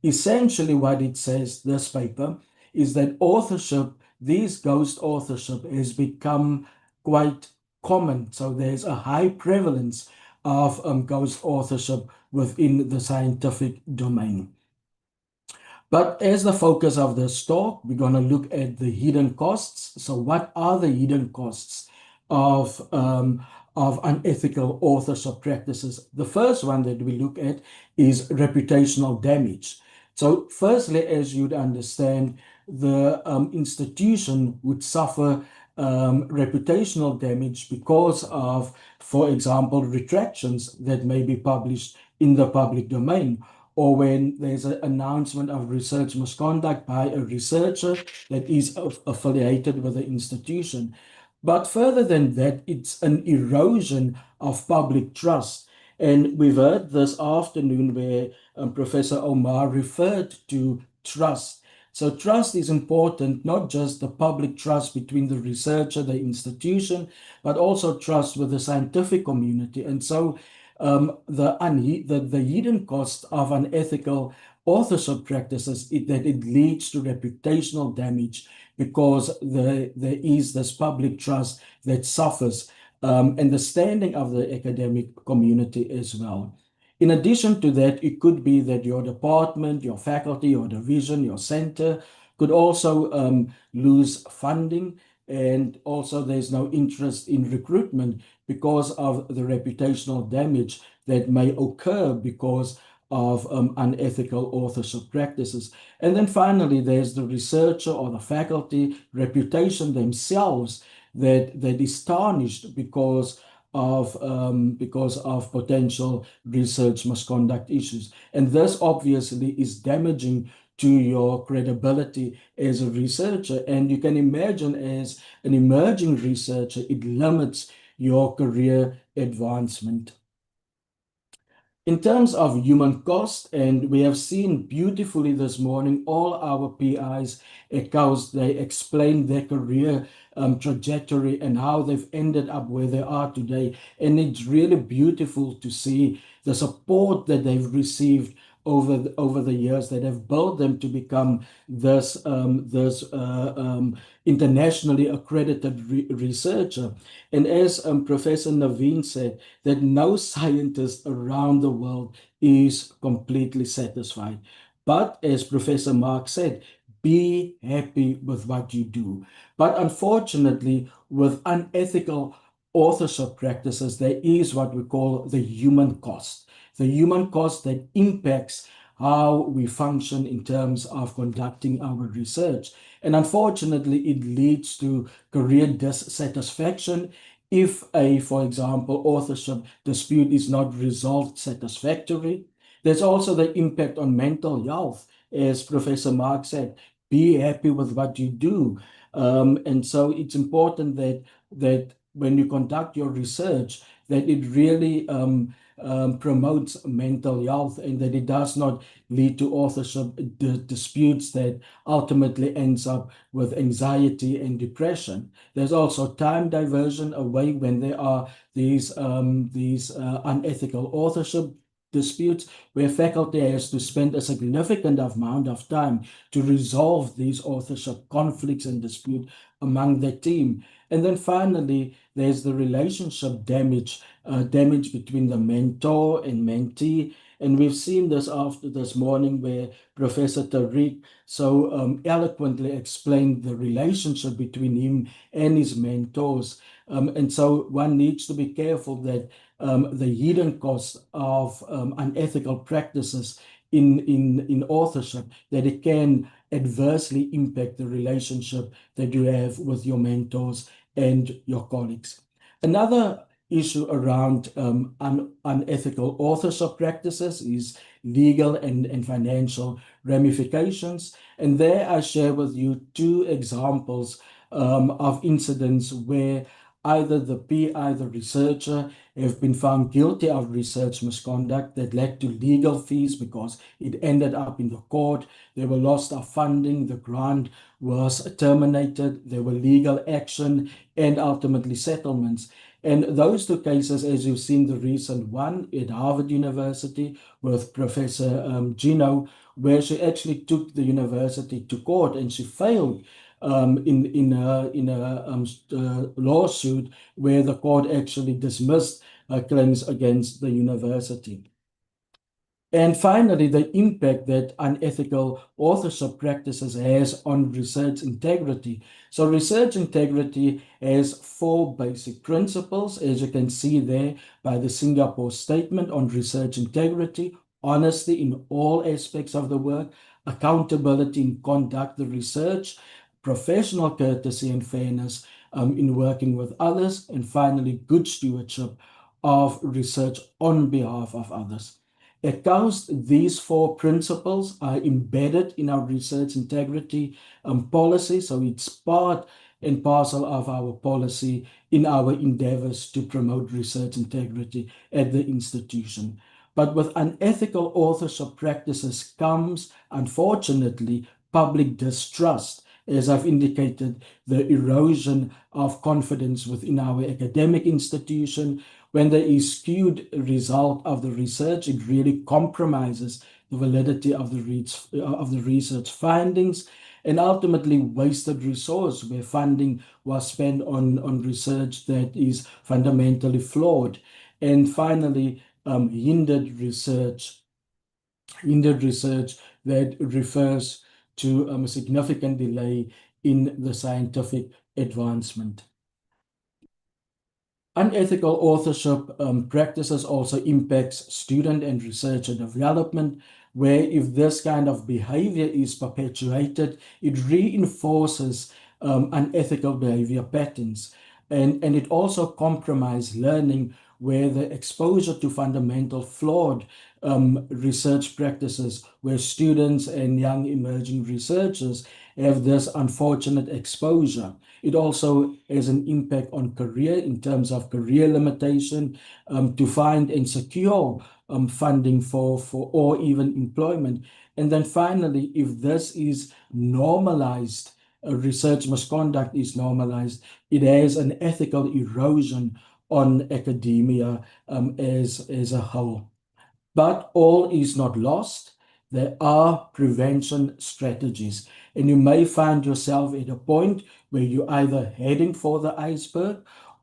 Essentially what it says, this paper, is that authorship, these ghost authorship, has become quite common. So there's a high prevalence of ghost authorship within the scientific domain. But as the focus of this talk, we're going to look at the hidden costs. So what are the hidden costs of unethical authorship practices? The first one that we look at is reputational damage. So firstly, as you'd understand, the institution would suffer reputational damage because of, for example, retractions that may be published in the public domain, or when there's an announcement of research misconduct by a researcher that is affiliated with the institution. But further than that, it's an erosion of public trust. And we've heard this afternoon where Professor Omar referred to trust. So trust is important, not just the public trust between the researcher, the institution, but also trust with the scientific community. And so the hidden cost of unethical authorship practices is that it leads to reputational damage because there is this public trust that suffers and the standing of the academic community as well. In addition to that, it could be that your department, your faculty, your division, your center could also lose funding, and also there's no interest in recruitment because of the reputational damage that may occur because of unethical authorship practices. And then finally, there's the researcher or the faculty reputation themselves that is tarnished because of potential research misconduct issues. And this obviously is damaging to your credibility as a researcher. And you can imagine, as an emerging researcher, it limits your career advancement. In terms of human cost, and we have seen beautifully this morning, all our PIs at KAUST, they explain their career trajectory and how they've ended up where they are today. And it's really beautiful to see the support that they've received over the years that have built them to become this internationally accredited researcher. And as Professor Niveen said, that no scientist around the world is completely satisfied. But as Professor Marc said, be happy with what you do. But unfortunately, with unethical authorship practices, there is what we call the human cost. The human cost that impacts how we function in terms of conducting our research. And unfortunately, it leads to career dissatisfaction if for example, authorship dispute is not resolved satisfactorily. There's also the impact on mental health. As Professor Marc said, be happy with what you do. And so it's important that when you conduct your research, that it really promotes mental health and that it does not lead to authorship disputes that ultimately ends up with anxiety and depression. There's also time diversion away when there are these unethical authorship disputes where faculty has to spend a significant amount of time to resolve these authorship conflicts and dispute among the team. And then finally, there's the relationship damage between the mentor and mentee. And we've seen this after this morning where Professor Tariq so eloquently explained the relationship between him and his mentors. And so one needs to be careful that the hidden costs of unethical practices in authorship, that it can adversely impact the relationship that you have with your mentors and your colleagues. Another issue around unethical authorship practices is legal and financial ramifications. And there I share with you two examples of incidents where either the PI, the researcher, have been found guilty of research misconduct that led to legal fees because it ended up in the court. There were loss of funding, the grant was terminated, there were legal action and ultimately settlements. And those two cases, as you've seen the recent one at Harvard University with Professor Genton, where she actually took the university to court and she failed in a lawsuit where the court actually dismissed claims against the university. And finally, the impact that unethical authorship practices has on research integrity. So research integrity has 4 basic principles, as you can see there by the Singapore Statement on Research Integrity: honesty in all aspects of the work, accountability in conduct the research, professional courtesy and fairness in working with others, and finally, good stewardship of research on behalf of others. At KAUST, these 4 principles are embedded in our research integrity policy, so it's part and parcel of our policy in our endeavors to promote research integrity at the institution. But with unethical authorship practices comes, unfortunately, public distrust. As I've indicated, the erosion of confidence within our academic institution. When there is skewed result of the research, it really compromises the validity of the research findings, and ultimately wasted resource where funding was spent on research that is fundamentally flawed. And finally, hindered research that refers to a significant delay in the scientific advancement. Unethical authorship practices also impacts student and researcher development, where if this kind of behavior is perpetuated, it reinforces unethical behavior patterns. And it also compromises learning, where the exposure to fundamental flawed research practices, where students and young emerging researchers have this unfortunate exposure. It also has an impact on career in terms of career limitation to find and secure funding for or even employment. And then finally, if this is normalized, research misconduct is normalized, it has an ethical erosion on academia as a whole. But all is not lost. There are prevention strategies, and you may find yourself at a point where you're either heading for the iceberg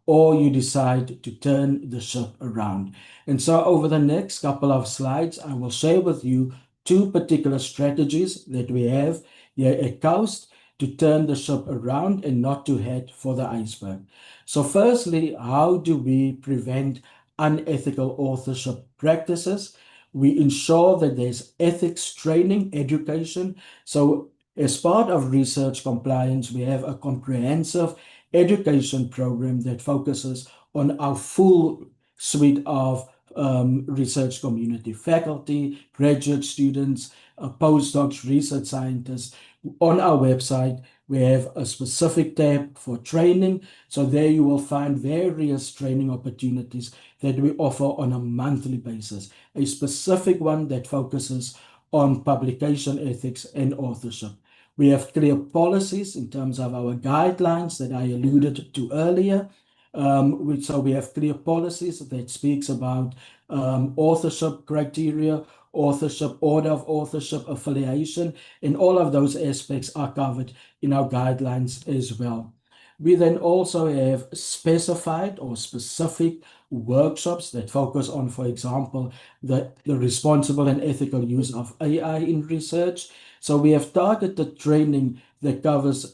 or you decide to turn the ship around. And so over the next couple of slides, I will share with you 2 particular strategies that we have here at KAUST to turn the ship around and not to head for the iceberg. So firstly, how do we prevent unethical authorship practices? We ensure that there's ethics training, education. So as part of research compliance, we have a comprehensive education program that focuses on our full suite of research community, faculty, graduate students, postdocs, research scientists. On our website, we have a specific tab for training. So there you will find various training opportunities that we offer on a monthly basis. A specific one that focuses on publication ethics and authorship. We have clear policies in terms of our guidelines that I alluded to earlier. So we have clear policies that speaks about authorship criteria, authorship, order of authorship, affiliation, and all of those aspects are covered in our guidelines as well. We then also have specified or specific workshops that focus on, for example, the responsible and ethical use of AI in research. So we have targeted training that covers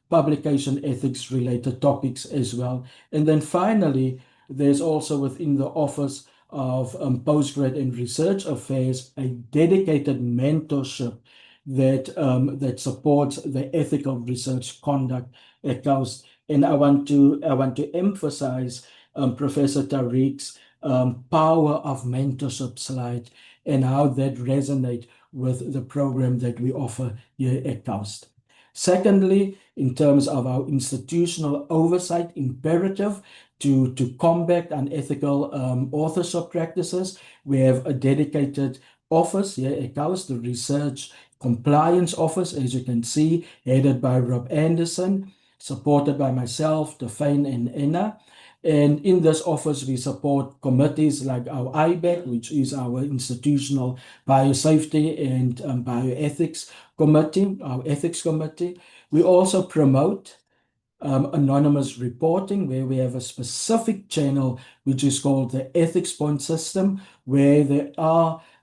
publication ethics related topics as well. And then finally, there's also within the Office of Postgrad and Research Affairs a dedicated mentorship that supports the ethical research conduct at KAUST. And I want to emphasize Professor Tariq's power of mentorship slide and how that resonates with the program that we offer here at KAUST. Secondly, in terms of our institutional oversight imperative to combat unethical authorship practices, we have a dedicated office here at KAUST, the Research Compliance Office, as you can see, headed by Rob Anderson, supported by myself, Niveen, and Anna. And in this office, we support committees like our IBEC, which is our Institutional Biosafety and Bioethics Committee, our Ethics Committee. We also promote anonymous reporting, where we have a specific channel which is called the Ethics Point System, where there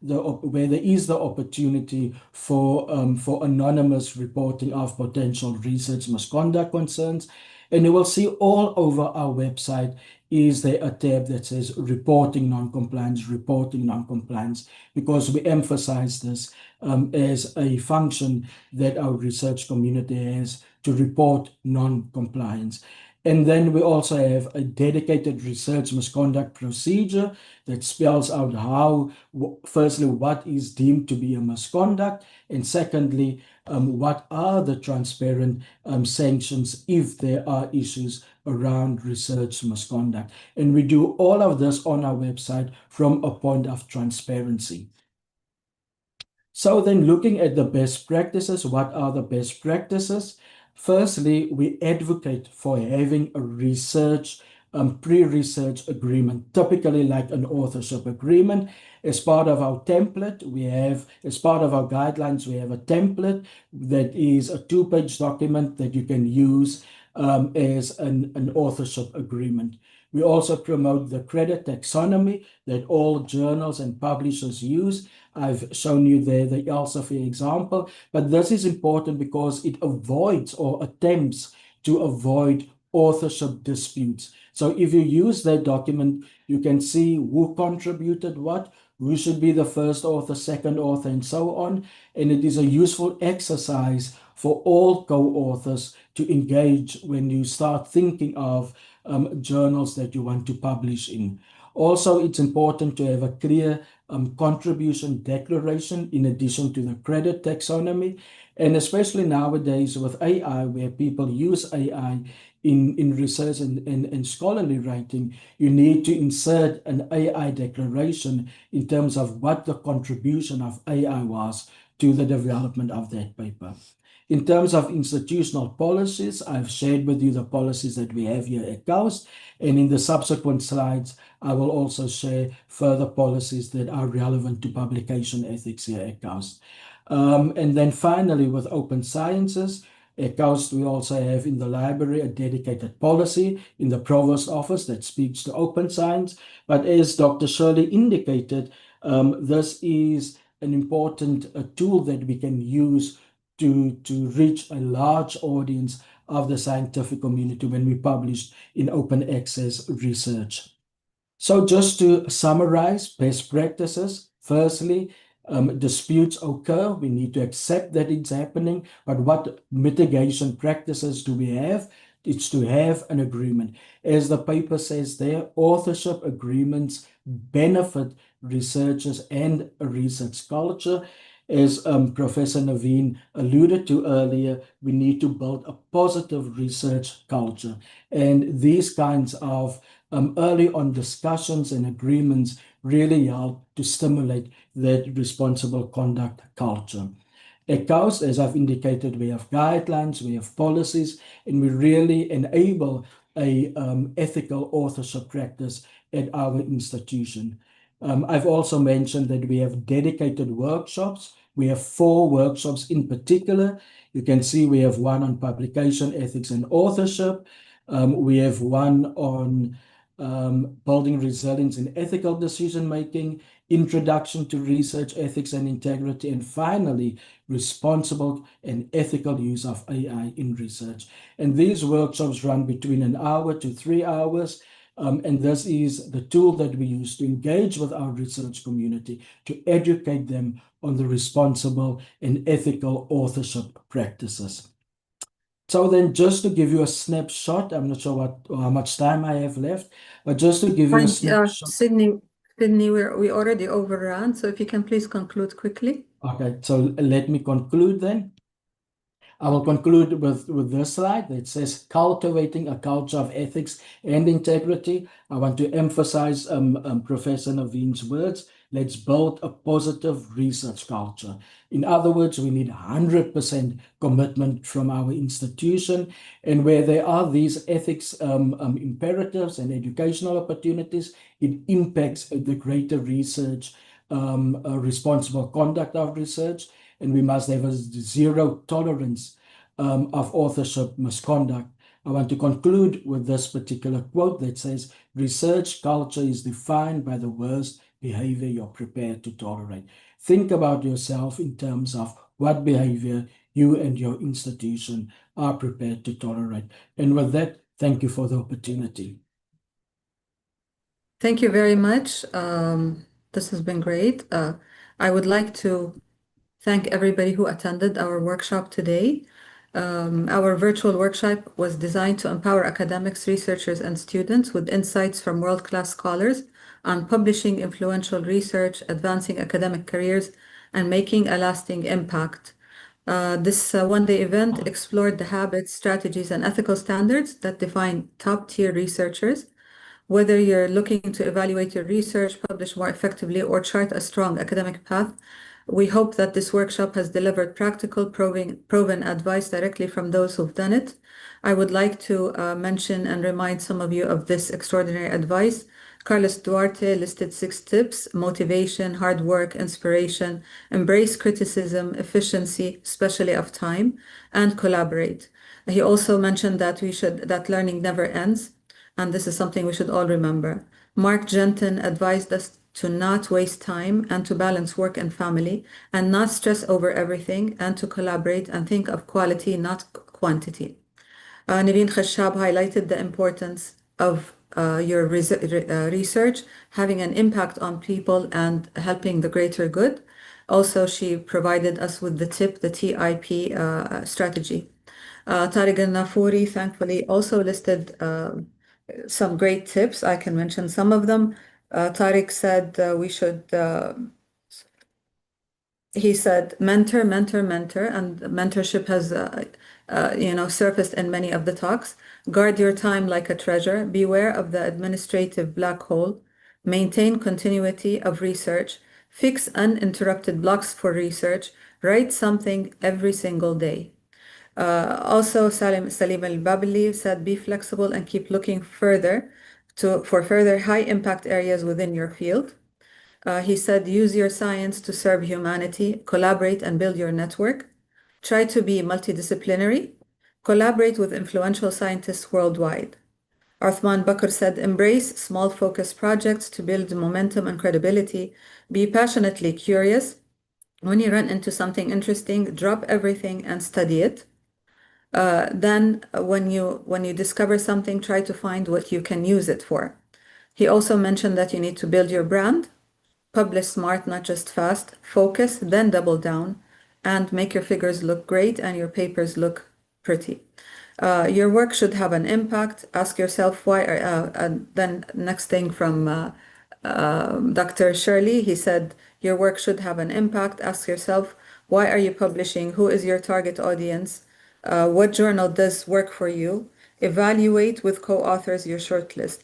is the opportunity for anonymous reporting of potential research misconduct concerns. And you will see all over our website is there a tab that says reporting non-compliance, because we emphasize this as a function that our research community has to report non-compliance. And then we also have a dedicated research misconduct procedure that spells out how, firstly, what is deemed to be a misconduct, and secondly, what are the transparent sanctions if there are issues around research misconduct. And we do all of this on our website from a point of transparency. So then looking at the best practices, what are the best practices? Firstly, we advocate for having a research pre-research agreement, typically like an authorship agreement. As part of our template, as part of our guidelines, we have a template that is a 2-page document that you can use as an authorship agreement. We also promote the credit taxonomy that all journals and publishers use. I've shown you there the Elsevier example, but this is important because it avoids or attempts to avoid authorship disputes. So if you use that document, you can see who contributed what, who should be the first author, second author, and so on. And it is a useful exercise for all co-authors to engage when you start thinking of journals that you want to publish in. Also, it's important to have a clear contribution declaration in addition to the credit taxonomy. And especially nowadays with AI, where people use AI in research and scholarly writing, you need to insert an AI declaration in terms of what the contribution of AI was to the development of that paper. In terms of institutional policies, I've shared with you the policies that we have here at KAUST, and in the subsequent slides, I will also share further policies that are relevant to publication ethics here at KAUST. And then finally, with open sciences, at KAUST, we also have in the library a dedicated policy in the Provost office that speaks to open science. But as Dr. Shirley indicated, this is an important tool that we can use to reach a large audience of the scientific community when we publish in open access research. So just to summarize best practices, firstly, disputes occur. We need to accept that it's happening, but what mitigation practices do we have? It's to have an agreement. As the paper says there, authorship agreements benefit researchers and a research culture. As Professor Niveen alluded to earlier, we need to build a positive research culture. And these kinds of early on discussions and agreements really help to stimulate that responsible conduct culture. At KAUST, as I've indicated, we have guidelines, we have policies, and we really enable a ethical authorship practice at our institution. I've also mentioned that we have dedicated workshops. We have 4 workshops in particular. You can see we have one on publication ethics and authorship. We have one on building resilience in ethical decision making, introduction to research ethics and integrity, and finally, responsible and ethical use of AI in research. And these workshops run between an hour to 3 hours. And this is the tool that we use to engage with our research community, to educate them on the responsible and ethical authorship practices. So then just to give you a snapshot, I'm not sure how much time I have left, but just to give you a snapshot. Sydney, we already overran, so if you can please conclude quickly. Okay, so let me conclude then. I will conclude with this slide that says cultivating a culture of ethics and integrity. I want to emphasize Professor Niveen's words. Let's build a positive research culture. In other words, we need 100% commitment from our institution. And where there are these ethics imperatives and educational opportunities, it impacts the greater research, responsible conduct of research. And we must have a zero tolerance of authorship misconduct. I want to conclude with this particular quote that says, research culture is defined by the worst behavior you're prepared to tolerate. Think about yourself in terms of what behavior you and your institution are prepared to tolerate. And with that, thank you for the opportunity. Thank you very much. This has been great. I would like to thank everybody who attended our workshop today. Our virtual workshop was designed to empower academics, researchers, and students with insights from world-class scholars on publishing influential research, advancing academic careers, and making a lasting impact. This one-day event explored the habits, strategies, and ethical standards that define top-tier researchers. Whether you're looking to evaluate your research, publish more effectively, or chart a strong academic path, we hope that this workshop has delivered practical, proven advice directly from those who've done it. I would like to mention and remind some of you of this extraordinary advice. Carlos Duarte listed 6 tips: motivation, hard work, inspiration, embrace criticism, efficiency, especially of time, and collaborate. He also mentioned that learning never ends, and this is something we should all remember. Marc Genton advised us to not waste time and to balance work and family and not stress over everything and to collaborate and think of quality, not quantity. Niveen Khashab highlighted the importance of your research having an impact on people and helping the greater good. Also, she provided us with the TIP strategy. Tariq al-Nafouri thankfully also listed some great tips. I can mention some of them. Tariq said he said mentor, and mentorship has surfaced in many of the talks. Guard your time like a treasure. Beware of the administrative black hole. Maintain continuity of research. Fix uninterrupted blocks for research. Write something every single day. Also, Salim al-Babili said, be flexible and keep looking for further high impact areas within your field. He said, use your science to serve humanity, collaborate and build your network. Try to be multidisciplinary. Collaborate with influential scientists worldwide. Uthman Bakr said, embrace small focused projects to build momentum and credibility. Be passionately curious. When you run into something interesting, drop everything and study it. Then when you discover something, try to find what you can use it for. He also mentioned that you need to build your brand, publish smart, not just fast, focus, then double down, and make your figures look great and your papers look pretty. Your work should have an impact. Ask yourself why. And then next thing from Dr. Shirley, he said, your work should have an impact. Ask yourself, Why are you publishing? Who is your target audience? What journal does work for you? Evaluate with co-authors your shortlist.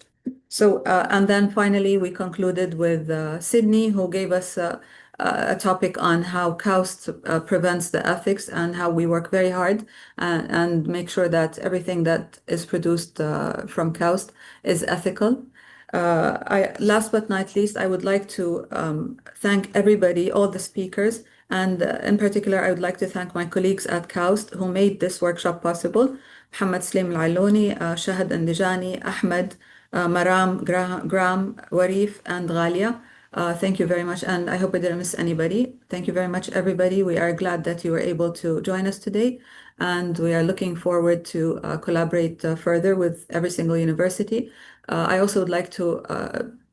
So, and then finally, we concluded with Sydney, who gave us a topic on how KAUST prevents the ethics and how we work very hard and make sure that everything that is produced from KAUST is ethical. Last but not least, I would like to thank everybody, all the speakers, and in particular, I would like to thank my colleagues at KAUST who made this workshop possible. Mohammed Slim Al-Ailoni, Shahad Andijani, Ahmed, Maram, Graham, Warif, and Ghalia. Thank you very much, and I hope I didn't miss anybody. Thank you very much, everybody. We are glad that you were able to join us today, and we are looking forward to collaborate further with every single university. I also would like to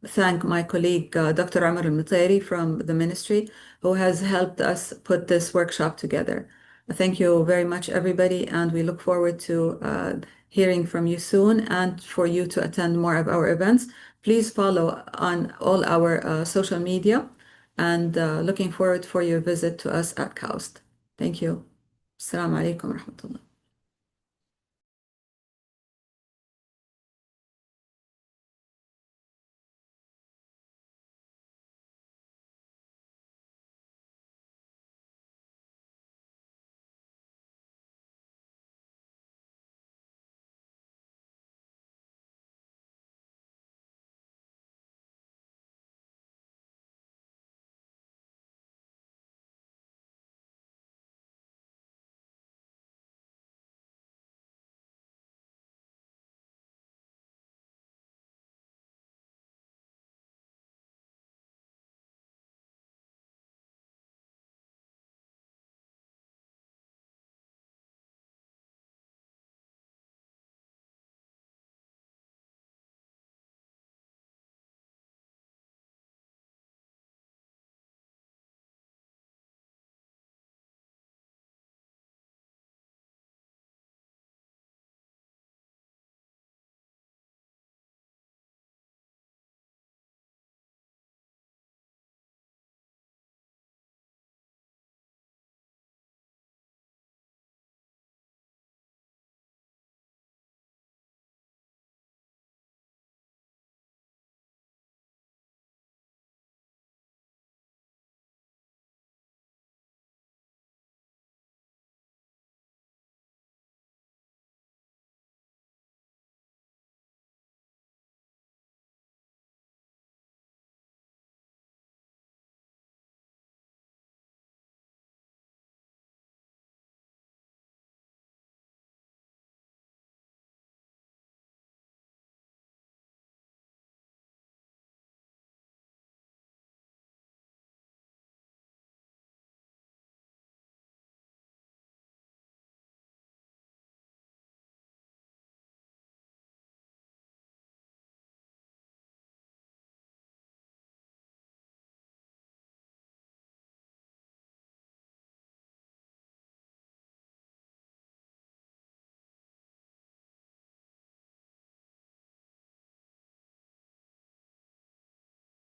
thank my colleague, Dr. Omar Al-Mutairi from the ministry, who has helped us put this workshop together. Thank you very much, everybody, and we look forward to hearing from you soon and for you to attend more of our events. Please follow on all our social media, and looking forward for your visit to us at KAUST. Thank you. Assalamu alaikum wa rahmatullah.